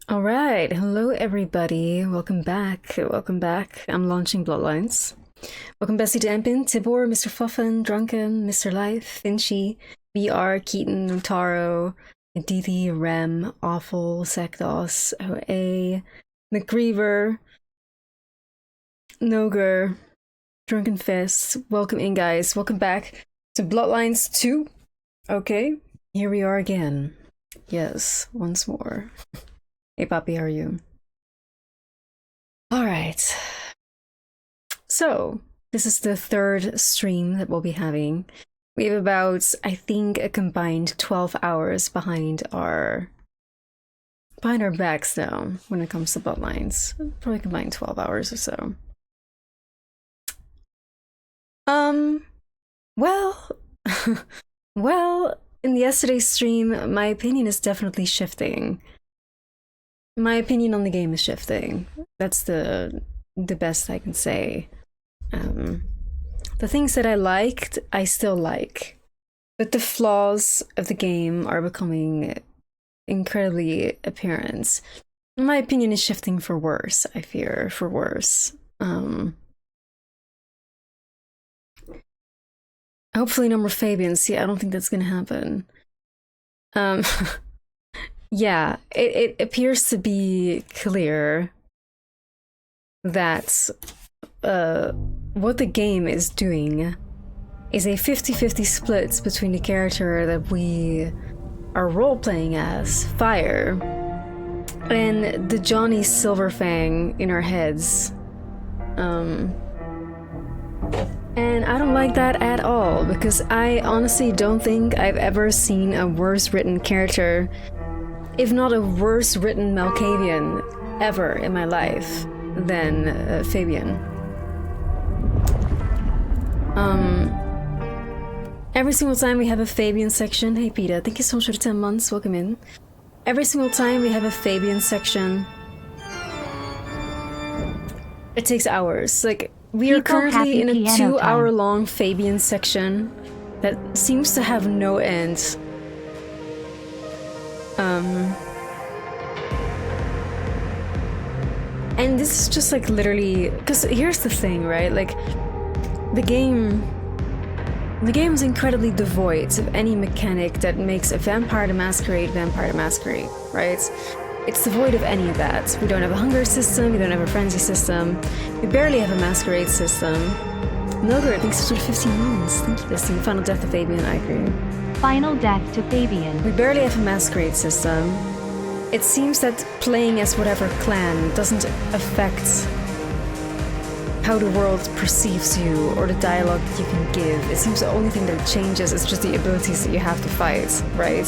All right, hello everybody. Welcome back. Welcome back. I'm launching Bloodlines. Welcome Bessie Dampin, Tibor, Mr. Fuffin, Drunken, Mr. Life, Finchy, BR, Keaton, Notaro, Aditi, Rem, Awful, Sekdos, OA, McGreever, Noger, Drunken Fist. Welcome in, guys. Welcome back to Bloodlines 2. Okay, here we are again. Yes, once more. Hey, Papi, how are you? All right. So, this is the third stream that we'll be having. We have about, I think, a combined 12 hours behind our backs now when it comes to Bloodlines. Probably combined 12 hours or so. Well, well, in yesterday's stream, my opinion is definitely shifting. My opinion on the game is shifting. That's the best I can say. The things that I liked, I still like. But the flaws of the game are becoming incredibly apparent. My opinion is shifting for worse, I fear, for worse. Hopefully no more Fabians. Yeah, I don't think that's gonna happen. Yeah, it appears to be clear that what the game is doing is a 50-50 split between the character that we are role-playing as, Fire, and the Johnny Silverfang in our heads. And I don't like that at all, because I honestly don't think I've ever seen a worse written character, if not a worse written Malkavian, ever in my life than Fabian. Every single time we have a Fabian section, hey Peter, thank you so much for the 10 months, welcome in. Every single time we have a Fabian section, it takes hours. Like, we are currently in a 2-hour-long Fabian section that seems to have no end. And this is just like literally, because here's the thing, right? Like, the game is incredibly devoid of any mechanic that makes a Vampire the Masquerade, right? It's devoid of any of that. We don't have a hunger system, we don't have a frenzy system, we barely have a masquerade system. Noger, thanks for 15 months. Thank you, Destiny. Final death to Fabian, I agree. Final death to Fabian. We barely have a masquerade system. It seems that playing as whatever clan doesn't affect how the world perceives you or the dialogue that you can give. It seems the only thing that changes is just the abilities that you have to fight, right?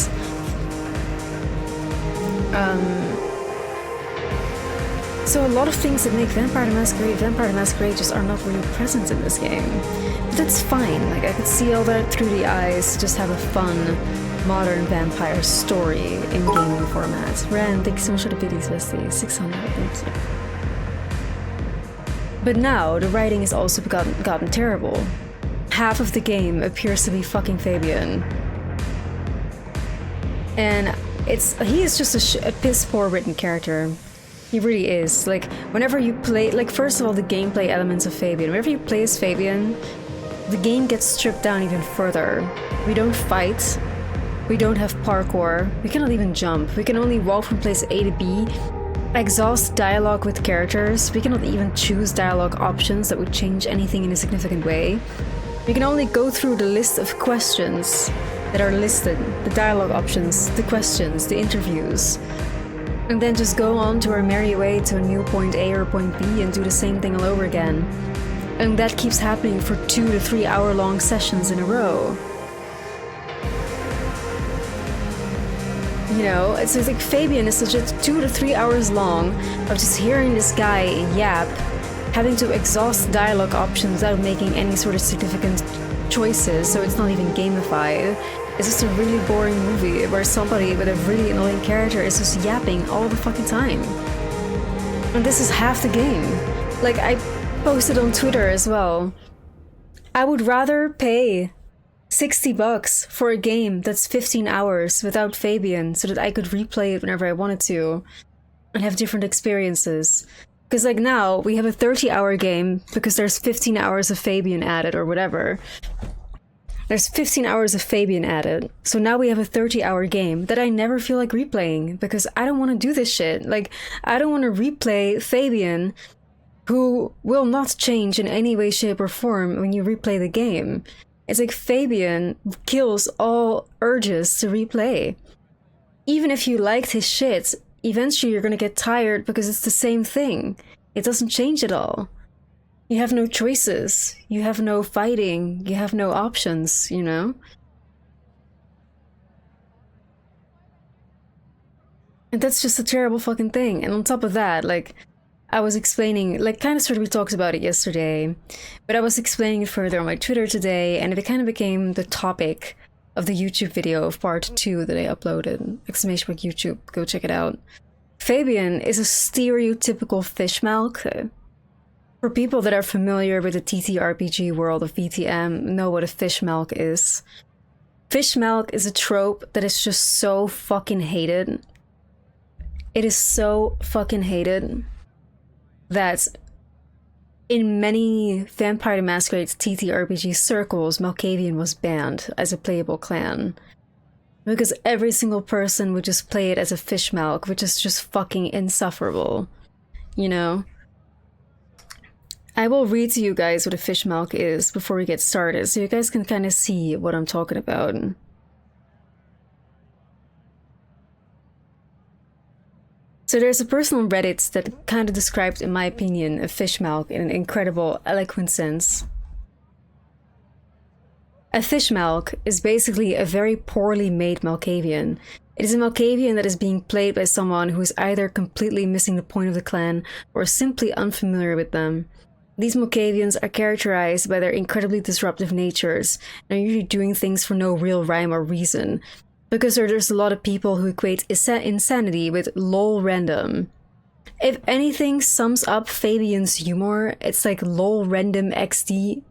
So a lot of things that make Vampire the Masquerade just are not really present in this game. But that's fine, like I could see all that through the eyes, just have a fun, modern vampire story in gaming format. Ren, thank you so much for the biddies, Bestie. 600, thank you. But now, the writing has also gotten terrible. Half of the game appears to be fucking Fabian. And he is just a piss poor written character. He really is. Like, whenever you play, like, first of all, the gameplay elements of Fabian. Whenever you play as Fabian, the game gets stripped down even further. We don't fight. We don't have parkour. We cannot even jump. We can only walk from place A to B. Exhaust dialogue with characters. We cannot even choose dialogue options that would change anything in a significant way. We can only go through the list of questions that are listed, the dialogue options, the questions, the interviews, and then just go on to our merry way to a new point A or point B and do the same thing all over again. And that keeps happening for 2 to 3 hour long sessions in a row. You know, it's like Fabian is just 2 to 3 hours long of just hearing this guy yap, having to exhaust dialogue options without making any sort of significant choices, so it's not even gamified. It's just a really boring movie where somebody with a really annoying character is just yapping all the fucking time. And this is half the game. Like, I posted on Twitter as well. I would rather pay $60 for a game that's 15 hours without Fabian so that I could replay it whenever I wanted to, and have different experiences. Because like now we have a 30-hour game because there's 15 hours of Fabian added or whatever. There's 15 hours of Fabian added. So now we have a 30-hour game that I never feel like replaying because I don't want to do this shit. Like, I don't want to replay Fabian, who will not change in any way, shape, or form when you replay the game. It's like Fabian kills all urges to replay. Even if you liked his shit, eventually you're gonna get tired because it's the same thing. It doesn't change at all. You have no choices. You have no fighting. You have no options, you know? And that's just a terrible fucking thing. And on top of that, like, I was explaining, like, kind of sort of we talked about it yesterday, but I was explaining it further on my Twitter today, and it kind of became the topic of the YouTube video of part 2 that I uploaded. Exclamation mark YouTube, go check it out. Fabian is a stereotypical fishmouth. For people that are familiar with the TTRPG world of VTM, know what a fish milk is. Fish milk is a trope that is just so fucking hated. It is so fucking hated that in many Vampire the Masquerade TTRPG circles, Malkavian was banned as a playable clan. Because every single person would just play it as a fish milk, which is just fucking insufferable. You know? I will read to you guys what a fish milk is before we get started, so you guys can kind of see what I'm talking about. So there's a person on Reddit that kind of described, in my opinion, a fish milk in an incredible, eloquent sense. A fish milk is basically a very poorly made Malkavian. It is a Malkavian that is being played by someone who is either completely missing the point of the clan or simply unfamiliar with them. These Malkavians are characterized by their incredibly disruptive natures and are usually doing things for no real rhyme or reason, because there's a lot of people who equate insanity with lol random. If anything sums up Fabian's humor, it's like lol random XD.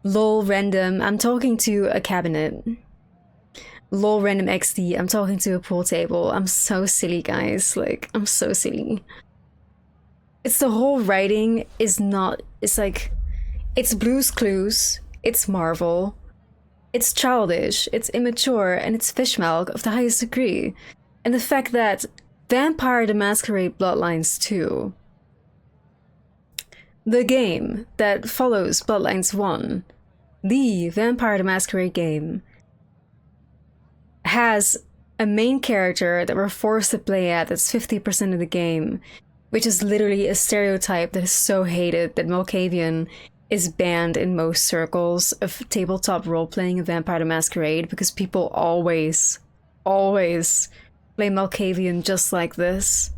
Lol random, I'm talking to a cabinet. Lol random XD, I'm talking to a pool table. I'm so silly, guys. Like, I'm so silly. It's the whole writing is not, it's like, it's Blue's Clues, it's Marvel, it's childish, it's immature, and it's fish milk of the highest degree. And the fact that Vampire the Masquerade Bloodlines 2, the game that follows Bloodlines 1, the Vampire the Masquerade game, has a main character that we're forced to play at that's 50% of the game, which is literally a stereotype that is so hated that Malkavian is banned in most circles of tabletop role-playing of Vampire the Masquerade because people always play Malkavian just like this.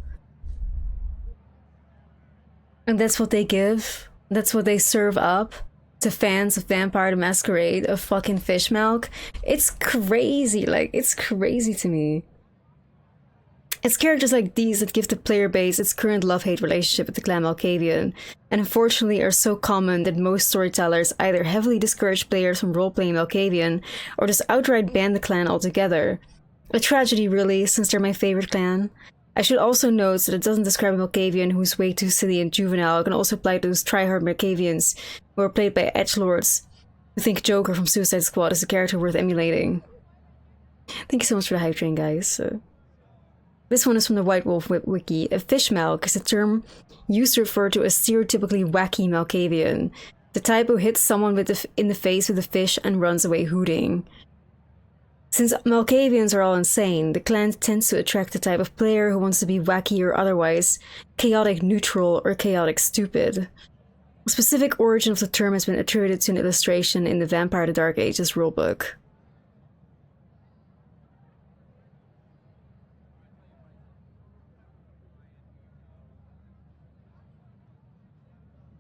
And that's what they give. That's what they serve up to fans of Vampire the Masquerade of fucking fish milk. It's crazy, like, it's crazy to me. It's characters like these that give the player base its current love-hate relationship with the clan Malkavian, and unfortunately are so common that most storytellers either heavily discourage players from role-playing Malkavian, or just outright ban the clan altogether. A tragedy, really, since they're my favorite clan. I should also note that it doesn't describe a Malkavian who's way too silly and juvenile. It can also apply to those tryhard Malkavians who are played by edgelords who think Joker from Suicide Squad is a character worth emulating. Thank you so much for the hype train, guys. This one is from the White Wolf Wiki. A fish milk is a term used to refer to a stereotypically wacky Malkavian, the type who hits someone in the face with a fish and runs away hooting. Since Malkavians are all insane, the clan tends to attract the type of player who wants to be wacky or otherwise chaotic neutral or chaotic stupid. A specific origin of the term has been attributed to an illustration in the Vampire the Dark Ages rulebook.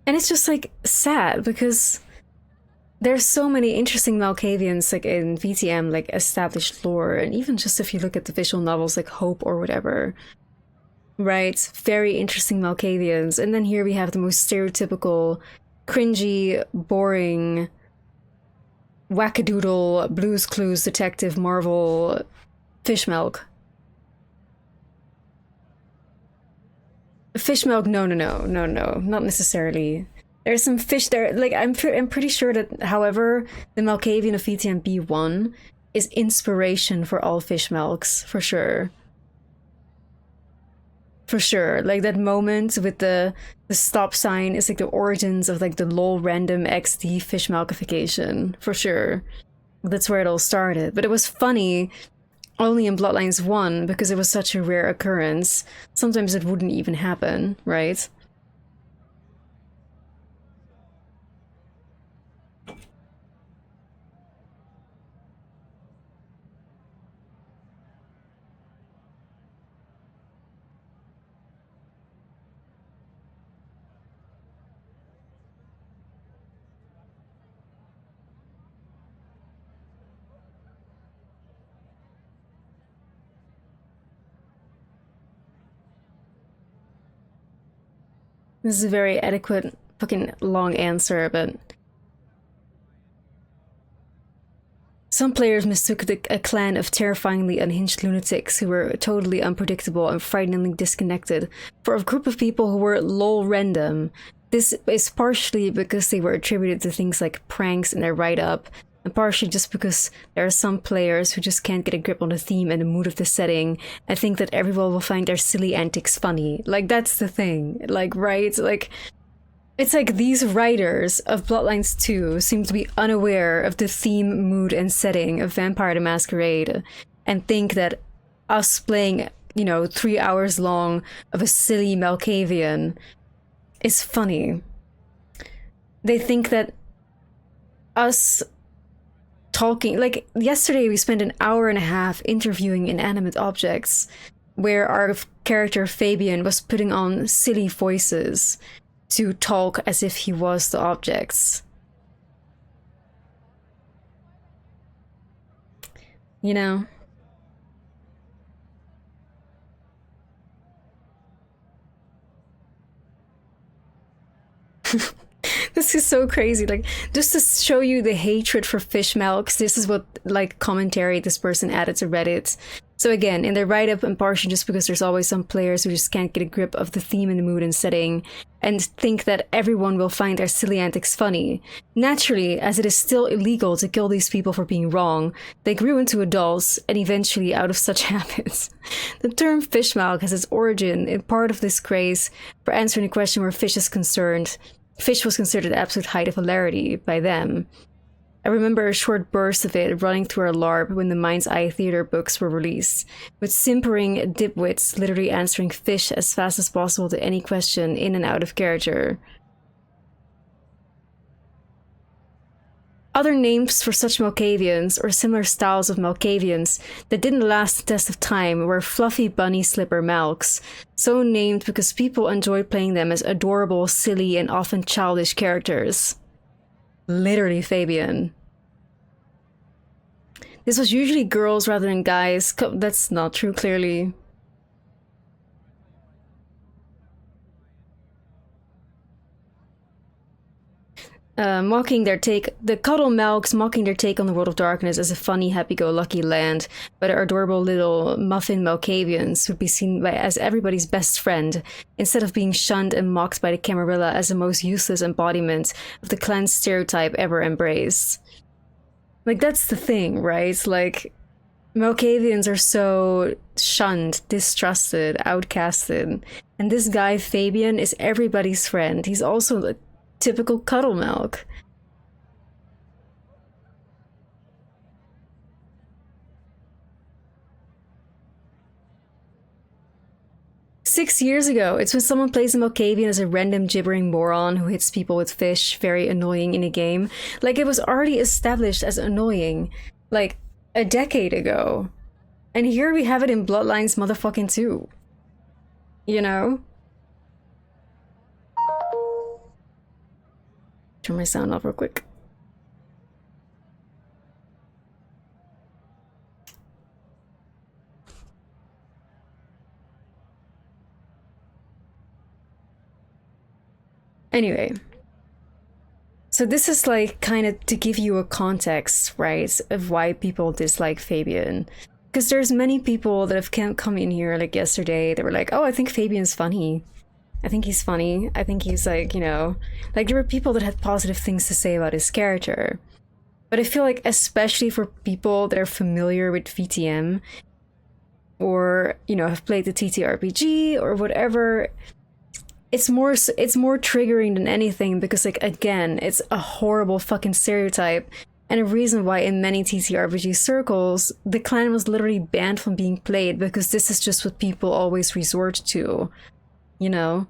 And it's just like sad because there's so many interesting Malkavians like in VTM, like established lore, and even just if you look at the visual novels like Hope or whatever, right? Very interesting Malkavians. And then here we have the most stereotypical, cringy, boring, wackadoodle, Blue's Clues detective Marvel fish milk. Fish milk? No, not necessarily. There's some fish there. Like I'm pretty sure that, however, the Malkavian of VTM B1 is inspiration for all fish milks for sure. For sure, like that moment with the stop sign is like the origins of like the lol random XD fish milkification for sure. That's where it all started. But it was funny only in Bloodlines 1 because it was such a rare occurrence. Sometimes it wouldn't even happen, right? This is a very adequate, fucking long answer, but some players mistook a clan of terrifyingly unhinged lunatics who were totally unpredictable and frighteningly disconnected for a group of people who were lol random. This is partially because they were attributed to things like pranks in their write-up, and partially just because there are some players who just can't get a grip on the theme and the mood of the setting and think that everyone will find their silly antics funny. Like, that's the thing. Like, right? Like, it's like these writers of Bloodlines 2 seem to be unaware of the theme, mood, and setting of Vampire the Masquerade and think that us playing, 3 hours long of a silly Malkavian is funny. They think that us talking, like yesterday we spent an hour and a half interviewing inanimate objects where our character Fabian was putting on silly voices to talk as if he was the objects. You know? This is so crazy. Like, just to show you the hatred for fish milks, this is what, like, commentary this person added to Reddit. So again, in their write-up, and partially just because there's always some players who just can't get a grip of the theme and the mood and setting, and think that everyone will find their silly antics funny. Naturally, as it is still illegal to kill these people for being wrong, they grew into adults, and eventually out of such habits. The term fish milk has its origin in part of this craze for answering the question where fish is concerned. Fish was considered the absolute height of hilarity by them. I remember a short burst of it running through our LARP when the Mind's Eye Theater books were released, with simpering dipwits literally answering fish as fast as possible to any question in and out of character. Other names for such Malkavians, or similar styles of Malkavians, that didn't last the test of time were Fluffy Bunny Slipper Malks, so named because people enjoyed playing them as adorable, silly, and often childish characters. Literally Fabian. This was usually girls rather than guys. That's not true, clearly. Mocking their take, the Cuddle Malks mocking their take on the world of darkness as a funny, happy-go-lucky land, where their adorable little muffin Malkavians would be seen as everybody's best friend, instead of being shunned and mocked by the Camarilla as the most useless embodiment of the clan's stereotype ever embraced. Like, that's the thing, right? Like, Malkavians are so shunned, distrusted, outcasted, and this guy, Fabian, is everybody's friend. He's also a typical cuddle milk. Six years ago, it's when someone plays a Malkavian as a random gibbering moron who hits people with fish, very annoying in a game. Like, it was already established as annoying, like, a decade ago. And here we have it in Bloodlines motherfucking 2. You know? Turn my sound off real quick. Anyway, so this is like kind of to give you a context, right, of why people dislike Fabian. Because there's many people that have come in here like yesterday that were like, oh, I think Fabian's funny. I think he's funny. I think he's like, you know, like there were people that had positive things to say about his character. But I feel like especially for people that are familiar with VTM or, you know, have played the TTRPG or whatever, it's more triggering than anything because, like, again, it's a horrible fucking stereotype and a reason why in many TTRPG circles the clan was literally banned from being played because this is just what people always resort to, you know.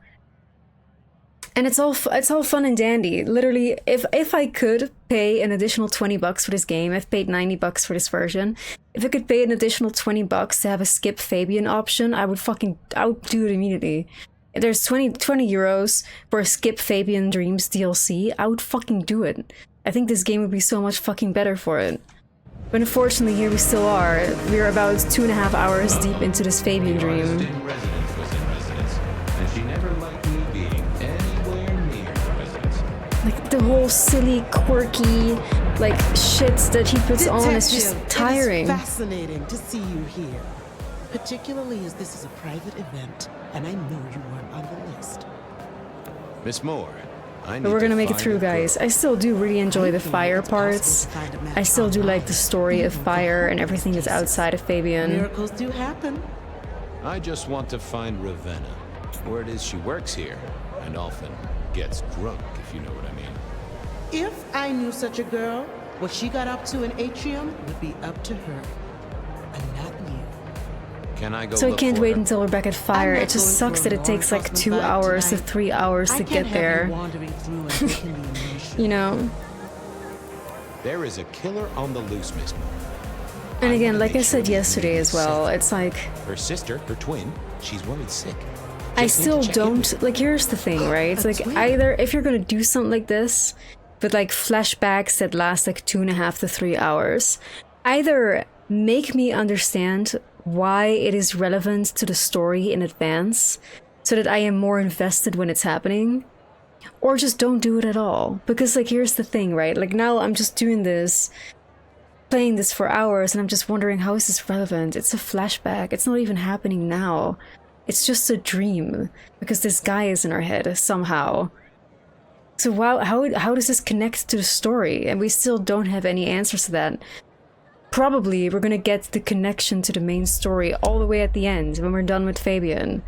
And it's all fun and dandy. Literally, if I could pay an additional $20 for this game, I've paid $90 for this version. If I could pay an additional $20 to have a skip Fabian option, I would do it immediately. If there's 20 euros for a skip Fabian Dreams DLC, I would fucking do it. I think this game would be so much fucking better for it. But unfortunately, here we still are. We're about 2.5 hours deep into this Fabian dream. Like, the whole silly, quirky, like, shit that he puts on is just tiring. It is fascinating to see you here. Particularly as this is a private event, and I know you weren't on the list. Miss Moore, but we're gonna make it through, guys. I still do really enjoy the fire parts. I still do like the story of fire and everything that's outside of Fabian. Miracles do happen. I just want to find Ravenna. Word is she works here, and often gets drunk, if you know what I mean. If I knew such a girl, what she got up to in Atrium would be up to her, and not you. Can I go so I look can't for wait her? until we're back at fire. It just sucks that it takes like 2 hours to 3 hours to get there. You know? There is a killer on the loose, Miss Moore. And again, like I said yesterday as well, it's like... Her sister, her twin, she's worried sick. I still don't... Like, here's the thing, right? It's like, either if you're gonna do something like this, with like flashbacks that last like 2.5 to 3 hours, either make me understand why it is relevant to the story in advance, so that I am more invested when it's happening, or just don't do it at all. Because, like, here's the thing, right? Like, now I'm just doing this, playing this for hours, and I'm just wondering, how is this relevant? It's a flashback. It's not even happening now. It's just a dream, because this guy is in our head, somehow. So how does this connect to the story? And we still don't have any answers to that. Probably we're gonna get the connection to the main story all the way at the end, when we're done with Fabian.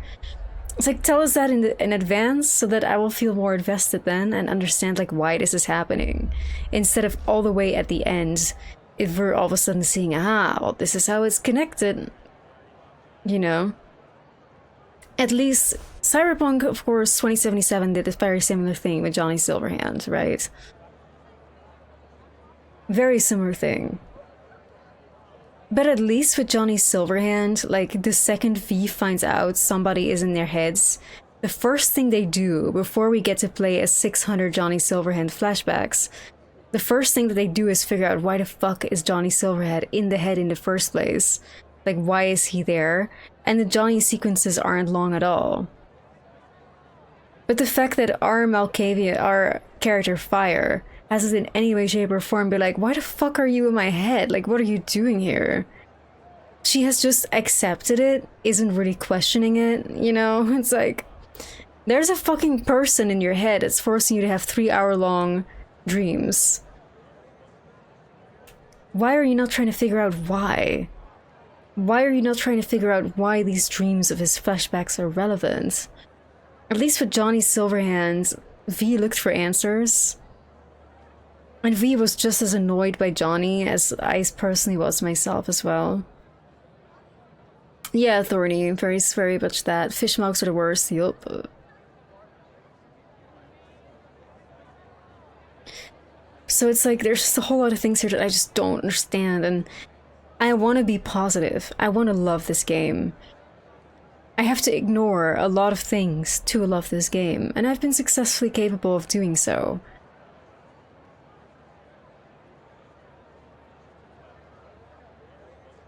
It's like, tell us that in advance, so that I will feel more invested then, and understand, like, why this is happening. Instead of all the way at the end, if we're all of a sudden seeing, well, this is how it's connected. You know? At least Cyberpunk, of course, 2077 did a very similar thing with Johnny Silverhand, right? Very similar thing. But at least with Johnny Silverhand, like, the second V finds out somebody is in their heads, the first thing they do before we get to play as 600 Johnny Silverhand flashbacks, the first thing that they do is figure out why the fuck is Johnny Silverhand in the head in the first place. Like, why is he there? And the Johnny sequences aren't long at all. But the fact that our Malkavia, our character Fire, hasn't in any way, shape, or form be like, why the fuck are you in my head? Like, what are you doing here? She has just accepted it, isn't really questioning it, you know? It's like, there's a fucking person in your head that's forcing you to have 3-hour-long dreams. Why are you not trying to figure out why? Why are you not trying to figure out why these dreams of his flashbacks are relevant? At least with Johnny Silverhand, V looked for answers. And V was just as annoyed by Johnny as I personally was myself as well. Yeah, Thorny, very, very much that. Fishmouths are the worst, yup. So it's like, there's just a whole lot of things here that I just don't understand, and I want to be positive. I want to love this game. I have to ignore a lot of things to love this game, and I've been successfully capable of doing so.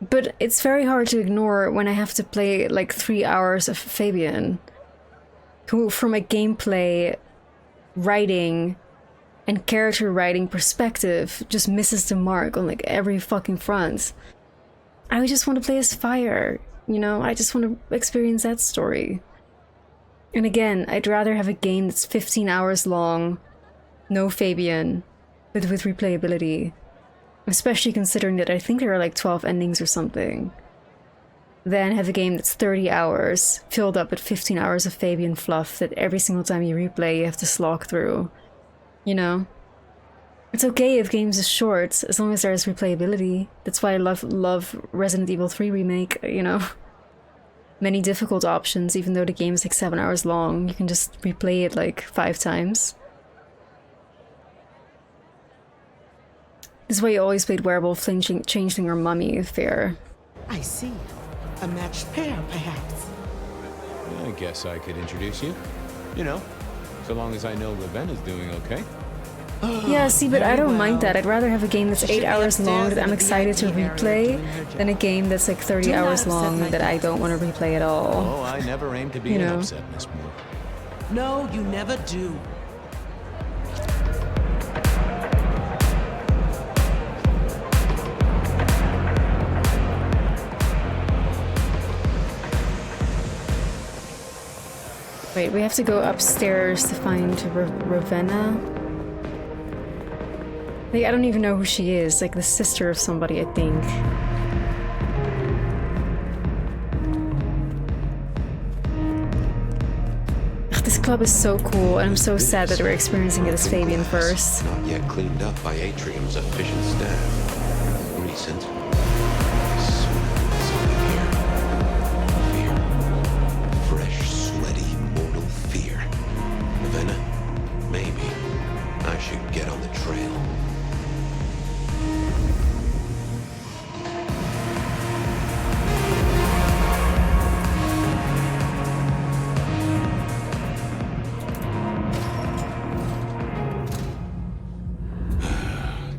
But it's very hard to ignore when I have to play like 3 hours of Fabian, who from a gameplay, writing, and character writing perspective just misses the mark on like every fucking front. I just want to play as Fire, you know? I just want to experience that story. And again, I'd rather have a game that's 15 hours long, no Fabian, but with replayability. Especially considering that I think there are like 12 endings or something. Than have a game that's 30 hours, filled up with 15 hours of Fabian fluff that every single time you replay you have to slog through. You know? It's okay if games are short, as long as there's replayability. That's why I love Resident Evil 3 Remake, you know? Many difficult options, even though the game is like 7 hours long. You can just replay it like 5 times. This is why you always played Werewolf, Changeling, or Mummy, fair. I see. A matched pair, perhaps. I guess I could introduce you. You know, so long as I know Ravenna's doing okay. Yeah, see, but I don't well. mind that. I'd rather have a game that's 8 hours long that I'm excited to replay than a game that's like 30 hours long that I don't want to replay at all. Oh, I never aim to be You an know. upset, Miss Moore. No, you never do. Wait, we have to go upstairs to find Ravenna. Like, I don't even know who she is. Like the sister of somebody, I think. Ugh, this club is so cool, and I'm so sad that we're experiencing it as Fabian first. Not yet cleaned up by Atrium's efficient staff. Recent. Something here. Fear. Fresh, sweaty, mortal fear. Ravenna, maybe I should get on the trail.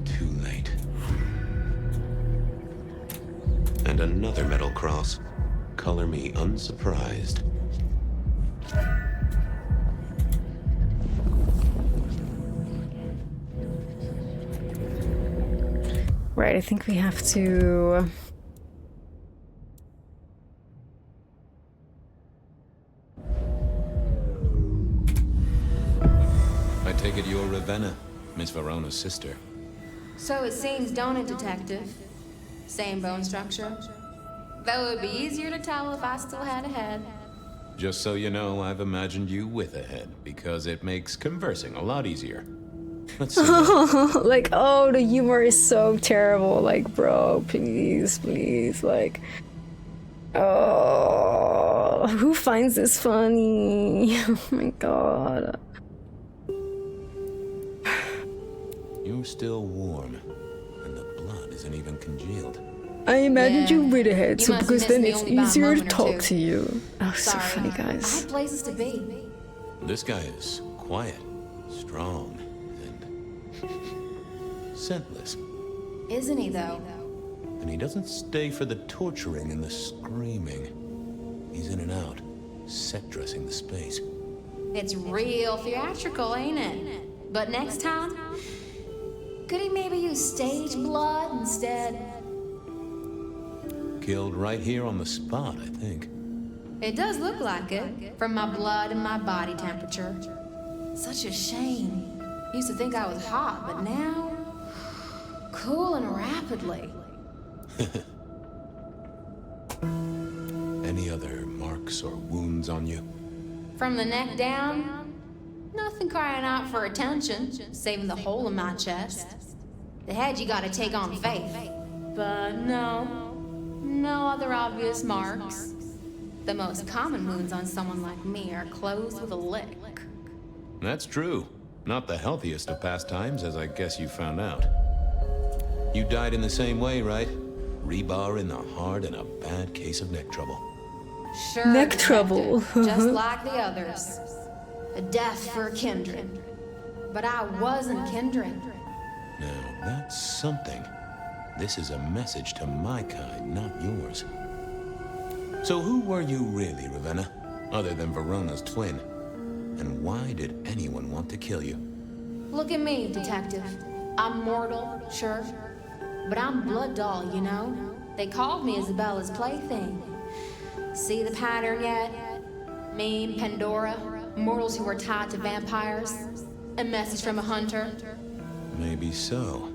Too late. And another metal cross. Color me unsurprised. Right, I think we have to... I take it you're Ravenna, Miss Verona's sister. So it seems, don't it, Detective? Same bone structure. Though it would be easier to tell if I still had a head. Just so you know, I've imagined you with a head, because it makes conversing a lot easier. Let's see. Like, oh, the humor is so terrible. Like, bro, please, please, like... Oh, who finds this funny? Oh my god. You're still warm, and the blood isn't even congealed. I imagined Yeah. you with a head, You so must have because missed then me it's only by a easier to moment or talk two. to you. Oh, so Sorry, funny, I guys. had places to be. This guy is quiet, strong, and scentless. Isn't he, though? And he doesn't stay for the torturing and the screaming. He's in and out, set dressing the space. It's real theatrical, ain't it? But next time, could he maybe use stage blood instead? Killed right here on the spot, I think. It does look like it, from my blood and my body temperature. Such a shame. Used to think I was hot, but now... cooling rapidly. Any other marks or wounds on you? From the neck down, nothing crying out for attention, saving the hole in my chest. The head you gotta take on faith. But no other obvious marks. The most common wounds on someone like me are closed with a lick. That's true. Not the healthiest of pastimes, as I guess you found out. You died in the same way, right? Rebar in the heart and a bad case of neck trouble. Sure, Neck Detective, trouble. just like the others. A death for a kindred. But I wasn't kindred. Now, that's something. This is a message to my kind, not yours. So who were you really, Ravenna? Other than Verona's twin? And why did anyone want to kill you? Look at me, Detective. I'm mortal, sure. But I'm blood doll, you know? They called me Isabella's plaything. See the pattern yet? Me, Pandora, mortals who are tied to vampires. A message from a hunter. Maybe so.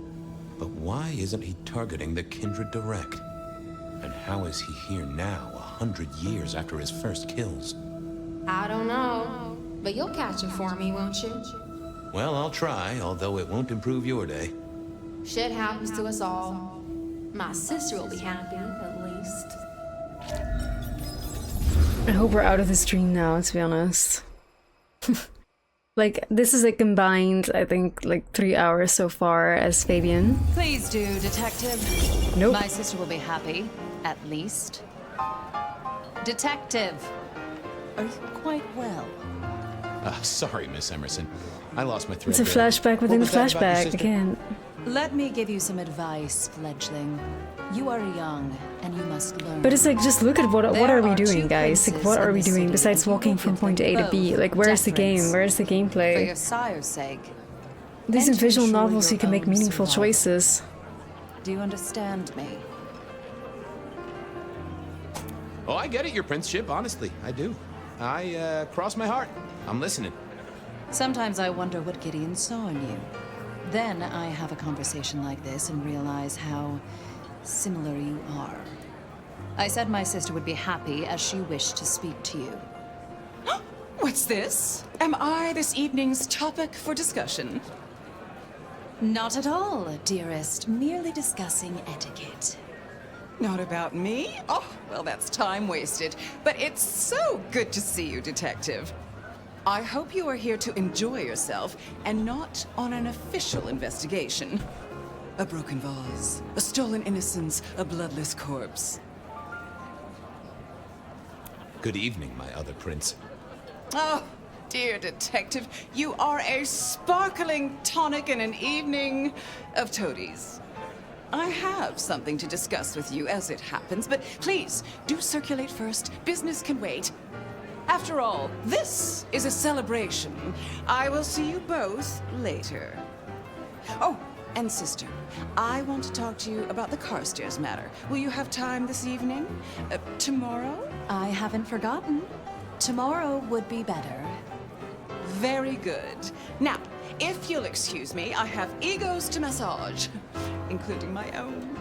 But why isn't he targeting the kindred direct? And how is he here now, 100 years after his first kills? I don't know. But you'll catch it for me, won't you? Well, I'll try, although it won't improve your day. Shit happens to us all. My sister will be happy, at least. I hope we're out of this dream now, to be honest. Like, this is a combined, I think, like 3 hours so far as Fabian. Please do, Detective. Nope. My sister will be happy, at least. Detective, are you quite well? Sorry, Miss Emerson. I lost my thread. It's a flashback within a What was that about your flashback sister? again. Let me give you some advice, fledgling. You are young, and you must learn. But it's like, just look at what are we There are doing, two guys? Like, princes what are in we the doing city, besides and you walking will from give point them A to B? both Like, where's the game? deference. Where's the For your gameplay? sire's sake. These and in to visual ensure novels, you your can make own meaningful survival. choices. Do you understand me? Oh, I get it, your princeship, honestly. I do. I cross my heart. I'm listening. Sometimes I wonder what Gideon saw in you. Then I have a conversation like this and realize how similar you are. I said my sister would be happy as she wished to speak to you. What's this? Am I this evening's topic for discussion? Not at all, dearest. Merely discussing etiquette. Not about me? Oh, well, that's time wasted. But it's so good to see you, Detective. I hope you are here to enjoy yourself and not on an official investigation. A broken vase, a stolen innocence, a bloodless corpse. Good evening, my other prince. Oh, dear Detective, you are a sparkling tonic in an evening of toadies. I have something to discuss with you as it happens, but please, do circulate first. Business can wait. After all, this is a celebration. I will see you both later. Oh, and sister, I want to talk to you about the Carstairs matter. Will you have time this evening? Tomorrow? I haven't forgotten. Tomorrow would be better. Very good. Now, if you'll excuse me, I have egos to massage, including my own.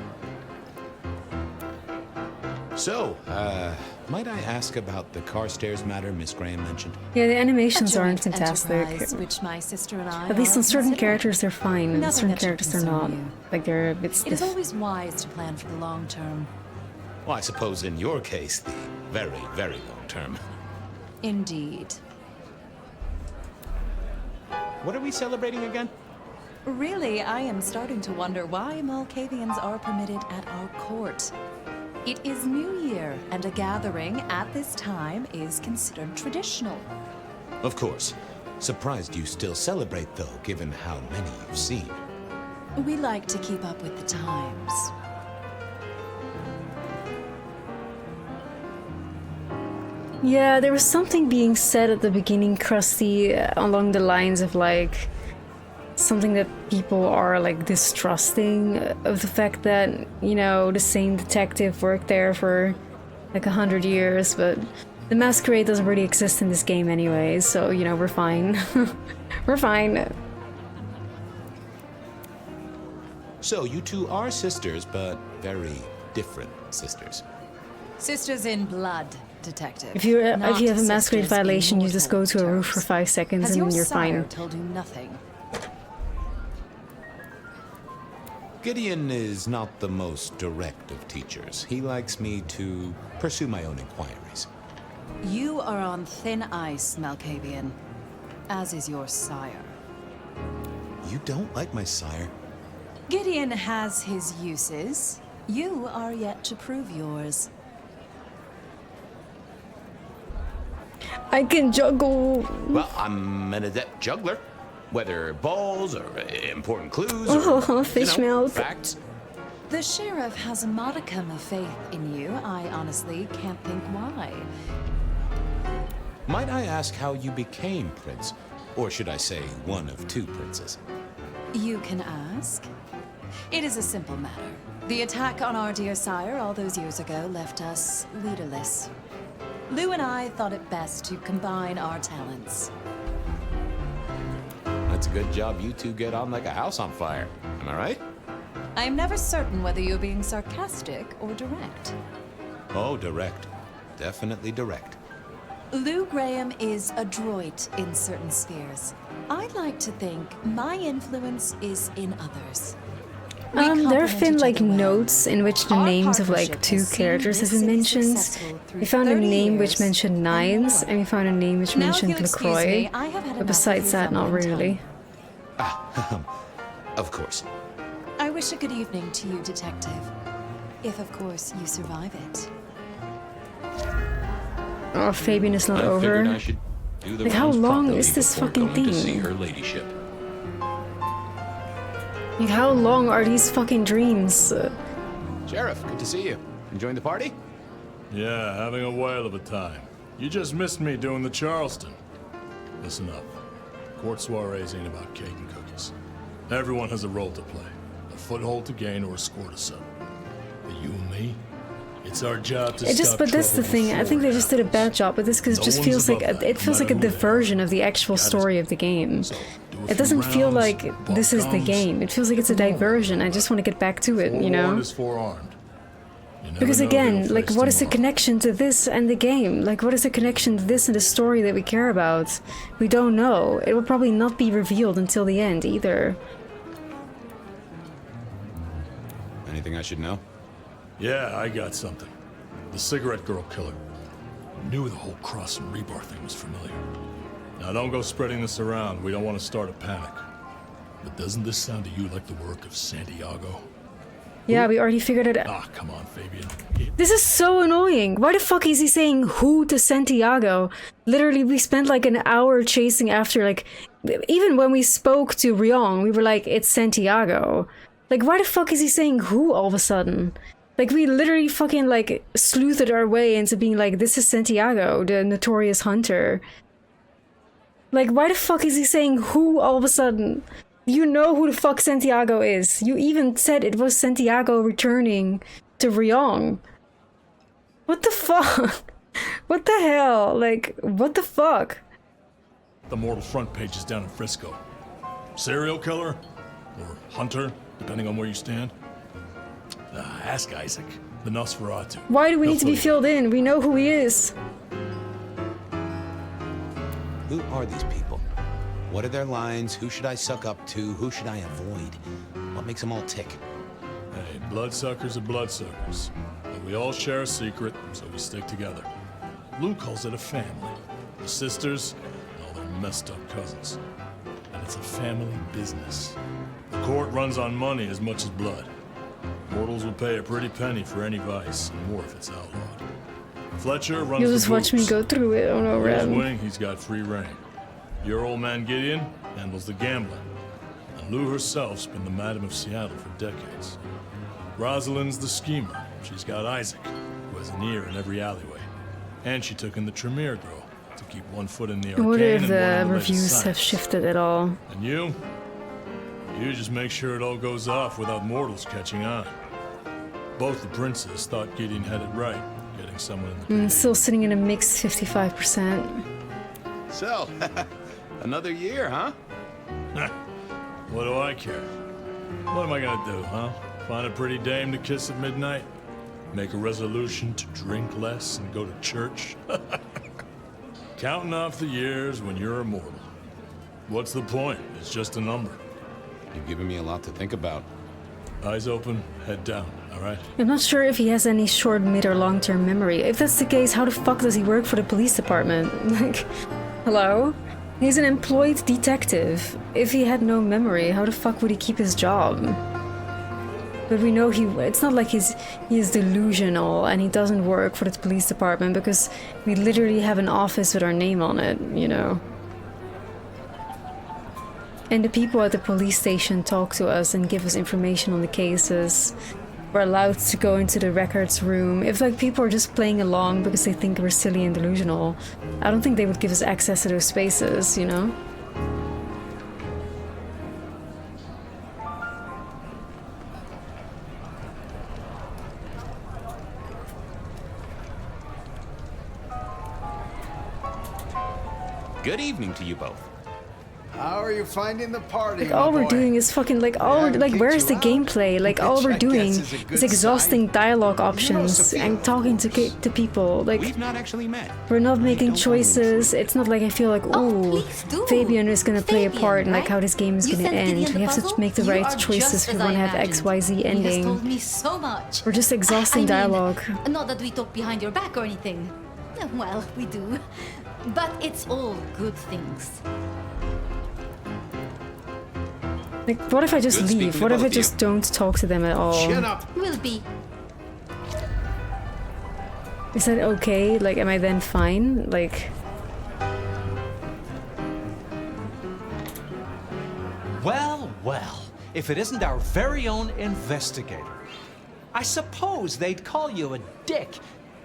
So, might I ask about the Carstairs matter Miss Graham mentioned? Yeah, the animations A aren't joint fantastic. enterprise, which my sister and I At least are on certain considering. characters they're fine, and Nothing certain that should characters they're not. concern you. Like, they're a bit It is stiff. always wise to plan for the long term. Well, I suppose in your case, the very, very long term. Indeed. What are we celebrating again? Really, I am starting to wonder why Malkavians are permitted at our court. It is New Year, and a gathering at this time is considered traditional. Of course. Surprised you still celebrate, though, given how many you've seen. We like to keep up with the times. Yeah, there was something being said at the beginning, Krusty, along the lines of like something that people are like distrusting of the fact that, you know, the same detective worked there for like 100 years, but the Masquerade doesn't really exist in this game anyway, so, you know, we're fine. We're fine. So, you two are sisters, but very different sisters. Sisters in blood, detective. If you have not a Masquerade sisters in violation, you just go to a roof for terms. 5 seconds Has and your then you're sire fine. told you nothing? Gideon is not the most direct of teachers. He likes me to pursue my own inquiries. You are on thin ice, Malkavian, as is your sire. You don't like my sire? Gideon has his uses. You are yet to prove yours. I can juggle. Well, I'm an adept juggler. Whether balls or important clues Oh, or, fish you know, milk. facts. The sheriff has a modicum of faith in you. I honestly can't think why. Might I ask how you became prince? Or should I say one of two princes? You can ask. It is a simple matter. The attack on our dear sire all those years ago left us leaderless. Lou and I thought it best to combine our talents. That's a good job you two get on like a house on fire. Am I right? I am never certain whether you're being sarcastic or direct. Oh, direct. Definitely direct. Lou Graham is adroit in certain spheres. I'd like to think my influence is in others. We There have complement been each like other well. notes in which the Our names of like partnership two has seen characters have this been city mentioned. successful through We found a 30 name which years mentioned and Nines, more. and we found a name which Now, if mentioned you'll excuse LaCroix. me, I have had But enough besides of that, your not really. Of course. I wish a good evening to you, Detective. If, of course, you survive it. Oh, Fabian is not I figured I over. should do the Like, how rounds long properly is this before fucking going to see thing? her ladyship. Like, how long are these fucking dreams? Sheriff, good to see you. Enjoying the party? Yeah, having a whale of a time. You just missed me doing the Charleston. Listen up. Court soirees ain't about cake and cookies. Everyone has a role to play. A foothold to gain or a score to settle. But you and me, it's our job to stop But that's the trouble thing. I before think they it just did a bad happens. job with this because it No just one's feels like above that, it feels no like a matter who they are. diversion of the actual Got it. story of the game. So, do a It few doesn't feel rounds, like ball this is the comes, game. It feels like it's a diversion. I just want to get back to it, you know? forewarned is forearmed. You never Because know again, who you'll like, face what is the tomorrow. connection to this and the game? Like, what is the connection to this and the story that we care about? We don't know. It will probably not be revealed until the end either. Anything I should know? Yeah, I got something. The cigarette girl killer. Knew the whole cross and rebar thing was familiar. Now don't go spreading this around. We don't want to start a panic. But doesn't this sound to you like the work of Santiago? Yeah, we already figured it out. Ah, come on, Fabian. This is so annoying. Why the fuck is he saying who to Santiago? Literally, we spent like an hour chasing after, like, even when we spoke to Ryong, we were like, it's Santiago. Like, why the fuck is he saying who all of a sudden? Like, we literally fucking, like, sleuthed our way into being like, this is Santiago, the notorious hunter. Like, why the fuck is he saying who all of a sudden? You know who the fuck Santiago is. You even said it was Santiago returning to Ryong. What the fuck? What the hell? Like, what the fuck? The mortal front page is down in Frisco. Serial killer? Or hunter, depending on where you stand? Ask Isaac, the Noseratu. Why do we He'll need to be fill you filled in? We know who he is. Who are these people? What are their lines? Who should I suck up to? Who should I avoid? What makes them all tick? Hey, bloodsuckers are bloodsuckers. But we all share a secret, so we stick together. Lou calls it a family. The sisters and all their messed up cousins. And it's a family business. The court runs on money as much as blood. Mortals will pay a pretty penny for any vice, and more if it's outlawed. Fletcher runs You'll the just watch me booths. go through it. Oh no, His Ren. wing, he's got free reign. Your old man Gideon handles the gambling. And Lou herself's been the Madam of Seattle for decades. Rosalind's the schemer. She's got Isaac, who has an ear in every alleyway. And she took in the Tremere girl to keep one foot in the I arcane wonder if and one the in the reviews latest have science. shifted at all. And you just make sure it all goes off without mortals catching on. Both the princes thought Gideon had it right, getting someone in the Still sitting in a mixed 55%. So, another year, huh? What do I care? What am I gonna do, huh? Find a pretty dame to kiss at midnight? Make a resolution to drink less and go to church? Counting off the years when you're immortal. What's the point? It's just a number. You've given me a lot to think about. Eyes open, head down, all right? I'm not sure if he has any short, mid, or long-term memory. If that's the case, how the fuck does he work for the police department? Like, hello? He's an employed detective. If he had no memory, how the fuck would he keep his job? But we know it's not like he is delusional and he doesn't work for the police department because we literally have an office with our name on it, you know? And the people at the police station talk to us and give us information on the cases. We're allowed to go into the records room. If like people are just playing along because they think we're silly and delusional, I don't think they would give us access to those spaces, you know? Good evening to you both. How are you finding the party? Like all we're doing is fucking like where's the gameplay? Like all we're doing is exhausting dialogue options and talking to people. Like We've not actually met. we're not making choices. It's not like I feel like ooh, Fabian is gonna play a part in like how this game is gonna end. We have to make the right choices if we want to have XYZ ending. Told me so much. We're just exhausting dialogue. Not that we talk behind your back or anything. Well, we do. But it's all good things. Like, what if I just leave? What if I just don't talk to them at all? Chin up. Will be. Is that okay? Like, am I then fine? Like... Well, well, if it isn't our very own investigator. I suppose they'd call you a dick,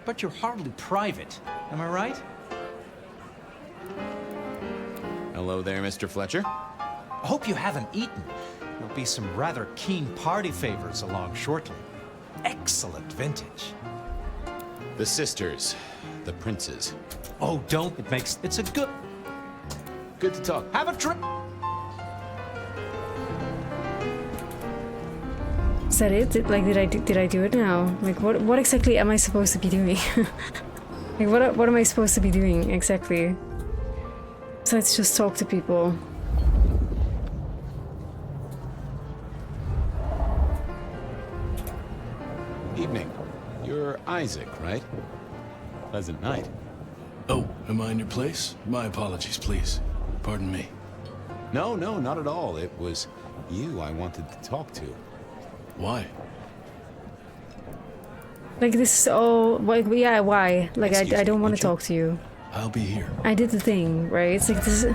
but you're hardly private. Am I right? Hello there, Mr. Fletcher. Hope you haven't eaten. There'll be some rather keen party favors along shortly. Excellent vintage. The sisters, the princes. Oh, don't. It's a good... Good to talk. Have a drink. Is that it? Did I do it now? Like, what exactly am I supposed to be doing? Like, what am I supposed to be doing exactly? Besides just talk to people. Evening. You're Isaac, right? Pleasant night. Oh, am I in your place? My apologies, please. Pardon me. No, not at all. It was you I wanted to talk to. Why? Like, this is all... Like, yeah, why? Like, I don't want to talk to you. I'll be here. I did the thing, right? It's like this...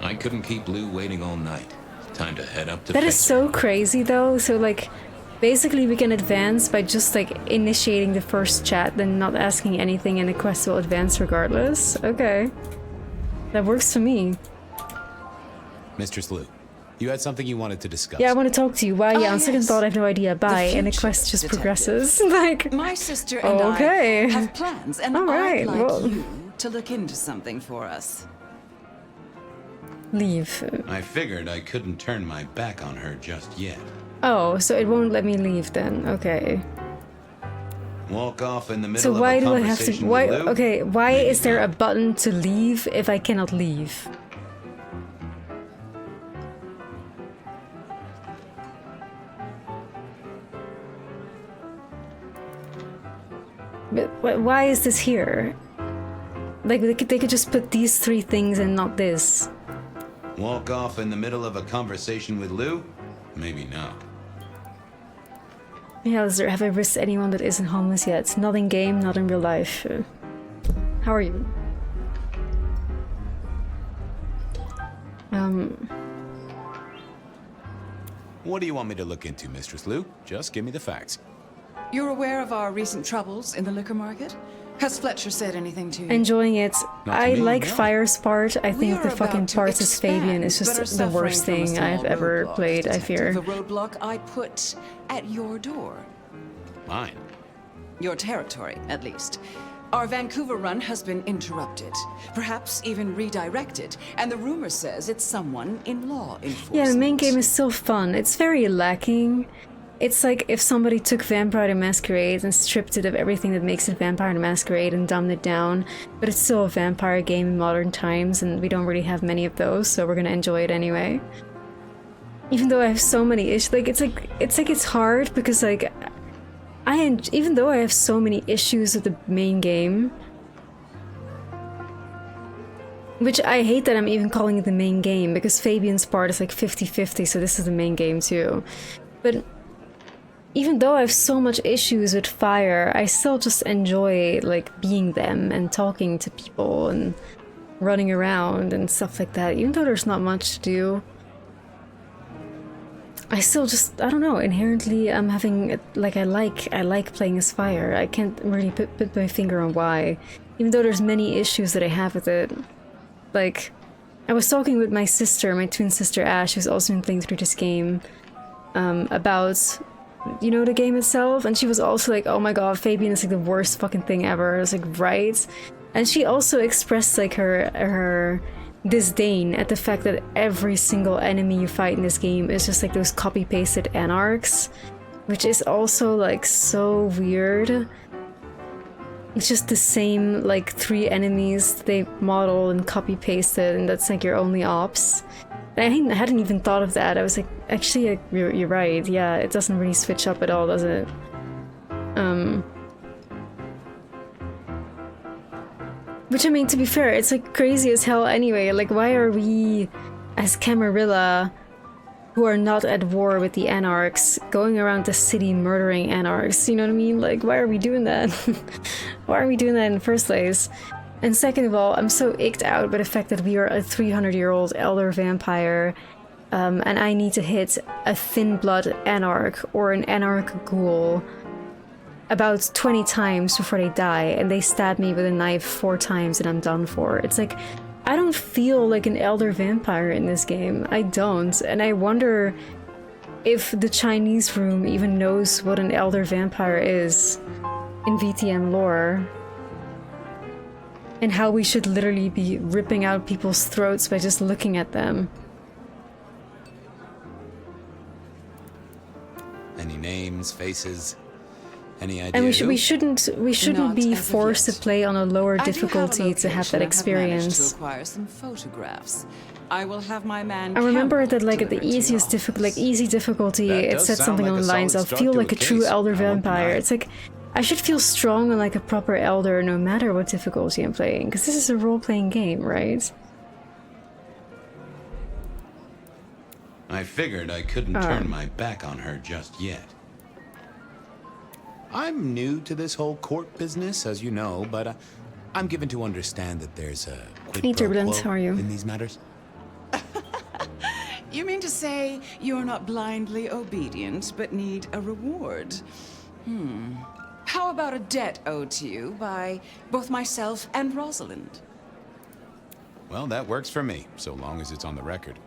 I couldn't keep Lou waiting all night. Time to head up to That is so crazy, though. So, like, basically we can advance by just, like, initiating the first chat, then not asking anything, and the quest will advance regardless. Okay. That works for me. Mistress Lou, you had something you wanted to discuss. Yeah, I want to talk to you. Why? Yeah, on second yes. thought, I have no idea. Bye. And the quest just progresses. Like, My sister and okay. I have plans, and All right, I'd like well... you to look into something for us. Leave. I figured I couldn't turn my back on her just yet. Oh, so it won't let me leave then. Okay. Walk off in the middle So of why a do I have to... conversation Why? with Lou? Okay, why Maybe is there a not. button to leave if I cannot leave? But why is this here? Like, they could just put these three things and not this. Walk off in the middle of a conversation with Lou? Maybe not. Yeah, Alistair, have I risked anyone that isn't homeless yet? Not in game, not in real life. How are you? What do you want me to look into, Mistress Lou? Just give me the facts. You're aware of our recent troubles in the liquor market? Has Fletcher said anything to you? Enjoying it. Not to I me, like no. Fire's part. I think the We're fucking about to parts as Fabian is expand, but are just the worst suffering from a thing I've small ever roadblock, played, I fear. Detective. A roadblock I put at your door. Mine. Your territory, at least. Our Vancouver run has been interrupted, perhaps even redirected, and the rumor says it's someone in law enforcement. Yeah, the main game is still fun. It's very lacking. It's like if somebody took Vampire the Masquerade and stripped it of everything that makes it Vampire the Masquerade and dumbed it down, but it's still a vampire game in modern times, and we don't really have many of those, so we're gonna enjoy it anyway. Even though I have so many issues, like it's hard because like even though I have so many issues with the main game, which I hate that I'm even calling it the main game because Fabian's part is like 50-50, so this is the main game too. But even though I have so much issues with Fire, I still just enjoy like being them and talking to people and running around and stuff like that. Even though there's not much to do, I still just, I don't know, inherently I'm having, like I like playing as Fire. I can't really put my finger on why. Even though there's many issues that I have with it. Like, I was talking with my sister, my twin sister Ash, who's also been playing through this game, about, you know, the game itself, and she was also like, oh my god, Fabian is like the worst fucking thing ever. I was like, right? And she also expressed like her disdain at the fact that every single enemy you fight in this game is just like those copy-pasted anarchs, which is also like so weird. It's just the same like 3 enemies they model and copy-pasted, and that's like your only ops. And I hadn't even thought of that. I was like, actually, you're right. Yeah, it doesn't really switch up at all, does it? Which, I mean, to be fair, it's like crazy as hell anyway. Like, why are we, as Camarilla, who are not at war with the anarchs, going around the city murdering anarchs? You know what I mean? Like, why are we doing that? Why are we doing that in the first place? And second of all, I'm so icked out by the fact that we are a 300-year-old elder vampire, and I need to hit a thin blood anarch or an anarch ghoul about 20 times before they die, and they stab me with a knife 4 times and I'm done for. It's like, I don't feel like an elder vampire in this game. I don't. And I wonder if the Chinese room even knows what an elder vampire is in VTM lore. And how we should literally be ripping out people's throats by just looking at them. Any names, faces? Any idea? And we shouldn't be forced to play on a lower difficulty to have that experience. To acquire some photographs. I will have my man. I remember that like at the easiest easy difficulty, it said something along the lines of feel like a true elder vampire. It's like I should feel strong and like a proper elder no matter what difficulty I'm playing, because this is a role-playing game, right? I figured I couldn't turn my back on her just yet. I'm new to this whole court business, as you know, but I'm given to understand that there's a quid pro quo how are you? in these matters. You mean to say you're not blindly obedient, but need a reward? How about a debt owed to you by both myself and Rosalind? Well, that works for me, so long as it's on the record.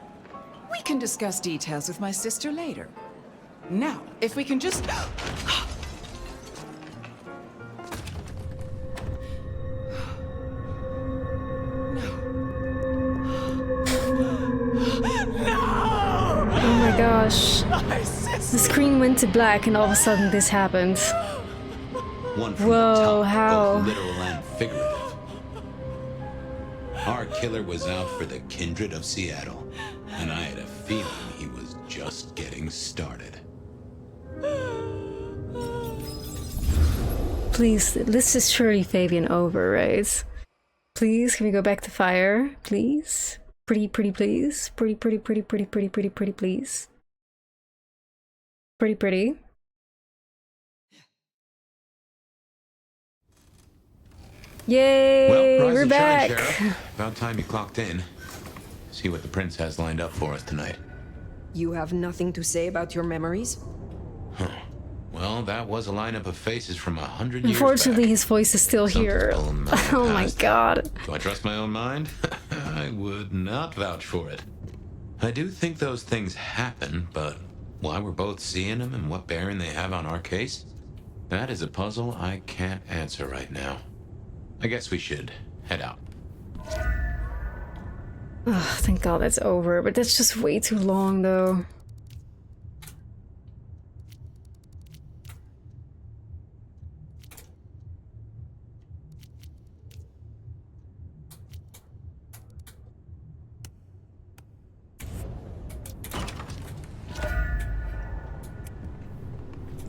We can discuss details with my sister later. Now, if we can just... Oh my gosh. The screen went to black and all of a sudden this happened. One from Whoa, the top, how? both literal and figurative. Our killer was out for the kindred of Seattle, and I had a feeling he was just getting started. Please, this is surely Fabian over, right? Please, can we go back to fire? Please? Pretty, please? Pretty, please? Pretty. Yay! Well, we're rise and shine, back! Sheriff. About time you clocked in. See what the prince has lined up for us tonight. You have nothing to say about your memories? Huh. Well, that was a lineup of faces from 100 years Unfortunately, back. his voice is still here. Oh my god. Do I trust my own mind? I would not vouch for it. I do think those things happen, but why we're both seeing them and what bearing they have on our case, that is a puzzle I can't answer right now. I guess we should head out. Oh, thank god that's over, but that's just way too long though.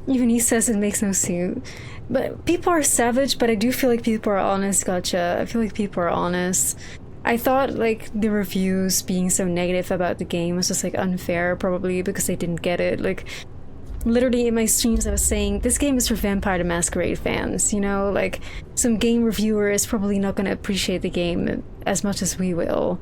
Even he says it makes no sense. But people are savage, but I do feel like people are honest, gotcha. I feel like people are honest. I thought like the reviews being so negative about the game was just like unfair, probably because they didn't get it. Like literally in my streams I was saying this game is for Vampire the Masquerade fans, you know? Like some game reviewer is probably not gonna appreciate the game as much as we will.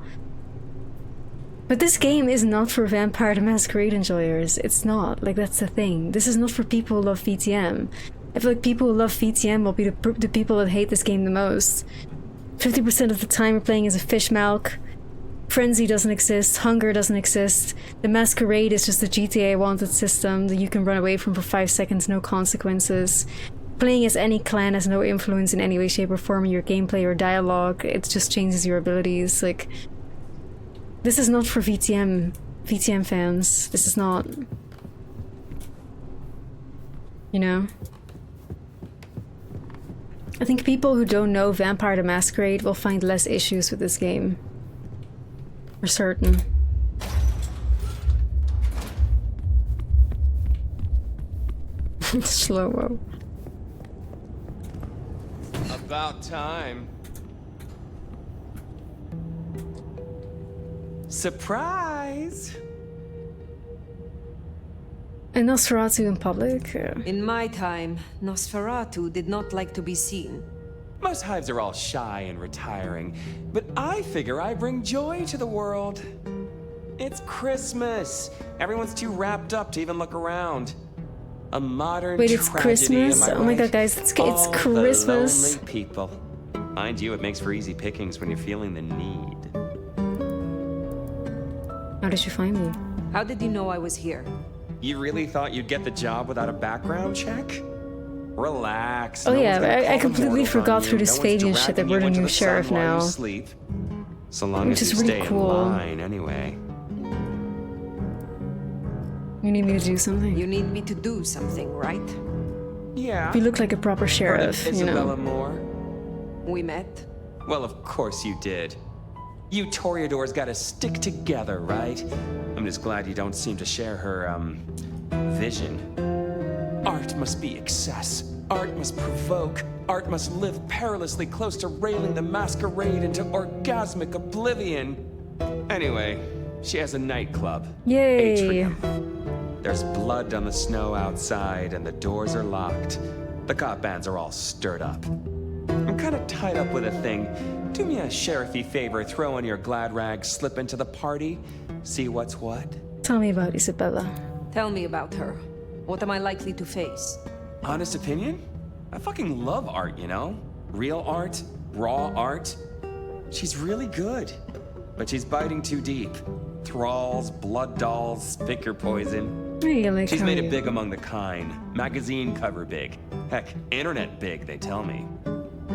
But this game is not for Vampire the Masquerade enjoyers. It's not. Like, that's the thing. This is not for people who love VTM. I feel like people who love VTM will be the people that hate this game the most. 50% of the time we're playing as a fish milk. Frenzy doesn't exist. Hunger doesn't exist. The Masquerade is just a GTA wanted system that you can run away from for 5 seconds, no consequences. playing as any clan has no influence in any way, shape, or form on your gameplay or dialogue. It just changes your abilities. Like, this is not for VTM fans. This is not, you know. I think people who don't know Vampire the Masquerade will find less issues with this game. For certain. Slow-mo. About time. Surprise! And Noseratu in public? In my time, Nosferatu did not like to be seen. Most hives are all shy and retiring, but I figure I bring joy to the world. It's Christmas. Everyone's too wrapped up to even look around. A modern Wait, it's tragedy, Christmas? am I Oh my right? god, guys, it's All Christmas. The lonely people. Mind you, it makes for easy pickings when you're feeling the need. How did you find me? How did you know I was here? You really thought you'd get the job without a background check? Relax. Oh no yeah, one's gonna I call completely immortals on forgot you. through this No one's Fabian shit that dragging we're you the into new sun sheriff while you now. sleep. So long Which as is you really stay cool. in line, anyway. You need me to do something? You need me to do something, right? Yeah. You look like a proper sheriff, you Isabella know. Moore? We met. Well, of course you did. You Toreadors gotta stick together, right? I'm just glad you don't seem to share her, vision. Art must be excess. Art must provoke. Art must live perilously close to railing the masquerade into orgasmic oblivion. Anyway, she has a nightclub. Yay! Atrium. There's blood on the snow outside, and the doors are locked. The cop bands are all stirred up. I'm kind of tied up with a thing. Do me a sheriffy favor, throw on your glad rags, slip into the party, see what's what. Tell me about Isabella. Tell me about her. What am I likely to face? Honest opinion? I fucking love art, you know? Real art, raw art. She's really good, but she's biting too deep. Thralls, blood dolls, pick your poison. Really? She's made it big among the kind. Magazine cover big. Heck, internet big, they tell me.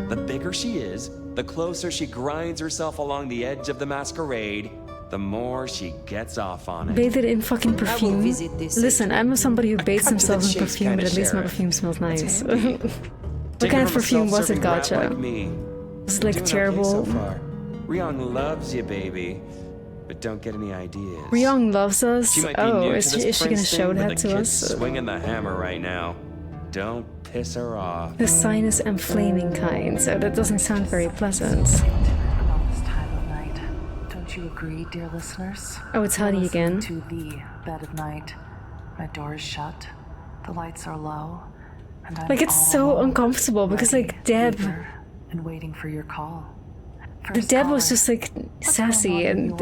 The bigger she is, the closer she grinds herself along the edge of the masquerade, the more she gets off on it. Bathed in fucking perfume. visit this Listen, I'm somebody who bathes cut to the himself in chase perfume, kinda but at least my sheriff. perfume smells nice. That's handy. What Take kind it of from a perfume was it, self-serving rat Gotcha? like me. Was it like Doing terrible? Okay so far. Ryong loves you, baby, but don't get any ideas. Ryong loves us? She might be Oh, new is to she, this is she gonna prince show thing, but that the to kid's us? swinging the hammer right now. Don't piss her off. The sinus and flaming kind, so that doesn't sound very pleasant. This time of night. Don't you agree, dear listeners? Oh, it's You're Huddy listening again. To the bed of night. My door is shut. The lights are low. And I'm Like, it's all so alone, uncomfortable because, ready, like, Deb. eager, and waiting for your call. The Deb was just like sassy and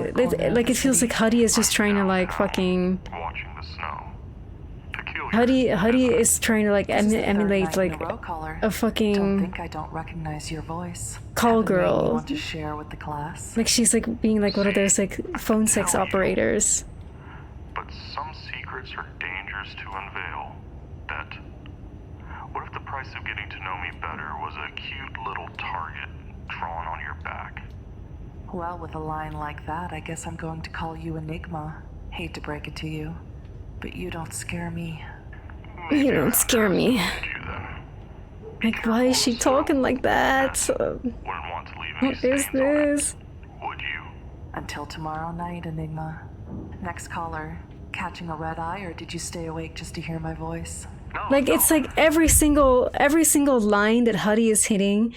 like it feels like Huddy is just trying to like fucking. Huddy is trying to like emulate like a fucking Don't think I don't recognize your voice. call Have a name you girl. want to share with the class? Like she's like being like one of those like phone sex operators. But some secrets are dangerous to unveil. Bet. What if the price of getting to know me better was a cute little target drawn on your back? Well, with a line like that, I guess I'm going to call you Enigma. Hate to break it to you, but you don't scare me. You don't scare me. Like, why is she talking like that? What is this? Until tomorrow night, Enigma. Next caller, catching a red eye, or did you stay awake just to hear my voice? Like it's like every single line that Huddy is hitting,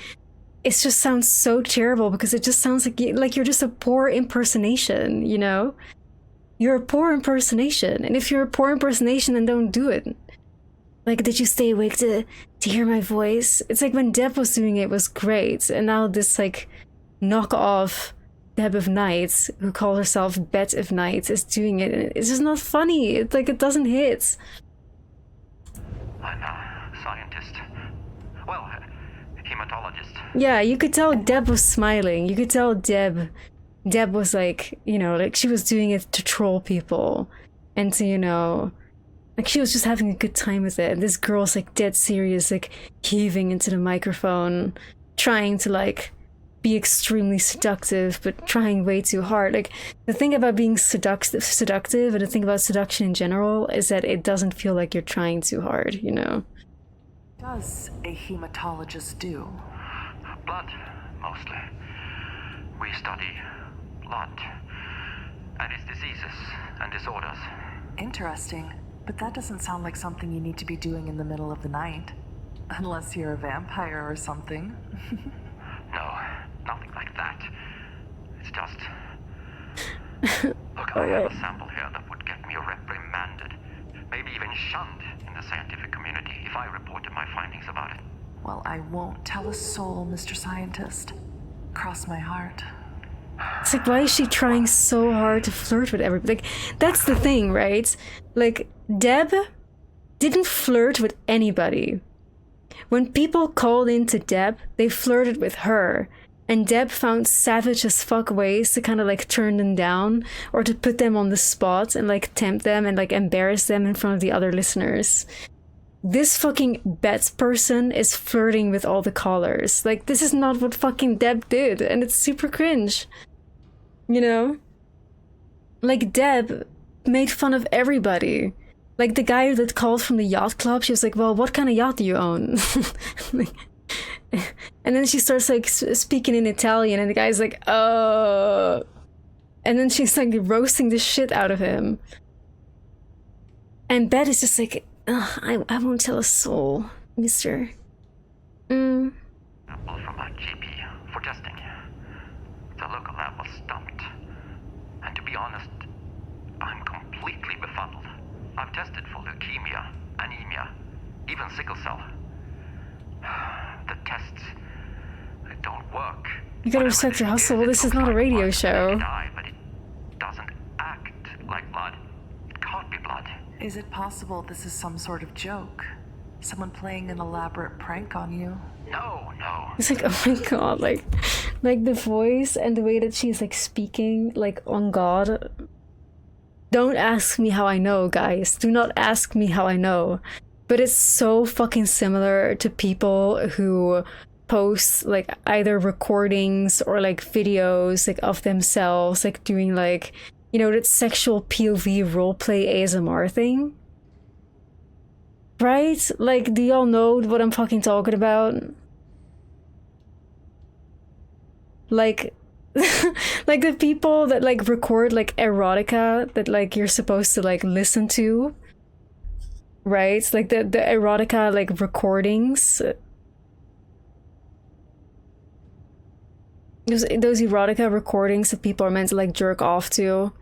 it just sounds so terrible because it just sounds like you're just a poor impersonation, you know? You're a poor impersonation, and if you're a poor impersonation, then don't do it. Like, did you stay awake to hear my voice? It's like when Deb was doing it was great, and now this like knockoff Deb of Night, who calls herself Bet of Night, is doing it, and it's just not funny. It's like it doesn't hit. I'm a scientist. Well, hematologist. Yeah, you could tell Deb was smiling. You could tell Deb was like, you know, like she was doing it to troll people and to, you know, Like, she was just having a good time with it. And this girl's, like, dead serious, like, heaving into the microphone, trying to, like, be extremely seductive, but trying way too hard. Like, the thing about being seductive, and the thing about seduction in general, is that it doesn't feel like you're trying too hard, you know? What does a hematologist do? Blood, mostly. We study blood and its diseases and disorders. Interesting, but that doesn't sound like something you need to be doing in the middle of the night. Unless you're a vampire or something. No, nothing like that. It's just... Look, I have a sample here that would get me reprimanded, maybe even shunned in the scientific community if I reported my findings about it. Well, I won't tell a soul, Mr. Scientist. Cross my heart. It's like, why is she trying so hard to flirt with everybody? Like, that's the thing, right? Like, Deb didn't flirt with anybody. When people called in to Deb, they flirted with her. And Deb found savage as fuck ways to kind of, like, turn them down, or to put them on the spot and, like, tempt them and, like, embarrass them in front of the other listeners. This fucking Bets person is flirting with all the callers. Like, this is not what fucking Deb did, and it's super cringe. You know? Like, Deb made fun of everybody. Like, the guy that called from the yacht club, she was like, well, what kind of yacht do you own? And then she starts, like, speaking in Italian, and the guy's like, oh. And then she's, like, roasting the shit out of him. And Bet is just like, I won't tell a soul, mister. Sample from a GP for testing. The local lab was stumped. And to be honest, I'm completely befuddled. I've tested for leukemia, anemia, even sickle cell. The tests, they don't work. You gotta respect your hustle. Well, this is not a radio show. But it doesn't act like blood. It can't be blood. Is it possible this is some sort of joke? Someone playing an elaborate prank on you? No. It's like, oh my god, like the voice and the way that she's, like, speaking, like, on God. Don't ask me how I know, guys. Do not ask me how I know. But it's so fucking similar to people who post, like, either recordings or, like, videos, like, of themselves, like, doing, like, you know, that sexual POV roleplay ASMR thing. Right? Like, do y'all know what I'm fucking talking about? Like, like the people that, like, record, like, erotica that, like, you're supposed to, like, listen to. Right? Like, the erotica, like, recordings. Those erotica recordings that people are meant to, like, jerk off to.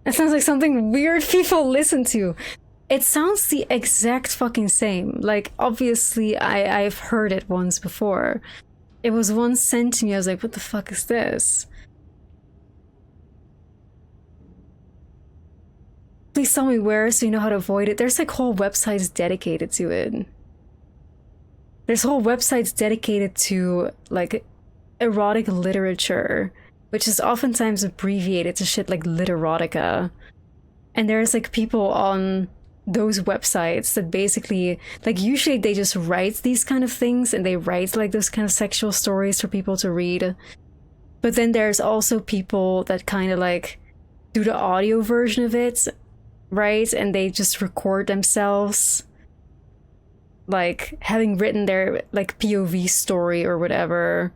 It sounds like something weird people listen to. It sounds the exact fucking same. Like, obviously, I've heard it once before. It was once sent to me. I was like, what the fuck is this? Please tell me where so you know how to avoid it. There's, like, whole websites dedicated to it. There's whole websites dedicated to, like, erotic literature, which is oftentimes abbreviated to shit like literotica. And there's, like, people on those websites that basically, like, usually they just write these kind of things, and they write, like, those kind of sexual stories for people to read. But then there's also people that kind of, like, do the audio version of it, right? And they just record themselves, like, having written their, like, POV story or whatever.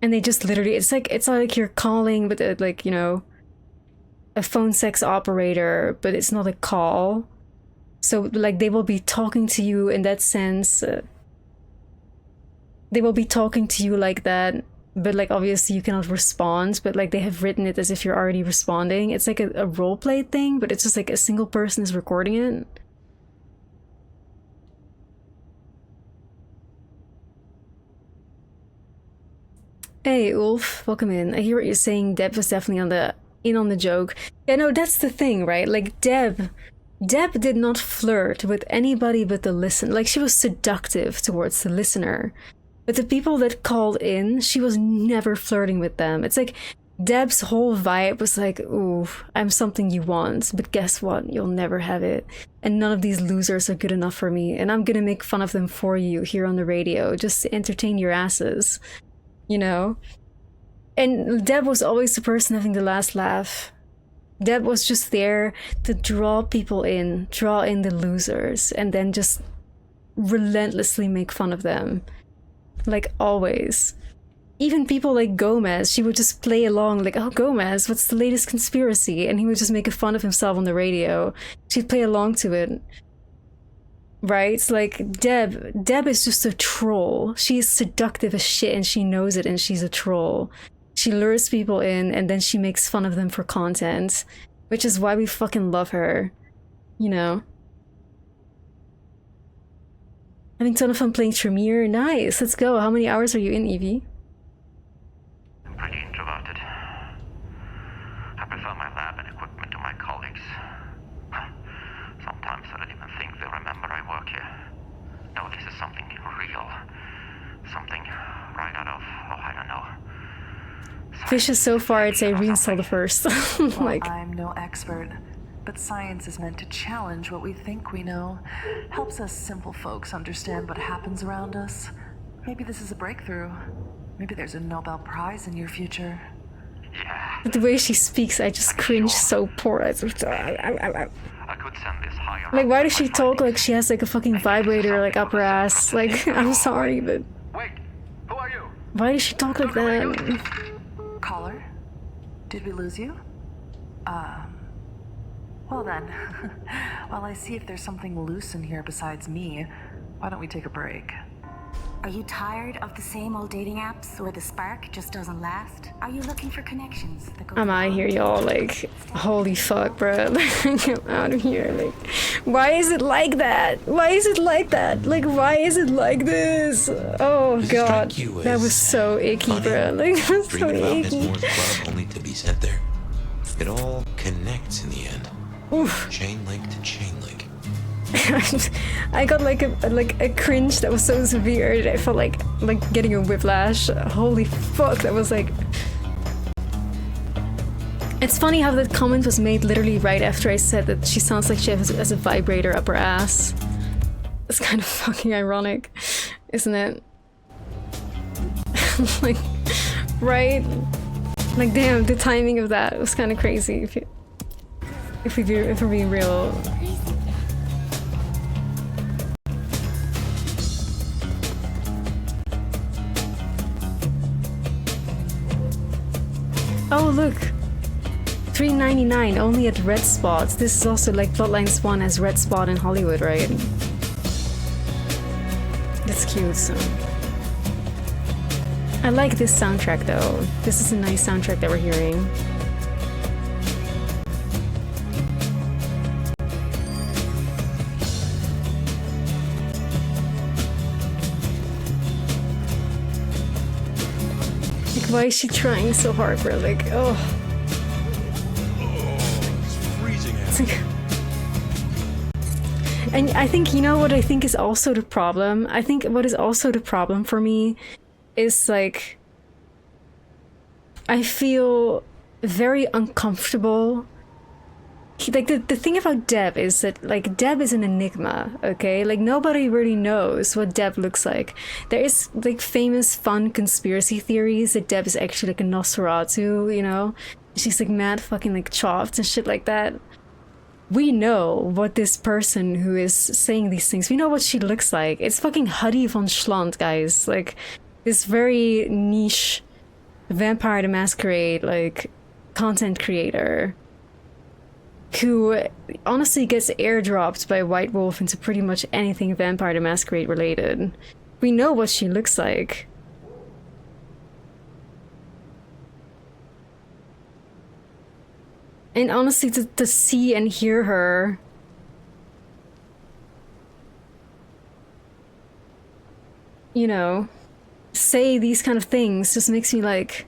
And they just literally, it's like you're calling, but, like, you know, a phone sex operator, but it's not a call. So, like, they will be talking to you in that sense. They will be talking to you like that, but, like, obviously you cannot respond, but, like, they have written it as if you're already responding. It's like a roleplay thing, but it's just like a single person is recording it. Hey, Ulf, welcome in. I hear what you're saying. Deb was definitely in on the joke. Yeah, no, that's the thing, right? Like, Deb did not flirt with anybody but the listener. Like, she was seductive towards the listener. But the people that called in, she was never flirting with them. It's like Deb's whole vibe was like, ooh, I'm something you want, but guess what? You'll never have it. And none of these losers are good enough for me, and I'm gonna make fun of them for you here on the radio, just to entertain your asses. You know? And Deb was always the person having the last laugh. Deb was just there to draw people in, draw in the losers, and then just relentlessly make fun of them. Like, always. Even people like Gomez, she would just play along like, oh, Gomez, what's the latest conspiracy? And he would just make fun of himself on the radio. She'd play along to it. Right? It's like, Deb is just a troll. She's seductive as shit and she knows it, and she's a troll. She lures people in and then she makes fun of them for content. Which is why we fucking love her. You know? Having a ton of fun playing Tremere. Nice, let's go. How many hours are you in, Evie? I'm pretty introverted. I prefer my lab and equipment to my colleagues. Sometimes I don't even think they remember I work here. No, this is something real. Something right out of, oh, I don't know. Fishes so far, I'd say reinstall the first. Like, well, I'm no expert, but science is meant to challenge what we think we know. Helps us simple folks understand what happens around us. Maybe this is a breakthrough. Maybe there's a Nobel Prize in your future. Yeah. the way she speaks, I just cringe so poor. I could send this higher. Like, why does she talk like she has like a fucking vibrator like up her ass? Like, I'm sorry, but Wait, who are you? why does she talk like that? Caller? Did we lose you? Well then, while I see if there's something loose in here besides me, why don't we take a break? Are you tired of the same old dating apps where the spark just doesn't last? Are you looking for connections that go I'm out of here, y'all. Like, holy fuck, bro. I'm out of here. Like, why is it like that? Why is it like that? Like, why is it like this? Oh god, that was so icky, bro. Like, it was so Dreaming about Miss icky. Moore's club only to be sent there. It all connects in the end. Oof. Chain link to chain link. I got like a cringe that was so severe that I felt like getting a whiplash. Holy fuck, that was like. It's funny how that comment was made literally right after I said that she sounds like she has a vibrator up her ass. It's kind of fucking ironic, isn't it? Like, right? Like, damn, the timing of that was kind of crazy. If we're being real. Oh look, $3.99 only at Red Spots. This is also like Bloodlines 1 as Red Spot in Hollywood, right? That's cute. So. I like this soundtrack though. This is a nice soundtrack that we're hearing. Why is she trying so hard, bro? Like, oh. It's freezing out. Like... And I think, you know what I think is also the problem? I think what is also the problem for me is like, I feel very uncomfortable. Like, the thing about Deb is that, like, Deb is an enigma, okay? Like, nobody really knows what Deb looks like. There is, like, famous, fun conspiracy theories that Deb is actually, like, a Noseratu, you know? She's, like, mad fucking, like, chopped and shit like that. We know what this person who is saying these things, we know what she looks like. It's fucking Huddy von Schlant, guys. Like, this very niche Vampire the Masquerade, like, content creator who honestly gets airdropped by White Wolf into pretty much anything Vampire the Masquerade related. We know what she looks like. And honestly, to see and hear her you know, say these kind of things just makes me like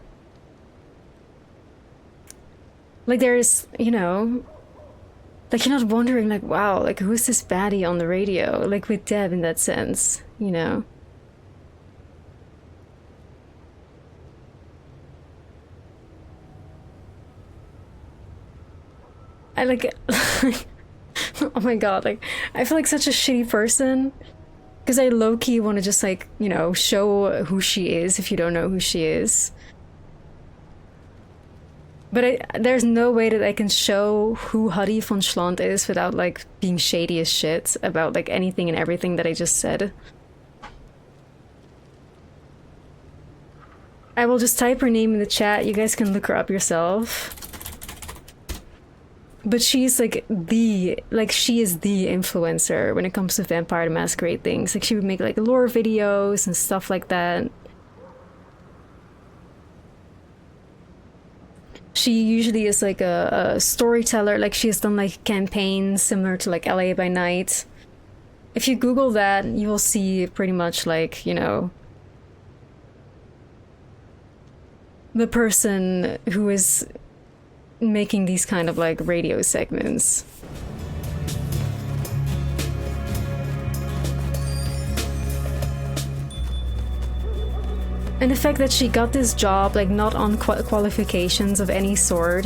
there's, you know, like you're not wondering like, wow, like who's this baddie on the radio? Like with Deb in that sense, you know. I like, oh my god, like, I feel like such a shitty person. Because I low-key want to just, like, you know, show who she is if you don't know who she is. But there's no way that I can show who Huddy von Schlant is without, like, being shady as shit about, like, anything and everything that I just said. I will just type her name in the chat. You guys can look her up yourself. But she's like she is the influencer when it comes to Vampire the Masquerade things. Like she would make like lore videos and stuff like that. She usually is like a storyteller. Like she has done like campaigns similar to like LA by Night. If you Google that, you will see pretty much like, you know, the person who is making these kind of like radio segments. And the fact that she got this job like not on qualifications of any sort,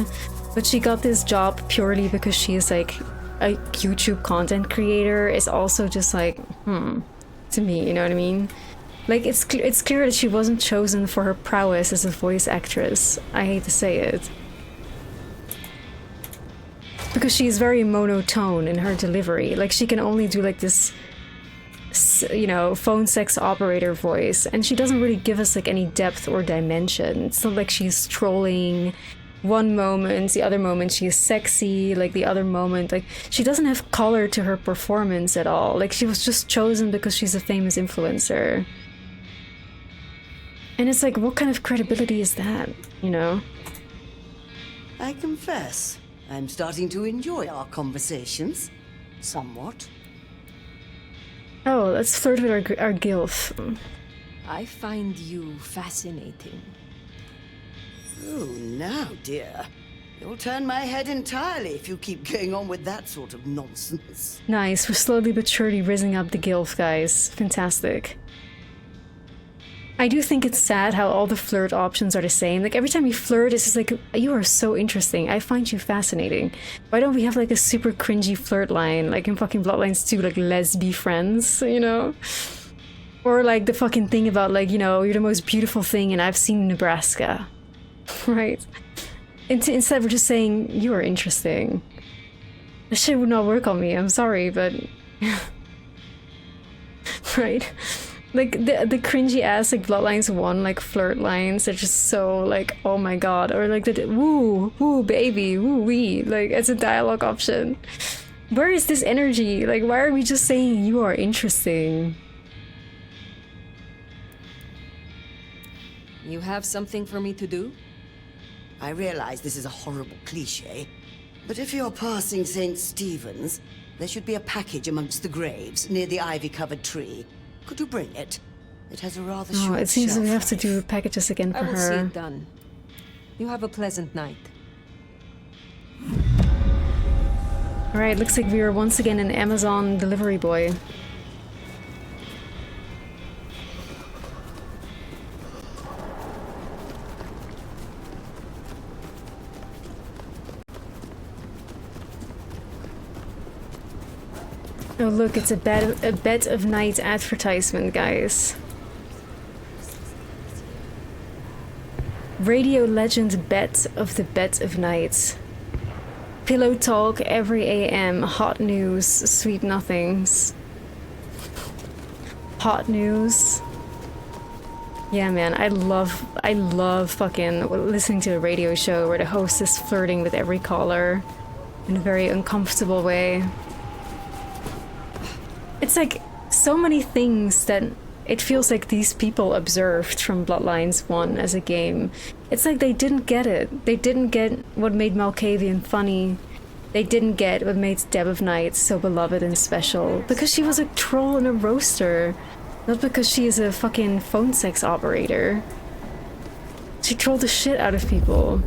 but she got this job purely because she is like a YouTube content creator is also just like, to me, you know what I mean? Like it's clear that she wasn't chosen for her prowess as a voice actress. I hate to say it. Because she's very monotone in her delivery. Like, she can only do, like, this, you know, phone sex operator voice. And she doesn't really give us, like, any depth or dimension. It's not like she's trolling one moment, the other moment she's sexy, like, the other moment, like, she doesn't have color to her performance at all. Like, she was just chosen because she's a famous influencer. And it's like, what kind of credibility is that, you know? I confess, I'm starting to enjoy our conversations. Somewhat. Oh, let's flirt with our gilf. I find you fascinating. Oh, now, dear. You'll turn my head entirely if you keep going on with that sort of nonsense. Nice, we're slowly but surely raising up the gilf, guys. Fantastic. I do think it's sad how all the flirt options are the same. Like, every time you flirt, it's just like, you are so interesting. I find you fascinating. Why don't we have, like, a super cringy flirt line, like in fucking Bloodlines 2, like, lesby friends, you know? Or, like, the fucking thing about, like, you know, you're the most beautiful thing and I've seen Nebraska. Right? Instead, we're just saying, you are interesting. This shit would not work on me, I'm sorry, but... Right? Like, the cringy ass, like, Bloodlines 1, like, flirt lines are just so, like, oh my god. Or, like, the woo, baby, woo-wee. Like, it's a dialogue option. Where is this energy? Like, why are we just saying you are interesting? You have something for me to do? I realize this is a horrible cliche, but if you're passing St. Stephen's, there should be a package amongst the graves near the ivy-covered tree. Could you bring it? It has a rather short it seems shelf we have to life. do packages again for I will her. see it done. You have a pleasant night. Alright, looks like we are once again an Amazon delivery boy. Oh look, it's a Bet of Night advertisement, guys. Radio legend Bet of the Bet of Night. Pillow talk every AM, hot news, sweet nothings. Hot news. Yeah man, I love fucking listening to a radio show where the host is flirting with every caller in a very uncomfortable way. It's like so many things that it feels like these people observed from Bloodlines 1 as a game. It's like they didn't get it. They didn't get what made Malkavian funny. They didn't get what made Deb of Night so beloved and special. Because she was a troll and a roaster. Not because she is a fucking phone sex operator. She trolled the shit out of people.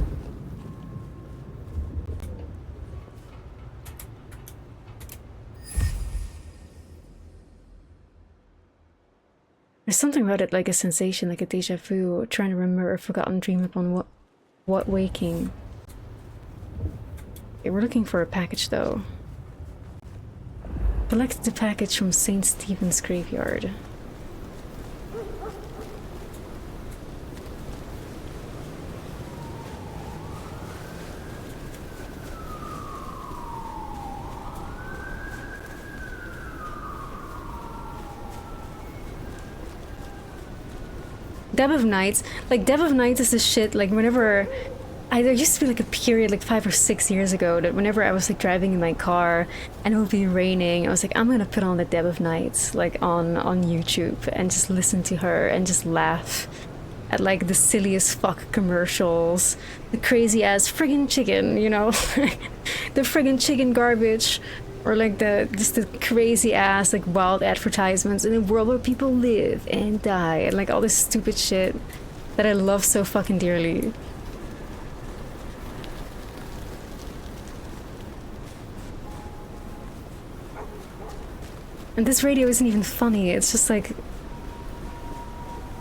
There's something about it, like a sensation, like a deja vu, trying to remember a forgotten dream upon what waking. Okay, we're looking for a package though. Collect the package from St. Stephen's Graveyard. Dead of Nights, like Dead of Nights is the shit, like whenever there used to be like a period like 5 or 6 years ago that whenever I was like driving in my car and it would be raining, I was like, I'm gonna put on the Dead of Nights like on YouTube and just listen to her and just laugh at like the silliest fuck commercials, the crazy ass friggin' chicken, you know, the friggin' chicken garbage, or like just the crazy ass like wild advertisements in a world where people live and die and like all this stupid shit that I love so fucking dearly. And this radio isn't even funny, it's just like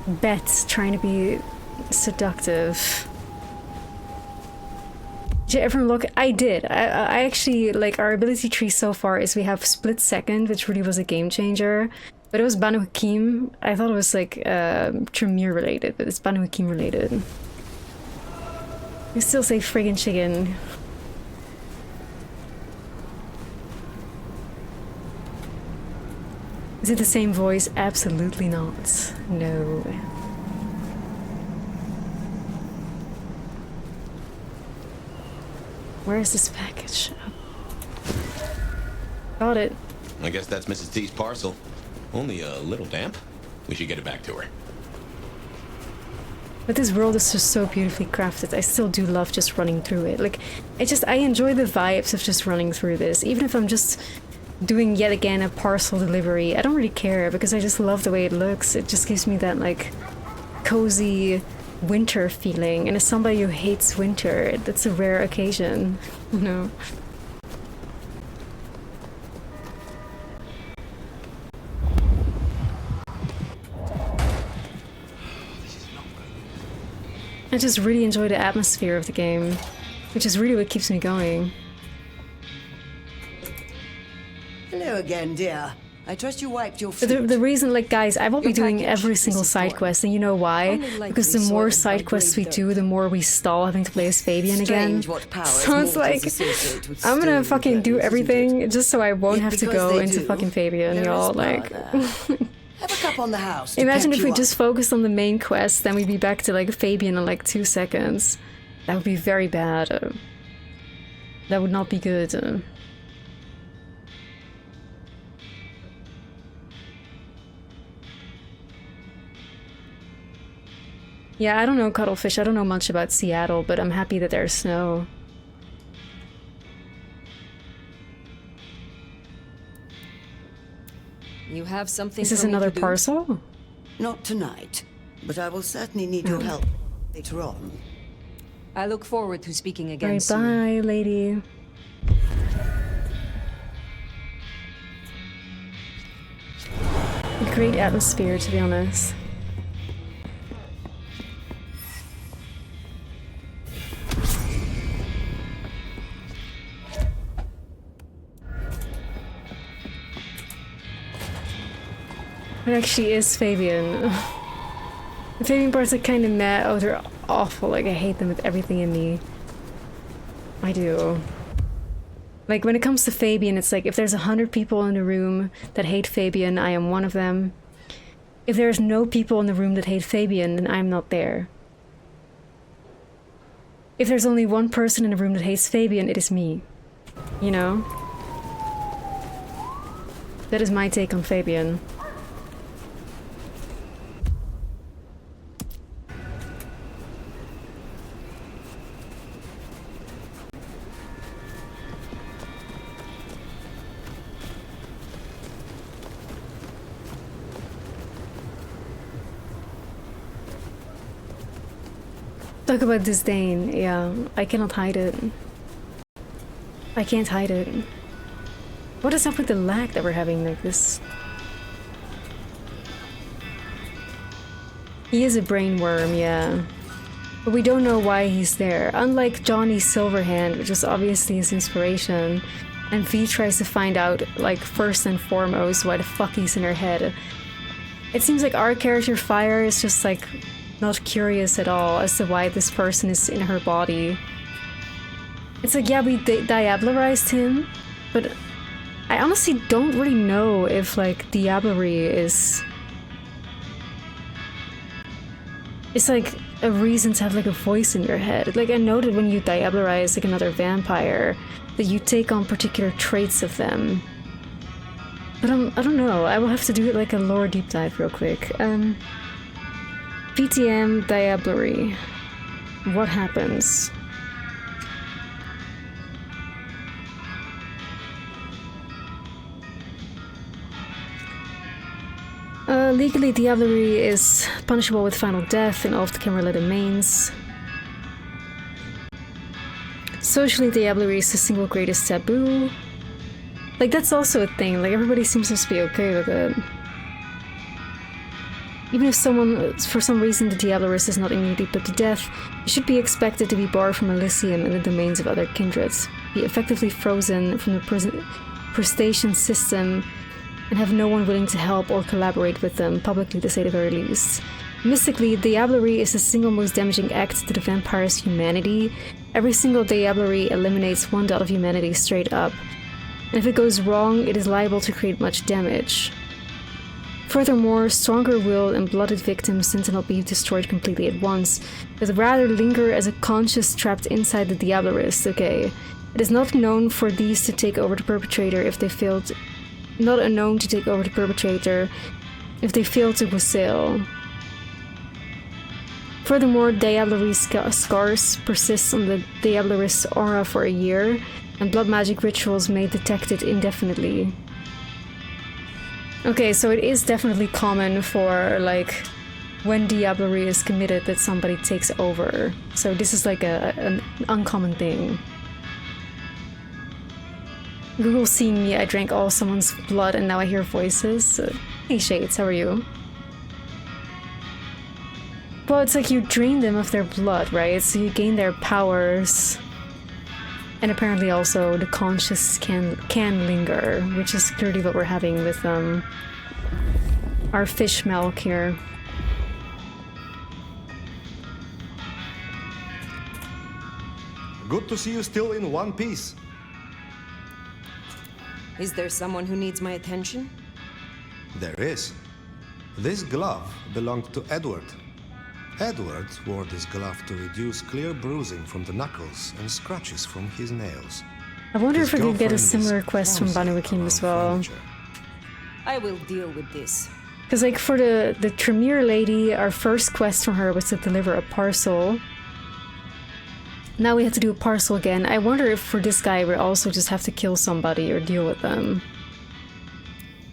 Beth trying to be seductive. Did you ever look? I did. I actually, like, our ability tree so far is we have Split Second, which really was a game changer. But it was Banu Hakim. I thought it was like Tremere related, but it's Banu Hakim related. You still say friggin' chicken. Is it the same voice? Absolutely not. No. Where is this package? Got it. I guess that's Mrs. T's parcel. Only a little damp. We should get it back to her. But this world is just so beautifully crafted. I still do love just running through it. Like, I enjoy the vibes of just running through this. Even if I'm just doing yet again a parcel delivery, I don't really care because I just love the way it looks. It just gives me that like cozy winter feeling, and as somebody who hates winter, that's a rare occasion, you know. I just really enjoy the atmosphere of the game, which is really what keeps me going. Hello again, dear. I trust you wiped your feet. The reason, like, guys, I will be doing every single side quest, and you know why? Because the more side quests we do, the more we stall having to play as Fabian again. So it's like, I'm gonna fucking do everything just so I won't have to go into fucking Fabian, y'all. Like, have a cup on the house. Imagine if we just focused on the main quest, then we'd be back to like Fabian in like 2 seconds. That would be very bad. That would not be good. Yeah, I don't know Cuttlefish, I don't know much about Seattle, but I'm happy that there's snow. You have something. Is this another parcel? Not tonight, but I will certainly need your help later on. I look forward to speaking again Bye soon. bye, lady. A great atmosphere, to be honest. It actually is Fabian. The Fabian parts are kind of meh. Oh, they're awful. Like, I hate them with everything in me. I do. Like, when it comes to Fabian, it's like, if there's 100 people in the room that hate Fabian, I am one of them. If there's no people in the room that hate Fabian, then I'm not there. If there's only one person in the room that hates Fabian, it is me. You know? That is my take on Fabian. Talk about disdain, yeah, I cannot hide it. I can't hide it. What is up with the lag that we're having like this? He is a brain worm, yeah. but we don't know why he's there. Unlike Johnny Silverhand, which was obviously his inspiration, and V tries to find out, like, first and foremost why the fuck he's in her head. It seems like our character Fire is just, like, not curious at all as to why this person is in her body. It's like, yeah, we diablerized him, but I honestly don't really know if, like, diablerie is... It's like a reason to have, like, a voice in your head. Like, I know that when you diablerize, like, another vampire, that you take on particular traits of them. But I don't know, I will have to do, like, a lore deep dive real quick. VTM diablerie. What happens? Legally, diablerie is punishable with final death in all of the Camarilla domains. Socially, diablerie is the single greatest taboo. Like, that's also a thing, like, everybody seems to be okay with it. Even if someone, for some reason, the diablerist is not immediately put to death, it should be expected to be barred from Elysium and the domains of other kindreds, be effectively frozen from the prestation system, and have no one willing to help or collaborate with them, publicly to say the very least. Mystically, diablerie is the single most damaging act to the vampire's humanity. Every single diablerie eliminates one dot of humanity straight up, and if it goes wrong, it is liable to create much damage. Furthermore, stronger-willed and blooded victims tend to not be destroyed completely at once, but rather linger as a conscience trapped inside the diablerist, okay? It is not known for these to take over the perpetrator if they fail to... Not unknown to take over the perpetrator if they fail to wassail. Furthermore, diablerie scars persist on the diablerist's aura for a year, and blood magic rituals may detect it indefinitely. Okay, so it is definitely common for, like, when diablerie is committed that somebody takes over. So this is like an uncommon thing. Google seen me, I drank all someone's blood and now I hear voices. Hey Shades, how are you? Well, it's like you drain them of their blood, right? So you gain their powers. And apparently also the conscious can linger, which is clearly what we're having with our fish milk here. Good to see you still in one piece. Is there someone who needs my attention? There is. This glove belonged to Edward. Edward wore this glove to reduce clear bruising from the knuckles and scratches from his nails. I wonder if we could get a similar request from Banu Hakim as well. I will deal with this. Because, like, for the Tremere lady, our first quest from her was to deliver a parcel. Now we have to do a parcel again. I wonder if for this guy we also just have to kill somebody or deal with them.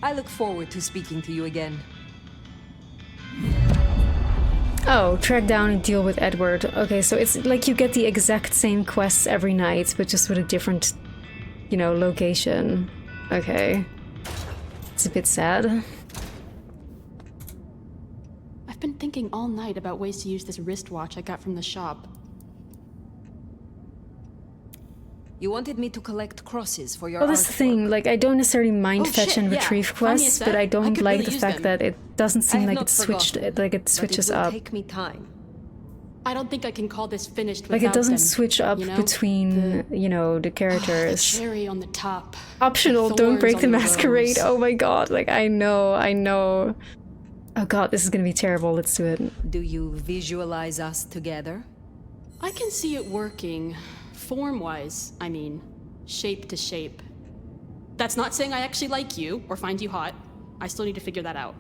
I look forward to speaking to you again. Oh, track down and deal with Edward. Okay, so it's like you get the exact same quests every night, but just with a different, you know, location. Okay. It's a bit sad. I've been thinking all night about ways to use this wristwatch I got from the shop. You wanted me to collect crosses for your Well, that's the thing, like, I don't necessarily mind fetch and retrieve quests, but I don't like the fact that it doesn't seem like it's switched, like it switches up. Take me time. I don't think I can call this finished Like, without it doesn't them, switch up you know? between, you know, the characters. The cherry on the top. Optional, don't break the on the masquerade. rose. Oh my god, like, I know. Oh god, this is gonna be terrible, let's do it. Do you visualize us together? I can see it working. Form-wise, I mean. Shape to shape. That's not saying I actually like you, or find you hot. I still need to figure that out.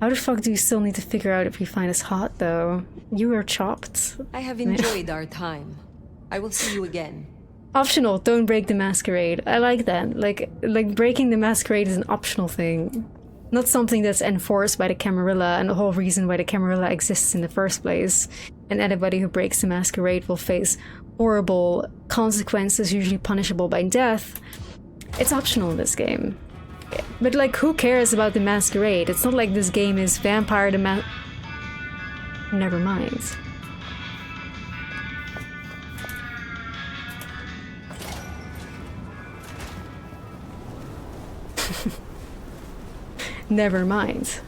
How the fuck do you still need to figure out if we find us hot, though? You are chopped. I have enjoyed our time. I will see you again. Optional, don't break the masquerade. I like that. Like breaking the masquerade is an optional thing. Not something that's enforced by the Camarilla and the whole reason why the Camarilla exists in the first place. And anybody who breaks the masquerade will face horrible consequences, usually punishable by death. It's optional in this game. But, like, who cares about the masquerade? It's not like this game is Vampire the Never mind. Never mind.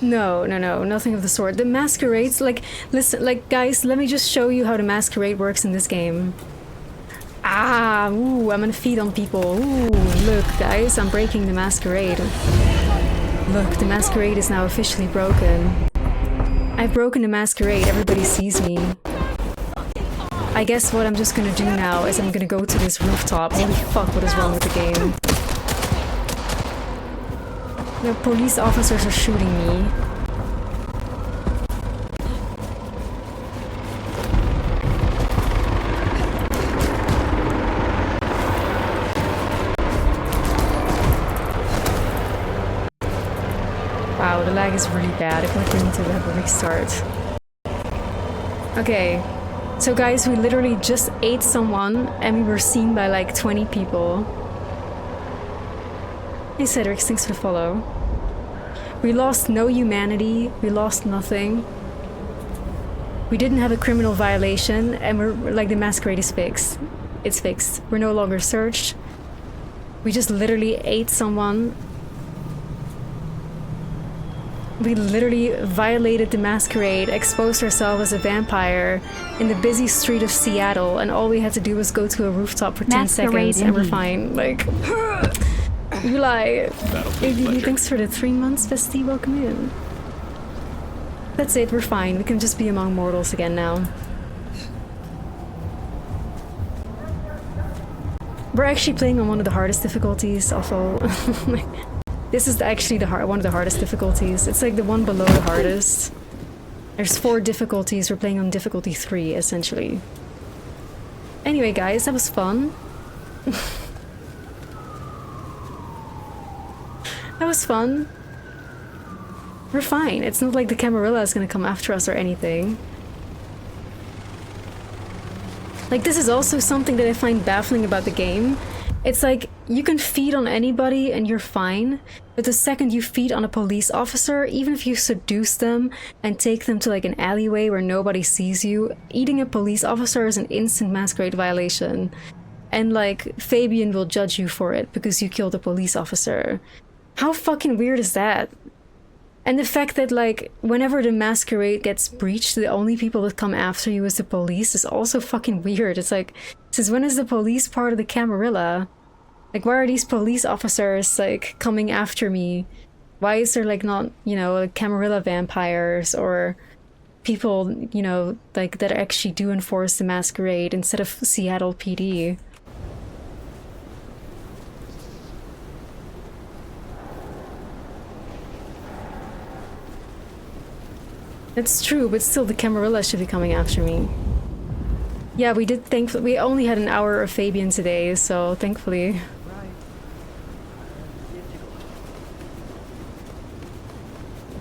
No, nothing of the sort. The masquerades, like, listen, like, guys, let me just show you how the masquerade works in this game. Ah, ooh, I'm gonna feed on people. Ooh, look, guys, I'm breaking the masquerade. Look, the masquerade is now officially broken. I've broken the masquerade, everybody sees me. I guess what I'm just gonna do now is I'm gonna go to this rooftop. Holy fuck, what is wrong with the game? The police officers are shooting me. Wow, the lag is really bad. I feel like we need to have a restart. Okay, so guys, we literally just ate someone and we were seen by like 20 people. Hey Cedric, thanks for the follow. We lost no humanity, we lost nothing. We didn't have a criminal violation, and we're like, the masquerade is fixed. It's fixed. We're no longer searched. We just literally ate someone. We literally violated the masquerade, exposed ourselves as a vampire in the busy street of Seattle, and all we had to do was go to a rooftop for 10 seconds and we're fine. Like, you lie. ADD, thanks for the 3 months, Vesti, welcome in. That's it, we're fine. We can just be among mortals again now. We're actually playing on one of the hardest difficulties, although this is actually one of the hardest difficulties. It's like the one below the hardest. There's 4 difficulties, we're playing on difficulty 3, essentially. Anyway, guys, that was fun. That was fun. We're fine. It's not like the Camarilla is gonna come after us or anything. Like, this is also something that I find baffling about the game. It's like, you can feed on anybody and you're fine, but the second you feed on a police officer, even if you seduce them and take them to like an alleyway where nobody sees you, eating a police officer is an instant masquerade violation. And like, Fabian will judge you for it because you killed a police officer. How fucking weird is that? And the fact that, like, whenever the masquerade gets breached, the only people that come after you is the police is also fucking weird. It's like, since when is the police part of the Camarilla? Like, why are these police officers, like, coming after me? Why is there, like, not, you know, like, Camarilla vampires or people, you know, like, that actually do enforce the masquerade instead of Seattle PD? It's true, but still the Camarilla should be coming after me. Yeah, we did we only had an hour of Fabian today, so thankfully.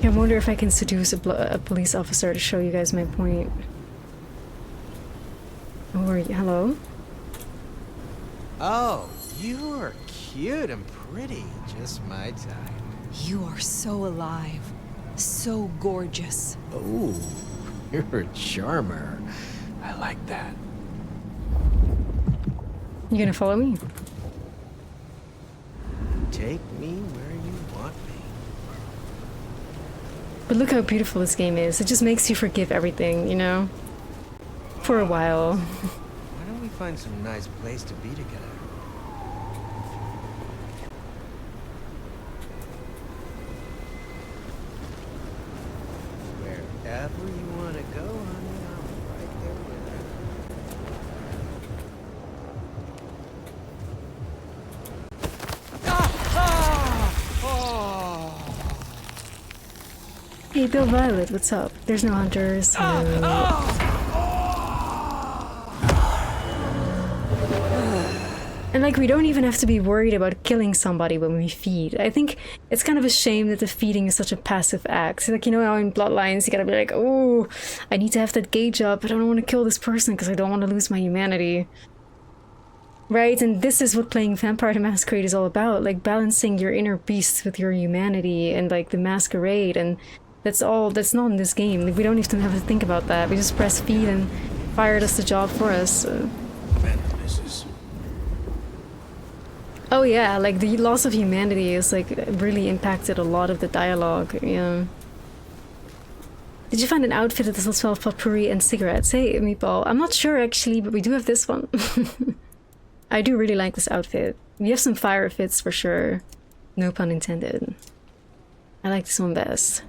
I wonder if I can seduce a police officer to show you guys my point. Oh, are you? Hello? Oh, you are cute and pretty. Just my type. You are so alive. So gorgeous. Oh, you're a charmer. I like that. You gonna follow me? Take me where you want me. But look how beautiful this game is. It just makes you forgive everything, you know? For a while. Why don't we find some nice place to be together? Wherever you want to go, honey, I'm right there with her. Hey, Bill Violet, what's up? There's no hunters. And like, we don't even have to be worried about killing somebody when we feed. I think it's kind of a shame that the feeding is such a passive act. Like, you know how in Bloodlines you gotta be like, oh, I need to have that gauge up, but I don't want to kill this person because I don't want to lose my humanity. Right, and this is what playing Vampire the Masquerade is all about, like balancing your inner beast with your humanity and like the masquerade, and that's not in this game. Like, we don't even have to think about that. We just press feed and fire does the job for us. Oh yeah, like the loss of humanity is like really impacted a lot of the dialogue, yeah. Did you find an outfit that does 12 potpourri and cigarettes? Hey, Meatball. I'm not sure actually, but we do have this one. I do really like this outfit. We have some fire fits for sure. No pun intended. I like this one best.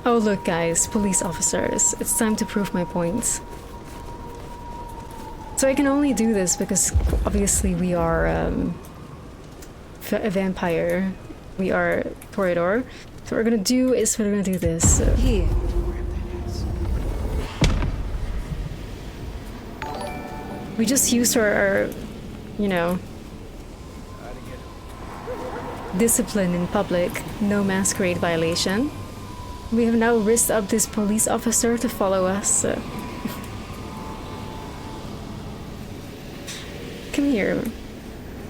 Oh look guys, police officers. It's time to prove my points. So I can only do this because obviously we are a vampire. We are Toreador. So what we're gonna do is we're gonna do this. Here. We just used our, you know, discipline in public. No masquerade violation. We have now risked up this police officer to follow us. Come here.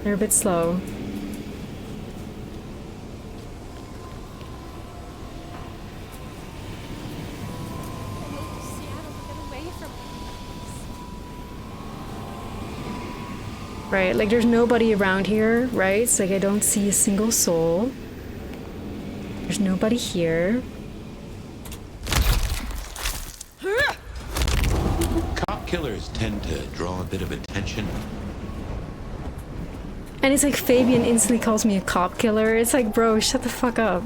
They're a bit slow. Right, like there's nobody around here, right? It's like I don't see a single soul. There's nobody here. Cop killers tend to draw a bit of attention. And it's like Fabian instantly calls me a cop killer. It's like, bro, shut the fuck up.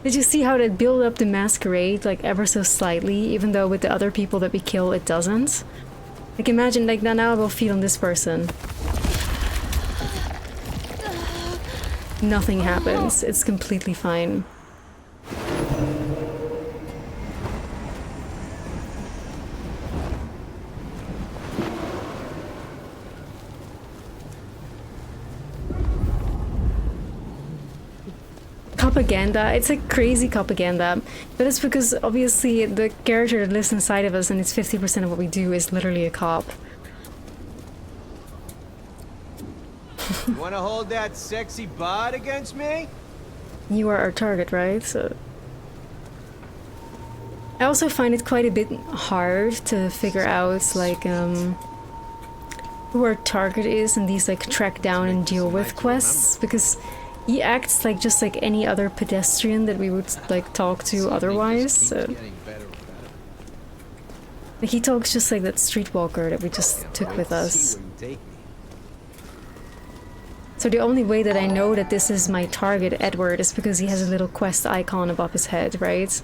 Did you see how that built up the masquerade like ever so slightly, even though with the other people that we kill it doesn't? Like imagine like now I will feed on this person. Nothing happens. It's completely fine. Propaganda. It's like crazy propaganda, but it's because obviously the character that lives inside of us and it's 50% of what we do is literally a cop. You wanna hold that sexy bod against me? You are our target, right? So I also find it quite a bit hard to figure out like who our target is in these like track down and deal with quests, because he acts like just like any other pedestrian that we would like talk to otherwise. So like, he talks just like that streetwalker that we just took with us. So the only way that I know that this is my target, Edward, is because he has a little quest icon above his head, right?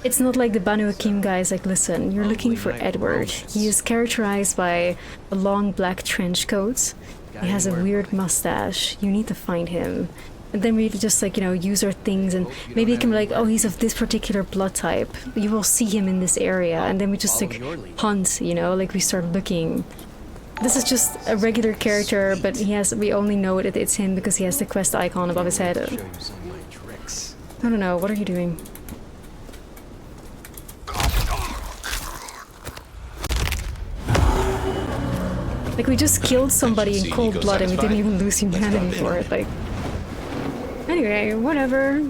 It's not like the Banu Hakim guys like, listen, you're looking for Edward. He is characterized by a long black trench coat. He has a weird mustache. You need to find him. And then we just like, you know, use our things and maybe it can be like, oh, he's of this particular blood type. You will see him in this area. And then we just like hunt, you know, like we start looking. This is just a regular character, but we only know it's him because he has the quest icon above his head. I don't know, what are you doing? Like we just killed somebody in cold blood and we didn't even lose humanity for it, like... Anyway, whatever.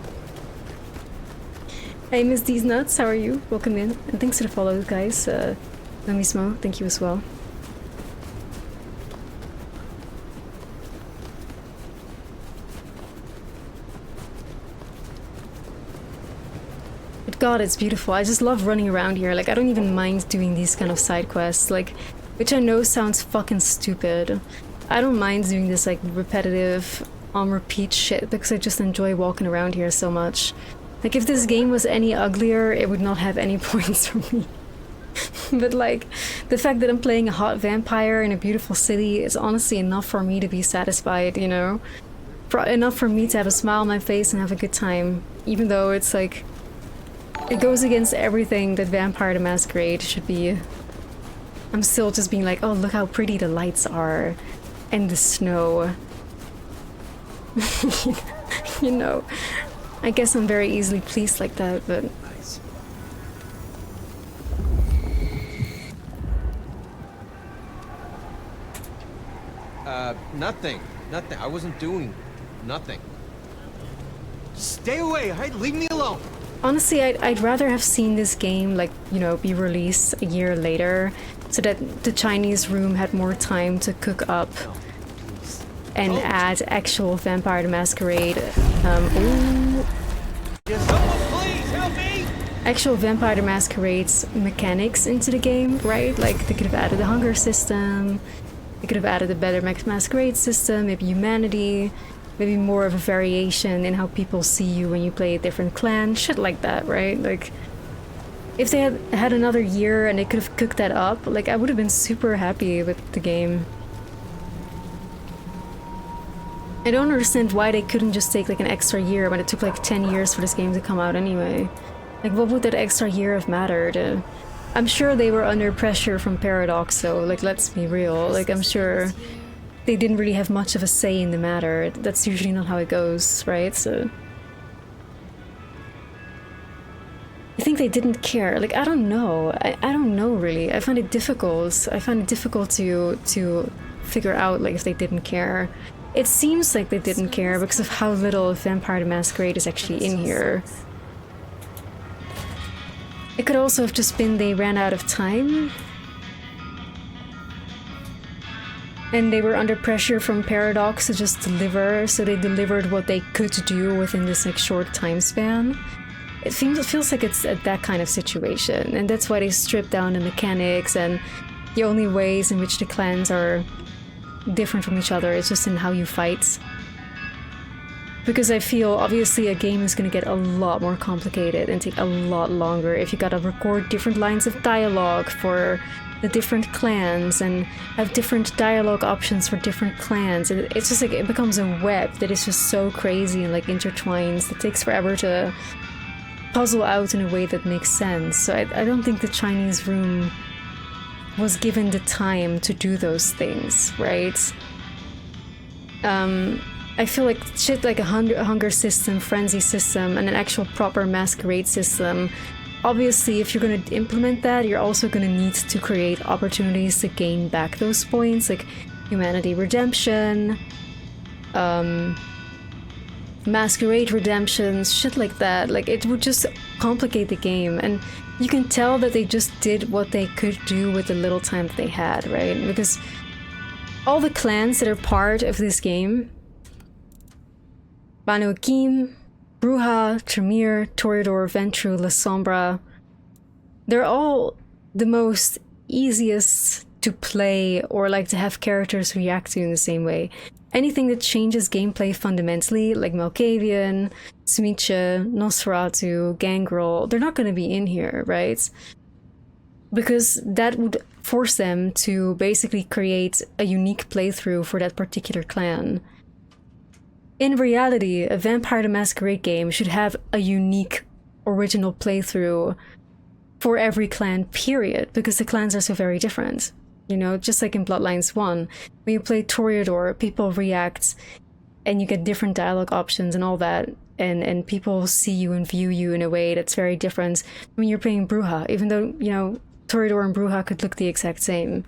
Hey Miss D's Nuts, how are you? Welcome in. And thanks for the follows, guys. Lemismo, thank you as well. But God, it's beautiful. I just love running around here. Like, I don't even mind doing these kind of side quests, like, which I know sounds fucking stupid. I don't mind doing this, like, repetitive, on-repeat shit because I just enjoy walking around here so much. Like, if this game was any uglier, it would not have any points for me. But, like, the fact that I'm playing a hot vampire in a beautiful city is honestly enough for me to be satisfied, you know? Enough for me to have a smile on my face and have a good time. Even though it's, like... It goes against everything that Vampire the Masquerade should be. I'm still just being like, oh, look how pretty the lights are. And the snow. You know, I guess I'm very easily pleased like that, but... Nice. Nothing. Nothing. I wasn't doing nothing. Stay away, right? Leave me alone. Honestly, I'd rather have seen this game, like, you know, be released a year later, so that the Chinese room had more time to cook up and add actual Vampire the Masquerade. Please help me! Actual Vampire the Masquerade's mechanics into the game, right? Like, they could have added a hunger system, they could have added a better Masquerade system, maybe humanity, maybe more of a variation in how people see you when you play a different clan, shit like that, right? Like, if they had another year and they could have cooked that up, like, I would have been super happy with the game. I don't understand why they couldn't just take like an extra year when it took like 10 years for this game to come out anyway. Like, what would that extra year have mattered? I'm sure they were under pressure from Paradox, so, like, let's be real. Like, I'm sure they didn't really have much of a say in the matter. That's usually not how it goes, right? So I think they didn't care. Like, I don't know. I don't know, really. I find it difficult. I find it difficult to figure out, like, if they didn't care. It seems like they didn't care because of how little Vampire the Masquerade is actually in here. It could also have just been they ran out of time. And they were under pressure from Paradox to just deliver, so they delivered what they could do within this like short time span. It feels like it's that kind of situation, and that's why they stripped down the mechanics, and the only ways in which the clans are different from each other is just in how you fight. Because I feel obviously a game is going to get a lot more complicated and take a lot longer if you gotta record different lines of dialogue for the different clans and have different dialogue options for different clans, and it's just like it becomes a web that is just so crazy and like intertwines that takes forever to puzzle out in a way that makes sense. So I don't think the Chinese room was given the time to do those things, right? I feel like shit like a hunger system, frenzy system, and an actual proper masquerade system. Obviously, if you're going to implement that, you're also going to need to create opportunities to gain back those points, like humanity redemption, masquerade redemptions, shit like that. Like, it would just complicate the game, and you can tell that they just did what they could do with the little time that they had, right? Because all the clans that are part of this game, Banu Hakim, Bruja, Tremere, Toreador, Ventru, La Sombra, they're all the most easiest to play or like to have characters react to in the same way. Anything that changes gameplay fundamentally, like Malkavian, Smicha, Noseratu, Gangrel, they're not going to be in here, right? Because that would force them to basically create a unique playthrough for that particular clan. In reality, a Vampire the Masquerade game should have a unique, original playthrough for every clan, period, because the clans are so very different. You know, just like in Bloodlines 1, when you play Toreador, people react and you get different dialogue options and all that, and people see you and view you in a way that's very different when you're playing Bruja, even though, you know, Toreador and Bruja could look the exact same.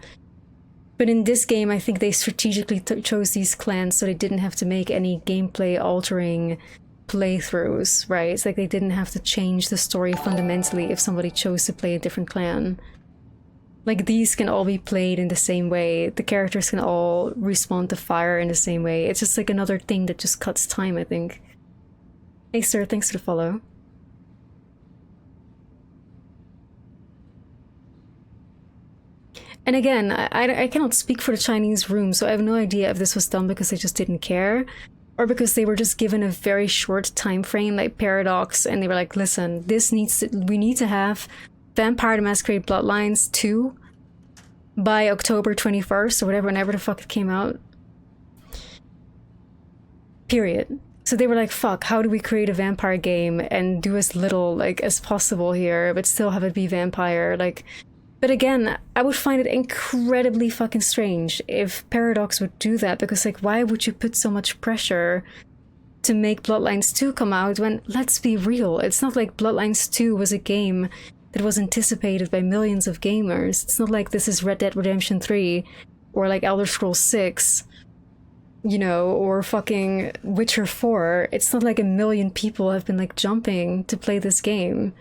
But in this game, I think they strategically chose these clans so they didn't have to make any gameplay-altering playthroughs, right? It's like they didn't have to change the story fundamentally if somebody chose to play a different clan. Like, these can all be played in the same way. The characters can all respond to fire in the same way. It's just like another thing that just cuts time, I think. Hey, sir, thanks for the follow. And again, I cannot speak for the Chinese room, so I have no idea if this was done because they just didn't care, or because they were just given a very short time frame, like Paradox, and they were like, listen, we need to have Vampire the Masquerade Bloodlines 2 by October 21st, or whenever the fuck it came out. Period. So they were like, fuck, how do we create a vampire game and do as little, like, as possible here, but still have it be vampire, like... But again, I would find it incredibly fucking strange if Paradox would do that, because, like, why would you put so much pressure to make Bloodlines 2 come out when, let's be real, it's not like Bloodlines 2 was a game that was anticipated by millions of gamers. It's not like this is Red Dead Redemption 3 or like Elder Scrolls 6, you know, or fucking Witcher 4. It's not like a million people have been like jumping to play this game.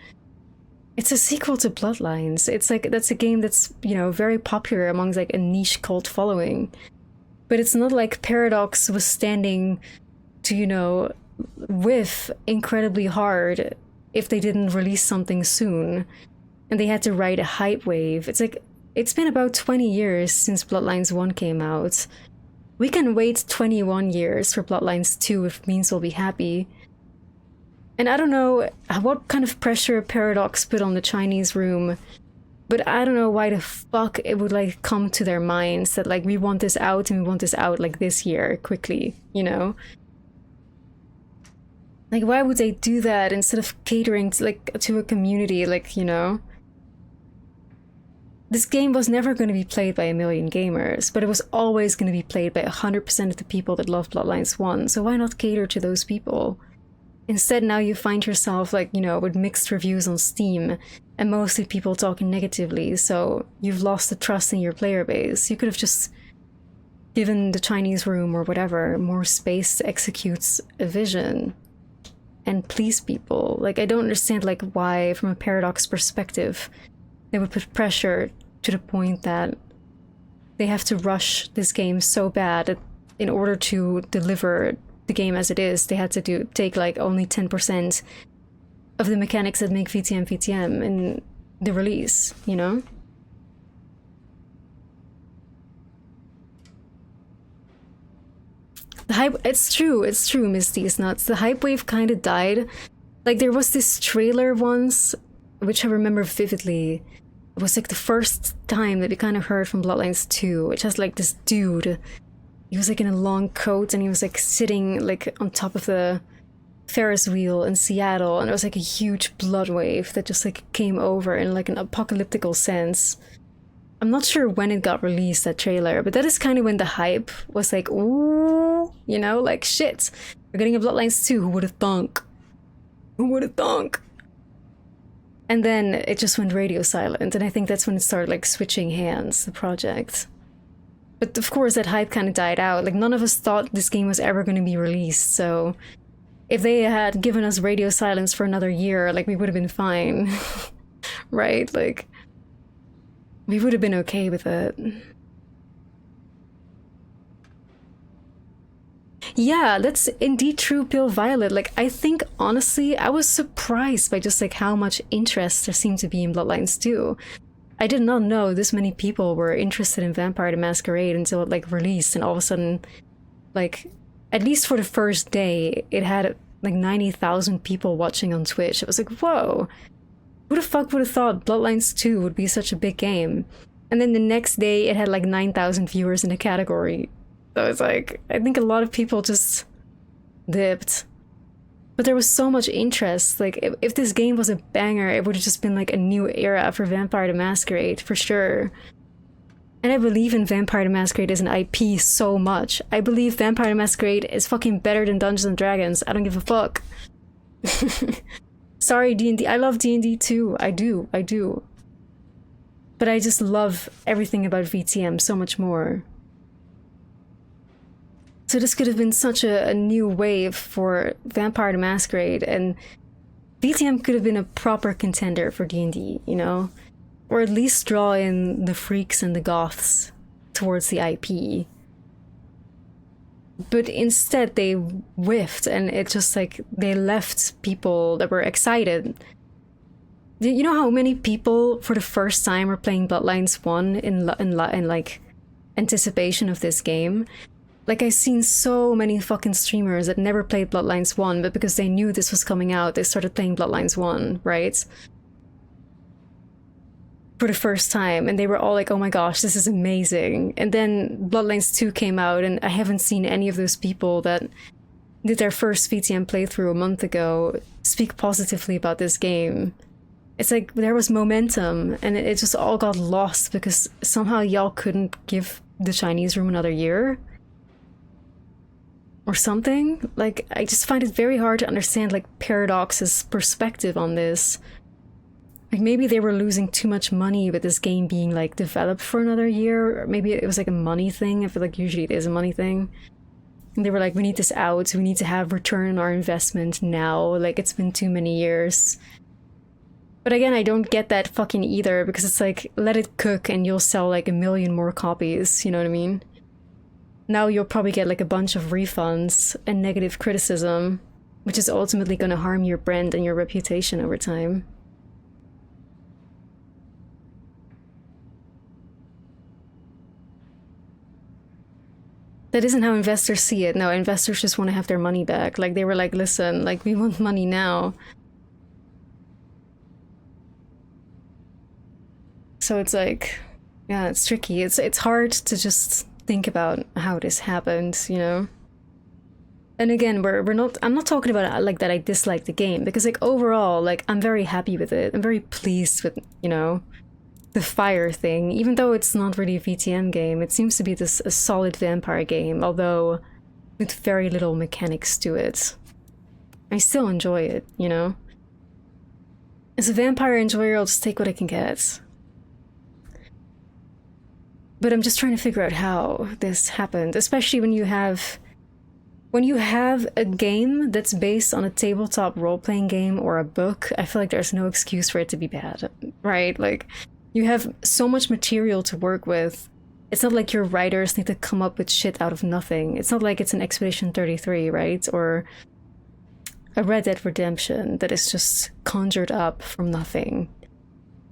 It's a sequel to Bloodlines. It's like, that's a game that's, you know, very popular amongst like a niche cult following. But it's not like Paradox was standing to, you know, whiff incredibly hard if they didn't release something soon. And they had to ride a hype wave. It's like, it's been about 20 years since Bloodlines 1 came out. We can wait 21 years for Bloodlines 2 if it means we'll be happy. And I don't know what kind of pressure Paradox put on the Chinese room, but I don't know why the fuck it would like come to their minds that like we want this out and we want this out like this year, quickly, you know? Like why would they do that instead of catering to, like, to a community, like, you know? This game was never going to be played by a million gamers, but it was always going to be played by 100% of the people that love Bloodlines 1, so why not cater to those people? Instead, now you find yourself, like, you know, with mixed reviews on Steam, and mostly people talking negatively, so you've lost the trust in your player base. You could have just given the Chinese room or whatever more space to execute a vision and please people. Like, I don't understand, like, why, from a Paradox perspective, they would put pressure to the point that they have to rush this game so bad that in order to deliver the game as it is, they had to take like only 10% of the mechanics that make VTM in the release, you know? The hype, it's true, Misty is nuts. The hype wave kind of died. Like, there was this trailer once, which I remember vividly. It was like the first time that we kind of heard from Bloodlines 2, which has like this dude. He was like in a long coat and he was like sitting like on top of the Ferris wheel in Seattle, and it was like a huge blood wave that just like came over in like an apocalyptical sense. I'm not sure when it got released, that trailer, but that is kind of when the hype was like, ooh, you know, like shit, we're getting a Bloodlines 2, who would have thunk? Who would have thunk? And then it just went radio silent, and I think that's when it started like switching hands, the project. But of course that hype kind of died out. Like, none of us thought this game was ever going to be released, so if they had given us radio silence for another year, like, we would have been fine. Right? Like, we would have been okay with it. Yeah, that's indeed true, Pale Violet. Like, I think, honestly, I was surprised by just, like, how much interest there seemed to be in Bloodlines 2. I did not know this many people were interested in Vampire the Masquerade until it, like, released, and all of a sudden, like, at least for the first day, it had, like, 90,000 people watching on Twitch. It was like, whoa, who the fuck would have thought Bloodlines 2 would be such a big game? And then the next day, it had, like, 9,000 viewers in the category. So it's like, I think a lot of people just dipped. But there was so much interest. Like, if this game was a banger, it would have just been like a new era for Vampire the Masquerade, for sure. And I believe in Vampire the Masquerade as an IP so much. I believe Vampire the Masquerade is fucking better than Dungeons and Dragons. I don't give a fuck. Sorry, D&D. I love D&D too. I do. But I just love everything about VTM so much more. So this could have been such a new wave for Vampire the Masquerade, and VTM could have been a proper contender for D&D, you know? Or at least draw in the freaks and the goths towards the IP. But instead they whiffed, and it just like, they left people that were excited. You know how many people for the first time were playing Bloodlines 1 in like anticipation of this game? Like, I've seen so many fucking streamers that never played Bloodlines 1, but because they knew this was coming out, they started playing Bloodlines 1, right? For the first time, and they were all like, oh my gosh, this is amazing. And then Bloodlines 2 came out, and I haven't seen any of those people that did their first VTM playthrough a month ago speak positively about this game. It's like, there was momentum, and it just all got lost because somehow y'all couldn't give the Chinese room another year. or something. Like, I just find it very hard to understand, like, Paradox's perspective on this. Like, maybe they were losing too much money with this game being, like, developed for another year. Or maybe it was, like, a money thing. I feel like usually it is a money thing. And they were like, we need this out. We need to have return on our investment now. Like, it's been too many years. But again, I don't get that fucking either, because it's like, let it cook and you'll sell, like, 1 million more copies. You know what I mean? Now you'll probably get, like, a bunch of refunds and negative criticism, which is ultimately going to harm your brand and your reputation over time. That isn't how investors see it. No, investors just want to have their money back. Like, they were like, listen, like, we want money now. So it's like, yeah, it's tricky. It's hard to just think about how this happened, you know? And again, I'm not talking about like that I dislike the game, because like overall, like, I'm very happy with it. I'm very pleased with, you know, the fire thing. Even though it's not really a VTM game, it seems to be a solid vampire game, although with very little mechanics to it. I still enjoy it, you know? As a vampire enjoyer, I'll just take what I can get. But I'm just trying to figure out how this happened, especially when you have a game that's based on a tabletop role-playing game or a book. I feel like there's no excuse for it to be bad, right? Like, you have so much material to work with. It's not like your writers need to come up with shit out of nothing. It's not like it's an Expedition 33, right? Or a Red Dead Redemption that is just conjured up from nothing.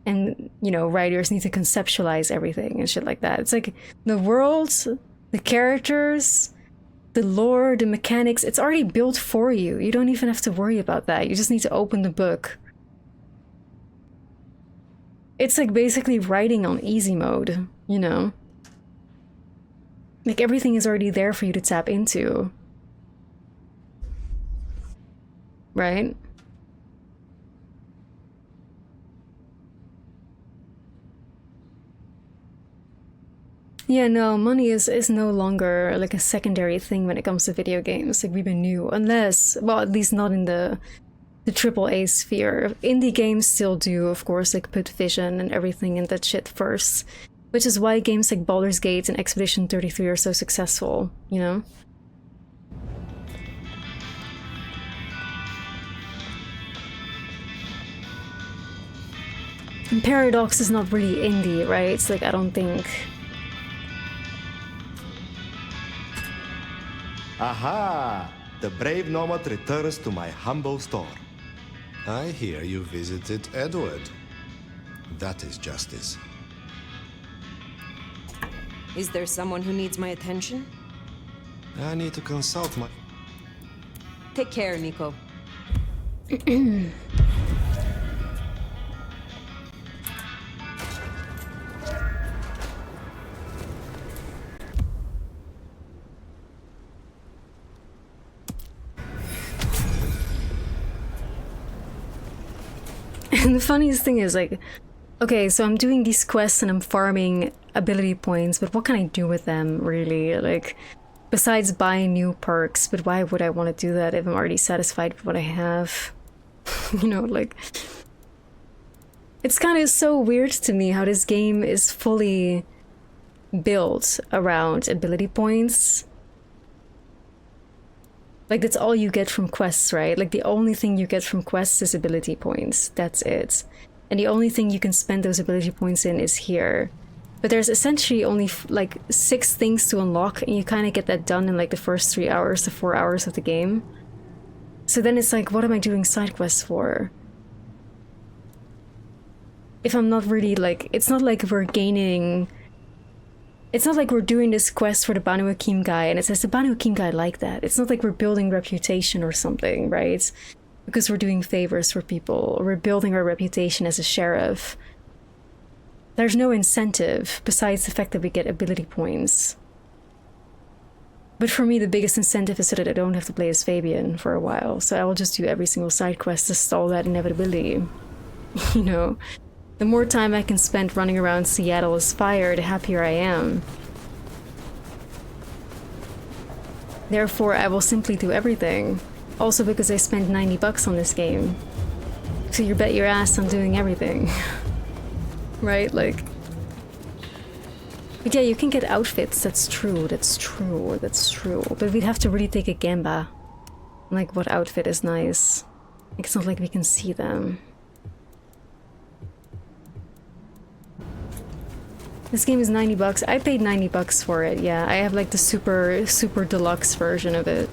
And, you know, writers need to conceptualize everything and shit like that. It's like, the worlds, the characters, the lore, the mechanics, it's already built for you. You don't even have to worry about that. You just need to open the book. It's like basically writing on easy mode, you know? Like, everything is already there for you to tap into. Right? Yeah, no, money is no longer like a secondary thing when it comes to video games. Like, we've been new, unless, well, at least not in the AAA sphere. Indie games still do, of course, like, put vision and everything in that shit first. Which is why games like Baldur's Gate and Expedition 33 are so successful, you know? And Paradox is not really indie, right? It's like, I don't think... Aha! The brave nomad returns to my humble store. I hear you visited Edward. That is justice. Is there someone who needs my attention? I need to consult my... Take care, Nico. And the funniest thing is, like, okay, so I'm doing these quests and I'm farming ability points, but what can I do with them, really? Like, besides buying new perks, but why would I want to do that if I'm already satisfied with what I have? You know, like... It's kind of so weird to me how this game is fully built around ability points. Like, that's all you get from quests, right? Like, the only thing you get from quests is ability points. That's it. And the only thing you can spend those ability points in is here. But there's essentially only, like, 6 things to unlock, and you kind of get that done in, like, the first 3 hours to 4 hours of the game. So then it's like, what am I doing side quests for? If I'm not really, like... It's not like we're gaining... It's not like we're doing this quest for the Banu Hakim guy and it says the Banu Hakim guy like that. It's not like we're building reputation or something, right? Because we're doing favors for people, or we're building our reputation as a sheriff. There's no incentive besides the fact that we get ability points. But for me, the biggest incentive is so that I don't have to play as Fabian for a while. So I will just do every single side quest to stall that inevitability. You know? The more time I can spend running around Seattle as Fire, the happier I am. Therefore, I will simply do everything. Also because I spent 90 bucks on this game. So you bet your ass I'm doing everything. Right? Like... But yeah, you can get outfits, that's true, that's true, that's true. But we'd have to really take a gamba. Like, what outfit is nice. Like, it's not like we can see them. This game is 90 bucks. I paid 90 bucks for it, yeah. I have like the super deluxe version of it.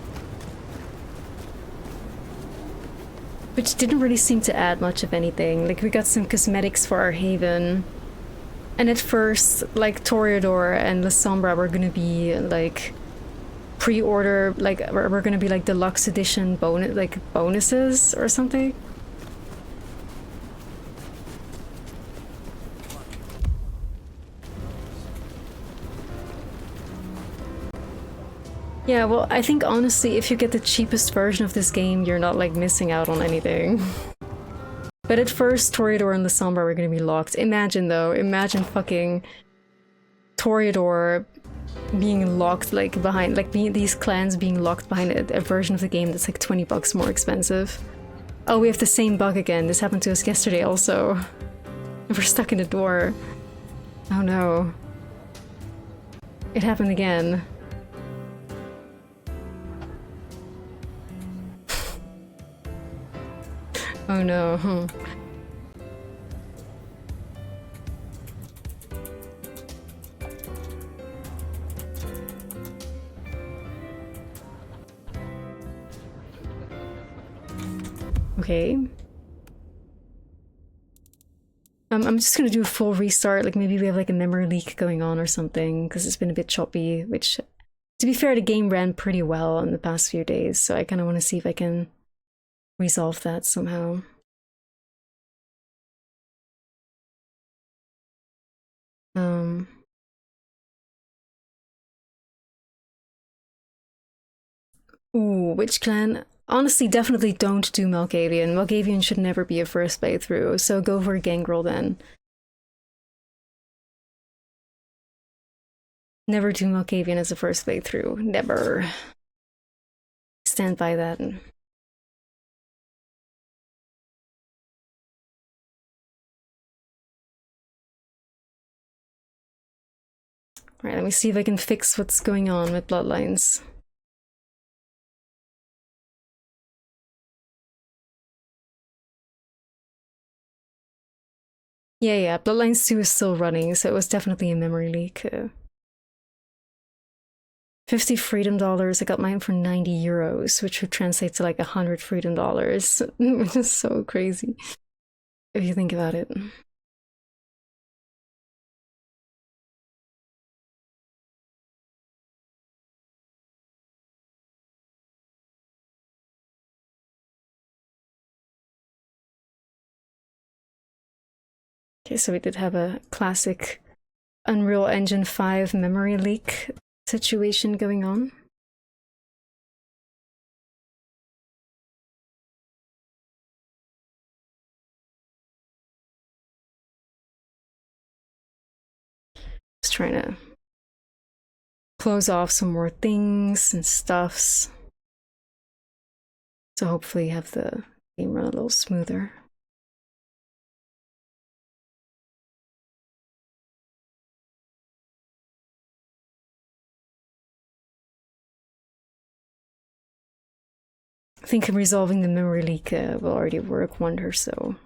Which didn't really seem to add much of anything. Like, we got some cosmetics for our haven. And at first, like, Toreador and La Sombra were gonna be, like, pre-order, like, we're gonna be, like, deluxe edition bonuses or something. Yeah, well, I think, honestly, if you get the cheapest version of this game, you're not, like, missing out on anything. But at first, Toreador and La Sombra were gonna be locked. Imagine, though, imagine fucking Toreador being locked, like, behind, like, these clans being locked behind a version of the game that's, like, 20 bucks more expensive. Oh, we have the same bug again. This happened to us yesterday, also. We're stuck in a door. Oh, no. It happened again. Oh no, huh. Okay. I'm just gonna do a full restart, like maybe we have like a memory leak going on or something, because it's been a bit choppy, which, to be fair, the game ran pretty well in the past few days, so I kind of want to see if I can resolve that somehow. Ooh, which clan? Honestly, definitely don't do Malkavian. Malkavian should never be a first playthrough, so go for Gangrel then. Never do Malkavian as a first playthrough. Never. Stand by that. Right, let me see if I can fix what's going on with Bloodlines. Yeah, Bloodlines 2 is still running, so it was definitely a memory leak. 50 freedom dollars, I got mine for 90 euros, which would translate to like 100 freedom dollars, which is so crazy, if you think about it. Okay, so we did have a classic Unreal Engine 5 memory leak situation going on. Just trying to close off some more things and stuffs to hopefully have the game run a little smoother. I think resolving the memory leak will already work wonders, so.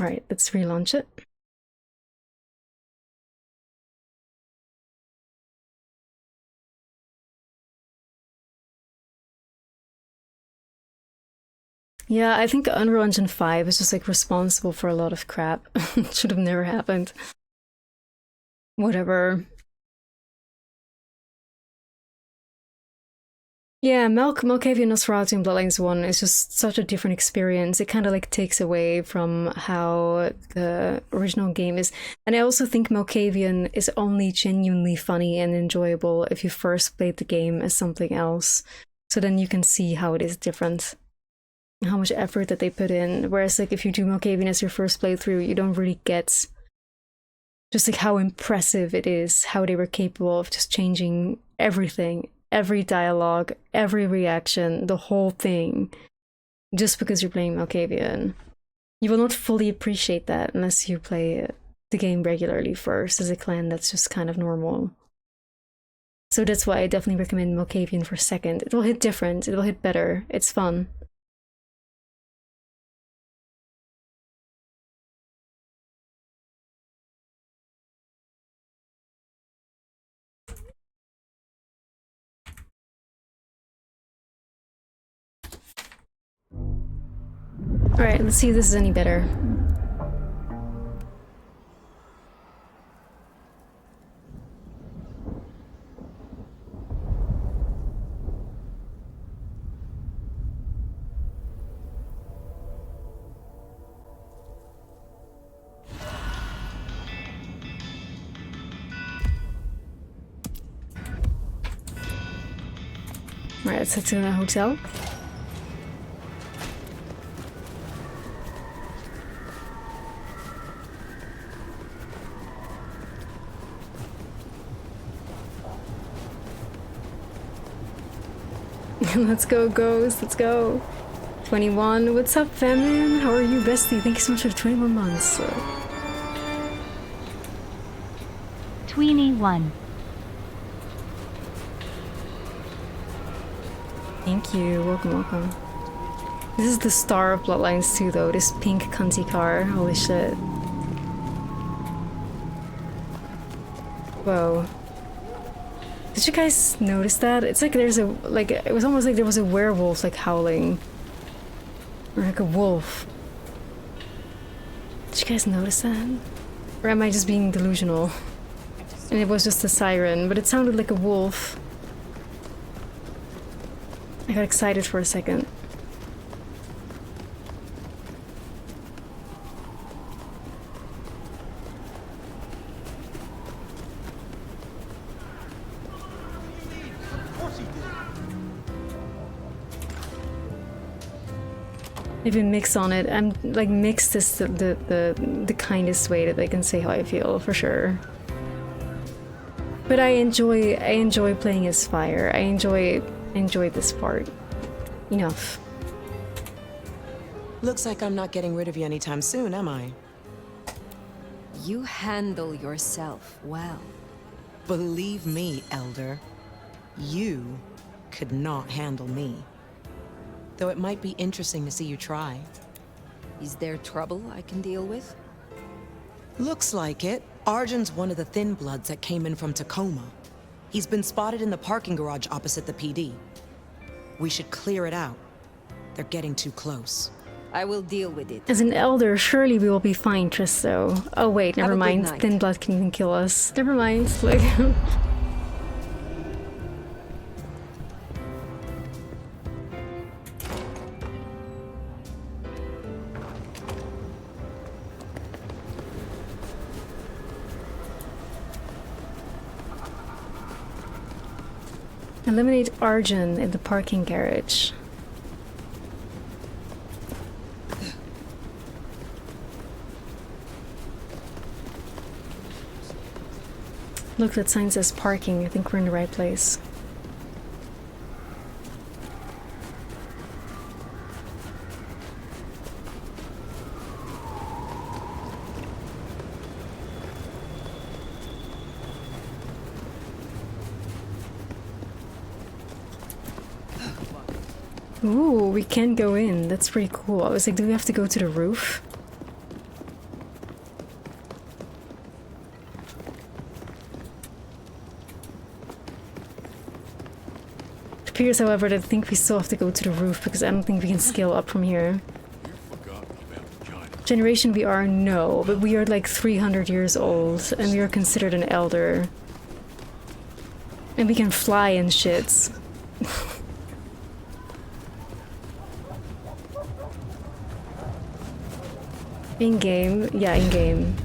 Alright, let's relaunch it. Yeah, I think Unreal Engine 5 is just like responsible for a lot of crap. It should have never happened. Whatever. Yeah, Malkavian, Noseratu, and Bloodlines 1 is just such a different experience. It kind of like takes away from how the original game is. And I also think Malkavian is only genuinely funny and enjoyable if you first played the game as something else. So then you can see how it is different. How much effort that they put in. Whereas like if you do Malkavian as your first playthrough, you don't really get just like how impressive it is, how they were capable of just changing everything, every dialogue, every reaction, the whole thing, just because you're playing Malkavian. You will not fully appreciate that unless you play the game regularly first. As a clan, that's just kind of normal. So that's why I definitely recommend Malkavian for second. It will hit different, it will hit better, it's fun. Alright, let's see if this is any better. Alright, let's head to the hotel. Let's go, Ghost, let's go. 21, what's up, Fabian? How are you, bestie? Thank you so much for 21 months. 21. Thank you, welcome, welcome. This is the star of Bloodlines 2 though, this pink cunty car, holy shit. Whoa. Did you guys notice that? It's like there's a, like, it was almost like there was a werewolf like howling. Or like a wolf. Did you guys notice that? Or am I just being delusional? And it was just a siren, but it sounded like a wolf. I got excited for a second. Maybe mix on it. I'm like mixed is the kindest way that I can say how I feel, for sure. But I enjoy playing as fire. I enjoy this part. Enough. Looks like I'm not getting rid of you anytime soon, am I? You handle yourself well. Believe me, Elder. You could not handle me. Though it might be interesting to see you try. Is there trouble I can deal with? Looks like it. Arjun's one of the Thin Bloods that came in from Tacoma. He's been spotted in the parking garage opposite the PD. We should clear it out. They're getting too close. I will deal with it. As an elder, surely we will be fine, Tristo. Oh wait, never mind. night. Thin blood can even kill us. Never mind. Like. Eliminate Arjun in the parking garage. Look, that sign says parking. I think we're in the right place. Ooh, we can go in. That's pretty cool. I was like, do we have to go to the roof? It appears, however, that I think we still have to go to the roof because I don't think we can scale up from here. Generation we are, no, but we are like 300 years old and we are considered an elder. And we can fly and shit. In-game? Yeah, in-game.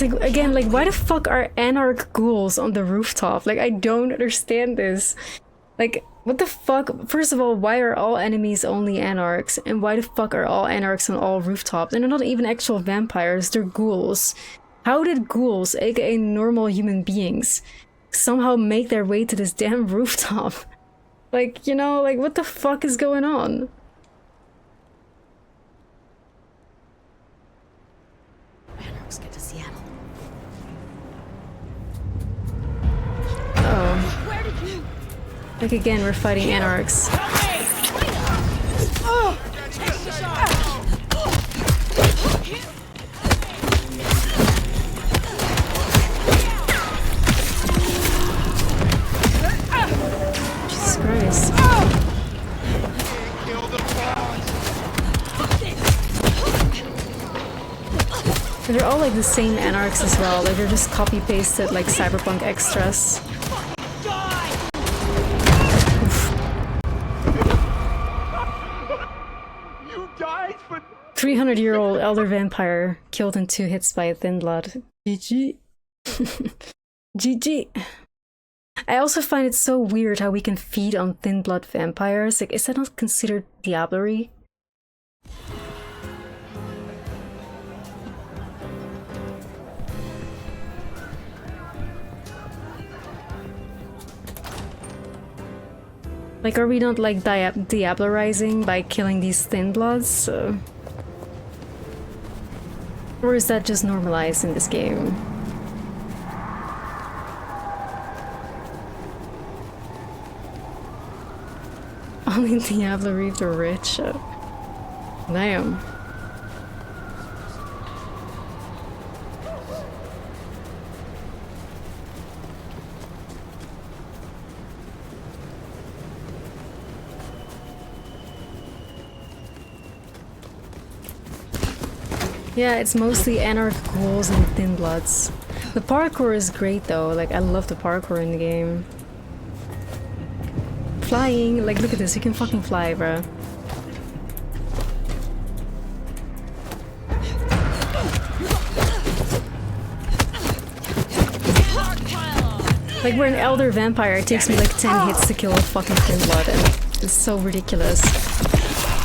It's like, again, like, why the fuck are anarch ghouls on the rooftop? Like, I don't understand this. Like, what the fuck? First of all, why are all enemies only anarchs? And why the fuck are all anarchs on all rooftops? And they're not even actual vampires, they're ghouls. How did ghouls, aka normal human beings, somehow make their way to this damn rooftop? Like, you know, like, what the fuck is going on? Anarchs get to Seattle. Oh. Where did you? Like, again, we're fighting anarchs. Jesus Christ. And they're all like the same anarchs as well, like they're just copy-pasted like cyberpunk extras. 300-year-old elder vampire killed in 2 hits by a thin blood. GG. GG. I also find it so weird how we can feed on thin blood vampires. Like, is that not considered diablerie? Like, are we not like diablerizing by killing these thin bloods? Or is that just normalized in this game? Only diablerie the rich. Damn. Yeah, it's mostly anarch ghouls and thin bloods. The parkour is great though, like I love the parkour in the game. Flying, like look at this, you can fucking fly, bro. Like we're an elder vampire, it takes me like 10 hits to kill a fucking thin blood and it's so ridiculous.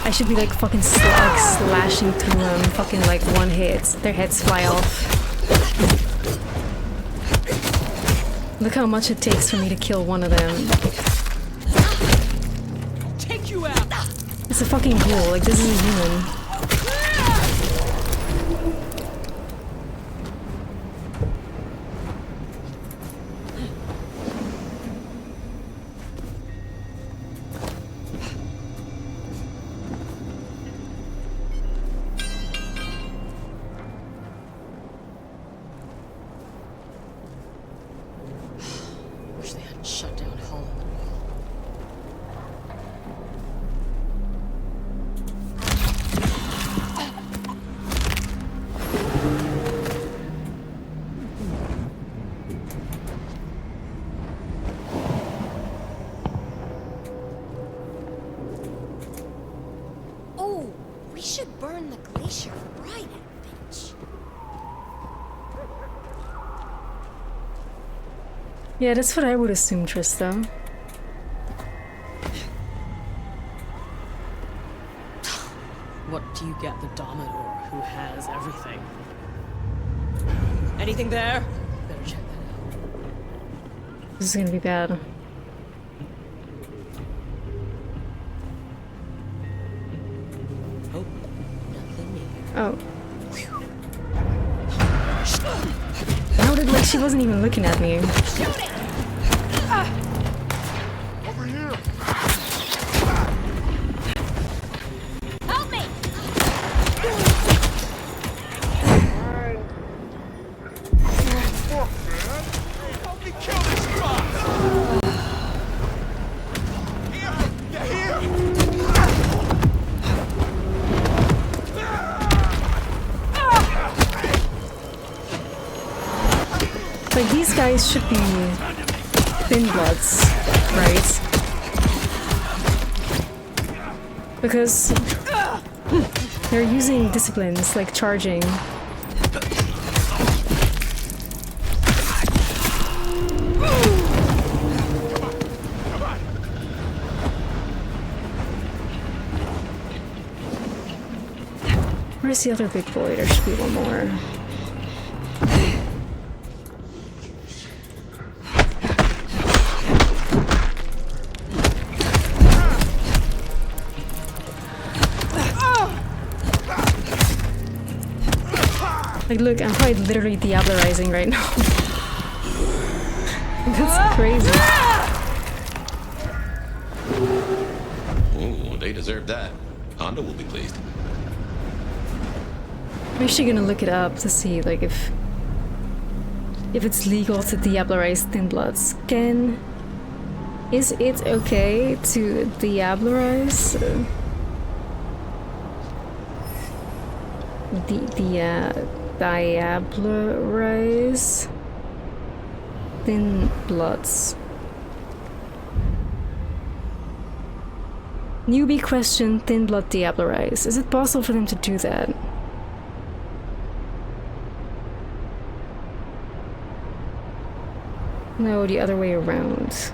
I should be like fucking slashing through them, fucking like one hit, their heads fly off. Look how much it takes for me to kill one of them. Take you out. It's a fucking ghoul, like this is a human. Yeah, that's what I would assume, Trista. What do you get the Dominor who has everything? Anything there? Better check that out. This is gonna be bad. Oh, nothing here. Oh. How did, like, she wasn't even looking at me. Over here. Help me! Help me kill this guy! Here! Get here! Like, these guys should be thin bloods, right? Because they're using disciplines like charging. Where's the other big boy? There should be one more. Like, look, I'm quite literally diablerizing right now. That's crazy. Ooh, they deserve that. Honda will be pleased. I'm actually gonna look it up to see, like, if it's legal to diablerize Thin Bloods. Is it okay to diablerize? Diablerize Thin Bloods. Newbie question, Thin Blood diablerize. Is it possible for them to do that? No, the other way around.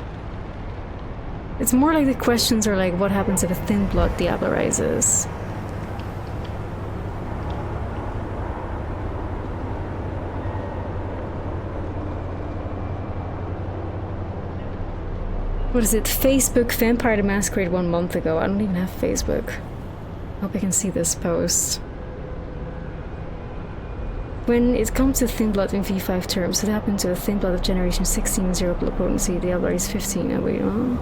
It's more like the questions are like, what happens if a Thin Blood diablerizes? What is it? Facebook Vampire the Masquerade 1 month ago. I don't even have Facebook. Hope I can see this post. When it comes to Thin Blood in V5 terms, what happened to a Thin Blood of Generation 16 0 blood potency? The other is 15. Oh, wait, oh.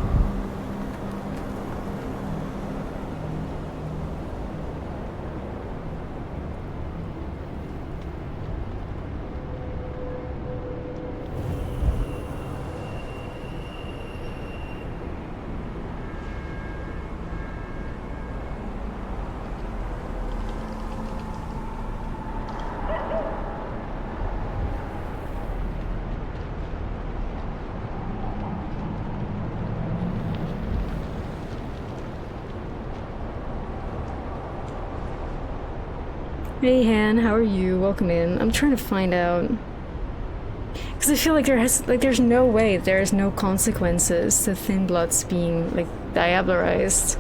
Hey Han, how are you? Welcome in. I'm trying to find out, because I feel like there's no way there's no consequences to Thin Bloods being like diablerized.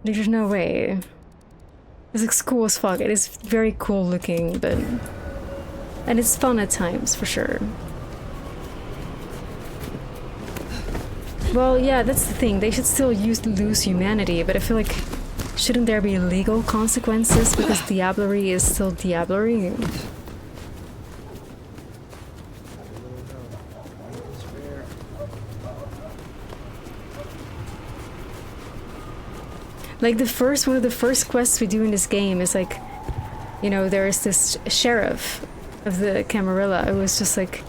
Like, there's no way. It looks cool as fuck. It is very cool looking, and it's fun at times for sure. Well, yeah, that's the thing. They should still lose humanity, but I feel like, shouldn't there be legal consequences because diablerie is still diablerie? Like one of the first quests we do in this game is like, you know, there is this sheriff of the Camarilla. It was just like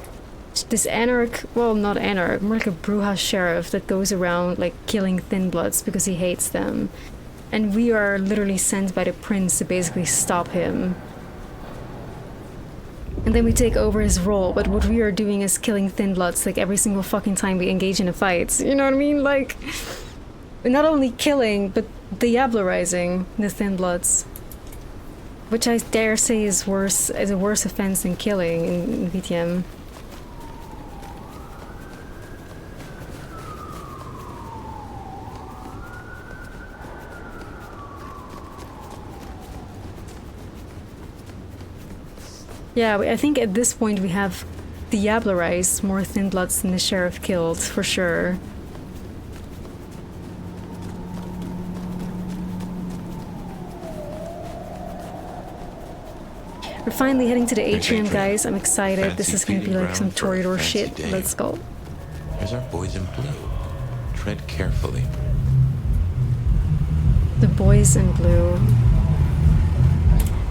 this anarch, well, not anarch, more like a Bruja sheriff that goes around like killing Thin Bloods because he hates them. And we are literally sent by the prince to basically stop him. And then we take over his role, but what we are doing is killing Thin Bloods like every single fucking time we engage in a fight. You know what I mean? Like, not only killing, but diablerizing the Thin Bloods. Which I dare say is a worse offense than killing in VTM. Yeah, I think at this point we have diablerized more Thin Bloods than the sheriff killed, for sure. We're finally heading to the Atrium, guys. I'm excited. This is gonna be like some Toreador shit. Let's go. There's our boys in blue. Tread carefully. The boys in blue.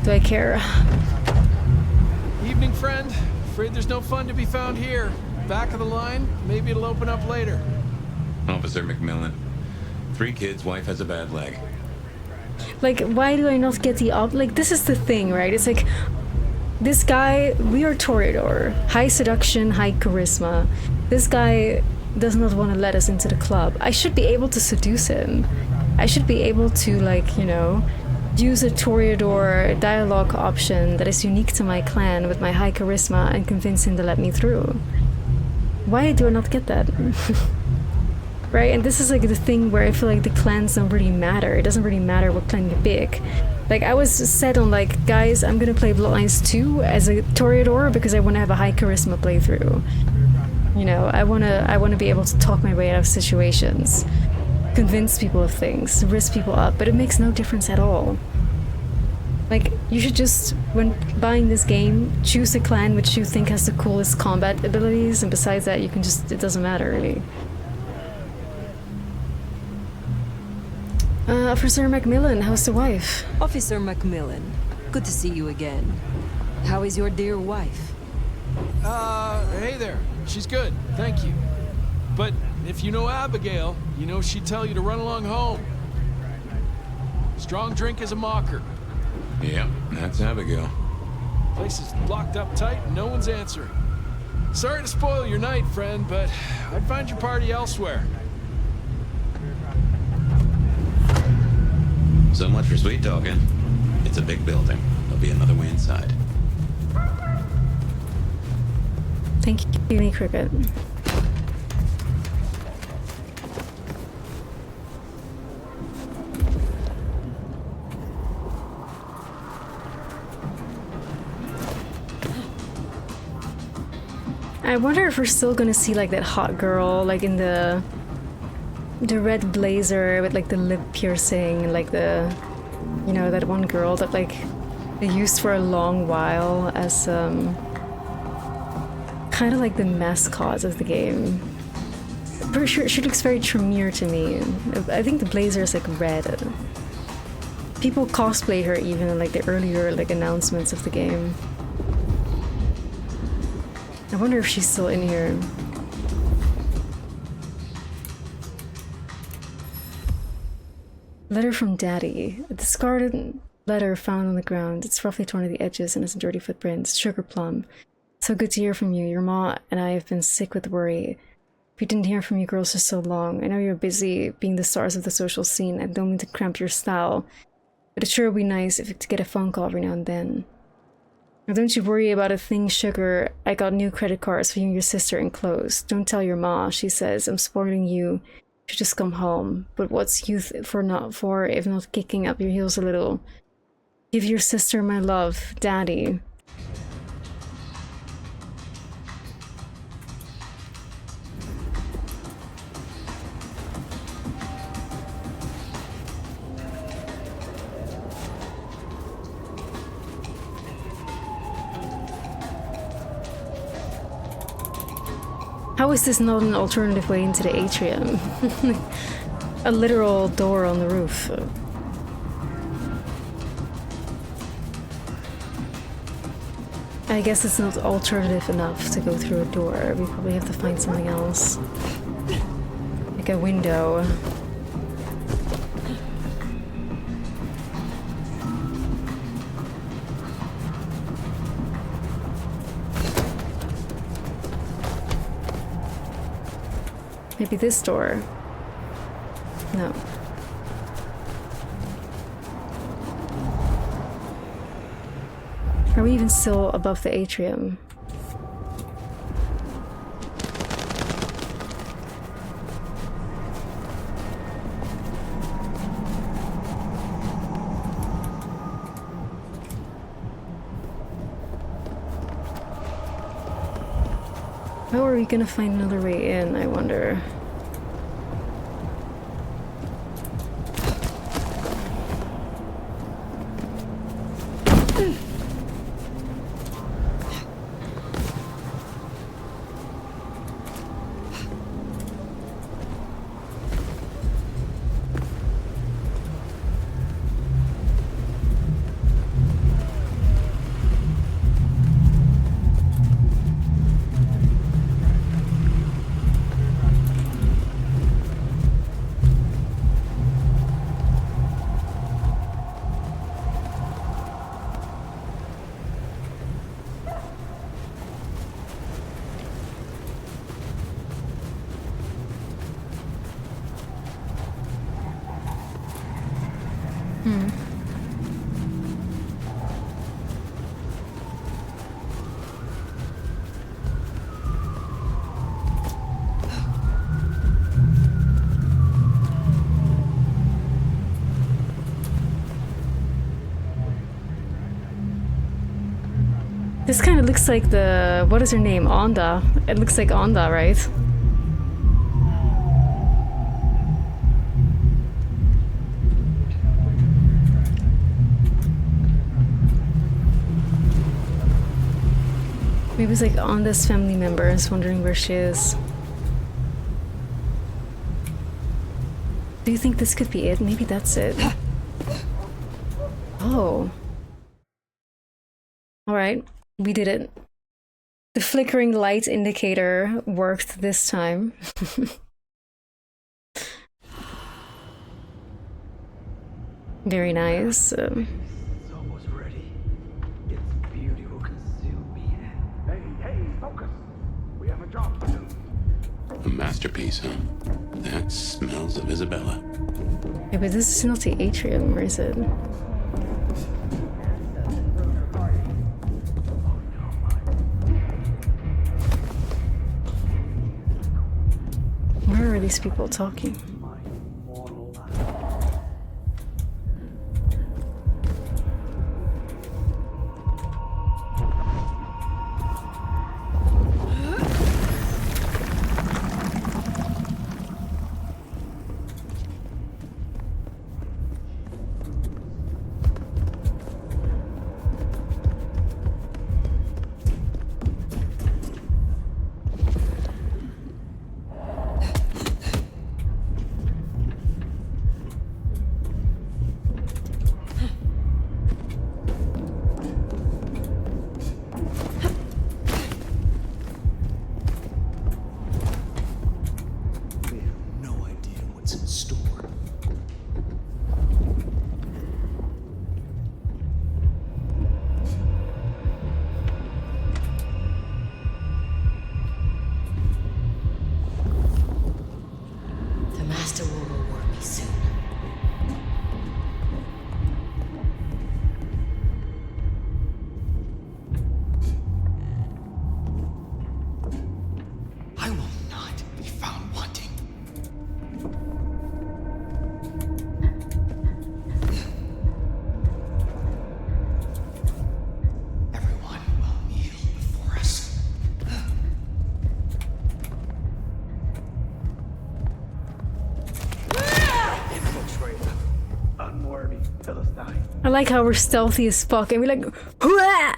Do I care? Evening, friend. Afraid there's no fun to be found here. Back of the line, maybe it'll open up later. Officer McMillan. 3 kids, wife has a bad leg. Like, why do I not get the like, this is the thing, right? It's like, this guy, we are Toreador. High seduction, high charisma. This guy does not want to let us into the club. I should be able to seduce him. I should be able to, like, you know, use a Toreador dialogue option that is unique to my clan with my high charisma and convince him to let me through. Why do I not get that? right? And this is like the thing where I feel like the clans don't really matter. It doesn't really matter what clan you pick. Like, I was set on like, guys, I'm gonna play Bloodlines 2 as a Toreador because I want to have a high charisma playthrough. You know, I wanna be able to talk my way out of situations, convince people of things, risk people up, but it makes no difference at all. Like, you should just, when buying this game, choose a clan which you think has the coolest combat abilities, and besides that, you can just, it doesn't matter really. Officer Macmillan, how's the wife? Officer Macmillan, good to see you again. How is your dear wife? Hey there. She's good, thank you. But if you know Abigail, you know she'd tell you to run along home. Strong drink is a mocker. Yep, that's Abigail. Place is locked up tight and no one's answering. Sorry to spoil your night, friend, but I'd find your party elsewhere. So much for sweet talking. It's a big building. There'll be another way inside. Thank you, Cricket. I wonder if we're still gonna see like that hot girl, like in the red blazer with like the lip piercing, and like the, you know, that one girl that like they used for a long while as kind of like the mascot of the game. Pretty sure she looks very Tremere to me. I think the blazer is like red. People cosplay her even in like the earlier like announcements of the game. I wonder if she's still in here. Letter from Daddy. A discarded letter found on the ground. It's roughly torn at the edges and has a dirty footprint. Sugar plum. So good to hear from you. Your ma and I have been sick with worry. We didn't hear from you girls for so long. I know you're busy being the stars of the social scene. I don't mean to cramp your style, but it sure would be nice if to get a phone call every now and then. Now don't you worry about a thing, Sugar. I got new credit cards for you and your sister enclosed. Don't tell your ma, she says. I'm spoiling you. You should just come home. But what's youth for if not kicking up your heels a little? Give your sister my love, Daddy. How is this not an alternative way into the Atrium? A literal door on the roof. I guess it's not alternative enough to go through a door. We probably have to find something else. Like a window. Maybe this door? No. Are we even still above the atrium? How are we gonna find another way in, I wonder? This kind of looks like the... what is her name? Onda. It looks like Onda, right? Maybe it's like Onda's family members wondering where she is. Do you think this could be it? Maybe that's it. Oh. Alright, we did it. The flickering light indicator worked this time. Very nice. It's almost ready. Its beauty will consume me. Hey, focus! We have a job to do. A masterpiece, huh? That smells of Isabella. Yeah, but this is not the Atrium, or is it? Where are these people talking? I like how we're stealthy as fuck and we're like, hooah!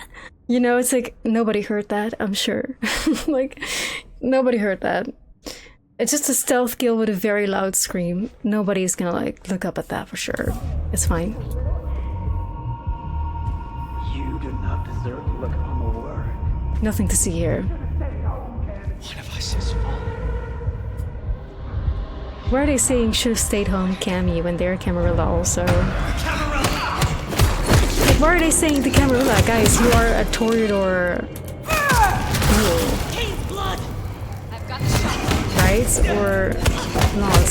You know, it's like nobody heard that, I'm sure. Like, nobody heard that. It's just a stealth kill with a very loud scream. Nobody's gonna like look up at that for sure. It's fine. You do not deserve to look on the word. Nothing to see here. One of us is fallen. Why are they saying should have stayed home, Cammy, when they're Camarilla also? Like, why are they saying to Camarilla, guys, you are a Toreador? Right? Or not?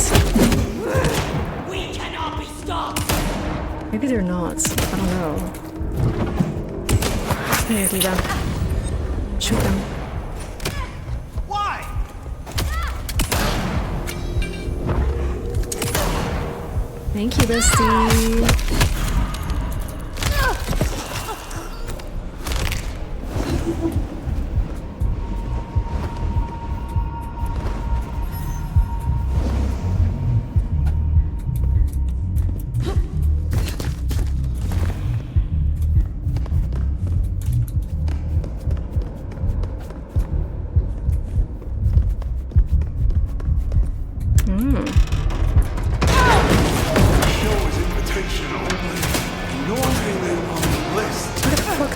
We cannot be stopped. Maybe they're not. I don't know. Here, do them. Shoot them. Why? Thank you, bestie.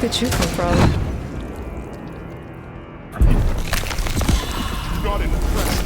Did you come from? Not in the press.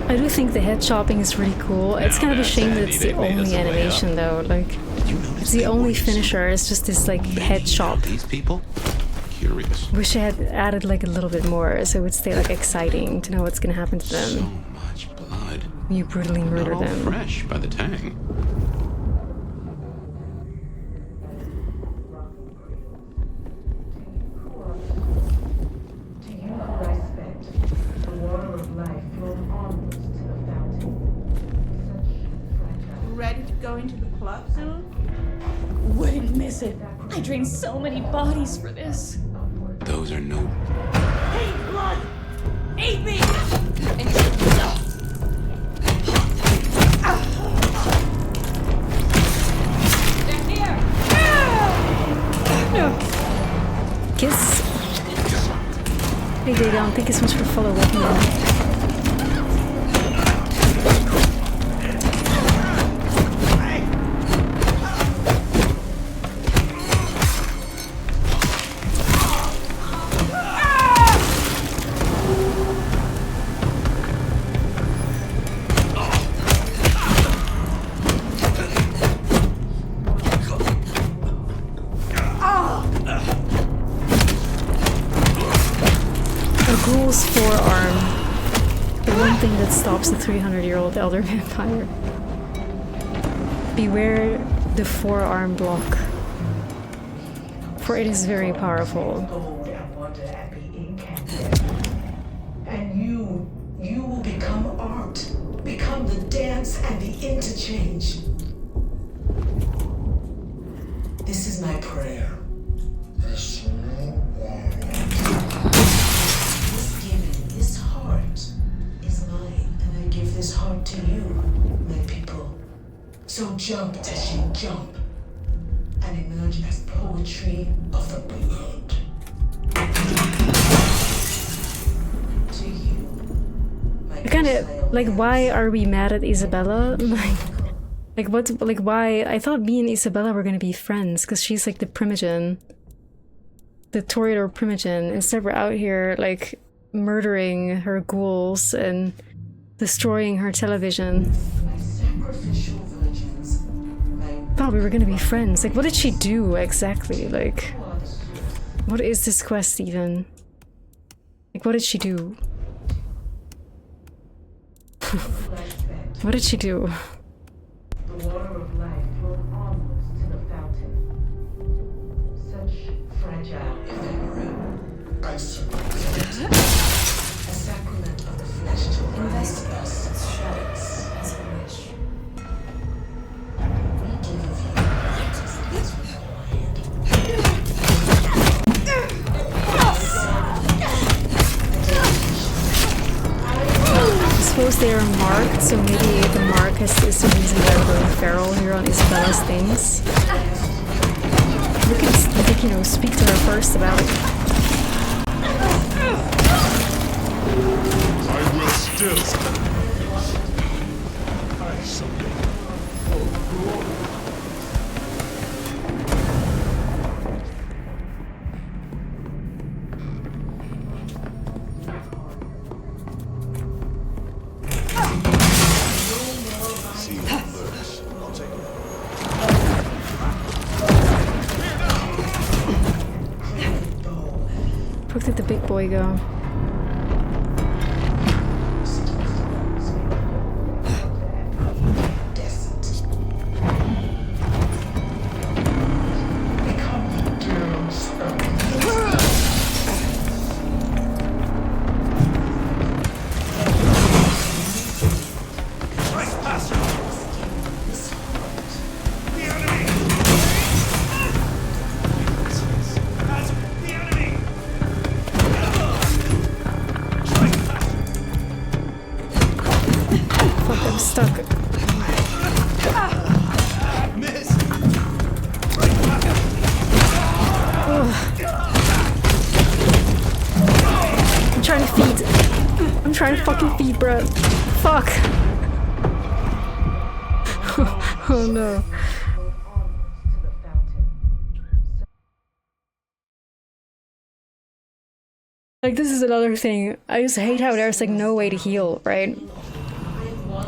I do think the head chopping is really cool. It's kind of a shame that it's the only animation though, like... It's the only finisher. It's just this like head chop. These people? Curious. Wish I had added like a little bit more so it would stay like exciting to know what's gonna happen to them. So much blood. You brutally murder Not all them. fresh by the tang. Ready to go into the club soon? Wouldn't miss it. I drained so many bodies for this. Those are no... Hey, blood! Eat me! They're here! No. Kiss. Hey, they don't. Thank you so much for following me. Forearm. The one thing that stops the 300-year-old elder vampire. Beware the forearm block, for it is very powerful. And you will become art, become the dance and the interchange. This is my prayer. This heart is mine, and I give this heart to you, my people. So jump, Teshin, jump, and emerge as poetry of the blood. To you, my I kind of like. Why are we mad at Isabella? Like what? Like why? I thought me and Isabella were gonna be friends because she's like the primogen, the Toreador primogen. Instead, we're out here like murdering her ghouls and destroying her television. Thought we were gonna be friends. Like, what did she do exactly? Like, what is this quest even? Like, what did she do? What did she do? The water of life flowed onwards to the fountain. Such fragile ephemera. I survived. A sacrament of the flesh to rise us shadows as a wish. We give you what is required. I suppose they are marked, so maybe the mark is the reason they're going feral here on Isabella's things. We could, like, you know, speak to her first about it. I will still. Where did the big boy go? Bruh. Fuck. Oh no. Like, this is another thing. I just hate how there's like no way to heal, right?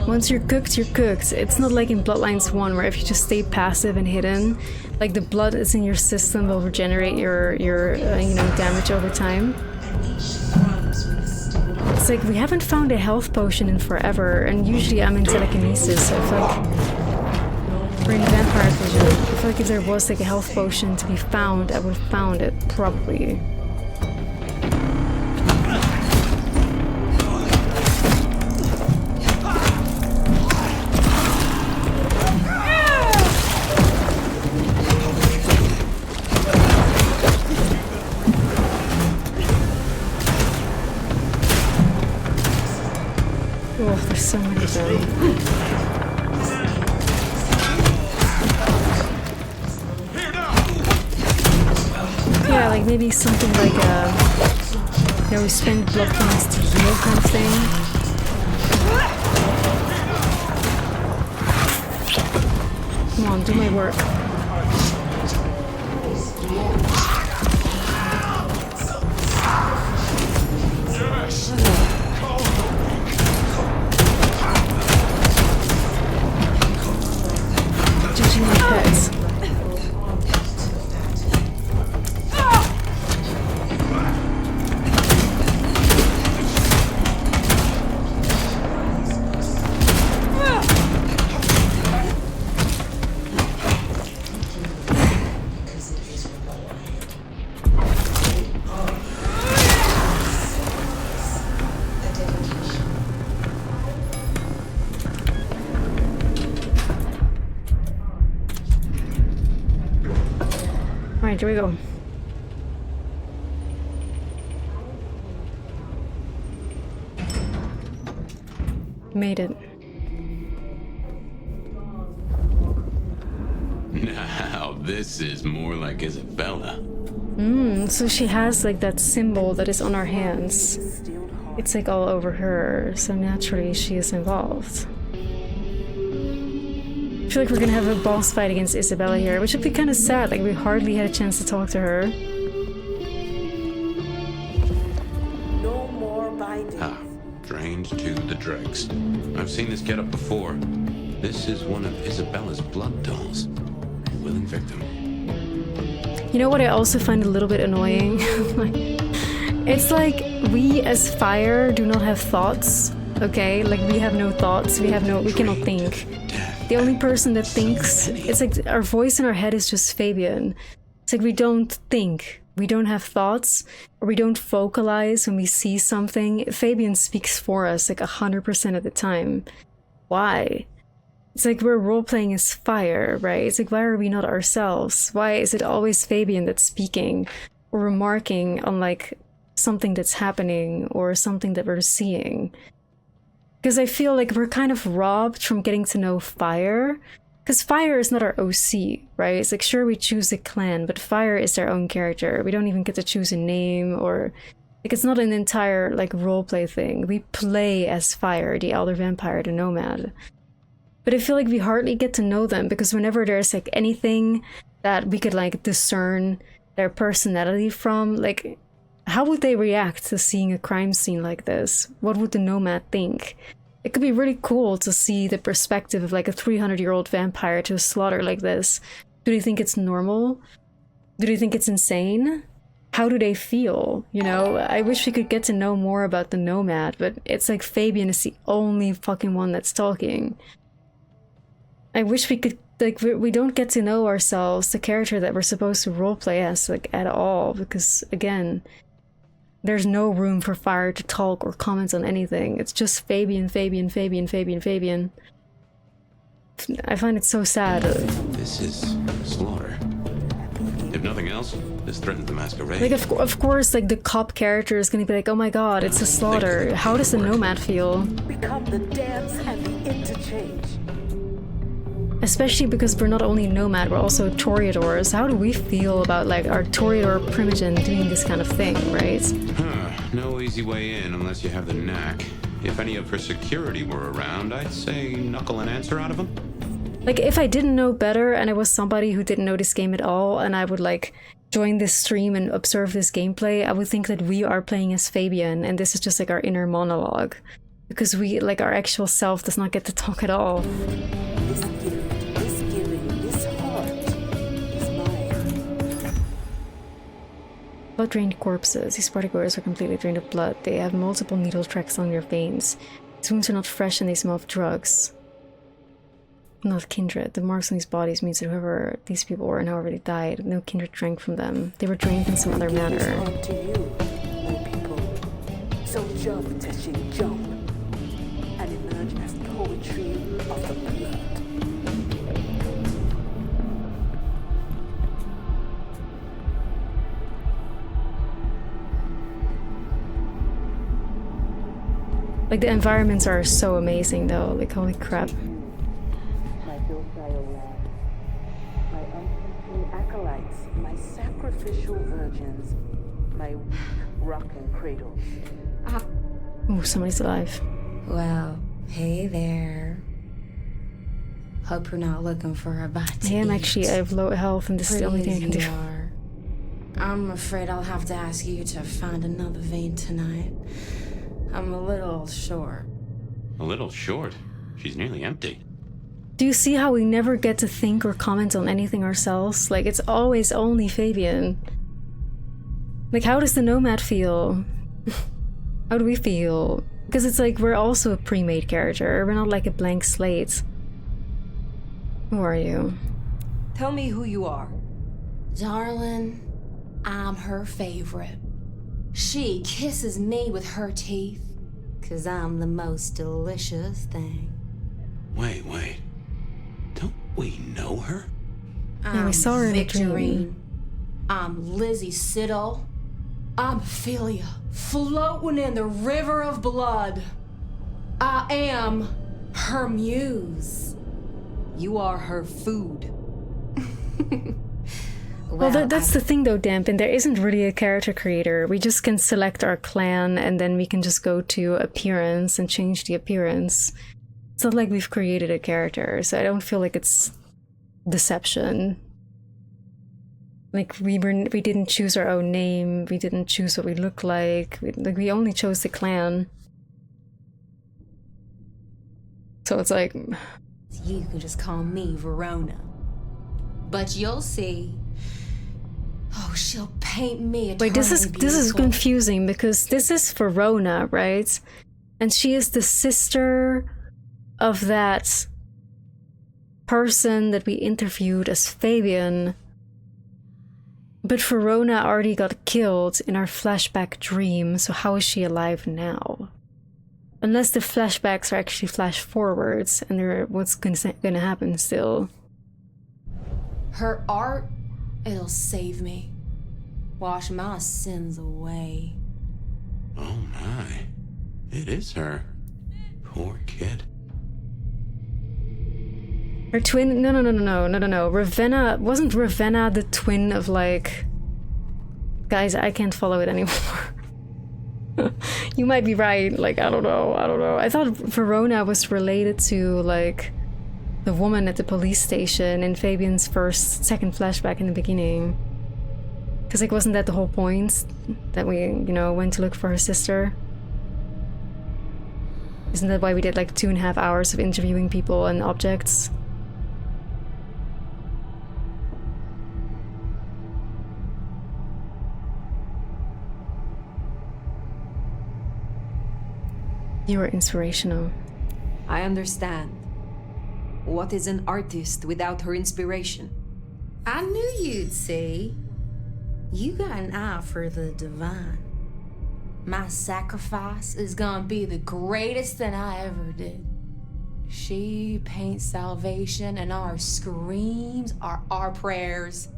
Once you're cooked, you're cooked. It's not like in Bloodlines 1 where if you just stay passive and hidden, like the blood is in your system will regenerate your you know, damage over time. It's like we haven't found a health potion in forever, and usually I'm in telekinesis, so I feel like we're in vampire vision. I feel like if there was like a health potion to be found, I would have found it, probably. Oh, there's so many of them. Yeah, like maybe something like you know, we spend blood points to heal kind of thing. Come on, do my work. Judging my pets. Alright, here we go. Made it. Now, this is more like Isabella. So she has like that symbol that is on our hands. It's like all over her, so naturally she is involved. I feel like we're gonna have a boss fight against Isabella here, which would be kind of sad, like we hardly had a chance to talk to her. No more binding. Ah, drained to the dregs. I've seen this getup before. This is one of Isabella's blood dolls. A willing victim. You know what I also find a little bit annoying? It's like we as fire do not have thoughts, okay? Like we have no thoughts, we cannot think. The only person that thinks, it's like our voice in our head is just Fabian. It's like we don't think, we don't have thoughts, or we don't vocalize when we see something. Fabian speaks for us like 100% of the time. Why? It's like we're role-playing as fire, right? It's like, why are we not ourselves? Why is it always Fabian that's speaking or remarking on like something that's happening or something that we're seeing? Because I feel like we're kind of robbed from getting to know Fire. Because Fire is not our OC, right? It's like, sure, we choose a clan, but Fire is their own character. We don't even get to choose a name or... like, it's not an entire, like, roleplay thing. We play as Fire, the Elder Vampire, the Nomad. But I feel like we hardly get to know them, because whenever there's, like, anything that we could, like, discern their personality from, like... how would they react to seeing a crime scene like this? What would the Nomad think? It could be really cool to see the perspective of like a 300-year-old vampire to a slaughter like this. Do they think it's normal? Do they think it's insane? How do they feel? You know, I wish we could get to know more about the Nomad, but it's like Fabian is the only fucking one that's talking. I wish we could, like, we don't get to know ourselves, the character that we're supposed to roleplay as, like, at all, because, again... there's no room for Fire to talk or comment on anything. It's just Fabian, Fabian, Fabian, Fabian, Fabian. I find it so sad. This is slaughter. If nothing else, this threatens the Masquerade. Like, of course, like, the cop character is gonna be like, oh my god, it's a slaughter. How does the Nomad feel? Become the dance and the interchange. Especially because we're not only Nomad, we're also Toreadors. How do we feel about, like, our Toreador primogen doing this kind of thing, right? No easy way in unless you have the knack. If any of her security were around, I'd say knuckle an answer out of them. Like, if I didn't know better and I was somebody who didn't know this game at all, and I would, like, join this stream and observe this gameplay, I would think that we are playing as Fabian, and this is just, like, our inner monologue. because we, like, our actual self does not get to talk at all. This gift, this giving, this heart is mine. Blood-drained corpses. These partygoers are completely drained of blood. They have multiple needle tracks on their veins. These wounds are not fresh and they smell of drugs. Not kindred. The marks on these bodies means that whoever these people were and however they died, no kindred drank from them. They were drained in some other manner. To you, my people. So jump, Teshin, jump, and emerge as poetry of the blood. Like, the environments are so amazing though, like, holy crap. My docile lad, my unthinking acolytes, my sacrificial virgins, my weak rocking cradles. Ooh, somebody's alive. Well, hey there. Hope you're not looking for a bite to I am eat. actually, I have low health and this is the only thing I can do. I'm afraid I'll have to ask you to find another vein tonight. I'm a little short. A little short? She's nearly empty. Do you see how we never get to think or comment on anything ourselves? Like, it's always only Fabian. Like, how does the Nomad feel? How do we feel? Because it's like, we're also a pre-made character. We're not like a blank slate. Who are you? Tell me who you are. Darling, I'm her favorite. She kisses me with her teeth, 'cause I'm the most delicious thing. Wait. Don't we know her? Yeah, we saw her in a dream. Victorine. I'm Lizzie Siddle. I'm Ophelia, floating in the river of blood. I am her muse. You are her food. Well, that's the thing though, Dampen. There isn't really a character creator. We just can select our clan and then we can just go to appearance and change the appearance. It's not like we've created a character, so I don't feel like it's deception. Like, we didn't choose our own name, we didn't choose what we look like. We only chose the clan. So it's like... You can just call me Verona. But you'll see. Oh, she'll paint me eternally Wait, this is beautiful. confusing because this is Verona, right? And she is the sister of that person that we interviewed as Fabian. But Verona already got killed in our flashback dream, so how is she alive now? Unless the flashbacks are actually flash forwards and they're what's gonna happen still. Her art, it'll save me. Wash my sins away. Oh my. It is her. Poor kid. Her twin? No. Ravenna, wasn't Ravenna the twin of, like... Guys, I can't follow it anymore. You might be right, like, I don't know. I thought Verona was related to, like, the woman at the police station in Fabian's second flashback in the beginning. Because, like, wasn't that the whole point? That we, went to look for her sister? Isn't that why we did, like, 2.5 hours of interviewing people and objects? You are inspirational. I understand. What is an artist without her inspiration? I knew you'd see. You got an eye for the divine. My sacrifice is gonna be the greatest thing I ever did. She paints salvation and our screams are our prayers.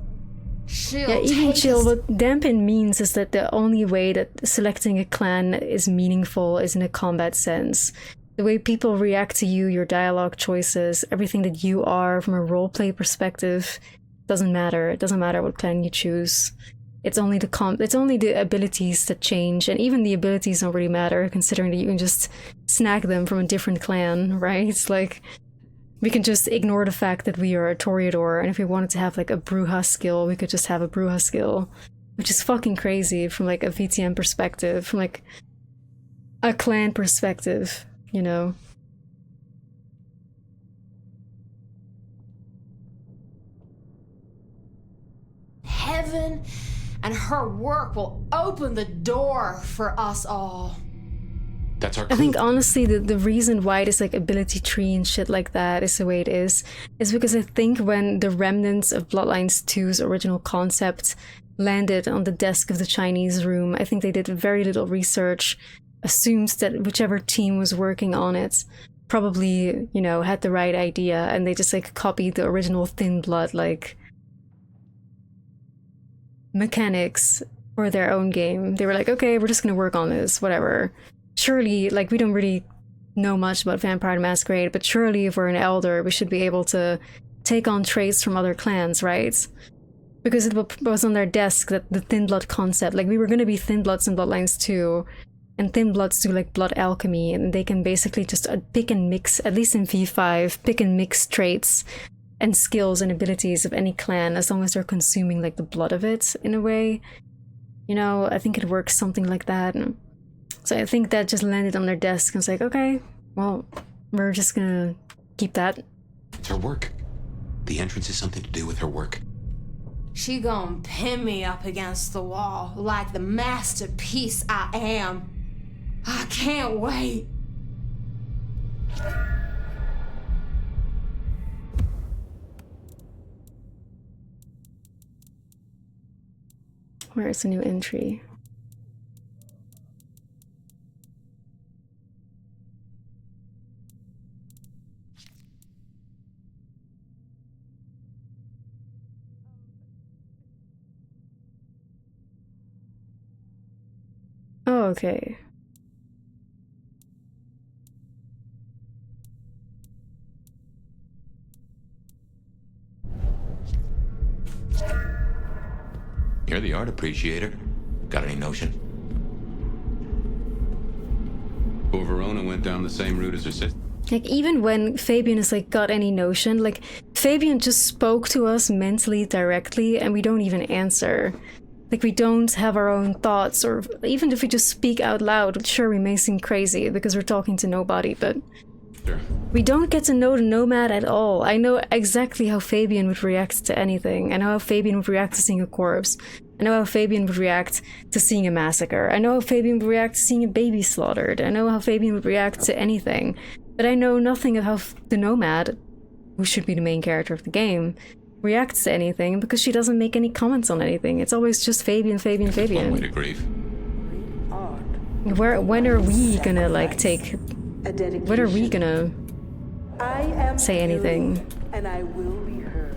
She'll Yeah, even take chill, us- what dampen means is that the only way that selecting a clan is meaningful is in a combat sense. The way people react to you, your dialogue choices, everything that you are from a roleplay perspective doesn't matter. It doesn't matter what clan you choose. It's only the abilities that change, and even the abilities don't really matter, considering that you can just snag them from a different clan, right? It's like, we can just ignore the fact that we are a Toreador, and if we wanted to have like a Bruja skill, we could just have a Bruja skill. Which is fucking crazy from like a VTM perspective, from like a clan perspective. you know? Heaven and her work will open the door for us all. That's our I think honestly the reason why this like ability tree and shit like that is the way it is because I think when the remnants of Bloodlines 2's original concept landed on the desk of the Chinese room, I think they did very little research, assumed that whichever team was working on it probably, you know, had the right idea, and they just like copied the original Thin Blood like mechanics for their own game. They were like, okay, we're just gonna work on this, whatever. Surely, like, we don't really know much about Vampire the Masquerade, but surely if we're an elder, we should be able to take on traits from other clans, right? Because it was on their desk that the Thin Blood concept, like, we were gonna be Thin Bloods in Bloodlines 2, and Thin Bloods do, like, blood alchemy, and they can basically just pick and mix, at least in V5, pick and mix traits and skills and abilities of any clan, as long as they're consuming, like, the blood of it, in a way. You know, I think it works something like that. So I think that just landed on their desk and was like, okay, well, we're just gonna keep that. It's her work. The entrance is something to do with her work. She gonna pin me up against the wall like the masterpiece I am. I can't wait. Where's the new entry? Oh, okay. You're the art appreciator. Got any notion? Poor Verona went down the same route as her sister. Like, even when Fabian is like, got any notion, like, Fabian just spoke to us mentally directly and we don't even answer. Like, we don't have our own thoughts, or even if we just speak out loud, sure, we may seem crazy because we're talking to nobody, but Sure. we don't get to know the Nomad at all. I know exactly how Fabian would react to anything. I know how Fabian would react to seeing a corpse. I know how Fabian would react to seeing a massacre. I know how Fabian would react to seeing a baby slaughtered. I know how Fabian would react to anything. But I know nothing of how the Nomad, who should be the main character of the game, reacts to anything, because she doesn't make any comments on anything. It's always just Fabian, Fabian, Fabian. One way to grieve. When are we gonna, like, when are we gonna say anything? And I will be heard.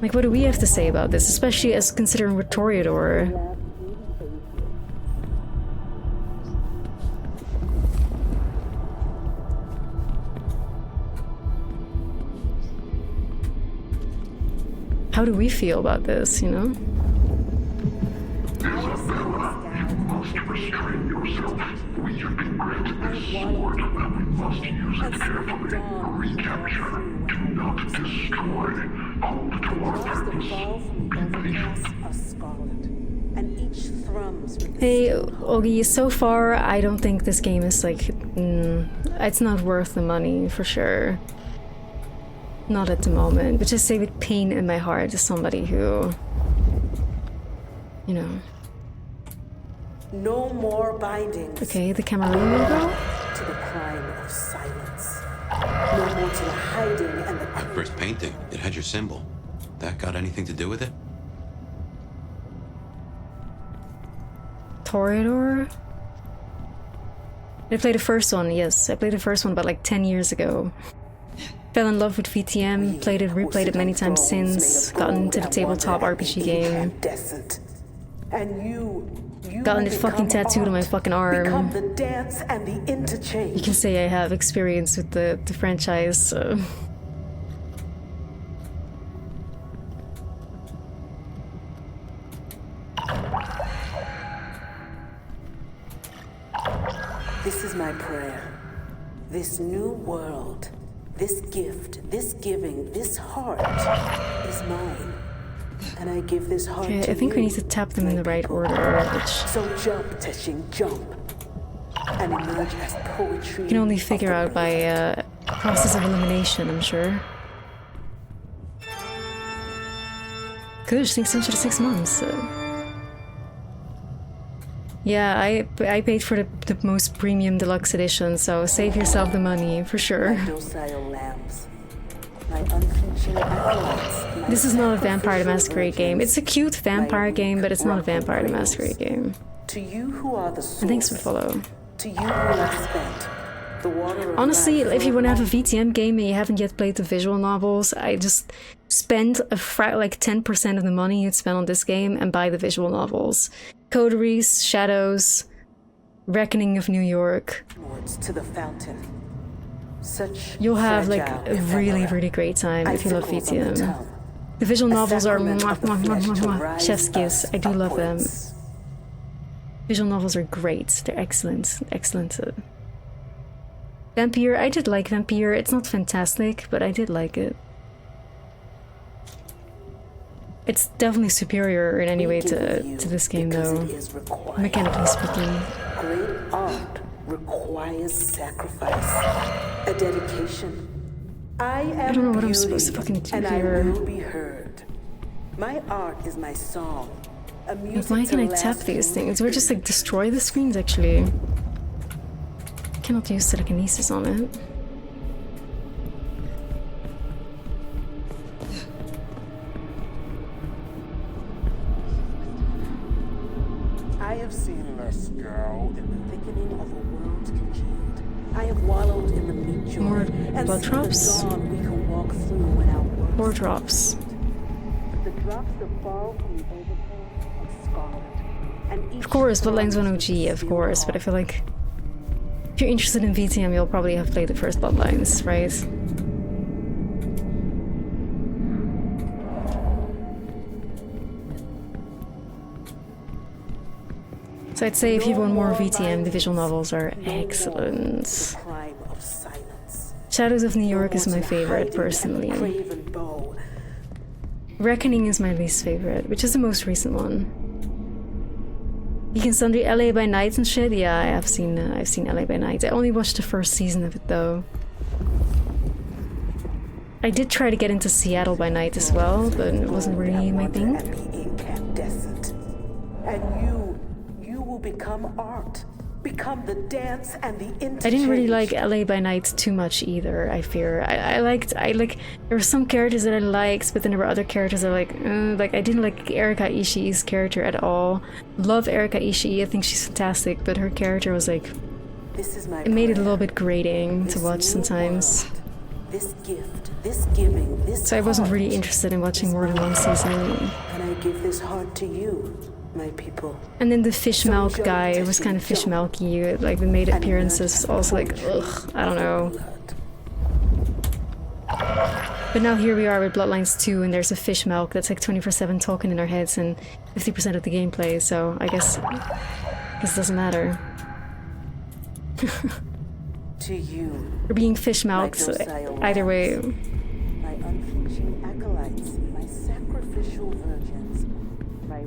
Like, what do we have to say about this, especially as considering we're Toreador? How do we feel about this, you know? Isabella, you must restrain yourself. We have been granted this sword, and we must use it carefully. Recapture. Do not destroy. Hold to our purpose. Be patient. Hey, Ogi, so far, I don't think this game is, like, it's not worth the money, for sure. Not at the moment, but just say with pain in my heart as somebody who, you know. No more bindings. Okay, the Camarilla logo? To the crime of silence. No more to the hiding and the... My first painting, it had your symbol. That got anything to do with it? Toreador? I played the first one, yes. I played the first one about like 10 years ago. Fell in love with VTM, played it, replayed it many times since, gotten into the tabletop RPG game. Gotten it fucking tattooed on my fucking arm. The dance and the interchange. You can say I have experience with the franchise, so... This is my prayer. This new world, this gift, this giving, this heart is mine. And I give this heart okay, to I think you, we need to tap them in the right order, which... So jump, Teshin, jump. and emerge as poetry. You can only figure out by process of elimination, I'm sure. Gosh, thanks so much for the 6 months. Yeah, I paid for the most premium deluxe edition, so save yourself the money, for sure. This is not a Vampire the Masquerade game. It's a cute vampire game, but it's not a Vampire the Masquerade game. To you who are the source, and thanks for the follow. To you who have spent the water of Honestly, life if you want to have a VTM game and you haven't yet played the visual novels, I just spend like 10% of the money you'd spend on this game and buy the visual novels. Coteries, Shadows, Reckoning of New York. To the fountain. Such You'll have like a really, really great time if you love VTM. The visual novels are mwah, mwah, mwah, mwah, mwah. Chef's kiss. I do love them. Visual novels are great. They're excellent. Excellent. Vampire, I did like Vampire. It's not fantastic, but I did like it. It's definitely superior in any way to this game, though, mechanically speaking. Great art requires sacrifice, a dedication. I don't know what I'm supposed to fucking do and here. I will be heard. My art is my song. A music Why can I to tap last these things? Do I just like destroy the screens actually? I cannot use telekinesis on it. I have seen Masquerade in the thickening of a world congealed. I have wallowed in the meat joy. More and blood seen drops? the dawn we can walk through when our work. More drops. The drops that fall from the overpass of scarlet. And each Of course, Bloodlines 1 OG, of course, but I feel like if you're interested in VTM, you'll probably have played the first Bloodlines, right? So I'd say if you want more VTM, the visual novels are excellent. Shadows of New York is my favorite, personally. Reckoning is my least favorite, which is the most recent one. You can sundry LA by Night and shit. Yeah, I've seen LA by Night. I only watched the first season of it though. I did try to get into Seattle by Night as well, but it wasn't really my thing. And you will become art. Become the dance and the interchange. I didn't really like LA by Night too much either, I fear. I like there were some characters that I liked, but then there were other characters that like I didn't like Erika Ishii's character at all. Love Erika Ishii, I think she's fantastic, but her character was like, it made it a little bit grating to watch sometimes. This gift, this giving, this So I wasn't really interested in watching more than one season. And I give this heart to you, my people. And then the fish milk guy was kind of fish milky, like the made appearances also like, ugh, I don't know. But now here we are with Bloodlines 2 and there's a fish milk that's like 24/7 talking in our heads and 50% of the gameplay, so I guess this doesn't matter. To you. We're being fish milked either way. My unflinching acolytes, my sacrificial virgins, my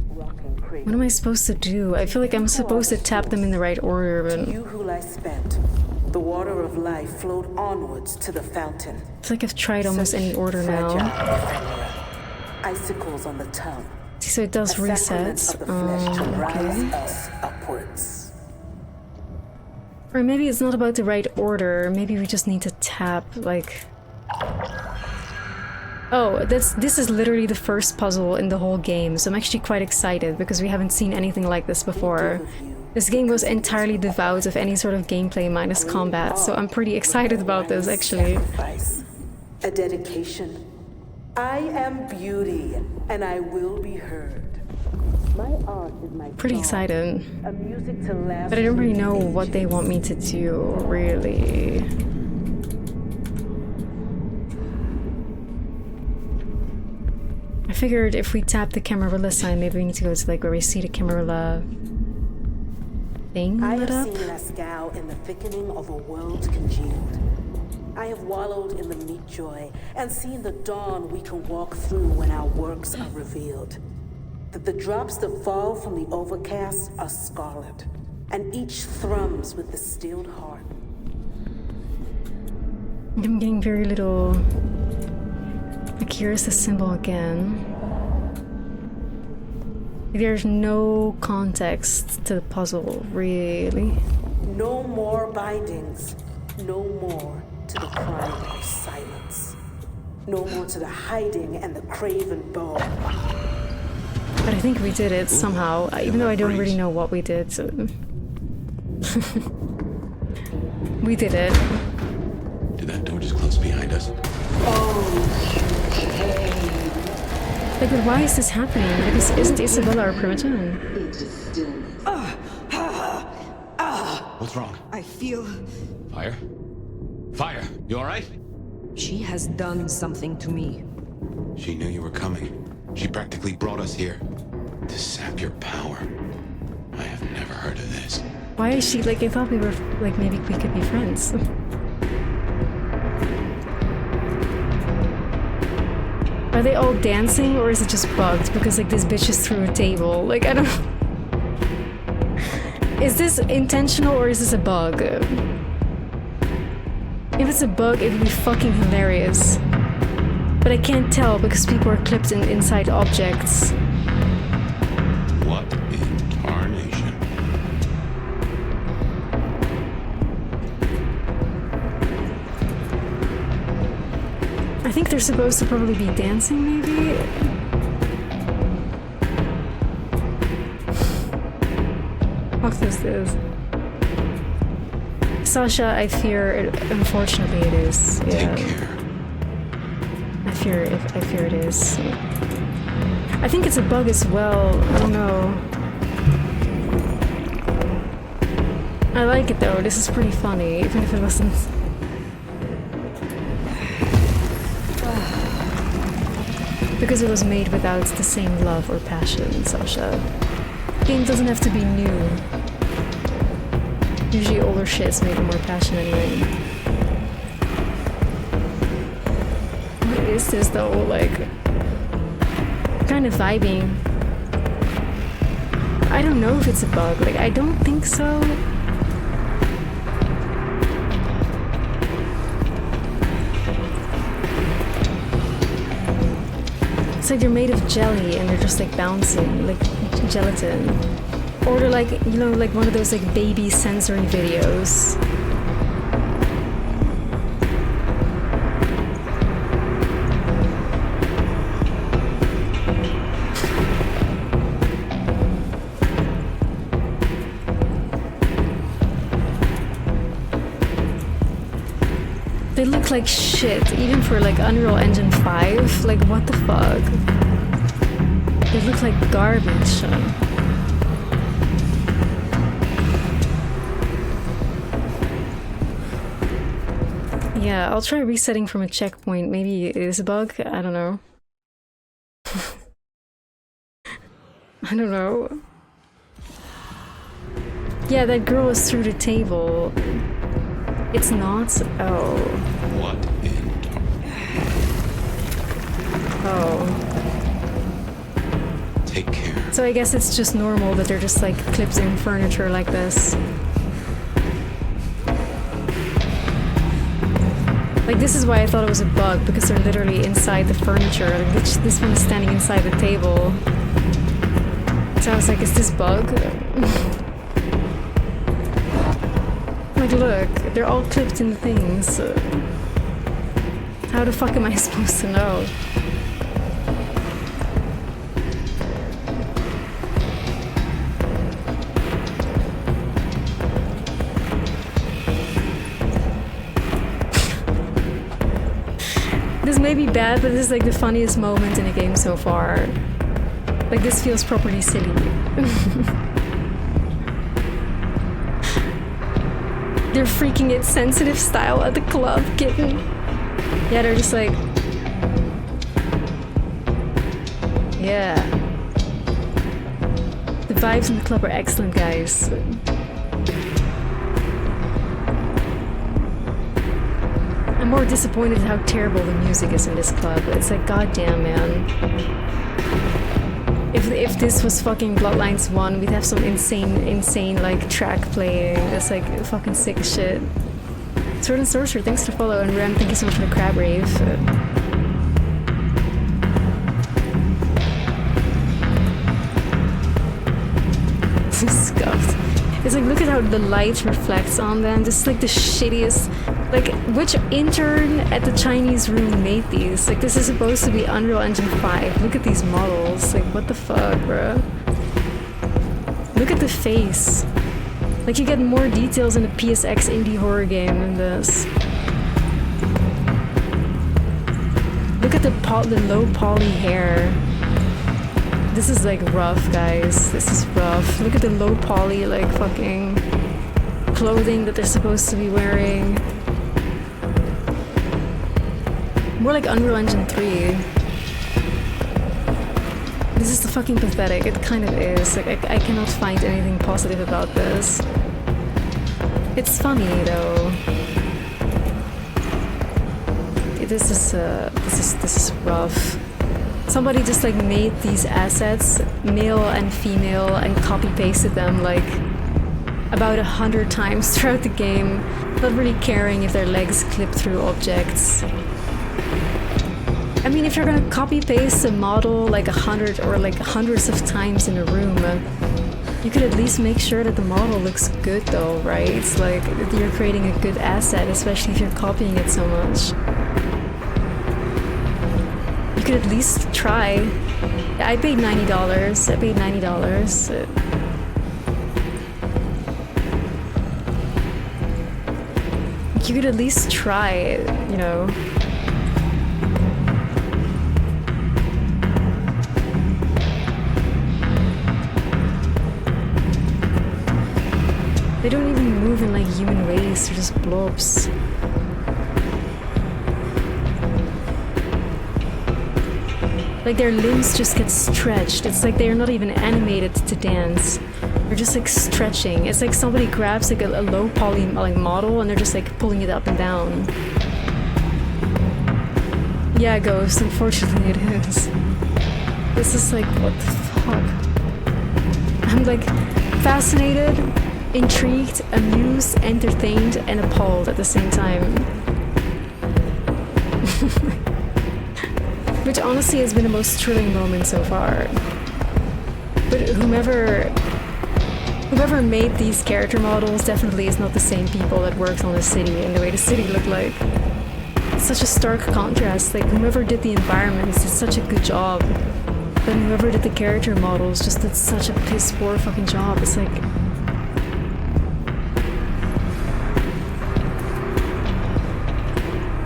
rocking cradle. What am I supposed to do? I feel like I'm supposed to tap them in the right order, but You who lie spent, the water of life flowed onwards to the fountain. it's like I've tried almost any order now. Icicles on the tongue. See, so it does reset. Okay. Us upwards. Or maybe it's not about the right order. Maybe we just need to tap, like... Oh, this is literally the first puzzle in the whole game, so I'm actually quite excited because we haven't seen anything like this before. This game was entirely devoid of any sort of gameplay minus combat, so I'm pretty excited about this, actually. A dedication. I am beauty, and I will be heard. My art is my Pretty excited. a music to last. But I don't really know what they want me to do, really. I figured if we tap the Camarilla sign, maybe we need to go to like where we see the Camarilla thing I lit have up. seen Masquerade in the thickening of a world congealed. I have wallowed in the meat joy and seen the dawn we can walk through when our works are revealed. That the drops that fall from the overcast are scarlet. and each thrums with the stilled heart. I'm getting very little. Like, here's the symbol again. There's no context to the puzzle, really. No more bindings. No more to the crying of silence. No more to the hiding and the craven bow. But I think we did it somehow, even though I don't really know what we did. So. We did it. Did that door just close behind us? Like, but why is this happening? Because isn't Isabella our primogen? What's wrong? I feel... Fire? Fire! You alright? She has done something to me. She knew you were coming. She practically brought us here to sap your power. I have never heard of this. Why is she, like, I thought we were, like, maybe we could be friends. Are they all dancing, or is it just bugged? Because, like, this bitch is through a table. Like, I don't... Is this intentional, or is this a bug? If it's a bug, it would be fucking hilarious. But I can't tell, because people are clipped inside objects. What in tarnation? I think they're supposed to probably be dancing, maybe? What is this? Sasha, I fear it, unfortunately it is. Yeah. Take care. I fear it is. I think it's a bug as well. I don't know. I like it though. This is pretty funny, even if it wasn't. Because it was made without the same love or passion, Sasha. The game doesn't have to be new. Usually older shit is made with more passion anyway. What is this though? Like, kind of vibing. I don't know if it's a bug. Like, I don't think so. It's like they're made of jelly and they're just like bouncing, like gelatin. Or they're like, you know, like one of those like baby sensory videos. They look like shit, even for like Unreal Engine 5. Like, what the fuck? They look like garbage. Yeah, I'll try resetting from a checkpoint. Maybe it is a bug? I don't know. I don't know. Yeah, that girl is through the table. It's not? Oh. What in Oh. Take care. So I guess it's just normal that they're just like clipped in furniture like this. Like, this is why I thought it was a bug, because they're literally inside the furniture. Like, this one is standing inside the table. So I was like, is this bug? Like, look, they're all clipped in things. How the fuck am I supposed to know? This may be bad, but this is like the funniest moment in a game so far. Like, this feels properly silly. They're freaking it sensitive style at the club, kitten. Yeah, they're just like... Yeah. The vibes in the club are excellent, guys. I'm more disappointed at how terrible the music is in this club. It's like, goddamn, man. If this was fucking Bloodlines 1, we'd have some insane like track playing. That's like fucking sick as shit. Sword and Sorcerer, thanks for the follow, and Rem, thank you so much for the crab rave. Scuffed. It's like, look at how the light reflects on them. This is like the shittiest. Like, which intern at the Chinese room made these? Like, this is supposed to be Unreal Engine 5. Look at these models. Like, what the fuck, bro? Look at the face. Like, you get more details in a PSX indie horror game than this. Look at the low poly hair. This is like rough, guys. This is rough. Look at the low poly, like, fucking clothing that they're supposed to be wearing. More like Unreal Engine 3. This is fucking pathetic. It kind of is. Like, I cannot find anything positive about this. It's funny though. This is rough. Somebody just like made these assets, male and female, and copy pasted them like about 100 times throughout the game, not really caring if their legs clip through objects. I mean, if you're gonna copy paste a model like 100 or like hundreds of times in a room, you could at least make sure that the model looks good though, right? It's like you're creating a good asset, especially if you're copying it so much. You could at least try. I paid $90. I paid $90. You could at least try it, you know. They don't even move in like human ways, they're just blobs. Like their limbs just get stretched. It's like they're not even animated to dance. They're just like stretching. It's like somebody grabs like a low poly like model and they're just like pulling it up and down. Yeah, Ghost, unfortunately it is. This is like, what the fuck? I'm like fascinated, intrigued, amused, entertained, and appalled at the same time. Which honestly has been the most thrilling moment so far. But whomever made these character models definitely is not the same people that worked on the city and the way the city looked like. It's such a stark contrast. Like, whomever did the environments did such a good job. But whoever did the character models just did such a piss poor fucking job. It's like...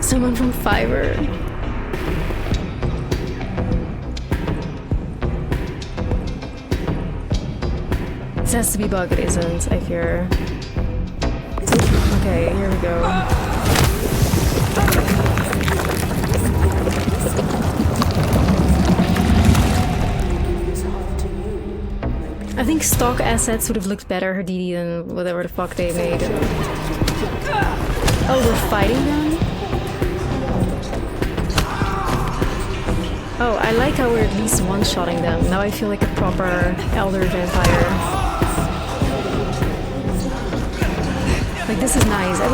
Someone from Fiverr. This has to be bug, it isn't, I fear. Okay, here we go. I think stock assets would have looked better, Hadidi, than whatever the fuck they made. Oh, we're fighting them? Oh, I like how we're at least one-shotting them. Now I feel like a proper elder vampire. Like, this is nice. I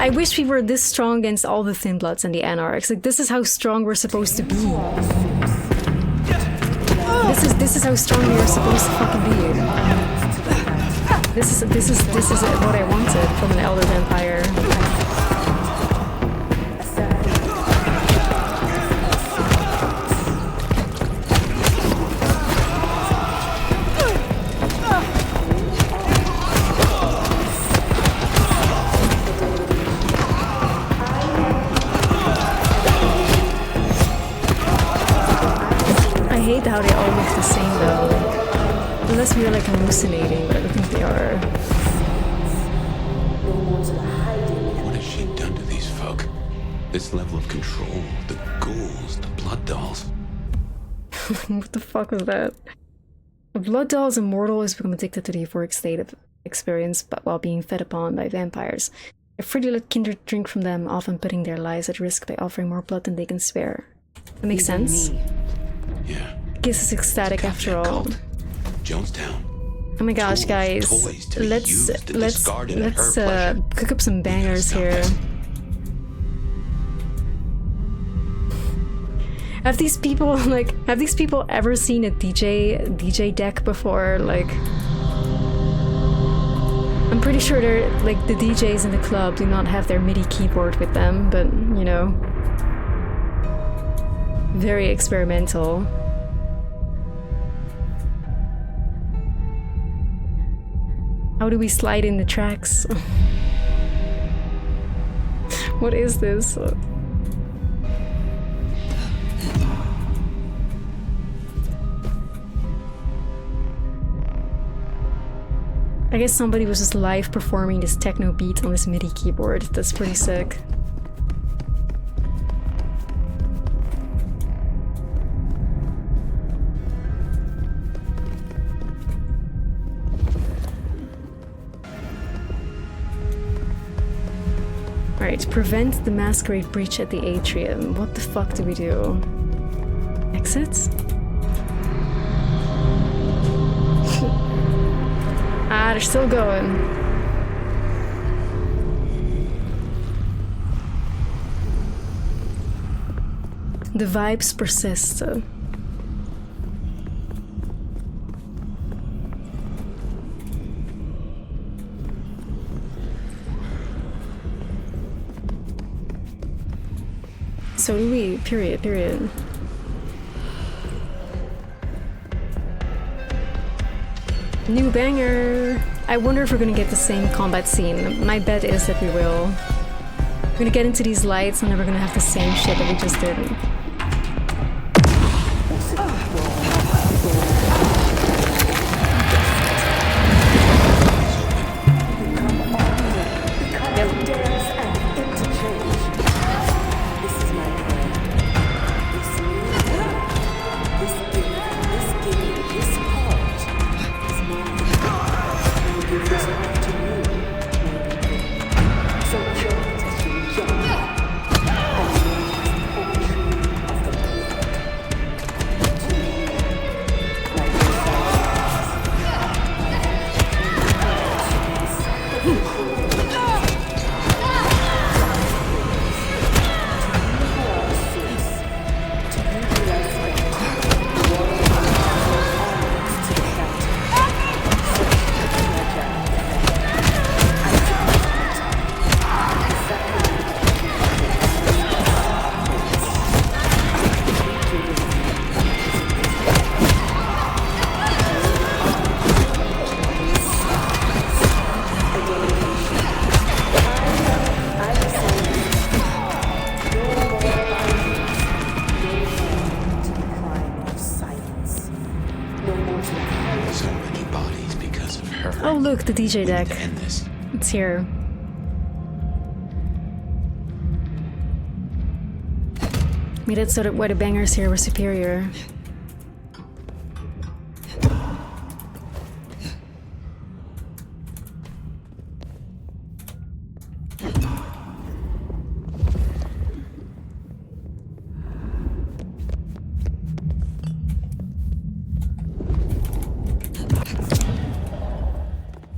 wish we were this strong against all the Thin Bloods and the Anarchs. Like, this is how strong we're supposed to be. This is how strong we are supposed to fucking be. This is what I wanted from an elder vampire. I hate how they all look the same though. Unless we are like hallucinating, but I don't think they are. What has she done to these folk? This level of control, the ghouls, the blood dolls. What the fuck was that? A blood doll's immortal has become addicted to the euphoric state of experience but while being fed upon by vampires. They're free to let kindred drink from them, often putting their lives at risk by offering more blood than they can spare. That makes sense? Yeah, Giz is ecstatic after all. Jonestown. Oh my gosh, guys. Let's cook up some bangers here. Have these people ever seen a DJ deck before? Like, I'm pretty sure they're like the DJs in the club do not have their MIDI keyboard with them, but you know, very experimental. How do we slide in the tracks? What is this? I guess somebody was just live performing this techno beat on this MIDI keyboard. That's pretty sick. Alright, prevent the Masquerade breach at the Atrium. What the fuck do we do? Exits? Ah, they're still going. The vibes persist. So do we, period. New banger! I wonder if we're gonna get the same combat scene. My bet is that we will. We're gonna get into these lights and then we're gonna have the same shit that we just did. Look, the DJ deck. It's here. Made it so that why the bangers here were superior.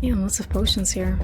Yeah, lots of potions here.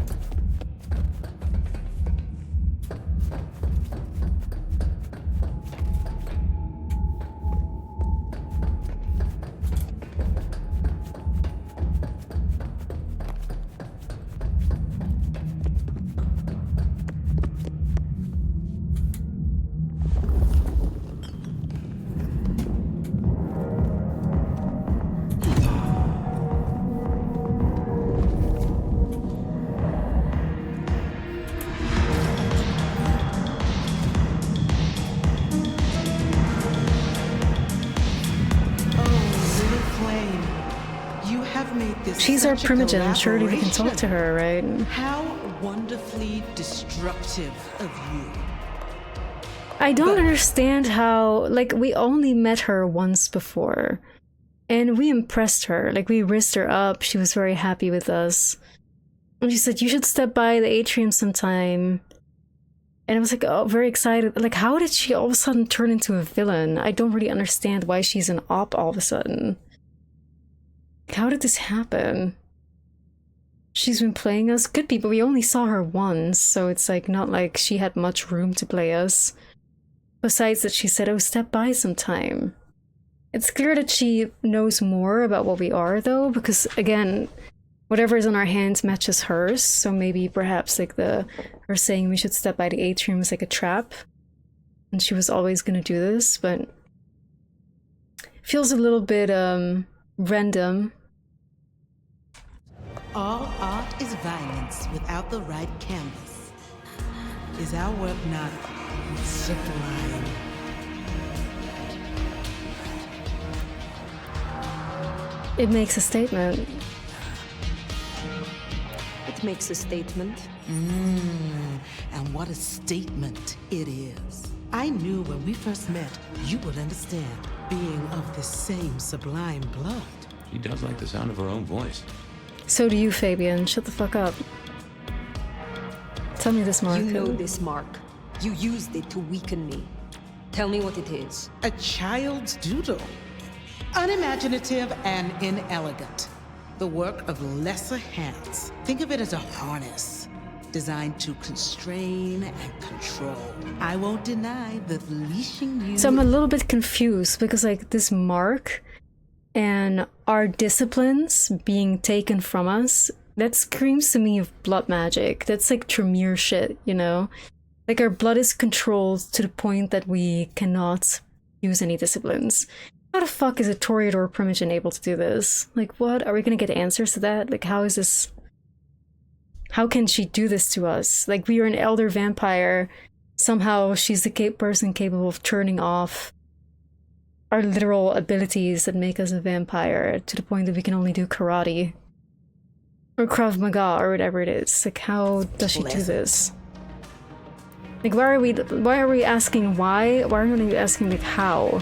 She's our primogen, surely we can talk to her, right? How wonderfully destructive of you. I don't understand how, like, we only met her once before. And we impressed her, like, we risked her up, she was very happy with us. And she said, you should step by the Atrium sometime. And I was like, oh, very excited. Like, how did she all of a sudden turn into a villain? I don't really understand why she's an op all of a sudden. How did this happen? She's been playing us? Could be, but we only saw her once, so it's like not like she had much room to play us. Besides that she said, oh, step by sometime. It's clear that she knows more about what we are, though, because, again, whatever is on our hands matches hers, so maybe perhaps like her saying we should step by the Atrium was like a trap, and she was always gonna do this, but feels a little bit random. All art is violence without the right canvas. Is our work not sublime? It makes a statement. It makes a statement. And what a statement it is. I knew when we first met, you would understand, being of the same sublime blood. She does like the sound of her own voice. So do you, Fabian. Shut the fuck up. Tell me this, Mark. You know this, Mark. You used it to weaken me. Tell me what it is. A child's doodle. Unimaginative and inelegant. The work of lesser hands. Think of it as a harness, designed to constrain and control. I won't deny that leashing you... So I'm a little bit confused, because like this mark and our disciplines being taken from us, that screams to me of blood magic. That's like Tremere shit, you know? Like our blood is controlled to the point that we cannot use any disciplines. How the fuck is a Toreador Primogen able to do this? Like, what? Are we gonna get answers to that? Like, how is this... How can she do this to us? Like, we are an elder vampire. Somehow she's the person capable of turning off our literal abilities that make us a vampire to the point that we can only do karate. Or Krav Maga, or whatever it is. Like, how does she do this? Like, why are we asking why? Why are we asking, like, how?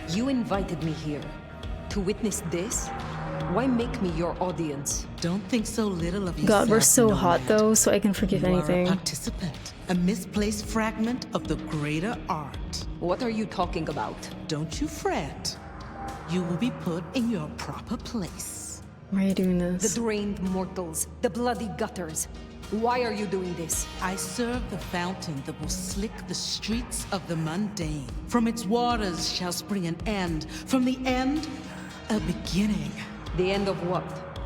You invited me here to witness this? Why make me your audience? Don't think so little of yourself. God, we're so hot though, so I can forgive anything. You are a participant, a misplaced fragment of the greater art. What are you talking about? Don't you fret. You will be put in your proper place. Why are you doing this? The drained mortals, the bloody gutters. Why are you doing this? I serve the fountain that will slick the streets of the mundane. From its waters shall spring an end. From the end, a beginning. The end of what?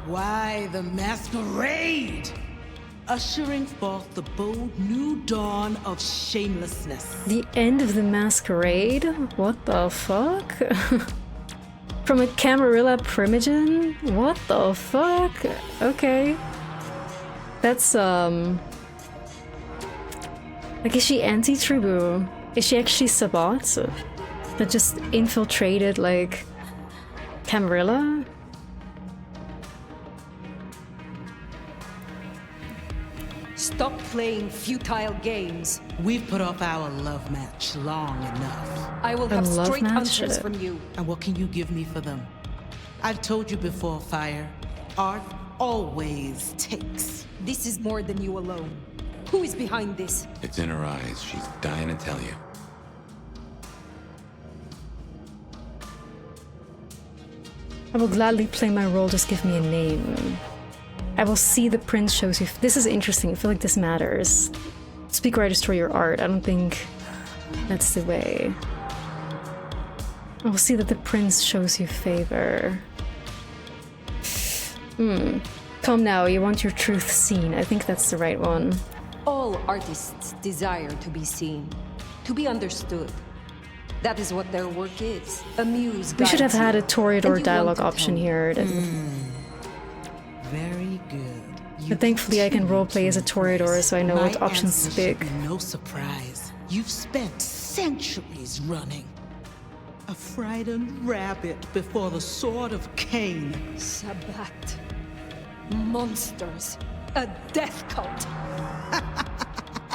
Why, the masquerade! Ushering forth the bold new dawn of shamelessness. The end of the masquerade? What the fuck? From a Camarilla Primogen? What the fuck? Okay. That's, like, is she anti-Tribu? Is she actually Sabbat? That just infiltrated, like, Camarilla? Stop playing futile games. We've put off our love match long enough. I will have straight answers from you. And what can you give me for them? I've told you before, Fire. Art always takes. This is more than you alone. Who is behind this? It's in her eyes. She's dying to tell you. I will gladly play my role, just give me a name. I will see the prince shows you. This is interesting. I feel like this matters. Speak or I destroy your art. I don't think that's the way. I will see that the prince shows you favor. Come now, you want your truth seen. I think that's the right one. All artists desire to be seen, to be understood. That is what their work is. A muse We should have guides had a you, Toreador and you dialogue want to option tell here. Very good. But thankfully I can roleplay as a Toreador, so I know what options to pick. No surprise. You've spent centuries running. A frightened rabbit before the sword of Cain. Sabbat. Monsters. A death cult.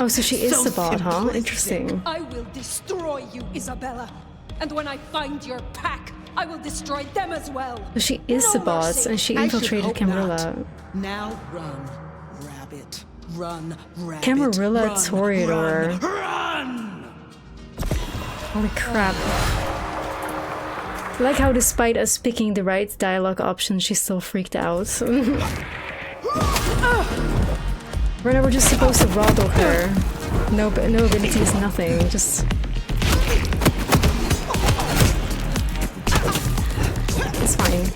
Oh, so she is So Sabbat, huh? simplistic. Interesting. I will destroy you, Isabella. And when I find your pack, I will destroy them as well. So she is No Sabbat, mercy. and she I should infiltrated hope Camarilla. not. Now run, rabbit. Run, rabbit. Camarilla run, Toreador. Run! Holy crap. I like how despite us picking the right dialogue option, she's still freaked out. We're never just supposed to rattle her. No abilities, nothing. Just... It's fine.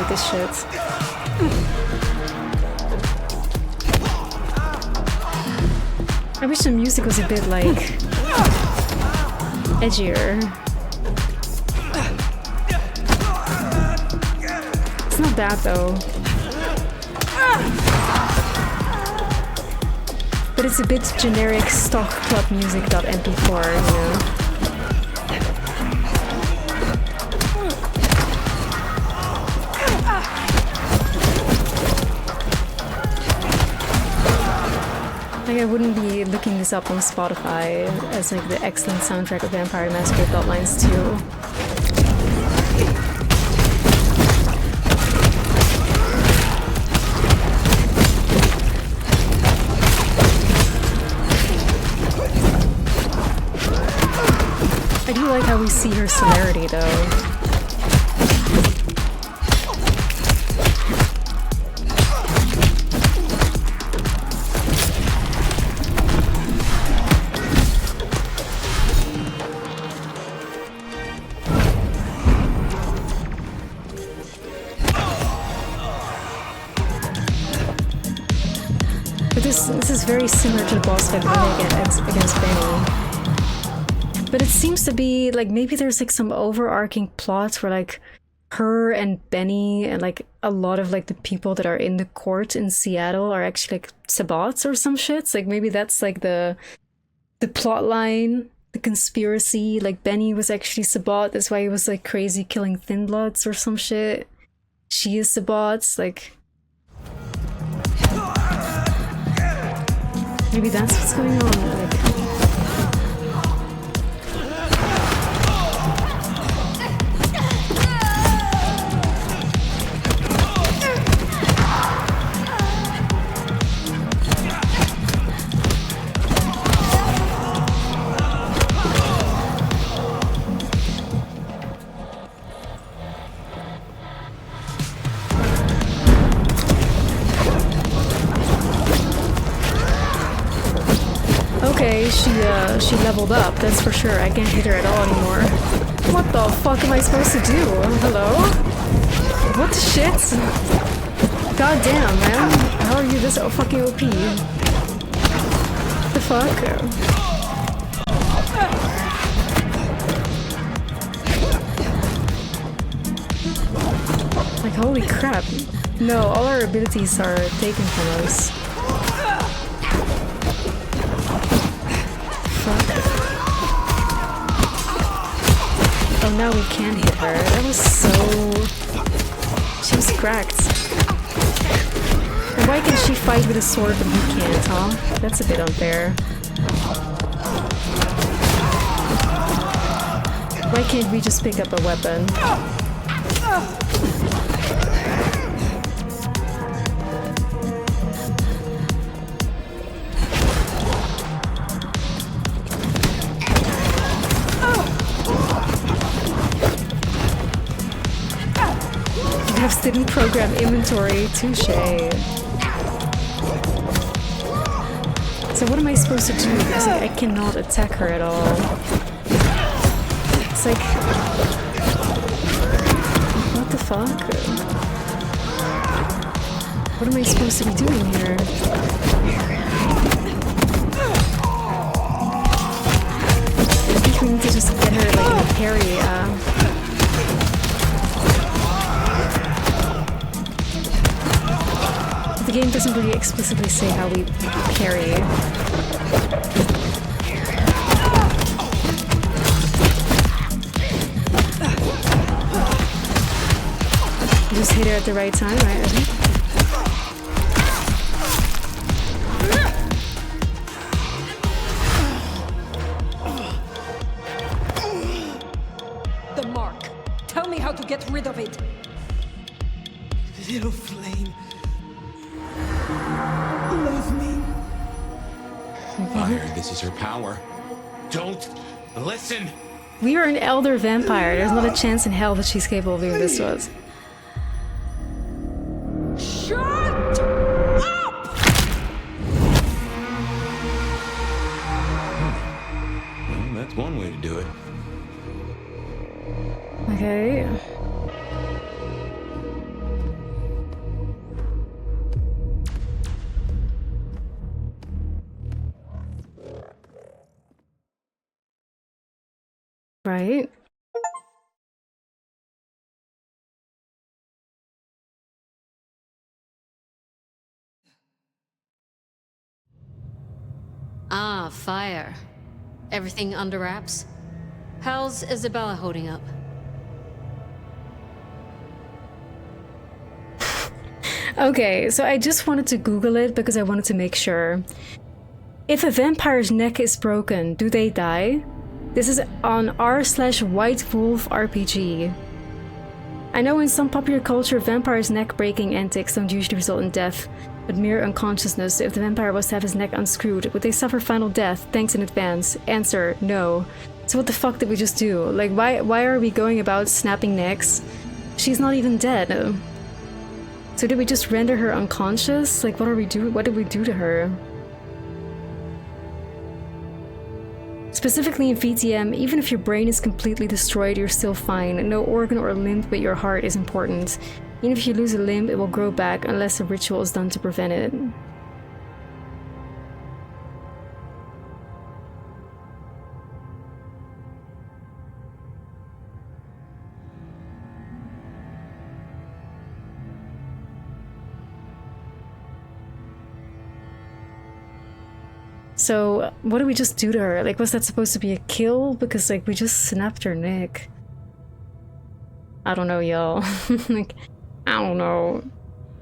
This shit. I wish the music was a bit like edgier. It's not bad though. But it's a bit generic stock club music.mp4, you know. Like I wouldn't be looking this up on Spotify as like the excellent soundtrack of Vampire Masquerade Bloodlines 2. I do like how we see her celerity though. This is very similar to the boss fight against Benny. But it seems to be like maybe there's like some overarching plots where like her and Benny and like a lot of like the people that are in the court in Seattle are actually like sabots or some shit. Like maybe that's like the plot line, the conspiracy. Like Benny was actually sabot, that's why he was like crazy killing Thin Bloods or some shit. She is sabots, like maybe that's what's going on, like... Okay, she leveled up, that's for sure. I can't hit her at all anymore. What the fuck am I supposed to do? Hello? What the shit? God damn, man. How are you this fucking OP? The fuck? Like, holy crap. No, all our abilities are taken from us. Oh, now we can hit her. That was so... She was cracked. And why can she fight with a sword but we can't, huh? That's a bit unfair. Why can't we just pick up a weapon? Perhaps didn't program inventory, touche. So what am I supposed to do? Because like, I cannot attack her at all. It's like... What the fuck? What am I supposed to be doing here? I think we need to just get her like in a parry. The game doesn't really explicitly say how we parry. Just hit it at the right time, right? I think. The mark. Tell me how to get rid of it. Little flame. Love me. Fire, this is her power. Don't listen. We are an elder vampire. There's not a chance in hell that she's capable of doing this to us. Shut up! Well, that's one way to do it. Okay. Right. Ah, fire. Everything under wraps? How's Isabella holding up? Okay, so I just wanted to Google it because I wanted to make sure. If a vampire's neck is broken, do they die? This is on r/White Wolf RPG. I know in some popular culture, vampires' neck-breaking antics don't usually result in death, but mere unconsciousness. If the vampire was to have his neck unscrewed, would they suffer final death? Thanks in advance. Answer, no. So what the fuck did we just do? Like, why are we going about snapping necks? She's not even dead. So did we just render her unconscious? Like, what did we do to her? Specifically in VTM, even if your brain is completely destroyed, you're still fine. No organ or limb but your heart is important. Even if you lose a limb, it will grow back unless a ritual is done to prevent it. So, what did we just do to her? Like, was that supposed to be a kill? Because, like, we just snapped her neck. I don't know, y'all. Like, I don't know.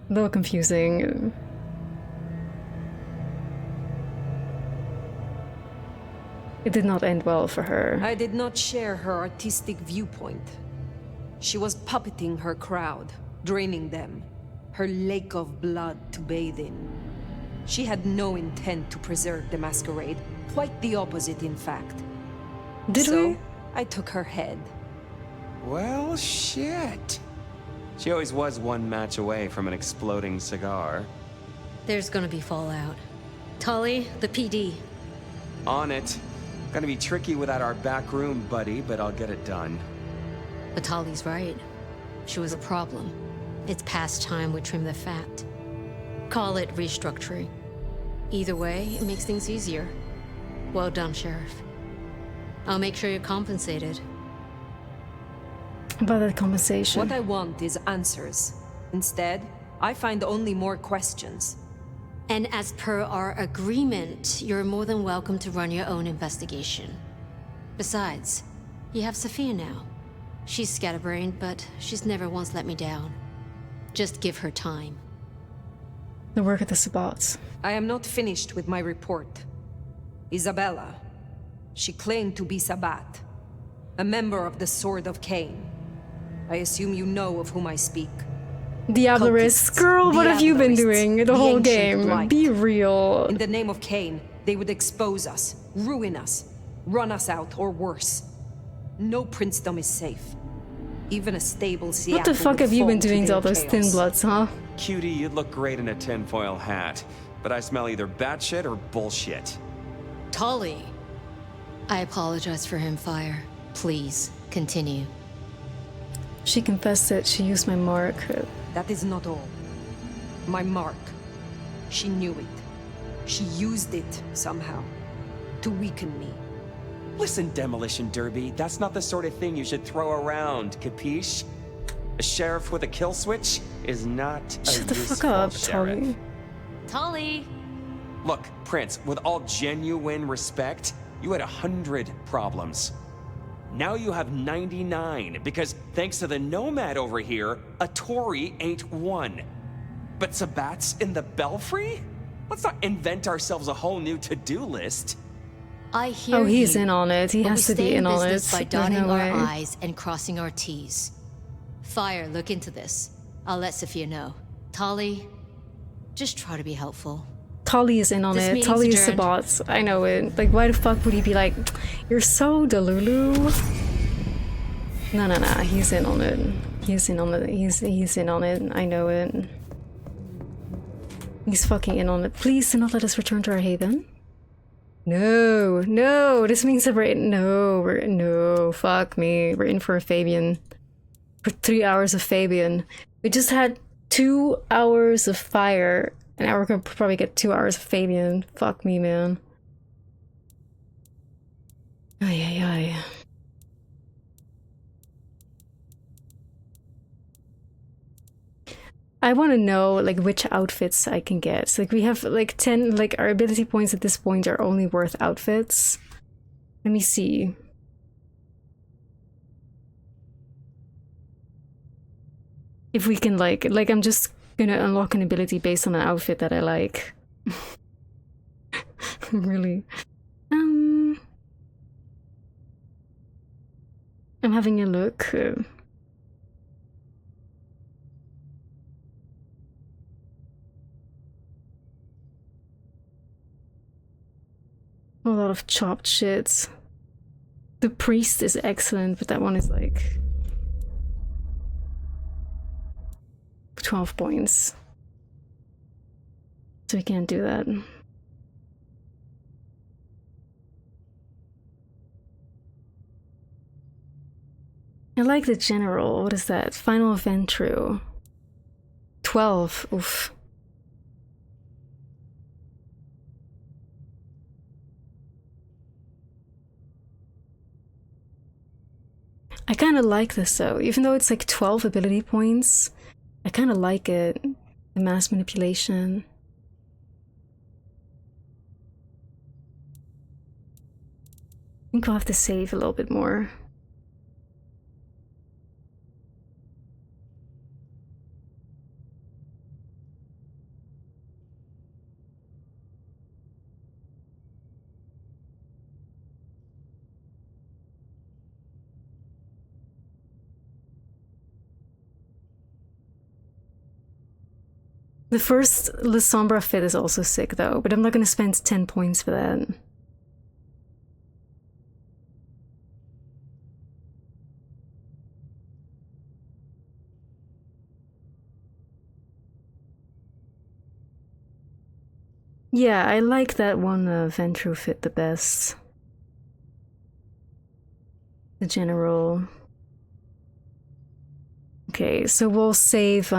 A little confusing. It did not end well for her. I did not share her artistic viewpoint. She was puppeting her crowd, draining them, her lake of blood to bathe in. She had no intent to preserve the masquerade, quite the opposite, in fact. So, I took her head. Well, shit. She always was one match away from an exploding cigar. There's gonna be fallout. Tully, the PD. On it. Gonna be tricky without our back room buddy, but I'll get it done. But Tully's right. She was a problem. It's past time we trim the fat. Call it restructuring. Either way, it makes things easier. Well done, Sheriff. I'll make sure you're compensated. About that compensation. What I want is answers. Instead, I find only more questions. And as per our agreement, you're more than welcome to run your own investigation. Besides, you have Sophia now. She's scatterbrained, but she's never once let me down. Just give her time. The work of the Sabbats. I am not finished with my report. Isabella. She claimed to be Sabbat, a member of the Sword of Cain. I assume you know of whom I speak. Diablerists. Girl, what have you been doing the whole game? Light. Be real. In the name of Cain, they would expose us, ruin us, run us out, or worse. No princedom is safe. Even a stable Seattle. What the fuck have you been doing to all those thin bloods, huh? Cutie, you'd look great in a tinfoil hat, but I smell either batshit or bullshit. Tully. I apologize for him, Fire. Please, continue. She confessed that she used my mark. That is not all. My mark. She knew it. She used it somehow to weaken me. Listen, Demolition Derby, that's not the sort of thing you should throw around, capiche? A sheriff with a kill switch is not a Shut the useful fuck up, sheriff. Tolly. Tolly! Look, Prince, with all genuine respect, you had 100 problems. Now you have 99, because thanks to the Nomad over here, a Tory ain't one. But Sabat's in the Belfry? Let's not invent ourselves a whole new to-do list. I hear Oh, he's you, in on it. He but has we to be stay in on it. business by There's dotting no our way. I's and crossing our T's. Fire, look into this. I'll let Sophia know. Tolly, just try to be helpful. Tolly is in on This it. meeting's Tolly is adjourned. Sabat. I know it. Like, why the fuck would he be like, you're so delulu? No, no, no. He's in on it. He's in on it. He's in on it. I know it. He's fucking in on it. Please do not let us return to our haven. No, no. This means that no, fuck me. We're in for a Fabian. For 3 hours of Fabian. We just had 2 hours of fire. And now we're gonna probably get 2 hours of Fabian. Fuck me, man. Ay, ay, ay. I want to know, like, which outfits I can get. So, like, we have, like, 10, like, our ability points at this point are only worth outfits. Let me see. If we can, like, I'm just gonna unlock an ability based on an outfit that I like. Really. I'm having a look. A lot of chopped shit. The priest is excellent, but that one is like 12 points. So we can't do that. I like the general. What is that? Final event true. 12. Oof. I kind of like this though, even though it's like 12 ability points. I kind of like it. The mass manipulation. I think we'll have to save a little bit more. The first La Sombra fit is also sick though, but I'm not gonna spend 10 points for that. Yeah, I like that one Ventru fit the best. The general. Okay, so we'll save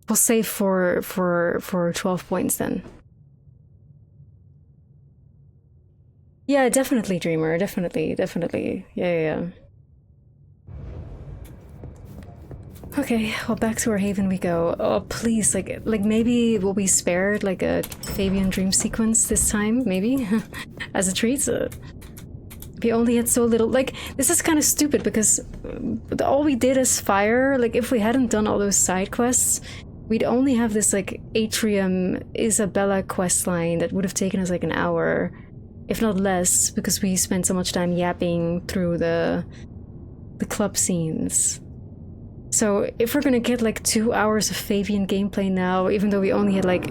we'll save for 12 points then. Yeah, definitely Dreamer, definitely. Yeah. Okay, well, back to our haven we go. Oh, please, like maybe we'll be spared like a Fabian dream sequence this time, maybe, as a treat. We only had so little. Like, this is kind of stupid because all we did is fire. Like, if we hadn't done all those side quests, we'd only have this like Atrium Isabella quest line that would have taken us like an hour, if not less, because we spent so much time yapping through the club scenes. So if we're gonna get like 2 hours of Fabian gameplay now, even though we only had like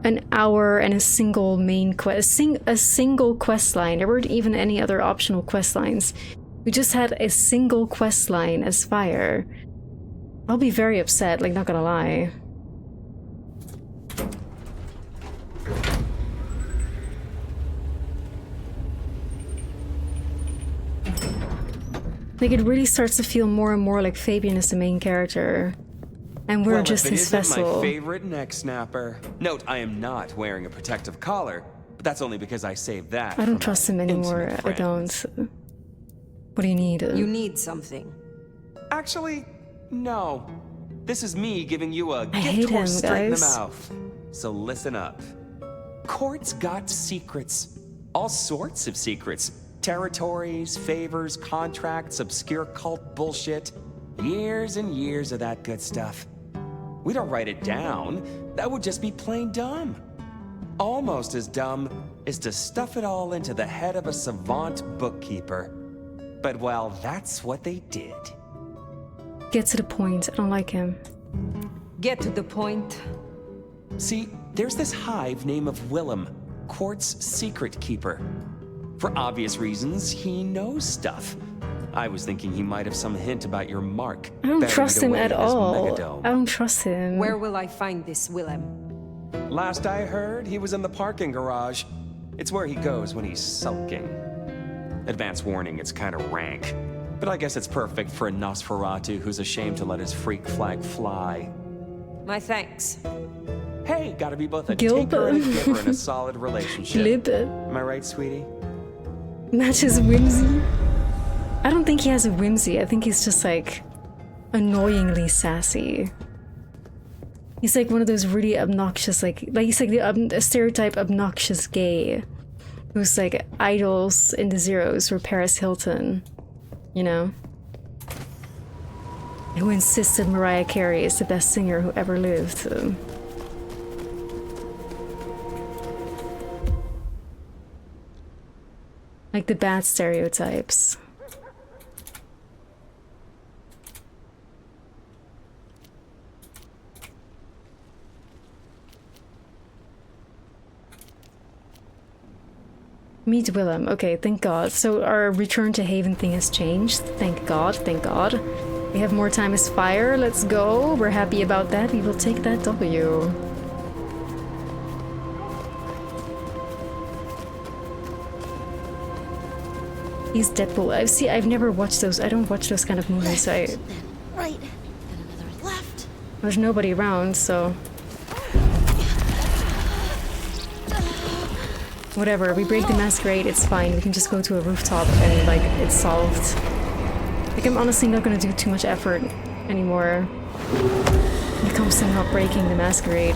an hour and a single main quest, a single quest line, there weren't even any other optional quest lines. We just had a single quest line as fire. I'll be very upset, like, not gonna lie. Like, it really starts to feel more and more like Fabian is the main character. And we're just his vessel. My favorite neck snapper. Note, I am not wearing a protective collar. but that's only because I saved that. I don't for trust my him anymore. intimate I friends. don't. What do you need? You need something. Actually, no. This is me giving you a I gift hate horse him, straight in the guys. mouth. So listen up. Court's got secrets. All sorts of secrets. Territories, favors, contracts, obscure cult bullshit. Years and years of that good stuff. We don't write it down. That would just be plain dumb. Almost as dumb is to stuff it all into the head of a savant bookkeeper. But well, that's what they did. Get to the point. I don't like him. Get to the point. See, there's this hive named Willum, Court's secret keeper. For obvious reasons, he knows stuff. I was thinking he might have some hint about your mark. I don't buried trust him away at in his all. megadome. I don't trust him. Where will I find this Willem? Last I heard, he was in the parking garage. It's where he goes when he's sulking. Advance warning, it's kind of rank. But I guess it's perfect for a Noseratu who's ashamed to let his freak flag fly. My thanks. Hey, gotta be both a Gilbert. taker and a giver in a solid relationship. Gilbert. Am I right, sweetie? Matches whimsy. I don't think he has a whimsy. I think he's just like annoyingly sassy. He's like one of those really obnoxious, like he's like the stereotype obnoxious gay who's like idols in the zeros for Paris Hilton, you know? Who insisted Mariah Carey is the best singer who ever lived. Like the bad stereotypes. Meet Willem. Okay, thank God. So our return to Haven thing has changed. Thank God, thank God. We have more time as fire. Let's go. We're happy about that. We will take that W. He's Deadpool. I've never watched those. I don't watch those kind of movies, so Right, then another left. there's nobody around, so whatever, we break the masquerade, it's fine. We can just go to a rooftop and, like, it's solved. Like, I'm honestly not gonna do too much effort anymore when it comes to not breaking the masquerade.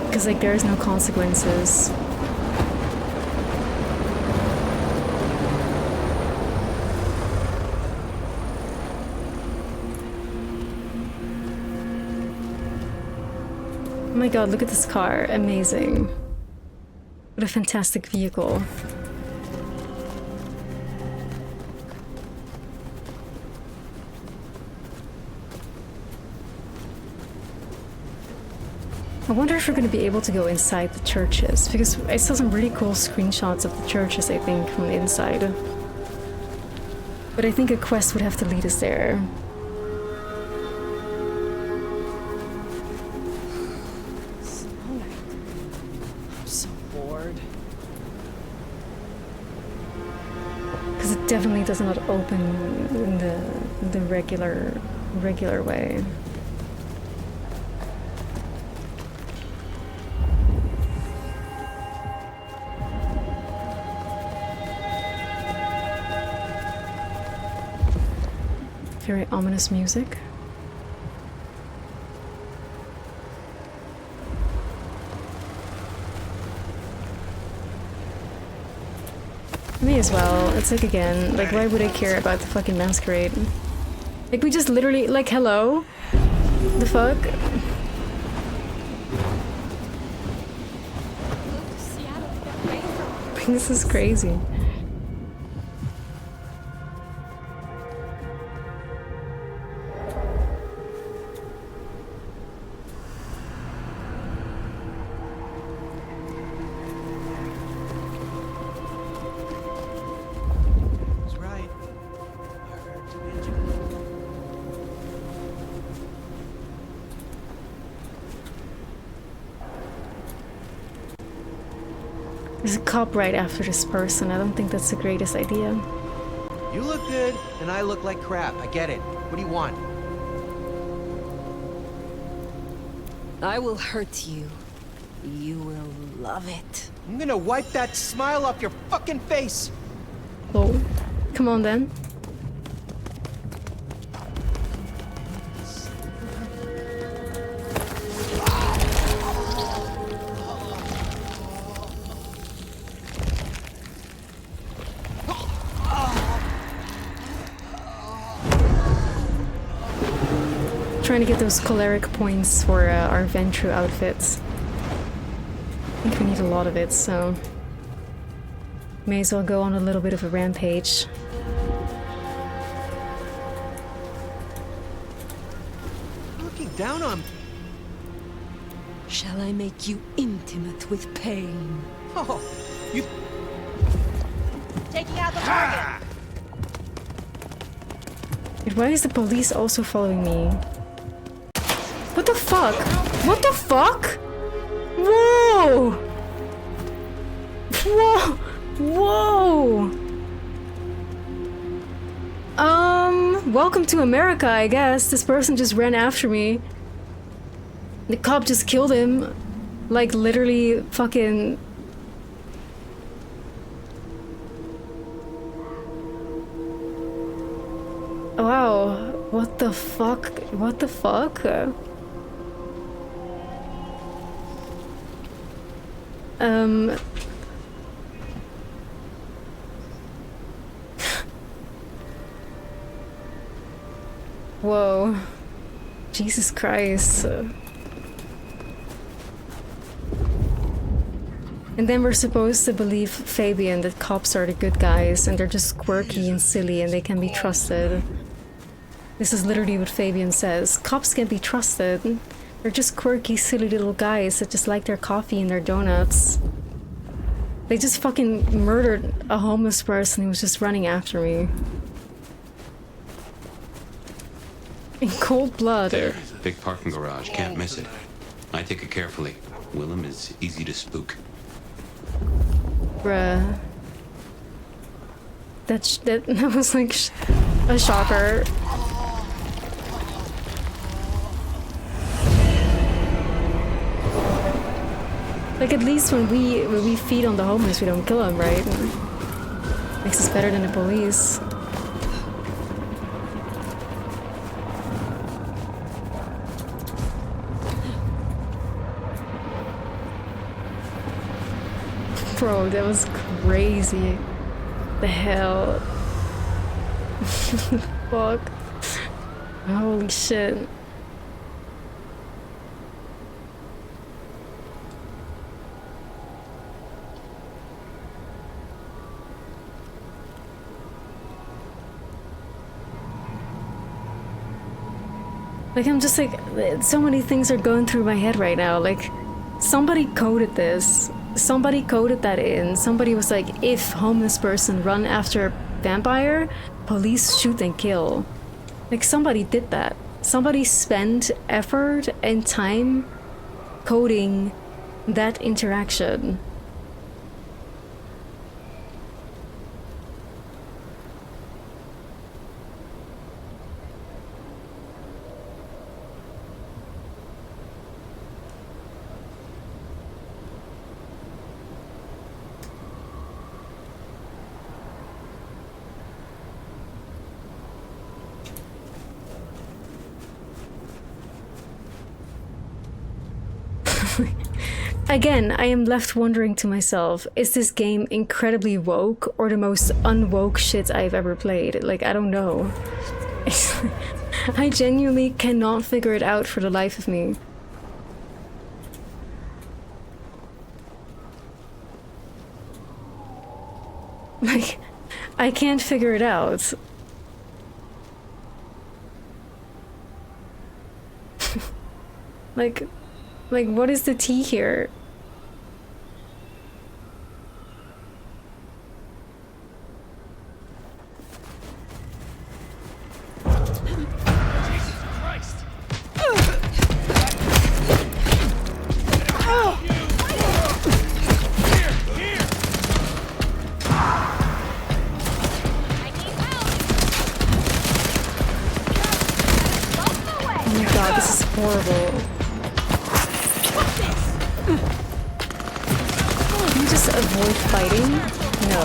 Because, like, there's no consequences. Oh my god, look at this car. Amazing. What a fantastic vehicle. I wonder if we're going to be able to go inside the churches, because I saw some really cool screenshots of the churches, I think, from the inside. But I think a quest would have to lead us there. I'm so bored. Because it definitely does not open in the regular way. Very ominous music. May as well. It's like, again, like, why would I care about the fucking masquerade? Like, we just literally, like, hello? The fuck? This is crazy. There's a cop right after this person. I don't think that's the greatest idea. You look good, and I look like crap. I get it. What do you want? I will hurt you. You will love it. I'm gonna wipe that smile off your fucking face! Oh, come on then. Trying to get those choleric points for our Ventru outfits. I think we need a lot of it, so may as well go on a little bit of a rampage. Looking down on... Shall I make you intimate with pain? Oh, you... Taking out the target! Wait, why is the police also following me? What the fuck? What the fuck? Whoa! Whoa! Whoa! Welcome to America, I guess. This person just ran after me. The cop just killed him. Like, literally fucking... Wow. What the fuck? What the fuck? Whoa. Jesus Christ. And then we're supposed to believe Fabian that cops are the good guys and they're just quirky and silly and they can be trusted. This is literally what Fabian says. Cops can be trusted. They're just quirky, silly little guys that just like their coffee and their donuts. They just fucking murdered a homeless person who was just running after me. In cold blood. There, big parking garage, can't miss it. I take it carefully. Willum is easy to spook. Bruh. That was like a shocker. Like, at least when we feed on the homeless, we don't kill them, right? Makes us better than the police. Bro, that was crazy. The hell? Fuck. Holy shit. Like, I'm just like, so many things are going through my head right now. Like, somebody coded this. Somebody coded that in. Somebody was like, if homeless person run after vampire, police shoot and kill. Like, somebody did that. Somebody spent effort and time coding that interaction. Again, I am left wondering to myself, is this game incredibly woke or the most unwoke shit I've ever played? Like, I don't know. I genuinely cannot figure it out for the life of me. Like, I can't figure it out. Like, what is the tea here? Oh my god, this is horrible. Can you just avoid fighting? No.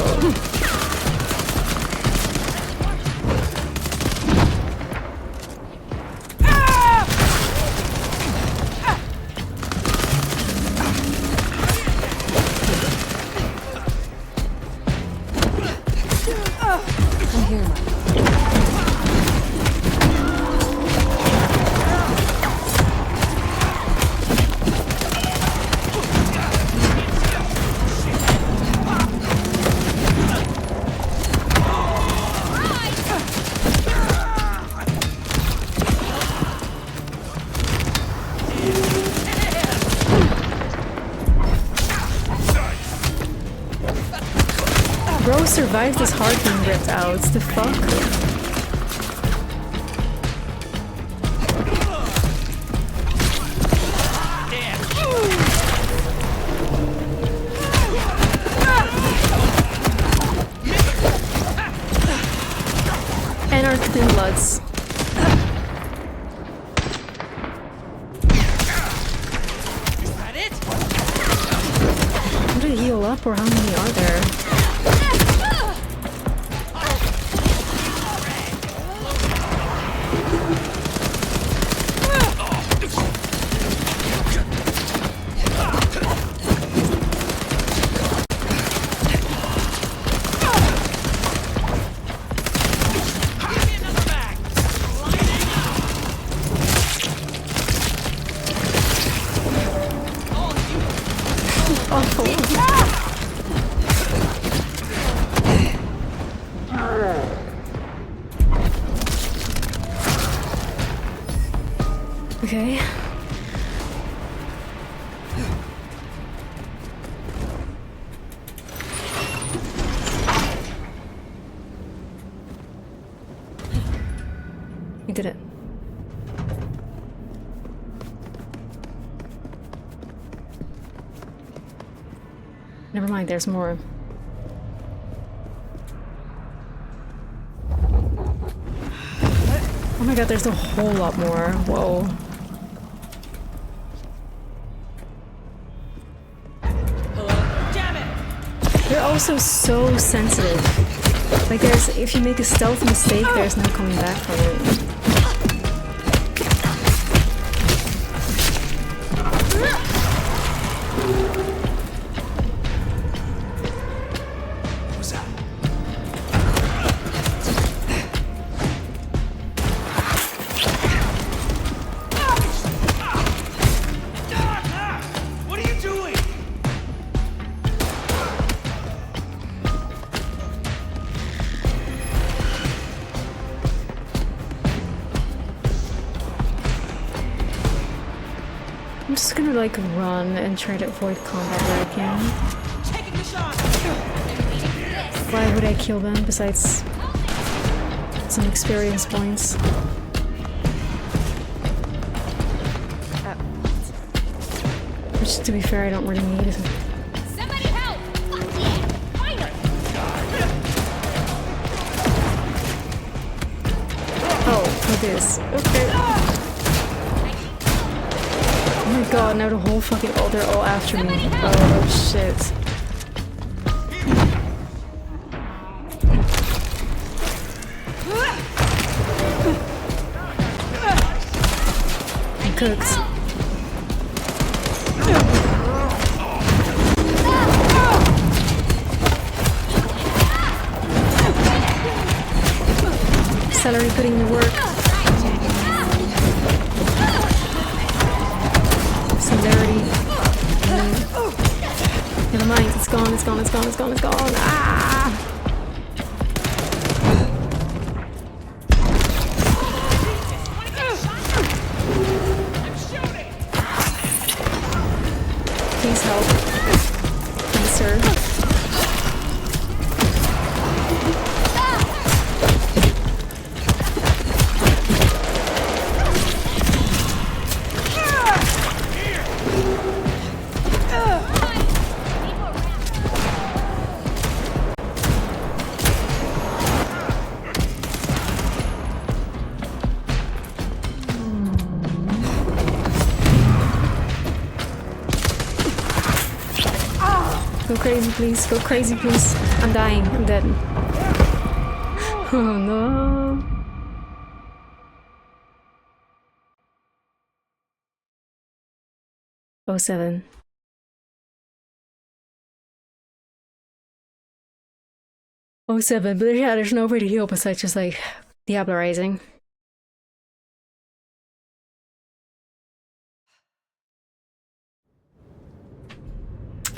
Bro survived his heart being ripped out. The fuck? And our thin bloods. Is that it? I'm gonna heal up, or how many are there? Okay. We did it. Never mind, there's more. Oh my god, there's a whole lot more. Whoa. They're also so sensitive. Like if you make a stealth mistake, there's no coming back from it. I'm just gonna like run and try to avoid combat where I can. Why would I kill them besides some experience points? Which, to be fair, I don't really need. Somebody help! Fuck yeah! Fire! Oh, it is. Okay. Oh my god, now the whole fucking... Oh, they're all after me. Oh, shit. I'm cooked. Celery putting in work. Celerity. Never mind, it's gone, it's gone, it's gone, it's gone, it's gone. Ah! Please help. Please, sir. crazy, please. Go crazy, please. I'm dying. I'm dead. Oh no. Oh, 07. Oh, 07, but yeah, there's no way to heal besides just like Diablo Rising.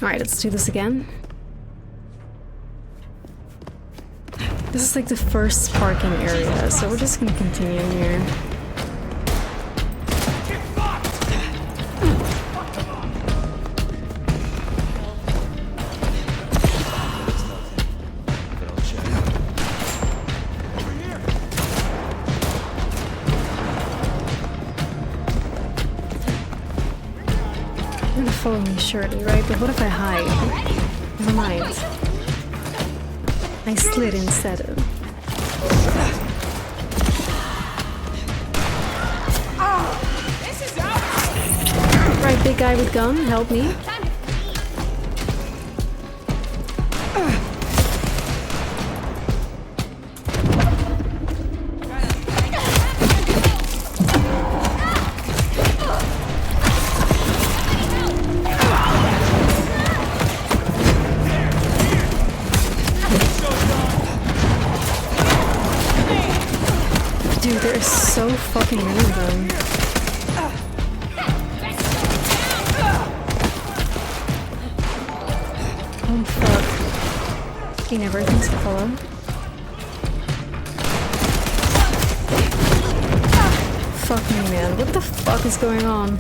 Alright, let's do this again. This is like the first parking area, so we're just gonna continue here. You're gonna follow me surely, right? But what if I hide? Never mind. I slid instead of... Right, big guy with gun, help me. Dude, there's so fucking many of them. Oh fuck. He never thinks to follow. Fuck me, man. What the fuck is going on?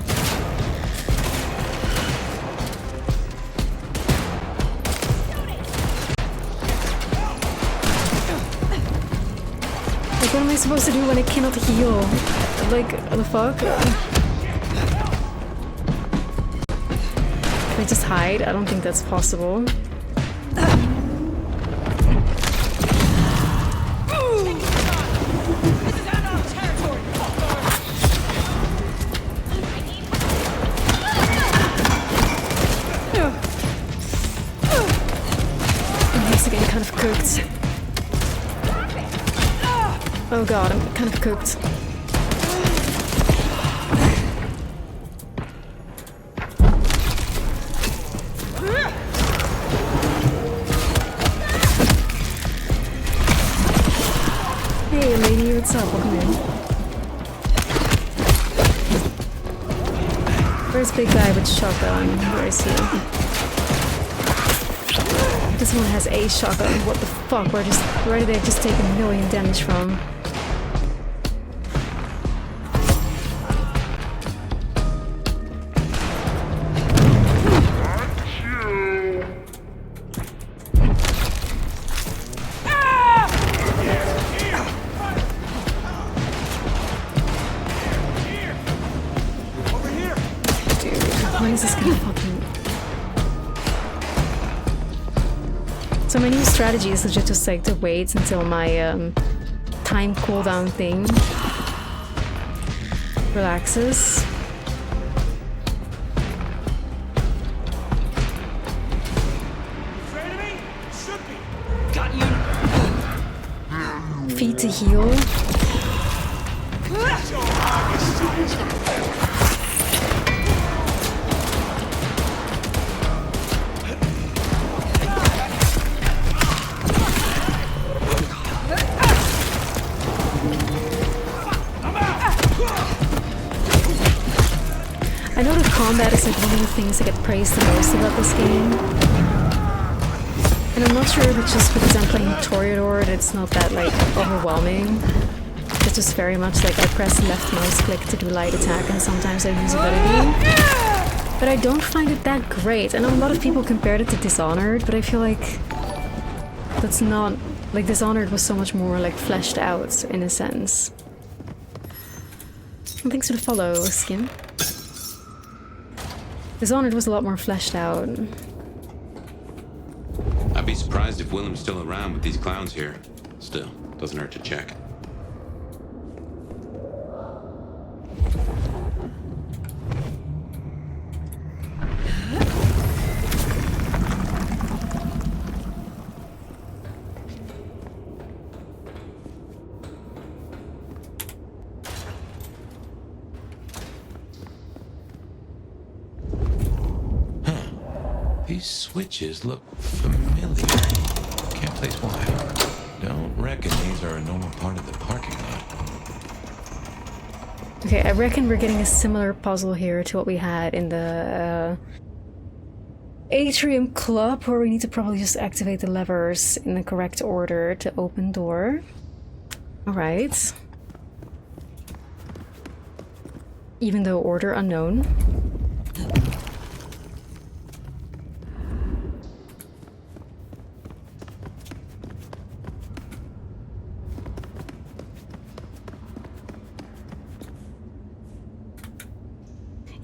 What am I supposed to do when I cannot heal? Like, what the fuck? Can I just hide? I don't think that's possible. He's getting kind of cooked. Oh god, I'm kind of cooked. Hey lady, what's up? Welcome in. Where's big guy with shotgun? Where is he? This one has a shotgun. What the fuck? Where did they just take a million damage from? So my new strategy is just like to wait until my time cooldown thing relaxes. Feet to heal. I know the combat is like one of the things that get praised the most about this game. And I'm not sure if it's just because I'm playing Toreador that it's not that like overwhelming. It's just very much like I press left mouse click to do light attack and sometimes I use ability. But I don't find it that great. I know a lot of people compared it to Dishonored, but I feel like that's not... Like Dishonored was so much more like fleshed out in a sense. And thanks for the follow, Skin. Dishonored was a lot more fleshed out. I'd be surprised if Willum's still around with these clowns here. Still, doesn't hurt to check. These switches look familiar. Can't place why. Don't reckon these are a normal part of the parking lot. Okay, I reckon we're getting a similar puzzle here to what we had in the Atrium Club, where we need to probably just activate the levers in the correct order to open door. Alright. Even though order unknown.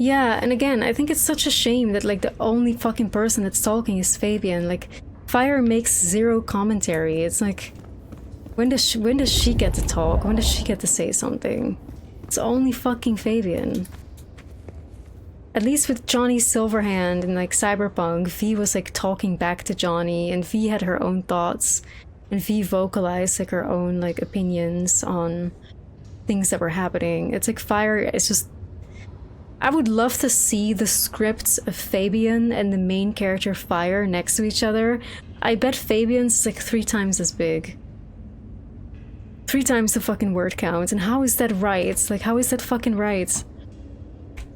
Yeah, and again, I think it's such a shame that like the only fucking person that's talking is Fabian. Like, Fire makes zero commentary. It's like, when does she get to talk? When does she get to say something? It's only fucking Fabian. At least with Johnny Silverhand and like Cyberpunk, V was like talking back to Johnny, and V had her own thoughts, and V vocalized like her own like opinions on things that were happening. It's like Fire, it's just, I would love to see the scripts of Fabian and the main character Fire next to each other. I bet Fabian's like 3 times as big. 3 times the fucking word count. And how is that right? Like, how is that fucking right?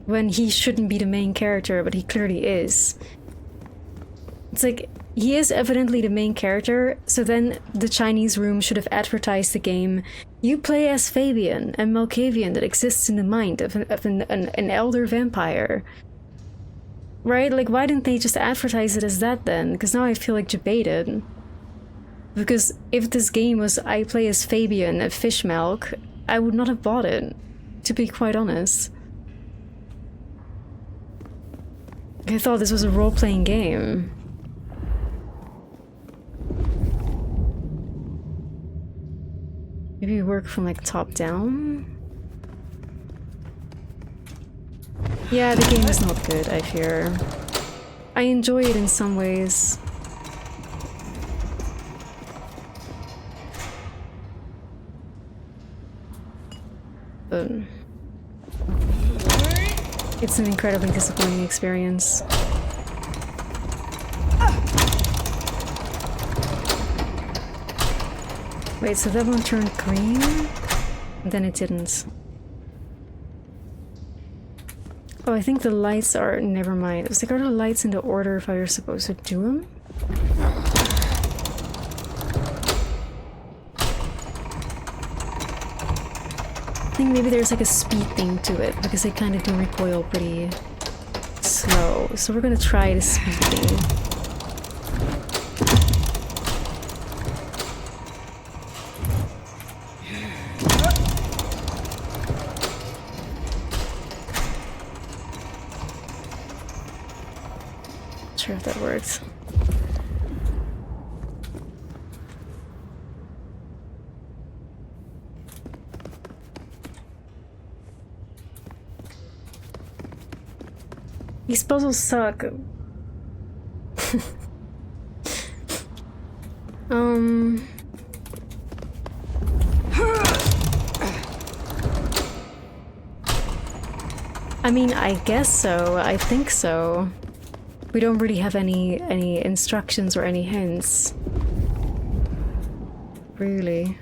When he shouldn't be the main character, but he clearly is. It's like, he is evidently the main character, so then the Chinese room should have advertised the game. You play as Fabian, a Malkavian that exists in the mind of an elder vampire. Right? Like, why didn't they just advertise it as that then? Because now I feel like debated. Because if this game was I play as Fabian, a fish milk, I would not have bought it, to be quite honest. I thought this was a role-playing game. Maybe we work from like top down? Yeah, the game is not good, I fear. I enjoy it in some ways. But it's an incredibly disappointing experience. Wait, so that one turned green? Then it didn't. Oh, I think the lights are... Never mind. It was like, are the lights in the order if I were supposed to do them? I think maybe there's like a speed thing to it, because they kind of do recoil pretty slow. So we're gonna try the speed thing. Sure if that works. These puzzles suck. I mean, I guess so. I think so. We don't really have any instructions or any hints. Really.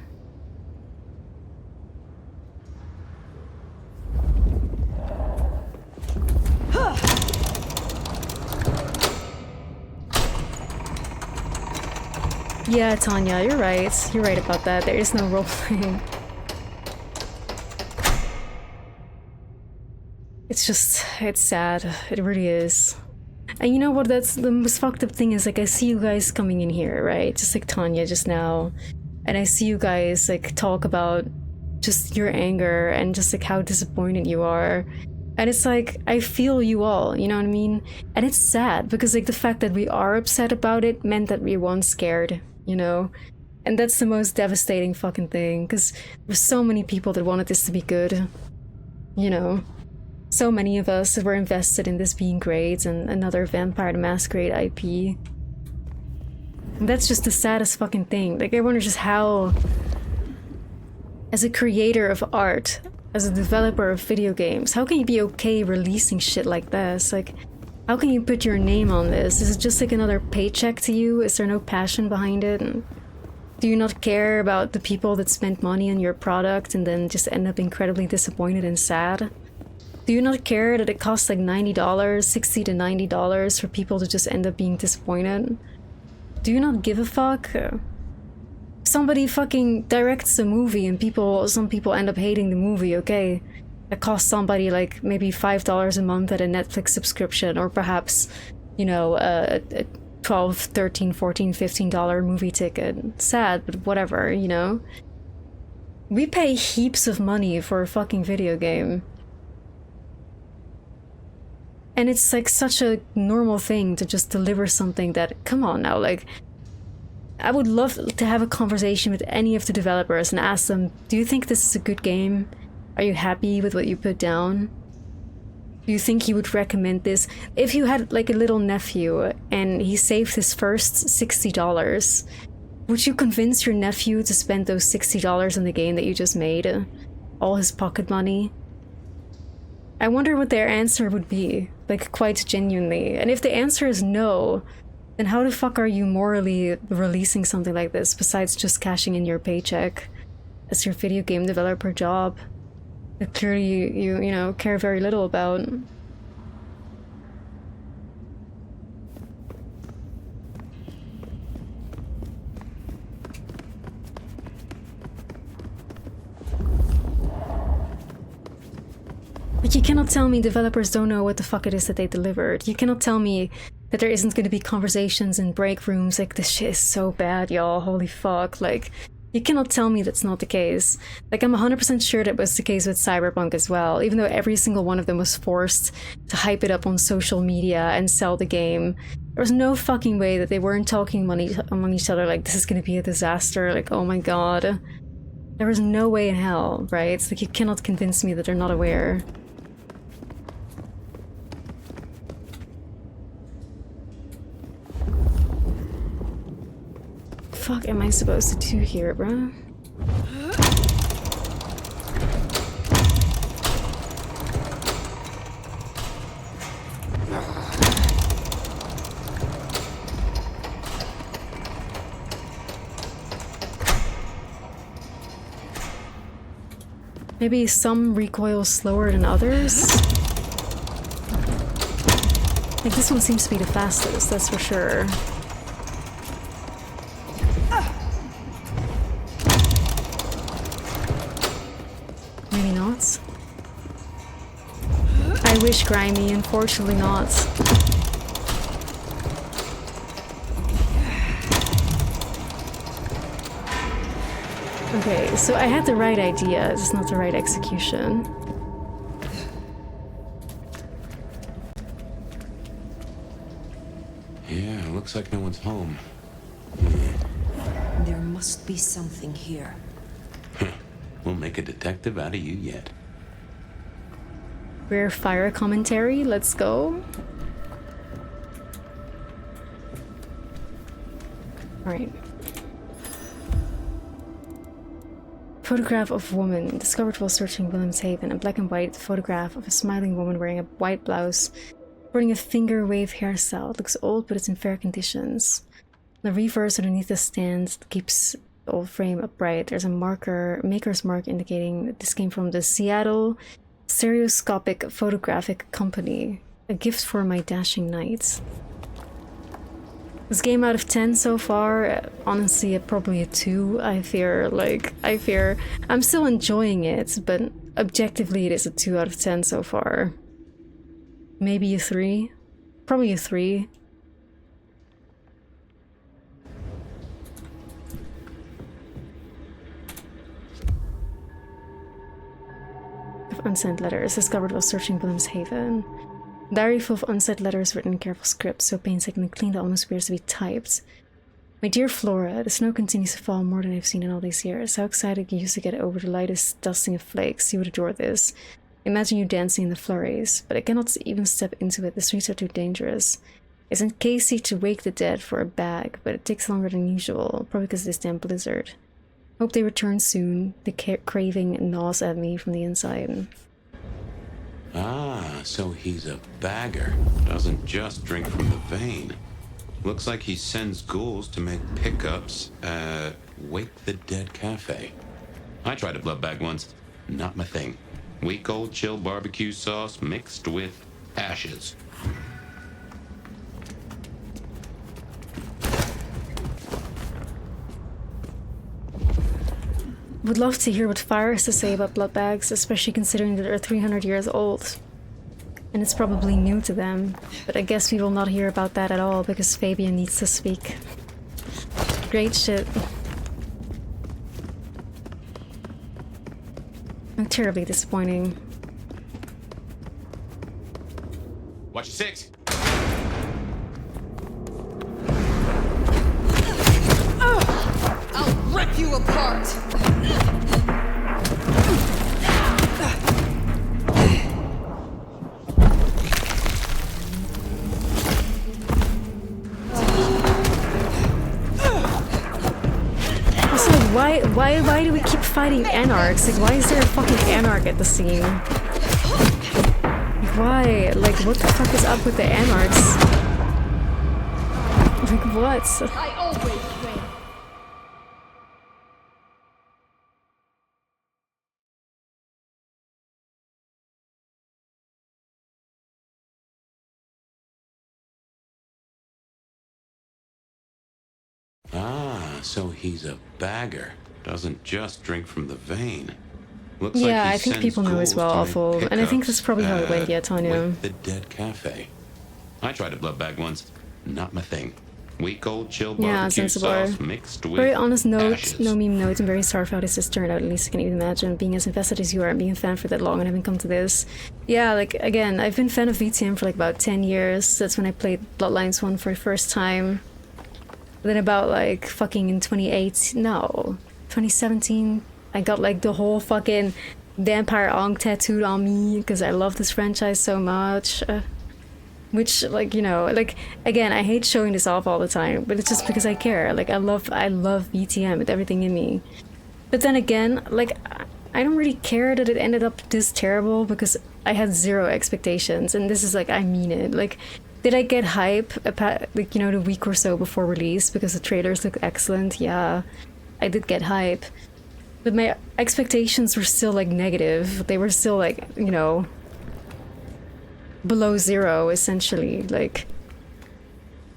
Yeah, Tanya, you're right. You're right about that. There is no role-playing. It's just, it's sad. It really is. And you know what, that's the most fucked up thing is, like, I see you guys coming in here, right? Just like Tanya just now. And I see you guys, like, talk about just your anger and just, like, how disappointed you are. And it's like, I feel you all, you know what I mean? And it's sad, because, like, the fact that we are upset about it meant that we weren't scared, you know? And that's the most devastating fucking thing, because there's so many people that wanted this to be good, you know? So many of us were invested in this being great and another Vampire the Masquerade IP. And that's just the saddest fucking thing. Like, I wonder just how, as a creator of art, as a developer of video games, how can you be okay releasing shit like this? Like, How can you put your name on this? Is it just like another paycheck to you? Is there no passion behind it? And do you not care about the people that spent money on your product and then just end up incredibly disappointed and sad? Do you not care that it costs like $90, $60 to $90 for people to just end up being disappointed? Do you not give a fuck? Somebody fucking directs a movie and some people end up hating the movie, okay? It costs somebody like maybe $5 a month at a Netflix subscription, or perhaps, you know, a $12, $13, $14, $15 movie ticket. Sad, but whatever, you know? We pay heaps of money for a fucking video game. And it's like such a normal thing to just deliver something that, come on now, like, I would love to have a conversation with any of the developers and ask them, do you think this is a good game? Are you happy with what you put down? Do you think you would recommend this? If you had like a little nephew and he saved his first $60, would you convince your nephew to spend those $60 on the game that you just made? All his pocket money? I wonder what their answer would be, like quite genuinely. And if the answer is no, then how the fuck are you morally releasing something like this besides just cashing in your paycheck as your video game developer job that clearly you know, care very little about? But you cannot tell me developers don't know what the fuck it is that they delivered. You cannot tell me that there isn't going to be conversations in break rooms like, this shit is so bad, y'all, holy fuck. Like, you cannot tell me that's not the case. Like, I'm 100% sure that was the case with Cyberpunk as well, even though every single one of them was forced to hype it up on social media and sell the game. There was no fucking way that they weren't talking among each other like, this is going to be a disaster, like, oh my god. There was no way in hell, right? It's like, you cannot convince me that they're not aware. Fuck am I supposed to do here, bruh? Maybe some recoil slower than others? Like, this one seems to be the fastest, that's for sure. Maybe not. I wish, Grimy, unfortunately not. Okay, so I had the right idea, just not the right execution. Yeah, looks like no one's home. There must be something here. We'll make a detective out of you yet. Rare fire commentary, let's go. Alright. Photograph of woman discovered while searching Willum's Haven. A black and white photograph of a smiling woman wearing a white blouse, sporting a finger wave hairstyle. It looks old, but it's in fair conditions. The reverse underneath the stand keeps the old frame upright. There's a maker's mark indicating that this came from the Seattle Stereoscopic Photographic Company. A gift for my dashing knight. This game out of 10 so far, honestly, probably a 2. I fear. I'm still enjoying it, but objectively it is a 2 out of 10 so far. Maybe a 3? Probably a 3. Of unsent letters discovered while searching Willum's Haven. Diary full of unsaid letters written in careful script, so painstakingly clean that almost appears to be typed. My dear Flora, the snow continues to fall more than I've seen in all these years. How excited you used to get over the lightest dusting of flakes. You would adore this. Imagine you dancing in the flurries, but I cannot even step into it. The streets are too dangerous. I sent Casey to wake the dead for a bag, but it takes longer than usual, probably because of this damn blizzard. Hope they return soon. The craving gnaws at me from the inside. Ah, so he's a bagger. Doesn't just drink from the vein. Looks like he sends ghouls to make pickups at Wake the Dead Cafe. I tried a blood bag once. Not my thing. Week old chill barbecue sauce mixed with ashes. Would love to hear what Fire has to say about blood bags, especially considering that they're 300 years old. And it's probably new to them, but I guess we will not hear about that at all because Fabian needs to speak. Great shit. Terribly disappointing. Watch your six. I'll rip you apart! Why do we keep fighting anarchs? Like, why is there a fucking anarch at the scene? Why? Like, what the fuck is up with the anarchs? Like, what? I always win. Ah, so he's a bagger. Doesn't just drink from the vein. Looks Yeah, like he I think sends people know as ghouls well, to make awful. And I think that's pickups probably how it went, at yeah, Tanya. Wake the Dead Cafe. I tried a blood bag once. Not my thing. Week old chill Yeah, barbecue sensible. sauce mixed with Very honest note, ashes. no meme note. I'm very sorry for how this has turned out. At least I can even imagine being as invested as you are and being a fan for that long and having come to this. Yeah, like, again, I've been a fan of VTM for like about 10 years. That's when I played Bloodlines 1 for the first time. Then about like fucking in 2017, I got like the whole fucking Vampire Ankh tattooed on me because I love this franchise so much. Which, like, you know, like, again, I hate showing this off all the time, but it's just because I care. Like, I love VTM with everything in me. But then again, like, I don't really care that it ended up this terrible because I had zero expectations, and this is like, I mean it. Like, did I get hype, like, you know, the week or so before release because the trailers look excellent? Yeah, I did get hype. But my expectations were still, like, negative. They were still, like, you know, below zero, essentially. Like,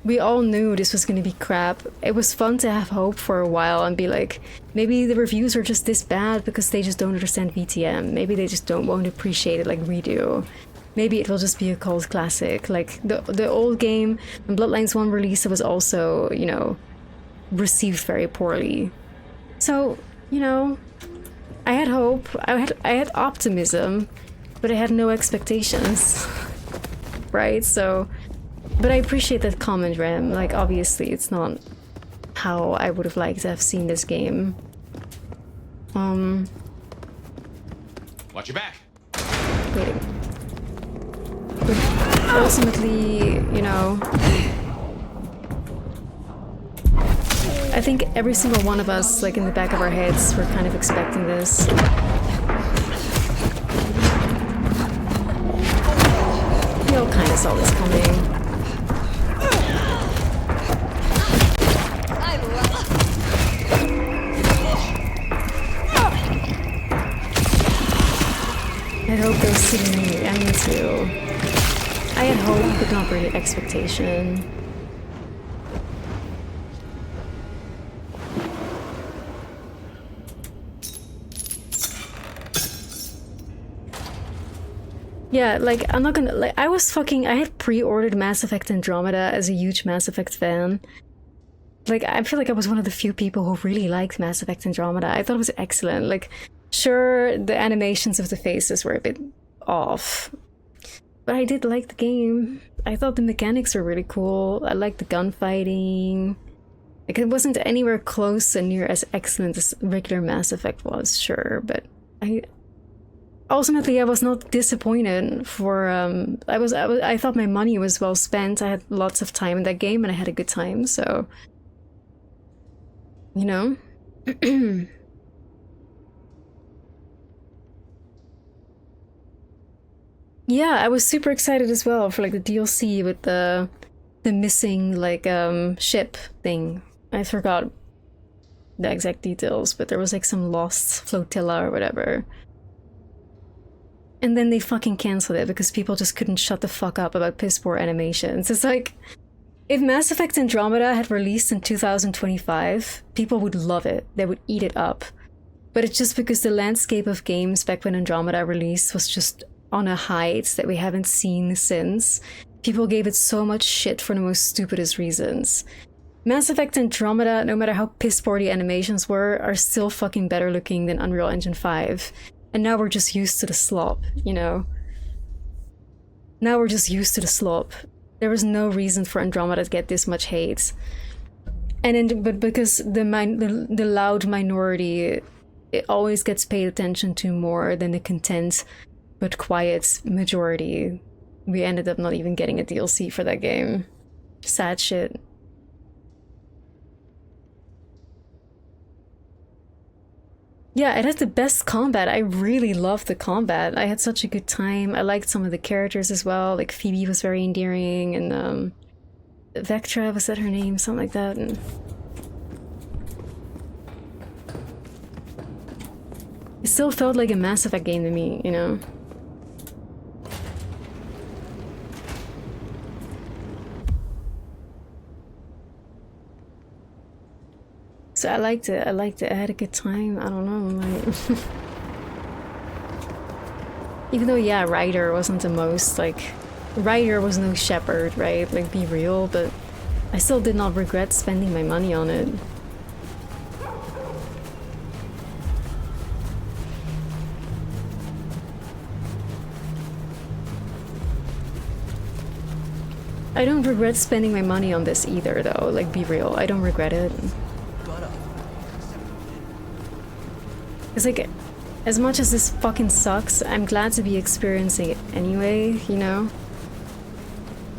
we all knew this was gonna be crap. It was fun to have hope for a while and be like, maybe the reviews are just this bad because they just don't understand VTM. Maybe they just won't appreciate it like we do. Maybe it will just be a cult classic. Like, the old game, when Bloodlines 1 released, it was also, you know, received very poorly. So, you know, I had hope, I had optimism, but I had no expectations. Right? So, but I appreciate that comment, Ram. Like, obviously, it's not how I would have liked to have seen this game. Watch your back. Wait. But ultimately, you know, I think every single one of us, like, in the back of our heads, were kind of expecting this. We all kind of saw this coming. I hope those sitting in the end too. I had hope, but not really expectation. Yeah, like, I'm not gonna, like, I had pre-ordered Mass Effect Andromeda as a huge Mass Effect fan. Like, I feel like I was one of the few people who really liked Mass Effect Andromeda. I thought it was excellent. Like, sure, the animations of the faces were a bit off, but I did like the game. I thought the mechanics were really cool. I liked the gunfighting. Like, it wasn't anywhere close and near as excellent as regular Mass Effect was, sure, but ultimately I was not disappointed for I thought my money was well spent. I had lots of time in that game and I had a good time, so, you know. Yeah, I was super excited as well for like the DLC with the missing like ship thing. I forgot the exact details, but there was like some lost flotilla or whatever. And then they fucking canceled it because people just couldn't shut the fuck up about piss poor animations. It's like, if Mass Effect Andromeda had released in 2025, people would love it. They would eat it up. But it's just because the landscape of games back when Andromeda released was just on a height that we haven't seen since. People gave it so much shit for the most stupidest reasons. Mass Effect Andromeda, no matter how piss poor the animations were, are still fucking better looking than Unreal Engine 5. And now we're just used to the slop, you know? Now we're just used to the slop. There was no reason for Andromeda to get this much hate. But because the loud minority, it always gets paid attention to more than the content but quiet majority, we ended up not even getting a DLC for that game. Sad shit. Yeah, it has the best combat. I really loved the combat. I had such a good time. I liked some of the characters as well. Like Phoebe was very endearing, and Vectra, was that her name? Something like that. And it still felt like a Mass Effect game to me, you know? So I liked it. I had a good time. I don't know, like... Even though, yeah, Ryder wasn't the most, like... Ryder was no shepherd, right? Like, be real, but I still did not regret spending my money on it. I don't regret spending my money on this either, though. Like, be real. I don't regret it. It's like, as much as this fucking sucks, I'm glad to be experiencing it anyway, you know?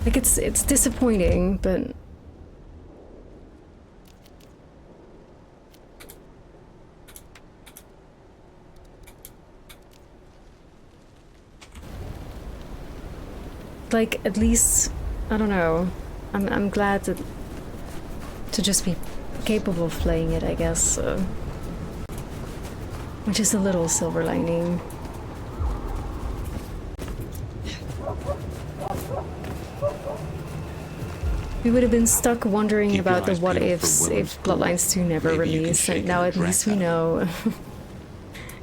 Like, it's disappointing, but... like, at least, I don't know, I'm glad to just be capable of playing it, I guess. Which is a little silver lining. We would have been stuck wondering about the what ifs if Bloodlines 2 never released, and now at least we know.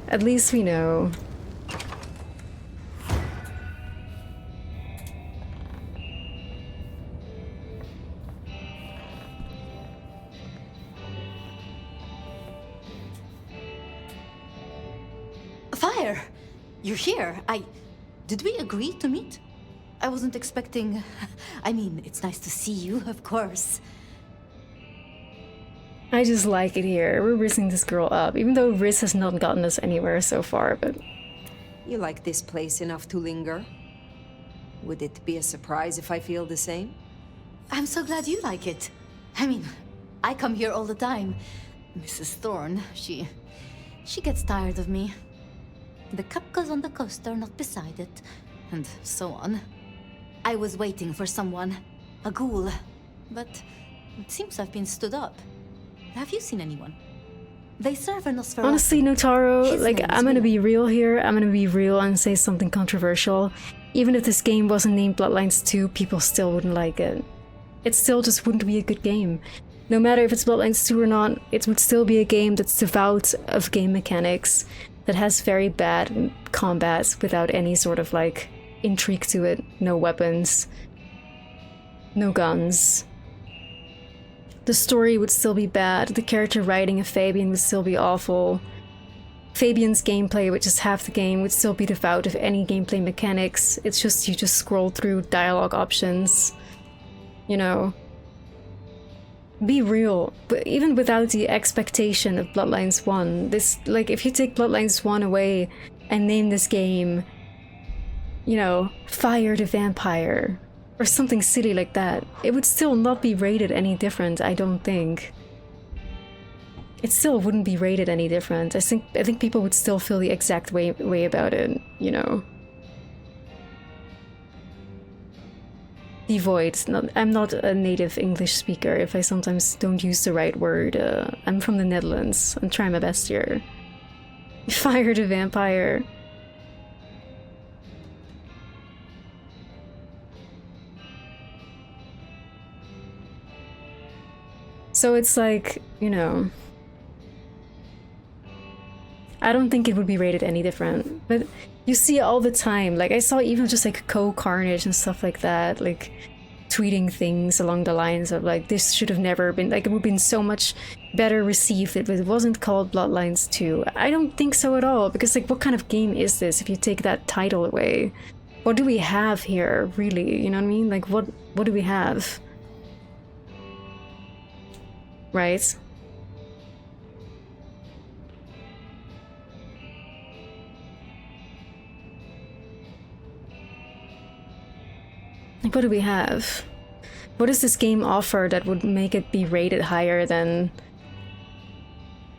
At least we know. You're here. Did we agree to meet? I wasn't expecting... I mean, it's nice to see you, of course. I just like it here. We're rizzing this girl up, even though Riz has not gotten us anywhere so far, but... You like this place enough to linger? Would it be a surprise if I feel the same? I'm so glad you like it. I mean, I come here all the time. Mrs. Thorne, she gets tired of me. The cup goes on the coaster, not beside it, and so on. I was waiting for someone, a ghoul, but it seems I've been stood up. Have you seen anyone? They serve a Nosferatu. Honestly, Notaro, like, I'm gonna be real here. I'm gonna be real and say something controversial. Even if this game wasn't named Bloodlines 2, people still wouldn't like it. It still just wouldn't be a good game. No matter if it's Bloodlines 2 or not, it would still be a game that's devout of game mechanics, that has very bad combats without any sort of, like, intrigue to it. No weapons. No guns. The story would still be bad. The character writing of Fabian would still be awful. Fabian's gameplay, which is half the game, would still be devout of any gameplay mechanics. It's just, you just scroll through dialogue options. You know? Be real, but even without the expectation of Bloodlines 1, this, like, if you take Bloodlines 1 away and name this game, you know, Fire the Vampire, or something silly like that, it would still not be rated any different, I don't think. It still wouldn't be rated any different. I think people would still feel the exact way about it, you know? devoid. I'm not a native English speaker if I sometimes don't use the right word. I'm from the Netherlands. I'm trying my best here. Fire the vampire. So it's like, you know, I don't think it would be rated any different, but you see it all the time. Like I saw even just like Carnage and stuff like that, like tweeting things along the lines of like, this should have never been, like it would have been so much better received if it wasn't called Bloodlines 2. I don't think so at all, because like what kind of game is this if you take that title away? What do we have here, really? You know what I mean? Like what do we have? Right? Like, what do we have? What does this game offer that would make it be rated higher than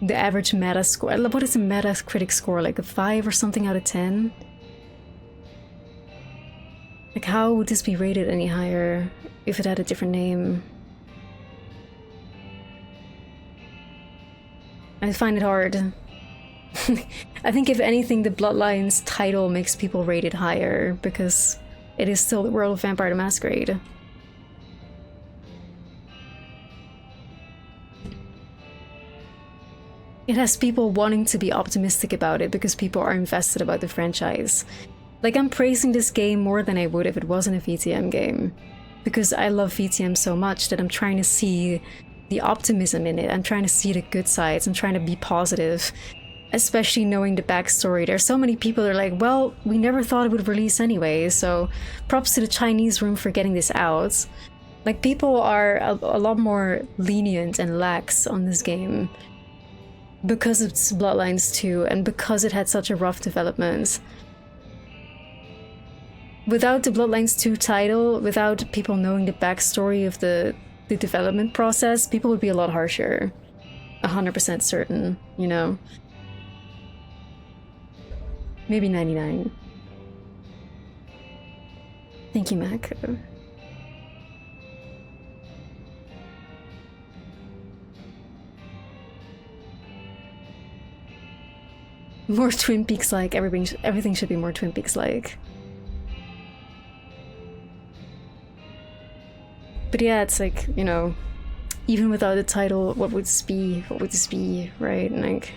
the average meta score? What is a Metacritic score? Like a 5 or something out of 10? Like, how would this be rated any higher if it had a different name? I find it hard. I think if anything, the Bloodlines title makes people rate it higher because it is still the world of Vampire the Masquerade. It has people wanting to be optimistic about it because people are invested about the franchise. Like, I'm praising this game more than I would if it wasn't a VTM game. Because I love VTM so much that I'm trying to see the optimism in it. I'm trying to see the good sides. I'm trying to be positive. Especially knowing the backstory. There's so many people that are like, well, we never thought it would release anyway, so props to the Chinese room for getting this out. Like, people are a lot more lenient and lax on this game because it's Bloodlines 2 and because it had such a rough development. Without the Bloodlines 2 title, without people knowing the backstory of the development process, people would be a lot harsher. 100% certain, you know? Maybe 99. Thank you, Mac. More Twin Peaks-like. Everything should be more Twin Peaks-like. But yeah, it's like, you know, even without the title, what would this be? What would this be, right? And like,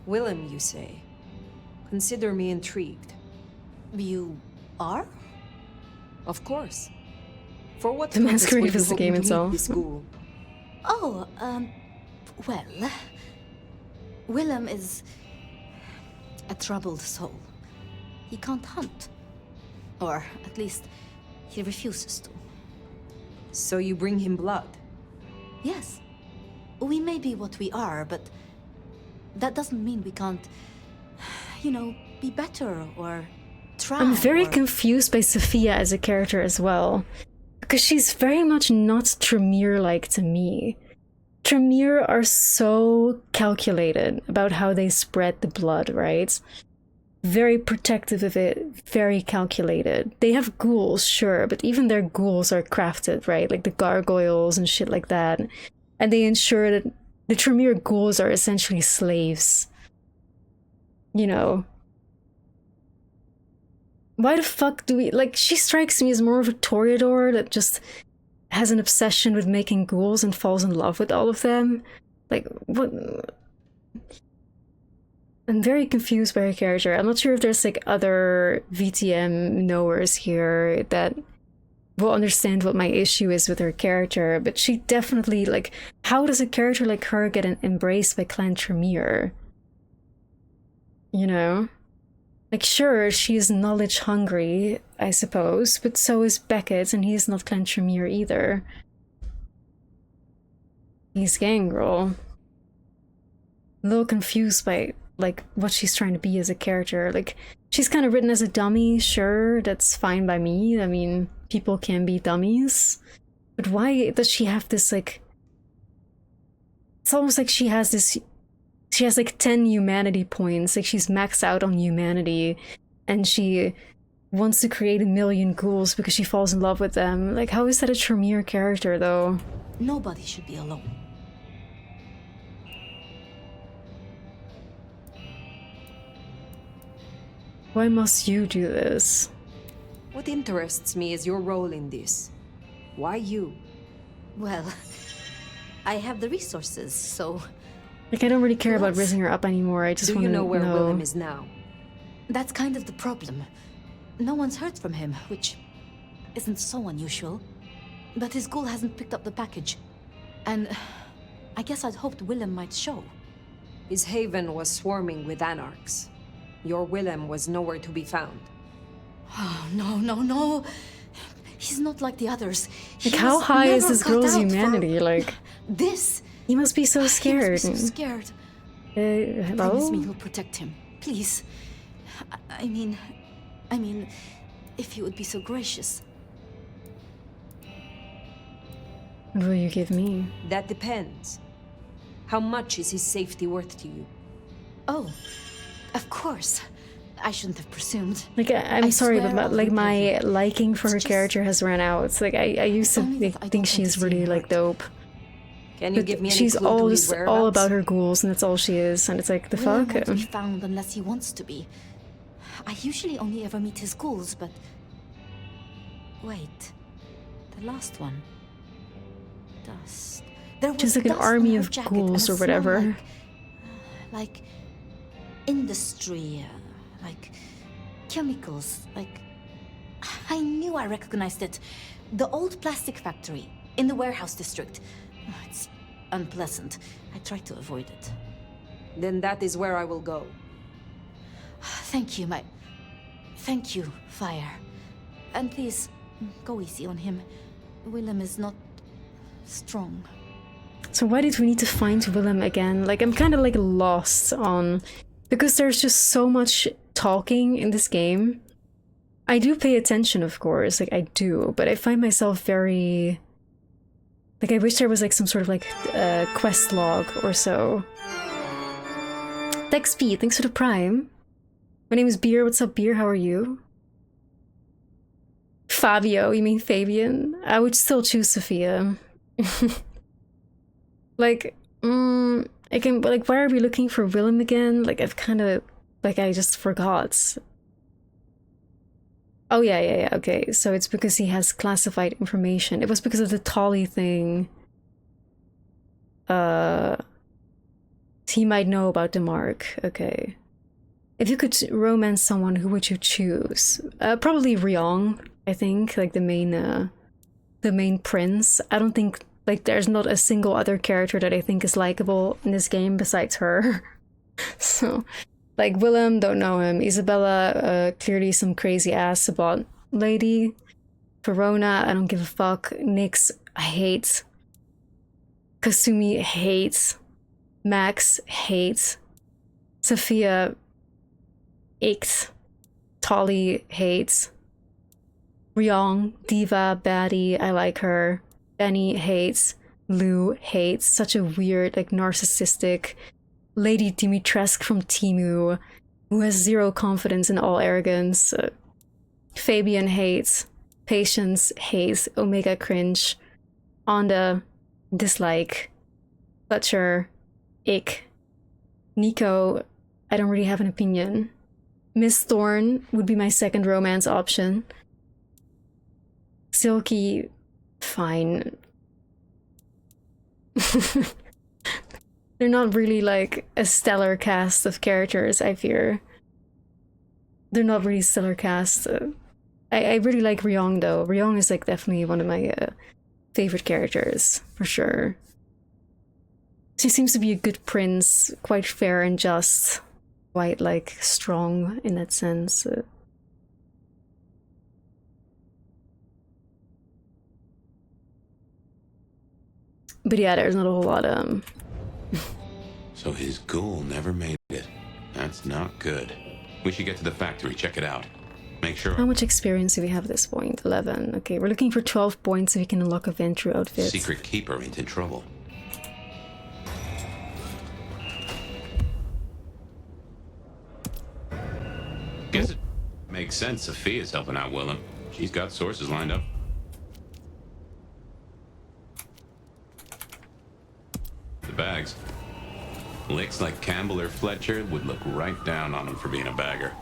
Willum, you say? Consider me intrigued. You are? Of course. For what the Masquerade was the game itself. Oh, well, Willum is a troubled soul. He can't hunt. Or, at least, he refuses to. So you bring him blood? Yes. We may be what we are, but that doesn't mean we can't, you know, be better or try. I'm very confused by Sophia as a character as well. Because she's very much not Tremere-like to me. Tremere are so calculated about how they spread the blood, right? Very protective of it, very calculated. They have ghouls, sure, but even their ghouls are crafted, right? Like the gargoyles and shit like that. And they ensure that the Tremere ghouls are essentially slaves. You know? Why the fuck do we... Like, she strikes me as more of a Toreador that just has an obsession with making ghouls and falls in love with all of them. Like, what... I'm very confused by her character. I'm not sure if there's like other VTM knowers here that will understand what my issue is with her character, but she definitely, like, how does a character like her get embraced by Clan Tremere? You know? Like, sure, she is knowledge hungry, I suppose, but so is Beckett, and he's not Clan Tremere either. He's Gangrel. A little confused by like what she's trying to be as a character. Like, she's kind of written as a dummy, sure, that's fine by me. I mean, people can be dummies. But why does she have this, like... It's almost like she has this... She has like 10 humanity points, like she's maxed out on humanity. and she wants to create 1,000,000 ghouls because she falls in love with them. Like, how is that a Tremere character, though? Nobody should be alone. Why must you do this? What interests me is your role in this. Why you? Well, I have the resources, so... Like, I don't really care about raising her up anymore. I just want to know. Do you know where Willum is now? That's kind of the problem. No one's heard from him, which isn't so unusual. But his ghoul hasn't picked up the package. And I guess I'd hoped Willum might show. His haven was swarming with anarchs. Your Willum was nowhere to be found. Oh, no. He's not like the others. Like, how high is this girl's humanity? Like, this? He must be so scared. He must be so scared. Hello? Promise me you'll protect him, please. I mean, if you would be so gracious. What will you give me? That depends. How much is his safety worth to you? Oh, of course. I shouldn't have presumed. Like, I'm sorry, but like my liking for her character has run out. It's like I used to think she's really like dope. Can you give me any she's clue all to his just all whereabouts? about her ghouls, and that's all she is. And it's like, the Willum fuck? won't be found unless he wants to be. I usually only ever meet his ghouls, but... Wait. The last one. Dust. There was Just like an dust on army her of jacket and a ghouls or smell whatever. like industry, like chemicals, like... I knew I recognized it. The old plastic factory in the warehouse district. It's unpleasant. I try to avoid it. Then that is where I will go. Thank you, Thank you, Fire. And please, go easy on him. Willum is not strong. So why did we need to find Willum again? Like, I'm kind of like lost on... Because there's just so much talking in this game. I do pay attention, of course, like I do, but I find myself very... Like, I wish there was like some sort of like quest log or so. TechSpeed, thanks for the prime. My name is Beer. What's up, Beer? How are you? Fabio, you mean Fabian? I would still choose Sophia. Like, again, but like, why are we looking for Willum again? Like, I've kind of, like, I just forgot. Oh, yeah, okay. So it's because he has classified information. It was because of the Tolly thing. He might know about the mark. Okay. If you could romance someone, who would you choose? Probably Ryong, I think. Like, the main prince. I don't think, like, there's not a single other character that I think is likable in this game besides her. So... Like, Willum, don't know him. Isabella, clearly some crazy ass Sabot lady. Verona, I don't give a fuck. Nyx, I hate. Kasumi, hates. Max, hates. Sophia, icked. Tolly, hates. Ryong, diva, baddie, I like her. Benny, hates. Lou, hates. Such a weird, like, narcissistic... Lady Dimitrescu from Timu, who has zero confidence and all arrogance. Fabian hates. Patience hates. Omega cringe. Onda dislike. Fletcher ick. Nico, I don't really have an opinion. Miss Thorne would be my second romance option. Silky, fine. They're not really, like, a stellar cast of characters, I fear. They're not really stellar cast. I really like Ryong, though. Ryong is, like, definitely one of my favorite characters, for sure. She seems to be a good prince, quite fair and just. Quite, like, strong in that sense. But yeah, there's not a whole lot, So his ghoul never made it. That's not good. We should get to the factory, check it out. Make sure... How much experience do we have at this point? 11. Okay, we're looking for 12 points so we can unlock a Venture outfit. Secret Keeper ain't in trouble. Guess it... Makes sense Sophia's helping out Willum. She's got sources lined up. The bags. Licks like Campbell or Fletcher would look right down on him for being a bagger.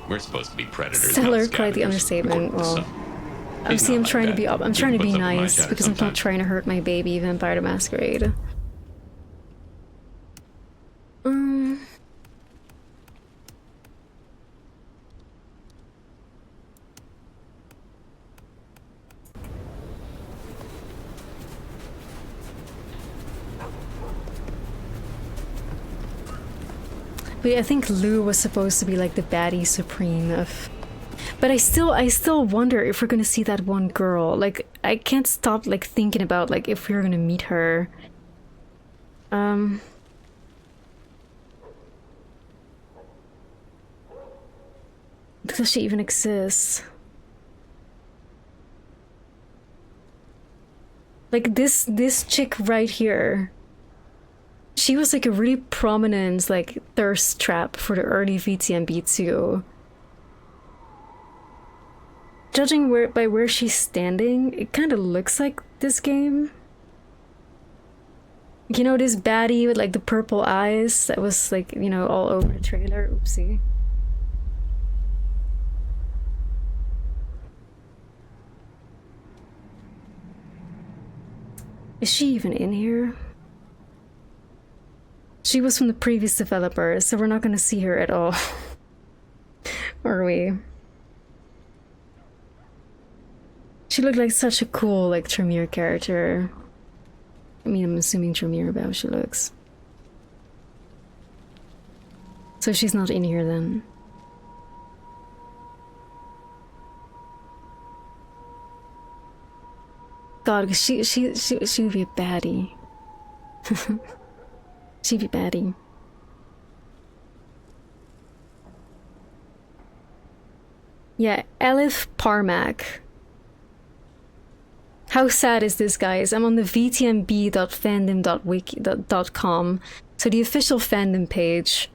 We're supposed to be predators. Stellar, not quite the understatement. Well, I'm trying to be I'm trying to be nice because I'm not trying to hurt my baby Vampire the Masquerade. But I think Lou was supposed to be like the baddie supreme of. But I still wonder if we're gonna see that one girl. Like, I can't stop like thinking about like if we're gonna meet her. Does she even exist? Like this chick right here. She was like a really prominent like thirst trap for the early VTM B2. Judging by where she's standing, it kind of looks like this game. You know, this baddie with like the purple eyes that was like, you know, all over the trailer. Oopsie. Is she even in here? She was from the previous developer, so we're not gonna see her at all. Are we? She looked like such a cool, like, Tremere character. I mean, I'm assuming Tremere about how she looks. So she's not in here then. God, cause she would be a baddie. She'd be baddie. Yeah, Elif Parmack. How sad is this, guys? I'm on the vtmb.fandom.wiki.com, so the official fandom page.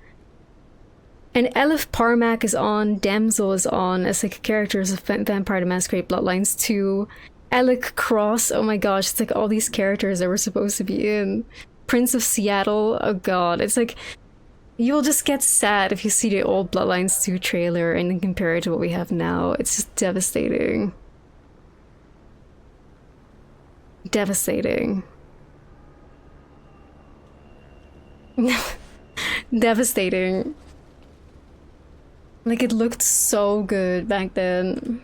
And Elif Parmack is on, Damsel is on as like characters of Vampire the Masquerade Bloodlines 2. Alec Cross, oh my gosh, it's like all these characters that were supposed to be in. Prince of Seattle, oh god, it's like you'll just get sad if you see the old Bloodlines 2 trailer and then compare it to what we have now. It's just devastating. Devastating. Devastating. Like, it looked so good back then.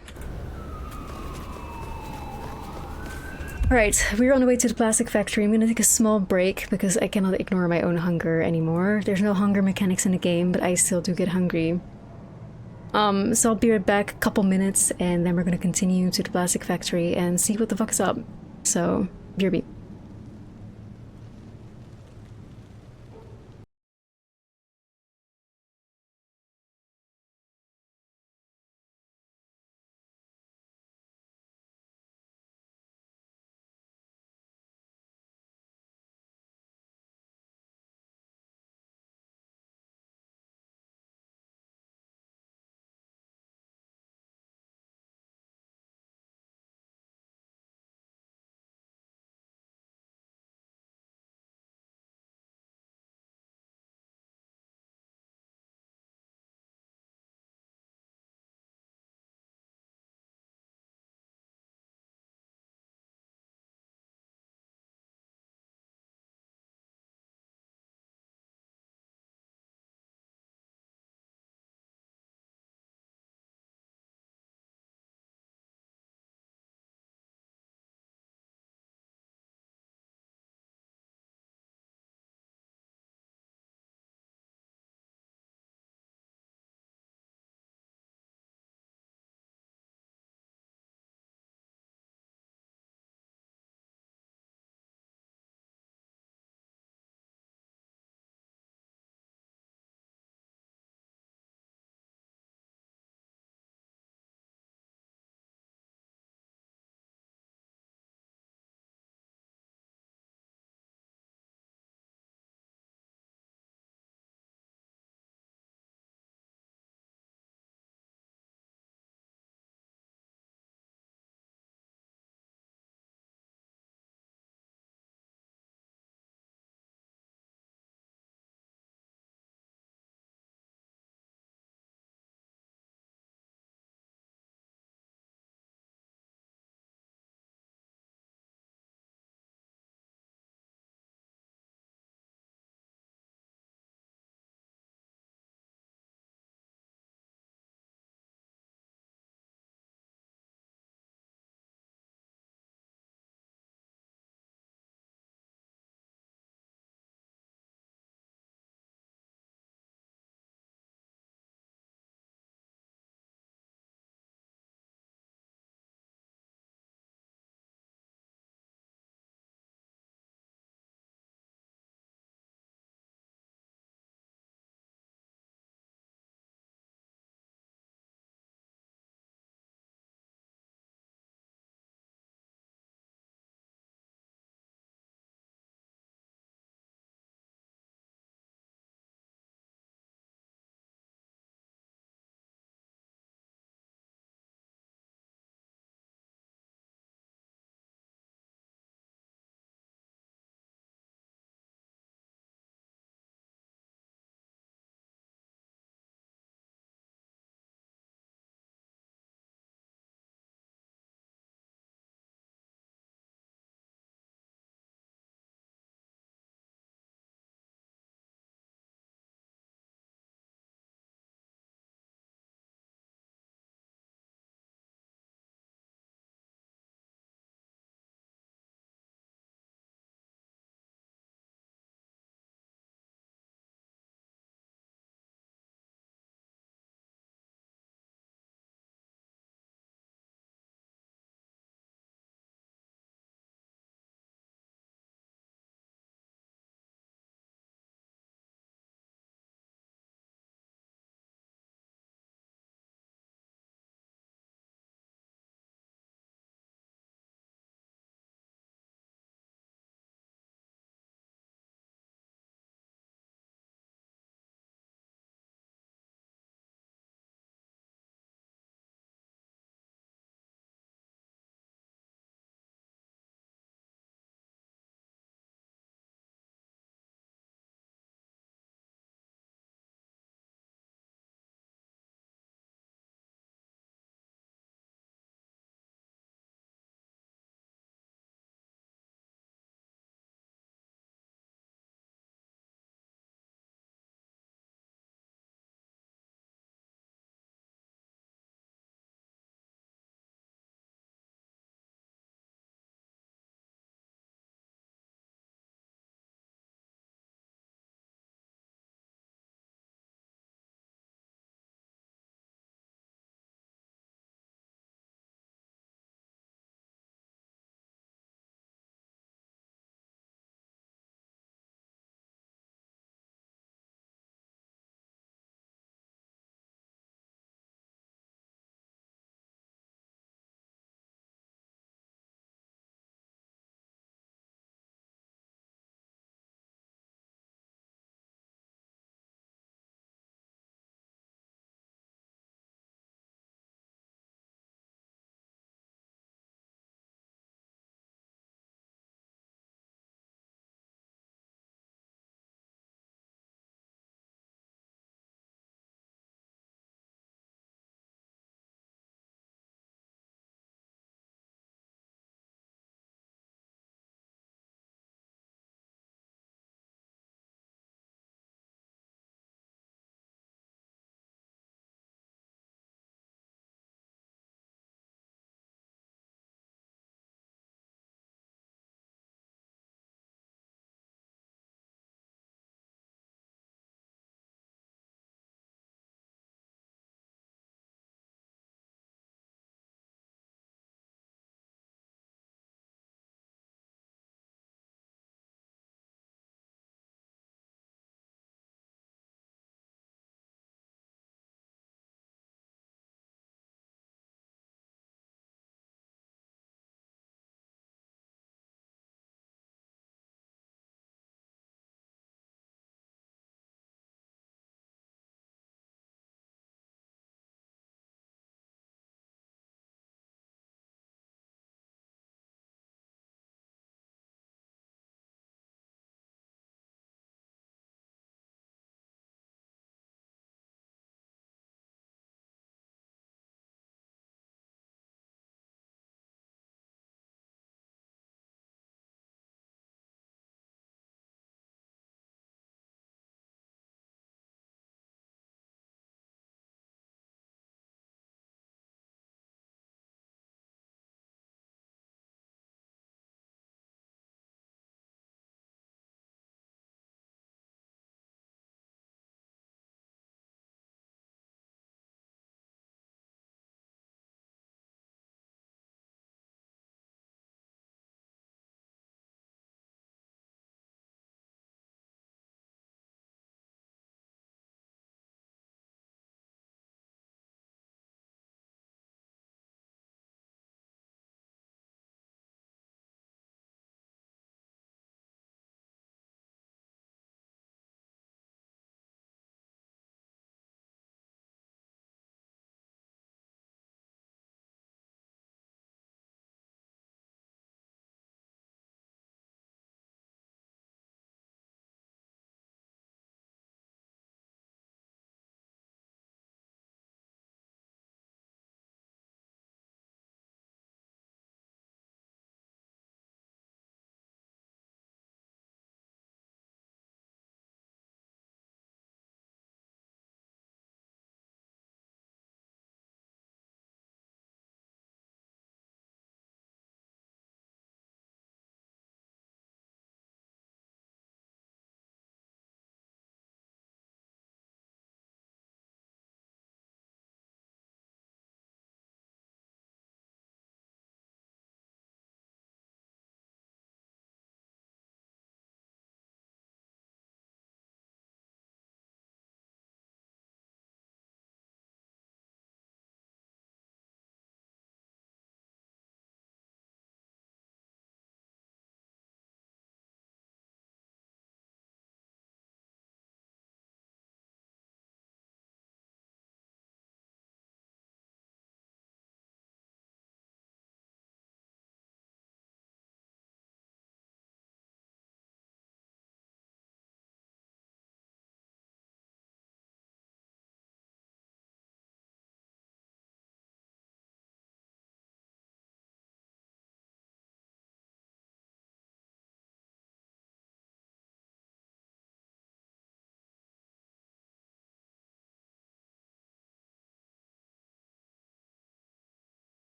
Alright, we're on the way to the plastic factory. I'm gonna take a small break because I cannot ignore my own hunger anymore. There's no hunger mechanics in the game, but I still do get hungry. So I'll be right back, a couple minutes, and then we're gonna continue to the plastic factory and see what the fuck is up. So, BRB.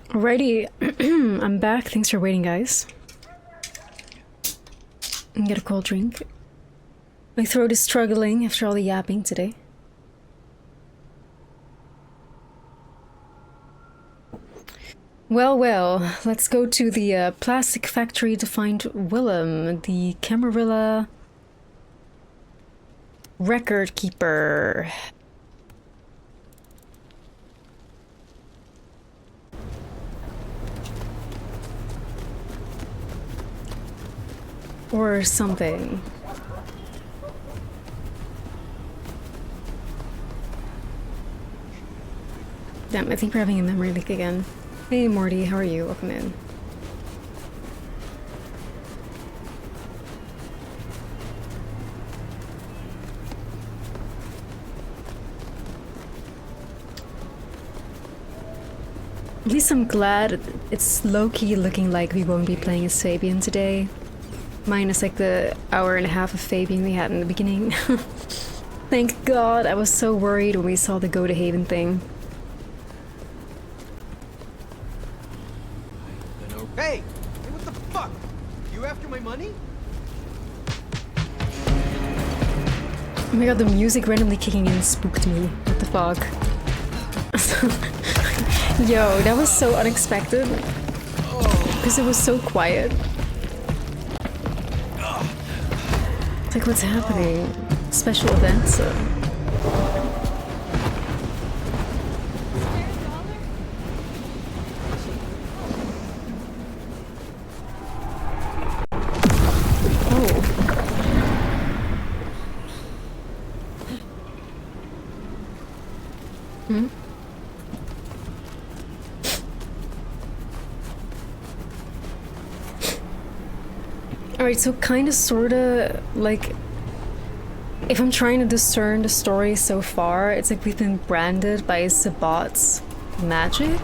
Alrighty, I'm back. Thanks for waiting, guys. And get a cold drink. My throat is struggling after all the yapping today. Well, let's go to the plastic factory to find Willum, the Camarilla record keeper. Or something. Damn, I think we're having a memory leak again. Hey Morty, how are you? Welcome in. At least I'm glad it's low-key looking like we won't be playing as Fabian today. Minus like the hour and a half of Fabian we had in the beginning. Thank God, I was so worried when we saw the Go to Haven thing. Hey! Hey, what the fuck? You after my money? Oh my god, the music randomly kicking in spooked me. What the fuck? Yo, that was so unexpected. Because it was so quiet. It's like, what's happening? Special events? Alright, so kinda sorta, like, if I'm trying to discern the story so far, it's like we've been branded by Sabat's magic?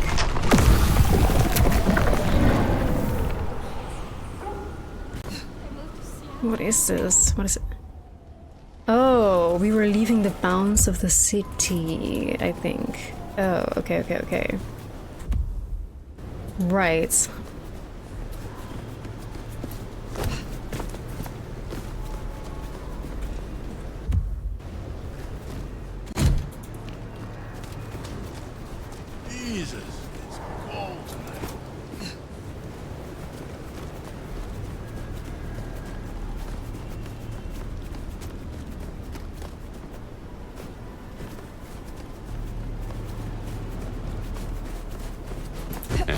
What is this? What is it? Oh, we were leaving the bounds of the city, I think. Oh, okay. Right. Jesus, it's cold tonight.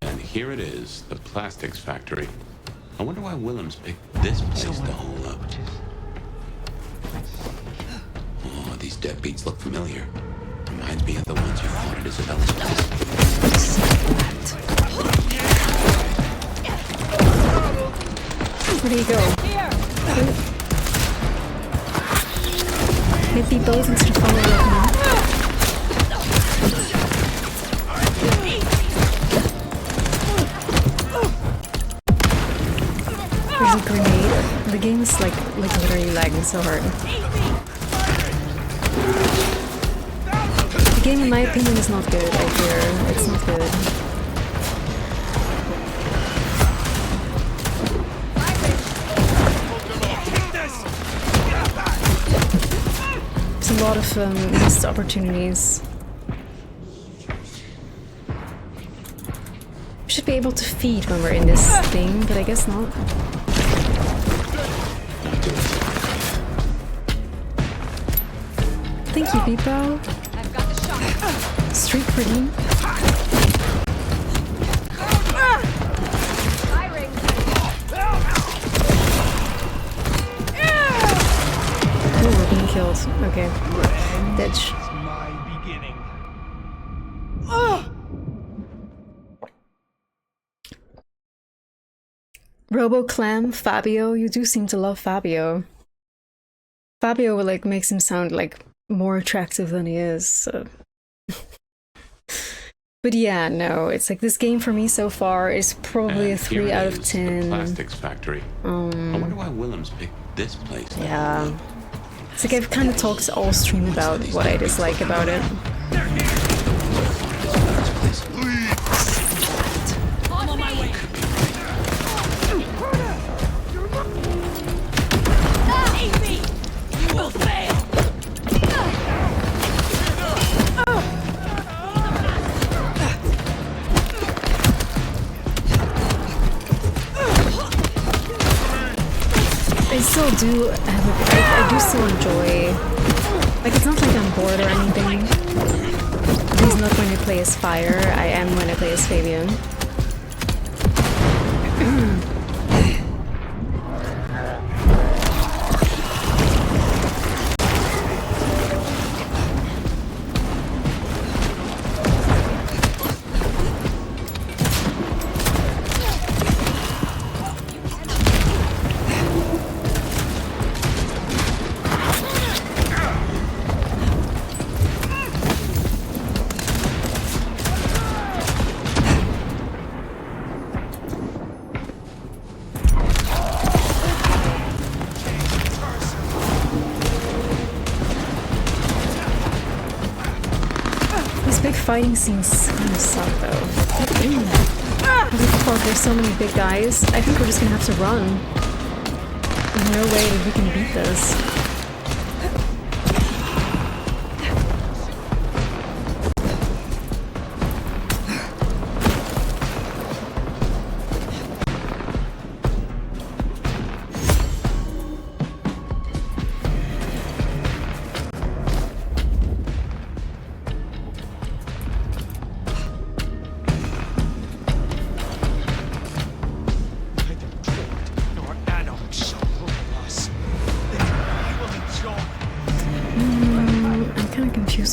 And here it is, the plastics factory. I wonder why Willum's picked this place to hole up. Oh, these deadbeats look familiar. Reminds me of the ones you fought at Isabella's place. Where do you go? Hit me both instead of following up now. There's a grenade. The game is like literally lagging so hard. The game, in my opinion, is not good. I fear it's not good. There's a lot of missed opportunities. We should be able to feed when we're in this thing, but I guess not. Thank you, Beepo. Street pretty. Oh, we're being killed. Okay. Ditch. RoboClam, Fabio, you do seem to love Fabio. Fabio like makes him sound like more attractive than he is. So. But yeah, no, it's like this game for me so far is probably a 3 out of 10. The plastics factory. I wonder why Willum's picked this place. Yeah. It's like I've kind of talked all stream about what I dislike about it. still do, I do still enjoy, like it's not like I'm bored or anything. He's not going to play as Fire, I am going to play as Fabian. Fighting scenes kind of suck though. What the fuck, there's so many big guys. I think we're just gonna have to run. There's no way that we can beat this.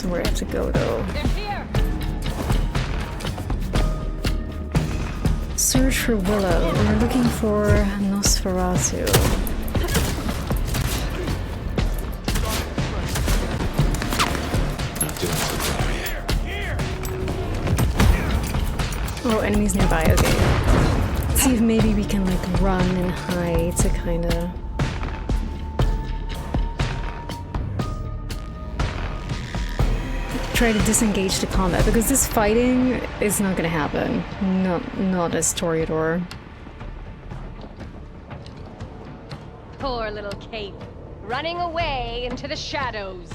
Where I have to go though. Search for Willum. We're looking for Noseratu. Oh, enemies nearby. Okay. Let's see if maybe we can like run and hide to kind of. Try to disengage the combat because this fighting is not gonna happen. Not as Toreador. Poor little Cape, running away into the shadows.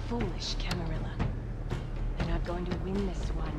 Foolish Camarilla. They're not going to win this one.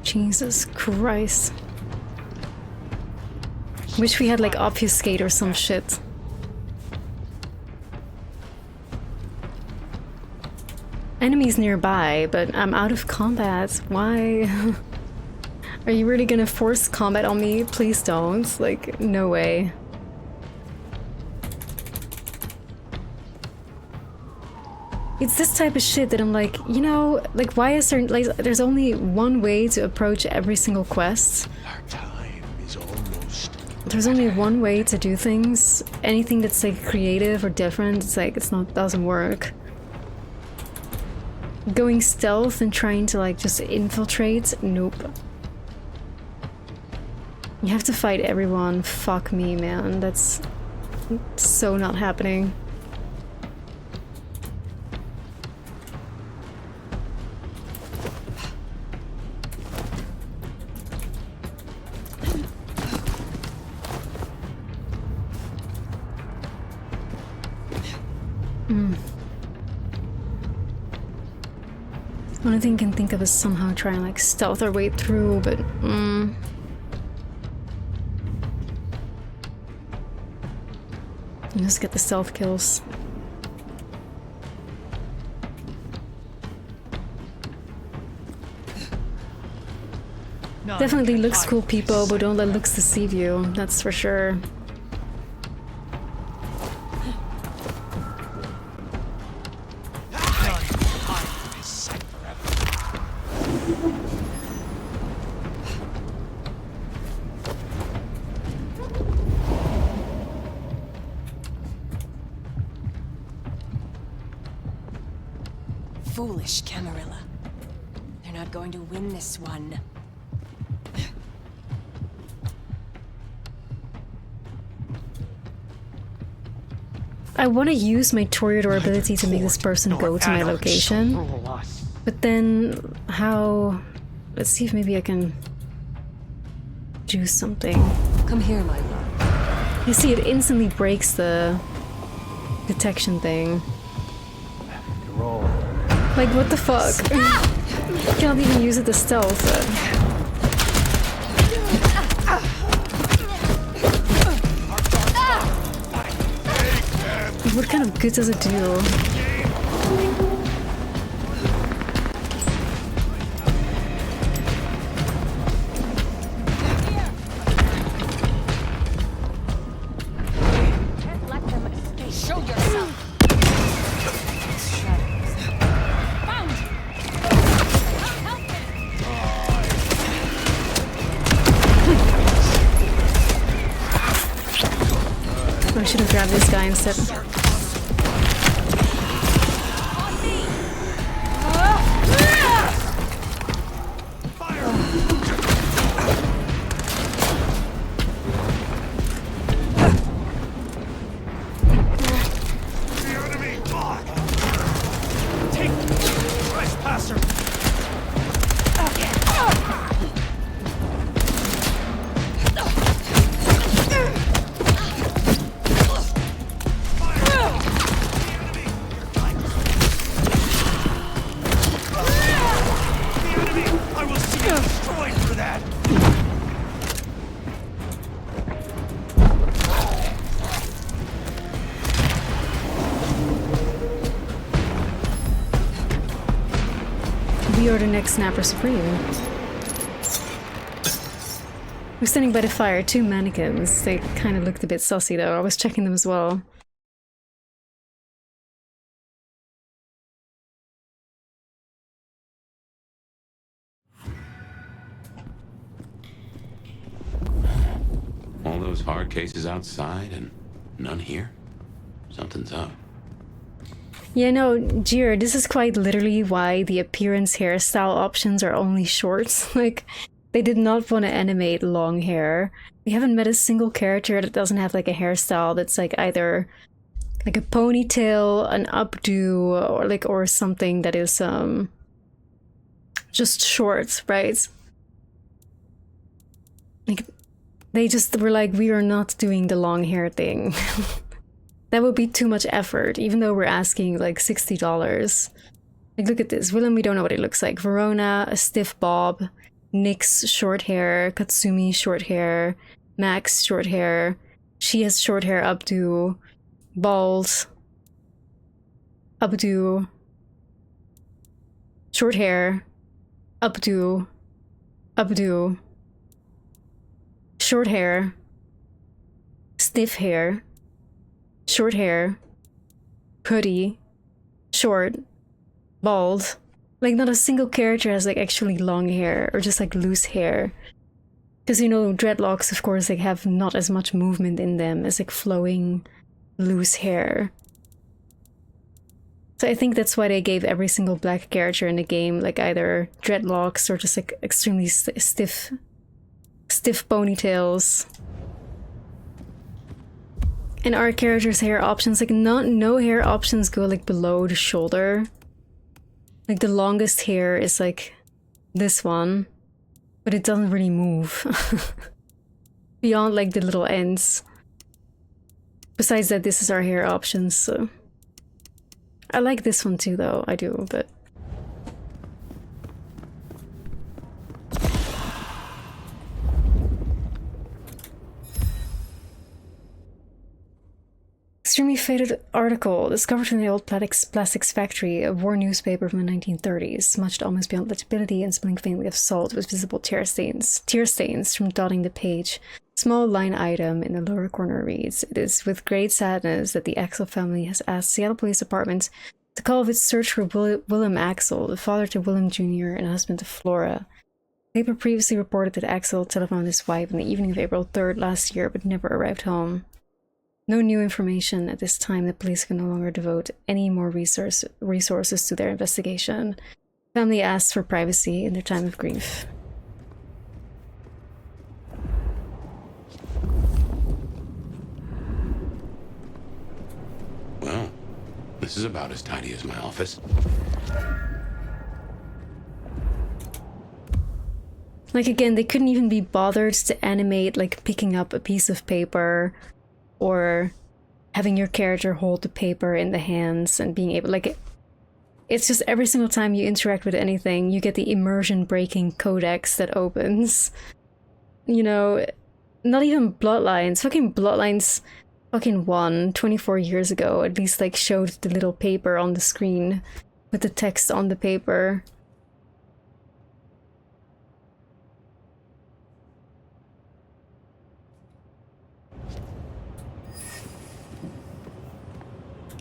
Jesus Christ. Wish we had like obfuscate or some shit. Enemies nearby, but I'm out of combat. Why? Are you really gonna force combat on me? Please don't. Like, no way. It's this type of shit that I'm like, you know, like why is there, like, there's only one way to approach every single quest. There's only one way to do things. Anything that's like creative or different, it's like, it's not, doesn't work. Going stealth and trying to like just infiltrate, nope. You have to fight everyone, fuck me man, that's so not happening. Only thing I can think of is somehow try and like stealth our way through, but just get the stealth kills. Definitely looks cool, people, but don't let looks deceive you, that's for sure. Foolish Camarilla. They're not going to win this one. I want to use my Toreador ability to make this person go to my location. But then, how... Let's see if maybe I can do something. Come here, my love. You see, it instantly breaks the detection thing. Like, what the fuck? You can't even use it to stealth. What kind of good does it do? I should have grabbed this guy instead. You're the next Snapper Supreme. We're standing by the fire, 2 mannequins. They kind of looked a bit sussy though, I was checking them as well. All those hard cases outside and none here? Something's up. Yeah, no, Jir, this is quite literally why the appearance hairstyle options are only shorts. Like, they did not want to animate long hair. We haven't met a single character that doesn't have like a hairstyle that's like either like a ponytail, an updo, or like or something that is just short, right? Like, they just were like, we are not doing the long hair thing. That would be too much effort, even though we're asking like $60. Like, look at this. Willum, we don't know what it looks like. Verona, a stiff bob. Nyx, short hair. Katsumi, short hair. Max, short hair. She has short hair updo. Bald. Updo. Short hair. Updo. Updo. Short hair. Stiff hair. Short hair, hoodie, short, bald. Like, not a single character has like actually long hair or just like loose hair. Because, you know, dreadlocks, of course, like have not as much movement in them as like flowing, loose hair. So I think that's why they gave every single black character in the game like either dreadlocks or just like extremely stiff ponytails. And our characters' hair options, like no hair options go like below the shoulder. Like the longest hair is like this one, but it doesn't really move beyond like the little ends. Besides that, this is our hair options, so I like this one too though, I do, but extremely faded article discovered in the old plastics factory, a war newspaper from the 1930s, smudged almost beyond legibility and smelling faintly of salt with visible tear stains from dotting the page. Small line item in the lower corner reads, "It is with great sadness that the Axel family has asked Seattle Police Department to call of its search for Willum Axel, the father to Willum Jr. and husband to Flora. The paper previously reported that Axel telephoned his wife on the evening of April 3rd last year but never arrived home. No new information at this time. The police can no longer devote any more resources to their investigation. Family asks for privacy in their time of grief." This is about as tidy as my office. Like, again, they couldn't even be bothered to animate, like, picking up a piece of paper or having your character hold the paper in the hands and being able, like, it's just every single time you interact with anything, you get the immersion-breaking codex that opens. You know, not even Bloodlines. Fucking Bloodlines fucking won 24 years ago, at least, like, showed the little paper on the screen with the text on the paper.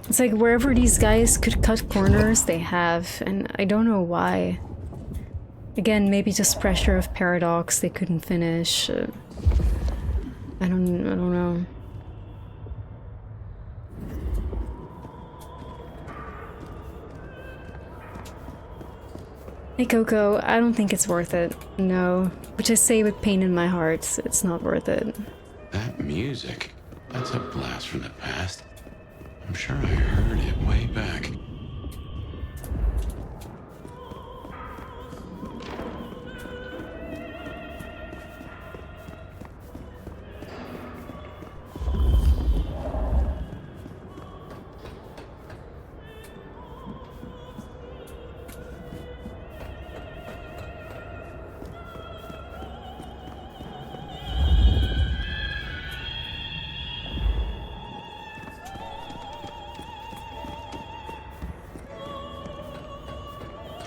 It's like wherever these guys could cut corners, they have, and I don't know why. Again, maybe just pressure of Paradox, they couldn't finish. I don't know. Hey Coco, I don't think it's worth it. No. Which I say with pain in my heart, it's not worth it. That music, that's a blast from the past. I'm sure I heard it way back.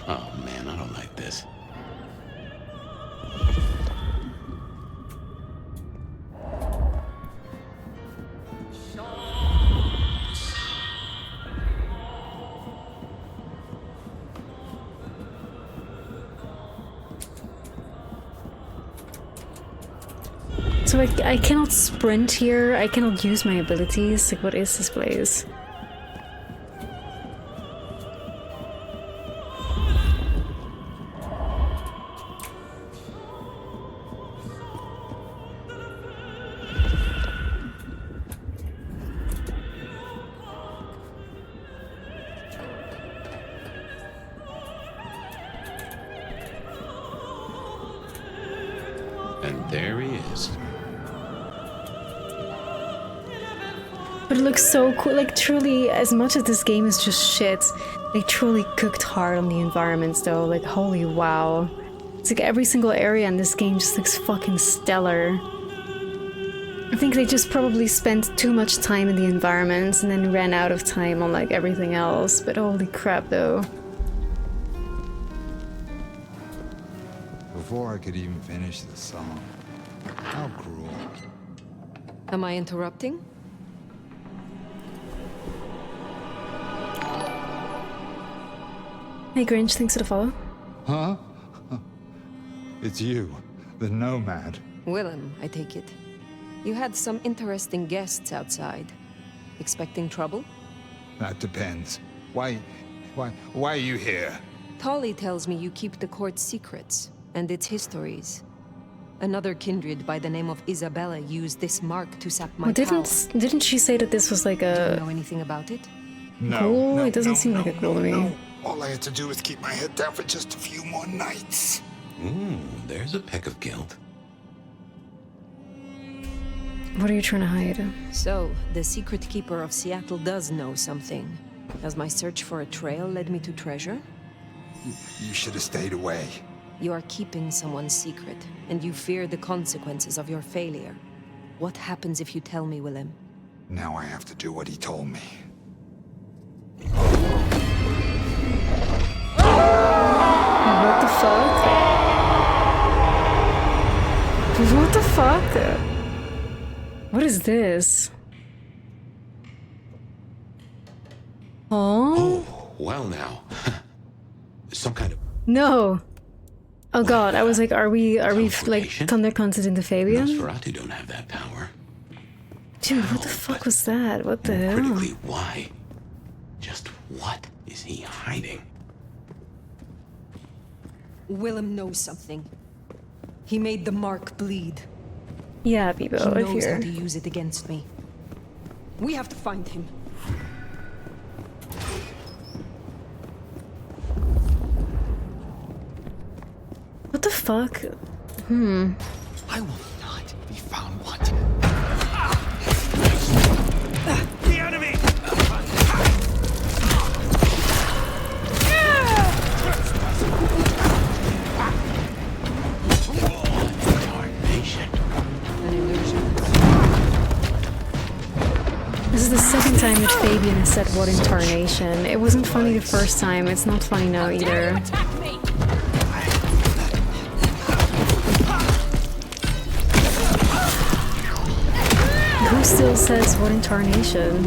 Oh man, I don't like this. So I cannot sprint here, I cannot use my abilities. Like, what is this place? And there he is. But it looks so cool, like truly, as much as this game is just shit, they truly cooked hard on the environments though, like holy wow. It's like every single area in this game just looks fucking stellar. I think they just probably spent too much time in the environments and then ran out of time on like everything else, but holy crap though. Before I could even finish the song. How cruel. Am I interrupting? Hey Grinch, thanks for the follow. Huh? It's you, the nomad. Willum, I take it. You had some interesting guests outside. Expecting trouble? That depends. Why are you here? Tolly tells me you keep the court's secrets and its histories. Another kindred by the name of Isabella used this mark to sap my power. Didn't she say that this was like a... Do you know anything about it? No, it doesn't seem like a ghoul to me. All I had to do was keep my head down for just a few more nights. There's a peck of guilt. What are you trying to hide? So, the secret keeper of Seattle does know something. Has my search for a trail led me to treasure? You should have stayed away. You are keeping someone's secret, and you fear the consequences of your failure. What happens if you tell me, Willum? Now I have to do what he told me. What the fuck? What the fuck? What is this? Oh? Well now. Some kind of... No. Oh god, I was like, are we like Thunderconted into Fabian? Noseratu don't have that power. Dude, what the fuck was that? What the hell? Critically, why? Just what is he hiding? Willum knows something. He made the mark bleed. Yeah, Bibo, He I knows fear. how to use it against me. We have to find him. fuck? I will not be found wanting. The enemy! This is the second time that Fabian has said what in tarnation. It wasn't funny the first time, it's not funny now either. Who still says what in tarnation?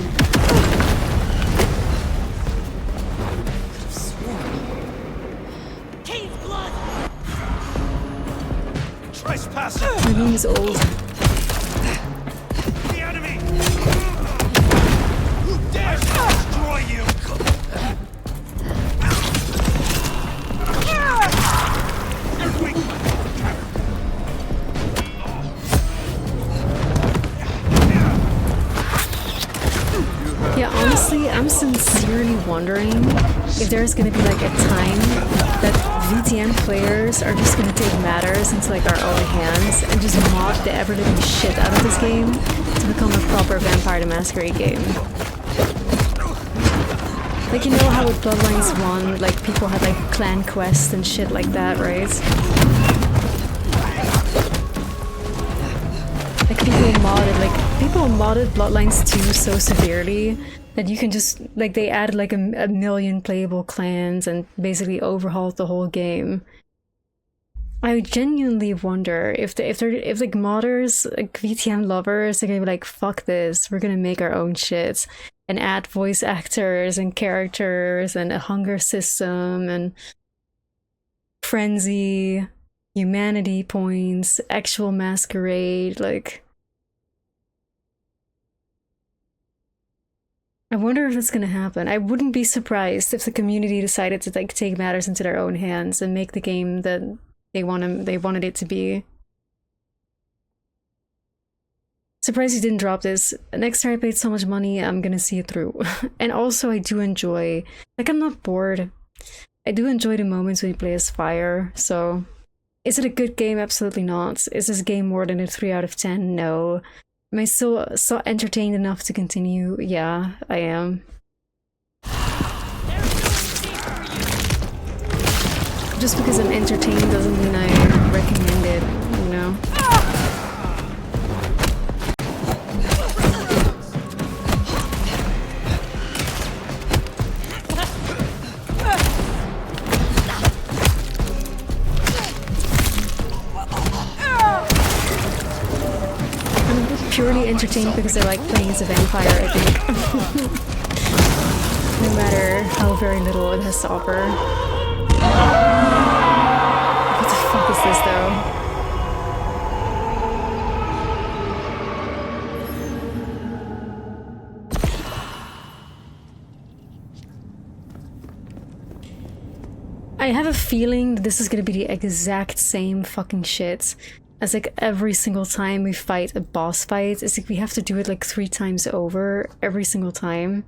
My name is old. The enemy! Who dares to destroy you? You're weak. Yeah, honestly, I'm sincerely wondering if there's gonna be like a time that VTM players are just gonna take matters into like our own hands and just mod the ever-living shit out of this game to become a proper Vampire the Masquerade game. Like, you know how with Bloodlines 1, like, people had like clan quests and shit like that, right? Like, people modded Bloodlines 2 so severely that you can just, like, they added like a million playable clans and basically overhauled the whole game. I genuinely wonder if like modders, like VTM lovers, are gonna be like, fuck this, we're gonna make our own shit and add voice actors and characters and a hunger system and frenzy, humanity points, actual masquerade, like. I wonder if it's gonna happen. I wouldn't be surprised if the community decided to like take matters into their own hands and make the game that they wanted it to be. Surprised you didn't drop this. Next time I paid so much money, I'm gonna see it through. And also I do enjoy, like, I'm not bored. I do enjoy the moments when you play as Fire, so. Is it a good game? Absolutely not. Is this game more than a 3 out of 10? No. Am I still so entertained enough to continue? Yeah, I am. Just because I'm entertained doesn't mean I recommend it, you know? Purely entertained because I like playing as a vampire, I think. No matter how very little it has to offer. What the fuck is this though? I have a feeling that this is gonna be the exact same fucking shit as like every single time we fight a boss fight. It's like we have to do it like 3 times over every single time.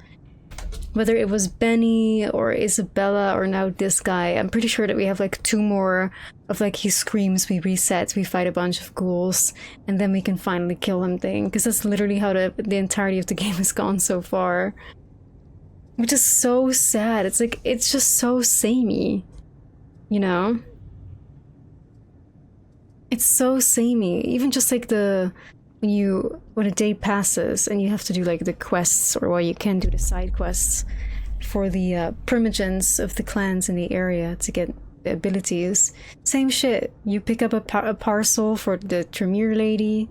Whether it was Benny or Isabella or now this guy, I'm pretty sure that we have like 2 more of like he screams, we reset, we fight a bunch of ghouls, and then we can finally kill him thing. Because that's literally how the entirety of the game has gone so far. Which is so sad. It's like, it's just so samey. You know? It's so samey. Even just like when a day passes and you have to do like the quests, or you can do the side quests for the primogens of the clans in the area to get the abilities. Same shit. You pick up a parcel for the Tremere lady.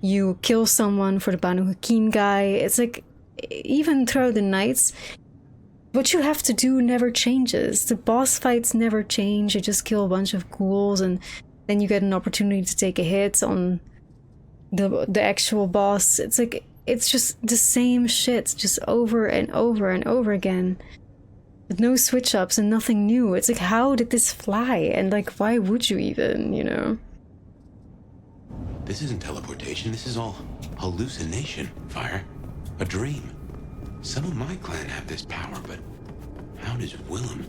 You kill someone for the Banu Hakim guy. It's like, even throughout the nights, what you have to do never changes. The boss fights never change. You just kill a bunch of ghouls and then you get an opportunity to take a hit on the actual boss. It's like, it's just the same shit, just over and over and over again. With no switch ups and nothing new. It's like, how did this fly? And like, why would you even, you know? This isn't teleportation, this is all hallucination, Fire. A dream. Some of my clan have this power, but how does Willum?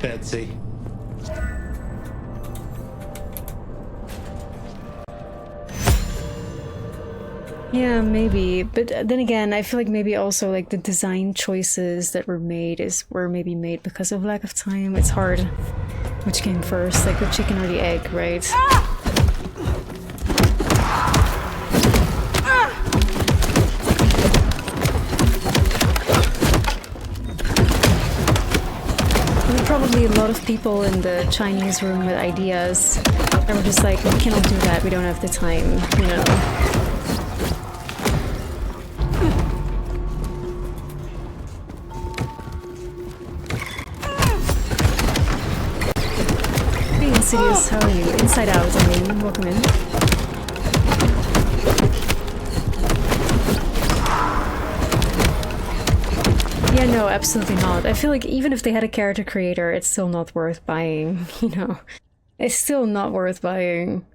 Betsy. Yeah, maybe. But then again, I feel like maybe also like the design choices that were made were maybe made because of lack of time. It's hard. Which came first, like the chicken or the egg, right? There were probably a lot of people in the Chinese room with ideas. And we're just like, we cannot do that, we don't have the time, you know. Insidious, how are you? Inside Out, I mean, welcome in. Yeah, no, absolutely not. I feel like even if they had a character creator, it's still not worth buying, you know? It's still not worth buying.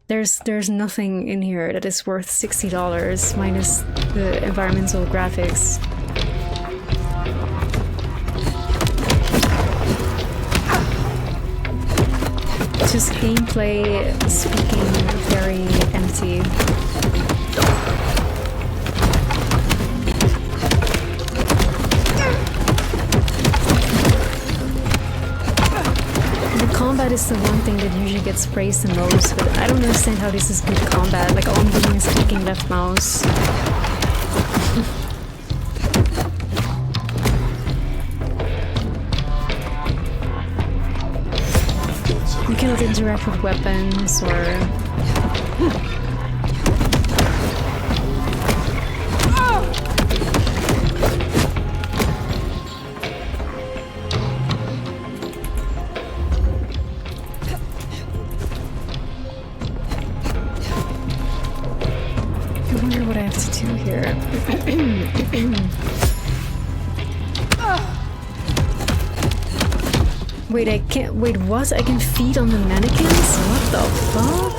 There's nothing in here that is worth $60 minus the environmental graphics. Just gameplay speaking very empty. The combat is the one thing that usually gets praised the most, but I don't understand how this is good combat. Like all I'm doing is clicking left mouse. You cannot interact with weapons or... I wonder what I have to do here. Wait, I can't- wait, what? I can feed on the mannequins? What the fuck?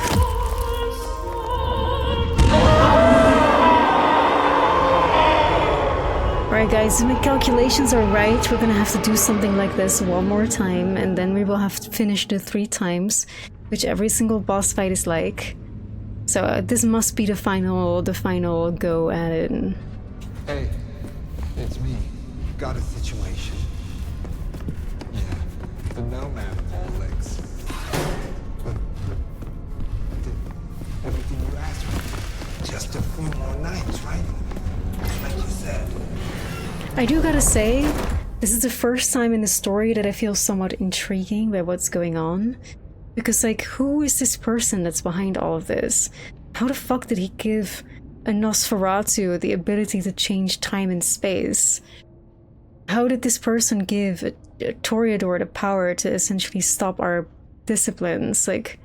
Alright guys, if my calculations are right, we're gonna have to do something like this one more time, and then we will have to finish the 3 times, which every single boss fight is like. So this must be the final go at it. Hey, it's me. Got a situation. The nomad of all legs. But everything you asked for. Just a few more nights, right? Like you said. I do gotta say, this is the first time in the story that I feel somewhat intriguing by what's going on. Because, like, who is this person that's behind all of this? How the fuck did he give a Noseratu the ability to change time and space? How did this person give a Toreador the power to essentially stop our disciplines? Like,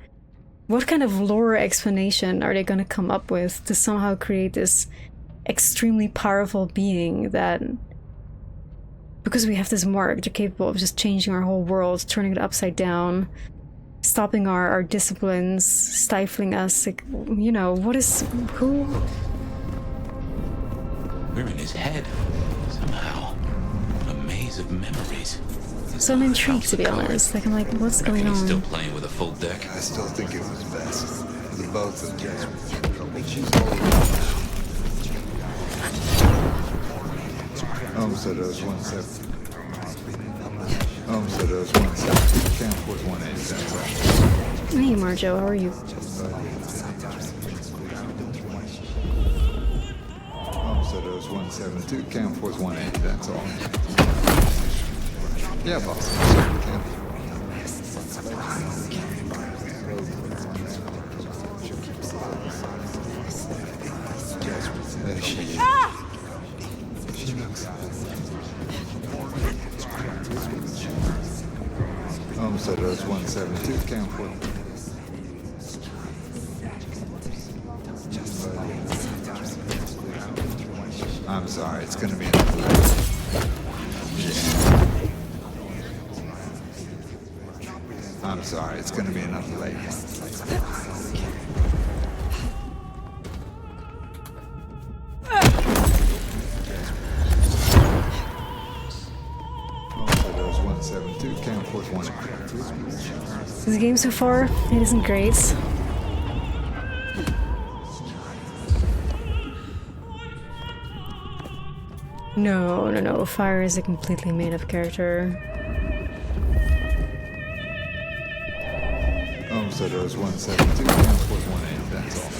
what kind of lore explanation are they gonna come up with to somehow create this extremely powerful being that, because we have this mark, they're capable of just changing our whole world, turning it upside down, stopping our disciplines, stifling us, like, you know, what is, who? We're in his head, somehow. A maze of memories. So I'm intrigued, to be honest. Like, I'm like, what's going on? Still playing with a full deck? I still think it was best for the both of you. Homesteaders 170. Homesteaders 170. Campus 180. That's all. Hey, Marjo, how are you? Homesteaders 172. Campus 180. That's all. Yeah, boss. There she is. She looks. Homesteaders 172, Campbell. I'm sorry, it's gonna be another late. I'm sorry, it's gonna be another late one. Homesteaders 172. 7-2, count force 1. This game so far, it isn't great. No. Fire is a completely made-up character. So there was 172, count force 1A, that's all.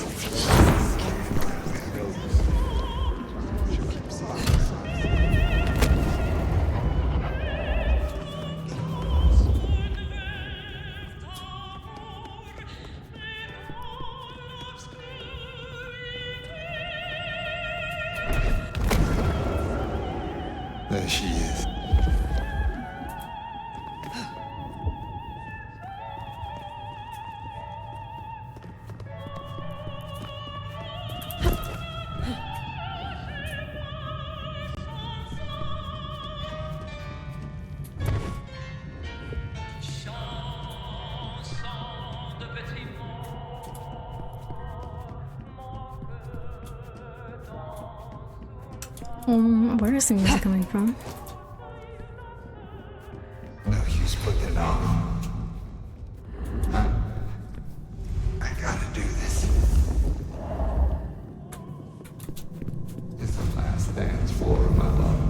There she is. Where is the music coming from? No use putting it on. I gotta do this. It's the last dance floor of my love.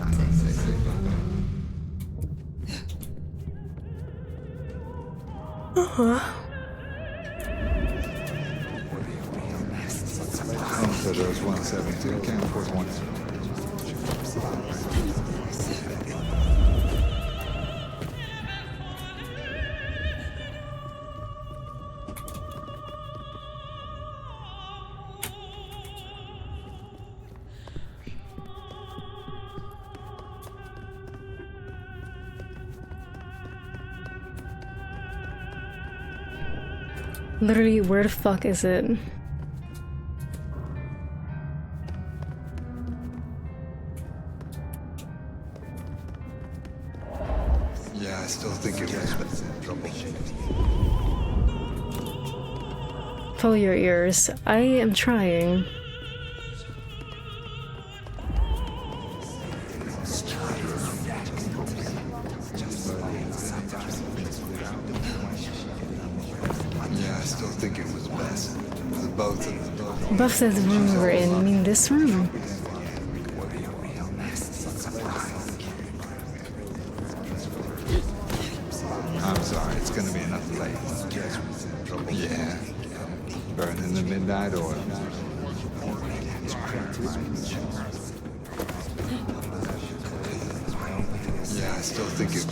I don't say so there was 172, count force 1. Literally, where the fuck is it? Yeah, I still think it was trouble. Follow your ears. I am trying. Buff says the room we were in. You mean this room? I'm sorry, it's gonna be another late. Yeah. Burning the midnight oil. Yeah, I still think it.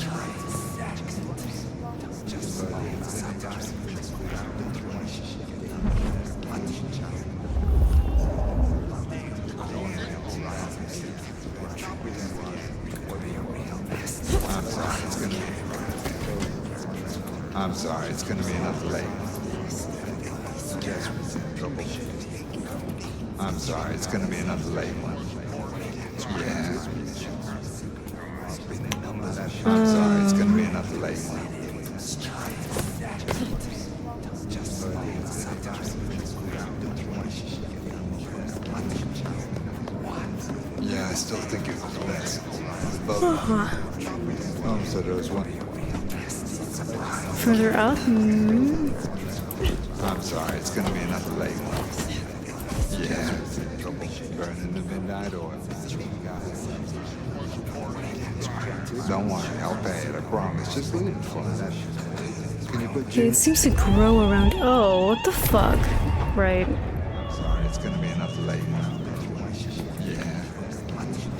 I'm sorry, it's gonna be another late. I'm sorry, it's gonna be another late one. Yeah. I'm sorry, it's gonna be another late one. Yeah, I still think it was best. Oh, so there was one. Further up? I'm sorry, it's gonna be another late one. Yeah. Burning the midnight oil. Don't worry, I'll pay it, I promise. Just leave it for that. Can you put Okay, it seems to grow around. Oh, what the fuck? Right. I'm sorry, it's gonna be another late one. Yeah.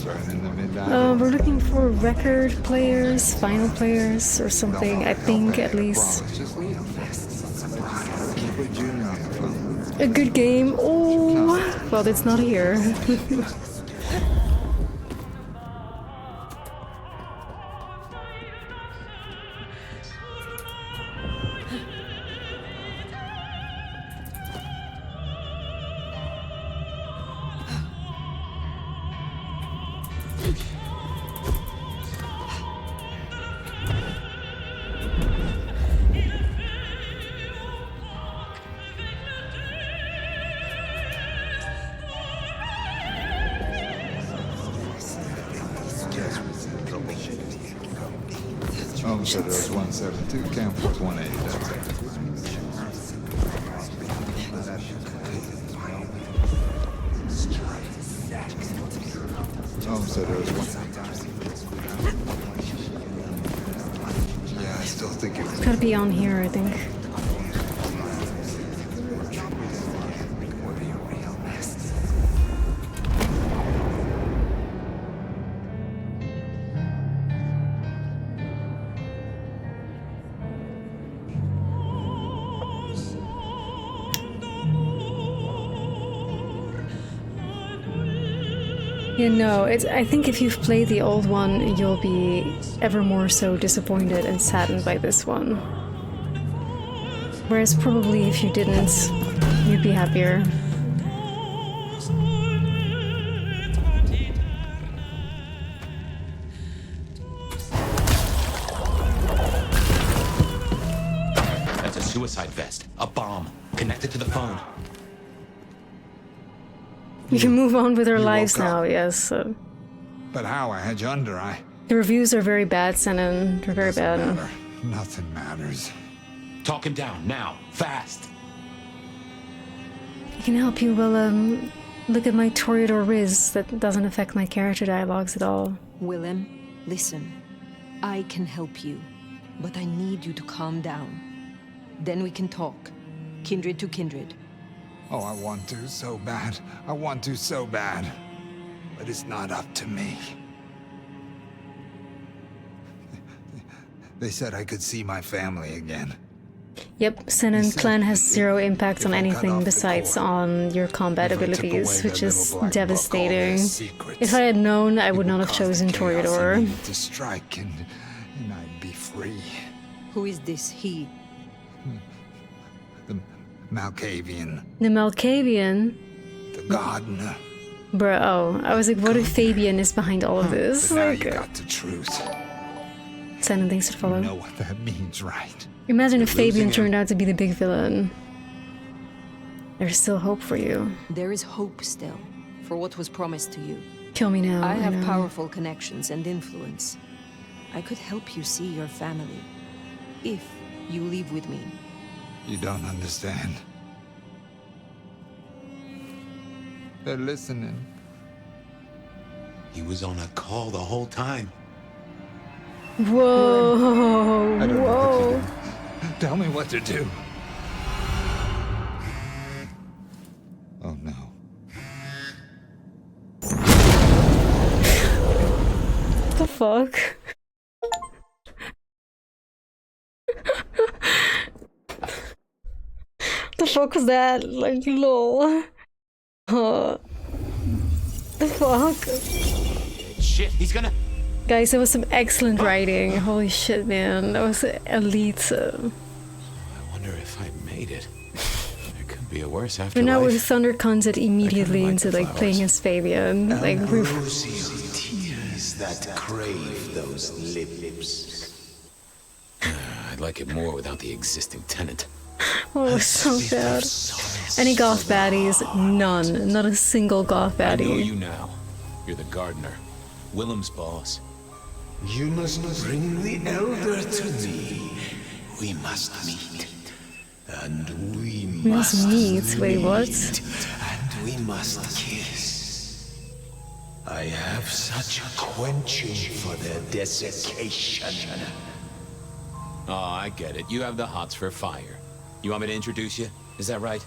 Burning the midnight oil. We're looking for record players, vinyl players, or something, I think, at least. A good game. Oh, well, it's not here. Tom said it was 172, Camp was 180. That's it. Tom said it was 172. Yeah, I still think it was. It's gotta be on here, I think. You know, I think if you've played the old one, you'll be ever more so disappointed and saddened by this one. Whereas probably if you didn't, you'd be happier. That's a suicide vest. A bomb. Connected to the phone. We can move on with our lives now, yes. But how? I had you under. The reviews are very bad, Senan. They're very bad. Matter. Nothing matters. Talk him down, now. Fast. I can help you, Willum. Look at my Toreador Riz. That doesn't affect my character dialogues at all. Willum, listen. I can help you, but I need you to calm down. Then we can talk. Kindred to kindred. Oh, I want to so bad. I want to so bad. But it's not up to me. They said I could see my family again. Yep, Senan's clan has zero impact on anything besides on your combat abilities, which is devastating. If I had known, I would not have chosen Toreador. To strike and I'd be free. Who is this he? The Malkavian. The Malkavian? The gardener. Bro, oh, I was like, what if Fabian is behind all of this? But now Like, you got the truth. Senan, thanks to follow. You know what that means, right? Imagine if You're losing Fabian turned out to be the big villain. There's still hope for you. There is hope still, for what was promised to you. Kill me now. I have know. powerful connections and influence. I could help you see your family, if you leave with me. You don't understand. They're listening. He was on a call the whole time. Whoa! I don't know Whoa! what to do. Tell me what to do. Oh no. What the fuck? What the fuck was that? Like, lol. The fuck? Shit, he's gonna... Guys, that was some excellent writing. Holy shit, man. That was elite. I wonder if I made it. There could be a worse afterlife. And now with Thunder comes it immediately into like playing as Fabian. Like, Ambrosial tears that crave those lips. I'd like it more without the existing tenant. oh, it was so bad. Any goth baddies? None. Not a single goth I know baddie. you now. You're the gardener. Willum's boss. You must bring the elder to me. We must meet. And we must meet? Wait, what? And we must kiss. I have such a quenching for their desiccation. Oh, I get it. You have the hots for fire. You want me to introduce you? Is that right?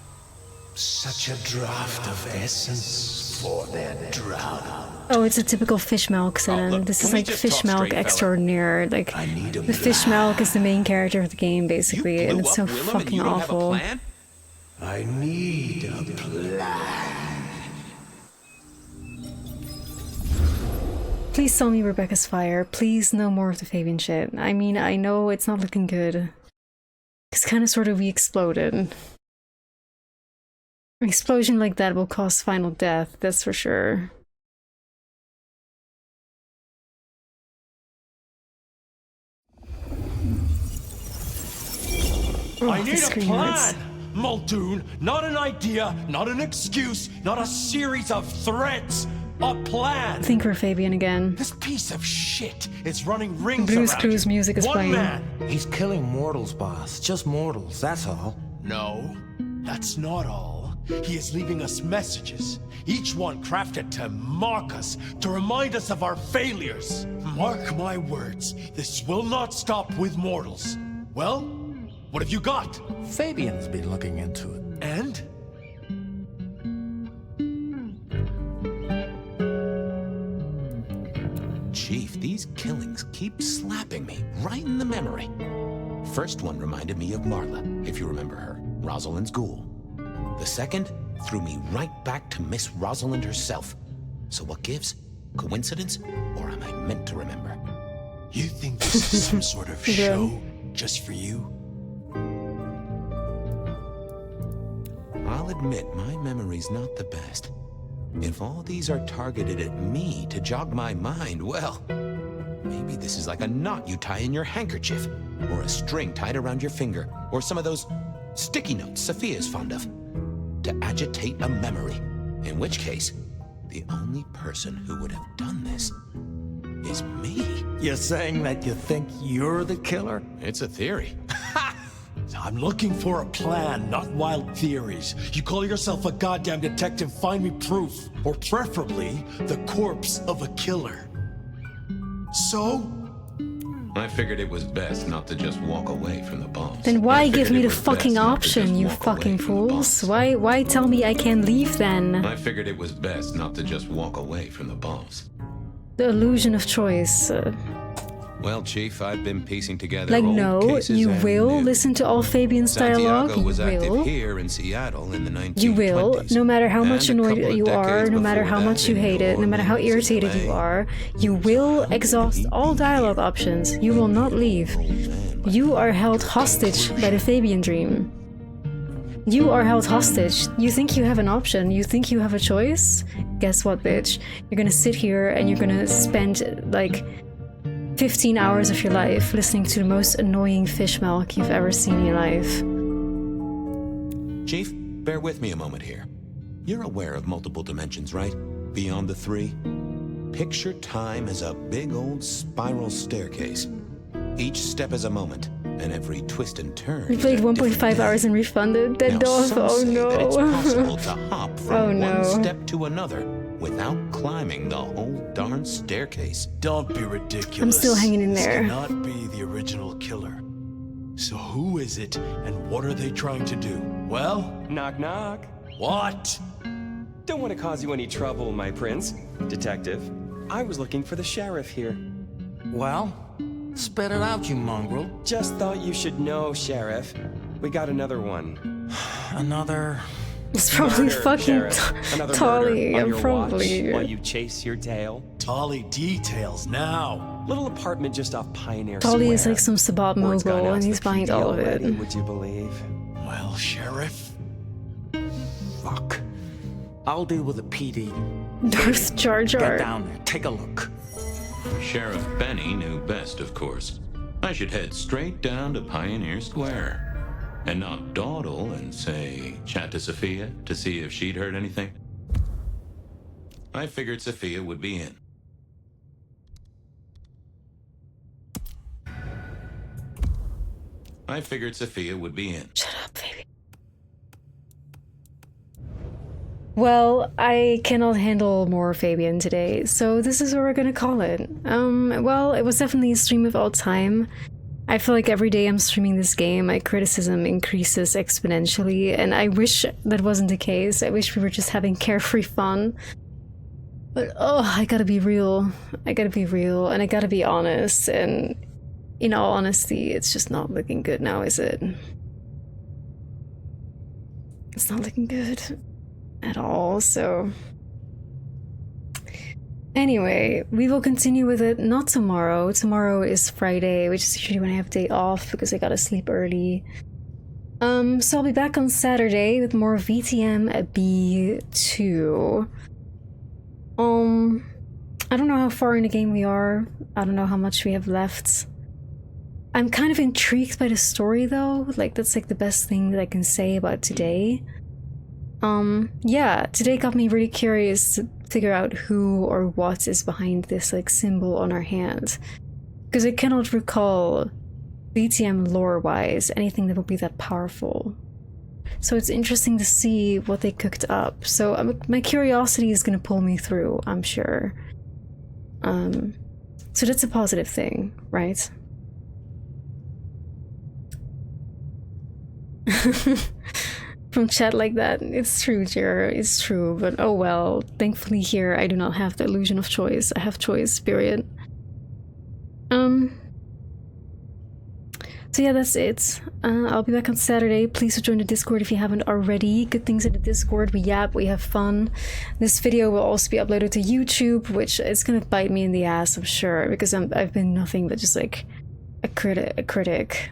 Such a draught of essence for their drown. Oh, it's a typical fish milk, Senan. This is like fish milk extraordinaire. Like, the fish milk is the main character of the game, basically, and it's so fucking awful. I need a plan. Please tell me Rebecca's fire. Please, no more of the Fabian shit. I mean, I know it's not looking good. It's kind of sort of we exploded. An explosion like that will cause final death, that's for sure. Oh, I need a plan! Muldoon, not an idea, not an excuse, not a series of threats. A plan! Think for Fabian again. This piece of shit is running rings Blue's around Clues you. music is One playing. man! He's killing mortals, boss. Just mortals, that's all. No, that's not all. He is leaving us messages, each one crafted to mock us, to remind us of our failures. Mark my words, this will not stop with mortals. Well, what have you got? Fabian's been looking into it. And? Chief, these killings keep slapping me right in the memory. First one reminded me of Marla, if you remember her, Rosalind's ghoul. The second threw me right back to Miss Rosalind herself. So what gives? Coincidence? Or am I meant to remember? You think this is some sort of show just for you? I'll admit my memory's not the best. If all these are targeted at me to jog my mind, well, maybe this is like a knot you tie in your handkerchief, or a string tied around your finger, or some of those sticky notes Sophia's fond of, to agitate a memory, in which case, the only person who would have done this is me. You're saying that you think you're the killer? It's a theory. I'm looking for a plan, not wild theories. You call yourself a goddamn detective, find me proof. Or preferably, the corpse of a killer. So? I figured it was best not to just walk away from the boss. Then why give me the fucking option, you fucking fools? Why tell me I can't leave then? I figured it was best not to just walk away from the boss. The illusion of choice. Well, Chief, I've been piecing together Like, old no, cases you and will new. listen to all Fabian's dialogue. Santiago was You active will. here in Seattle in the 1920s. You will, no matter how much and a annoyed couple of you are, decades no matter before how that much you in hate New it, no matter how Orleans, irritated you LA. are, you will exhaust all dialogue options. You will not leave. You are held hostage by the Fabian dream. You are held hostage. You think you have an option. You think you have a choice? Guess what, bitch? You're gonna sit here and you're gonna spend, like, 15 hours of your life listening to the most annoying fish milk you've ever seen in your life. Chief, bear with me a moment here. You're aware of multiple dimensions, right? Beyond the three? Picture time as a big old spiral staircase. Each step is a moment, and every twist and turn. We played 1.5 hours and refunded. That dog. Some Oh say that it's possible no. to hop from Oh one no. step to another without climbing the whole darn staircase. Don't be ridiculous. I'm still hanging in there. This cannot be the original killer. So who is it, and what are they trying to do? Well? Knock, knock. What? Don't want to cause you any trouble, my prince. Detective, I was looking for the sheriff here. Well, spit it out, you mongrel. Just thought you should know, Sheriff. We got another one. Another... It's probably Murder, fucking Sheriff. Another Tolly. murder on I'm your probably. watch while you chase your tail. Tolly details now. Little apartment just off Pioneer Tolly is Square. like some Sabat Word's gone mogul out and to he's the behind PD all of it. already, would you believe? Well, Sheriff. Fuck. I'll deal with the PD. Darth Jar Jar. Get down there, take a look. Sheriff Benny knew best, of course. I should head straight down to Pioneer Square. And not dawdle and say, chat to Sophia to see if she'd heard anything. I figured Sophia would be in. Shut up, baby. Well, I cannot handle more Fabian today, so this is what we're gonna call it. Well, it was definitely a stream of all time. I feel like every day I'm streaming this game, my criticism increases exponentially, and I wish that wasn't the case. I wish we were just having carefree fun. But oh, I gotta be real. I gotta be real, and I gotta be honest, and in all honesty, it's just not looking good now, is it? It's not looking good at all, so... Anyway, we will continue with it not tomorrow. Tomorrow is Friday, which is usually when I have a day off because I gotta sleep early. So I'll be back on Saturday with more VTM at B2. I don't know how far in the game we are. I don't know how much we have left. I'm kind of intrigued by the story though. Like, that's like the best thing that I can say about today. Yeah, today got me really curious figure out who or what is behind this like symbol on our hand. Because I cannot recall VTM lore-wise anything that would be that powerful. So it's interesting to see what they cooked up. So my curiosity is going to pull me through, I'm sure. So that's a positive thing, right? From chat like that, it's true, Jer, it's true, but oh well. Thankfully here I do not have the illusion of choice. I have choice, period. So yeah, that's it. I'll be back on Saturday. Please join the Discord if you haven't already. Good things in the Discord. We yap, we have fun. This video will also be uploaded to YouTube, which is gonna bite me in the ass, I'm sure, because I've been nothing but just like a critic.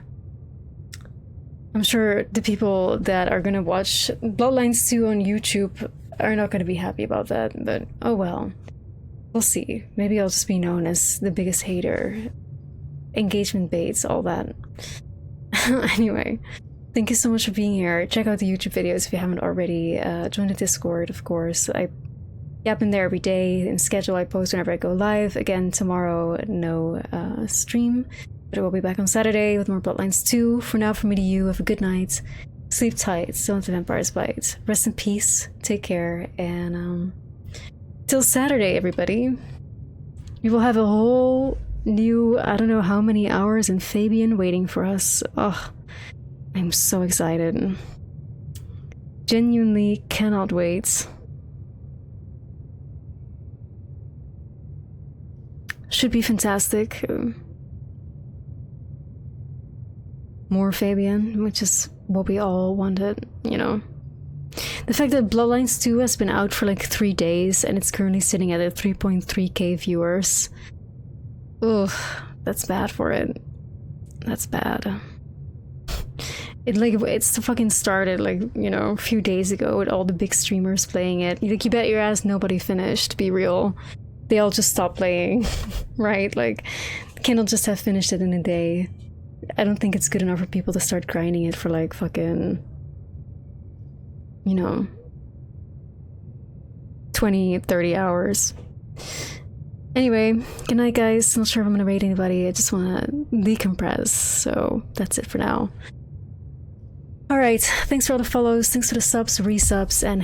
I'm sure the people that are gonna watch Bloodlines 2 on YouTube are not gonna be happy about that, but oh well. We'll see. Maybe I'll just be known as the biggest hater. Engagement baits, all that. Anyway, thank you so much for being here. Check out the YouTube videos if you haven't already. Join the Discord, of course. I yap in there every day. In schedule, I post whenever I go live. Again, tomorrow, no stream. But I will be back on Saturday with more Bloodlines 2. For now, from me to you, have a good night. Sleep tight, don't let the vampires bite. Rest in peace, take care, and till Saturday, everybody. We will have a whole new, I don't know how many hours in Fabian waiting for us. Oh, I'm so excited. Genuinely cannot wait. Should be fantastic. More Fabian, which is what we all wanted, you know. The fact that Bloodlines 2 has been out for like 3 days and it's currently sitting at a 3.3k viewers. Ugh, that's bad for it. That's bad. It's fucking started like, you know, a few days ago with all the big streamers playing it. Like, you bet your ass nobody finished, be real. They all just stopped playing, right? Like, Kindle just have finished it in a day. I don't think it's good enough for people to start grinding it for like fucking, you know, 20, 30 hours. Anyway, good night guys. Not sure if I'm gonna raid anybody. I just wanna decompress. So that's it for now. Alright, thanks for all the follows, thanks for the subs, resubs, and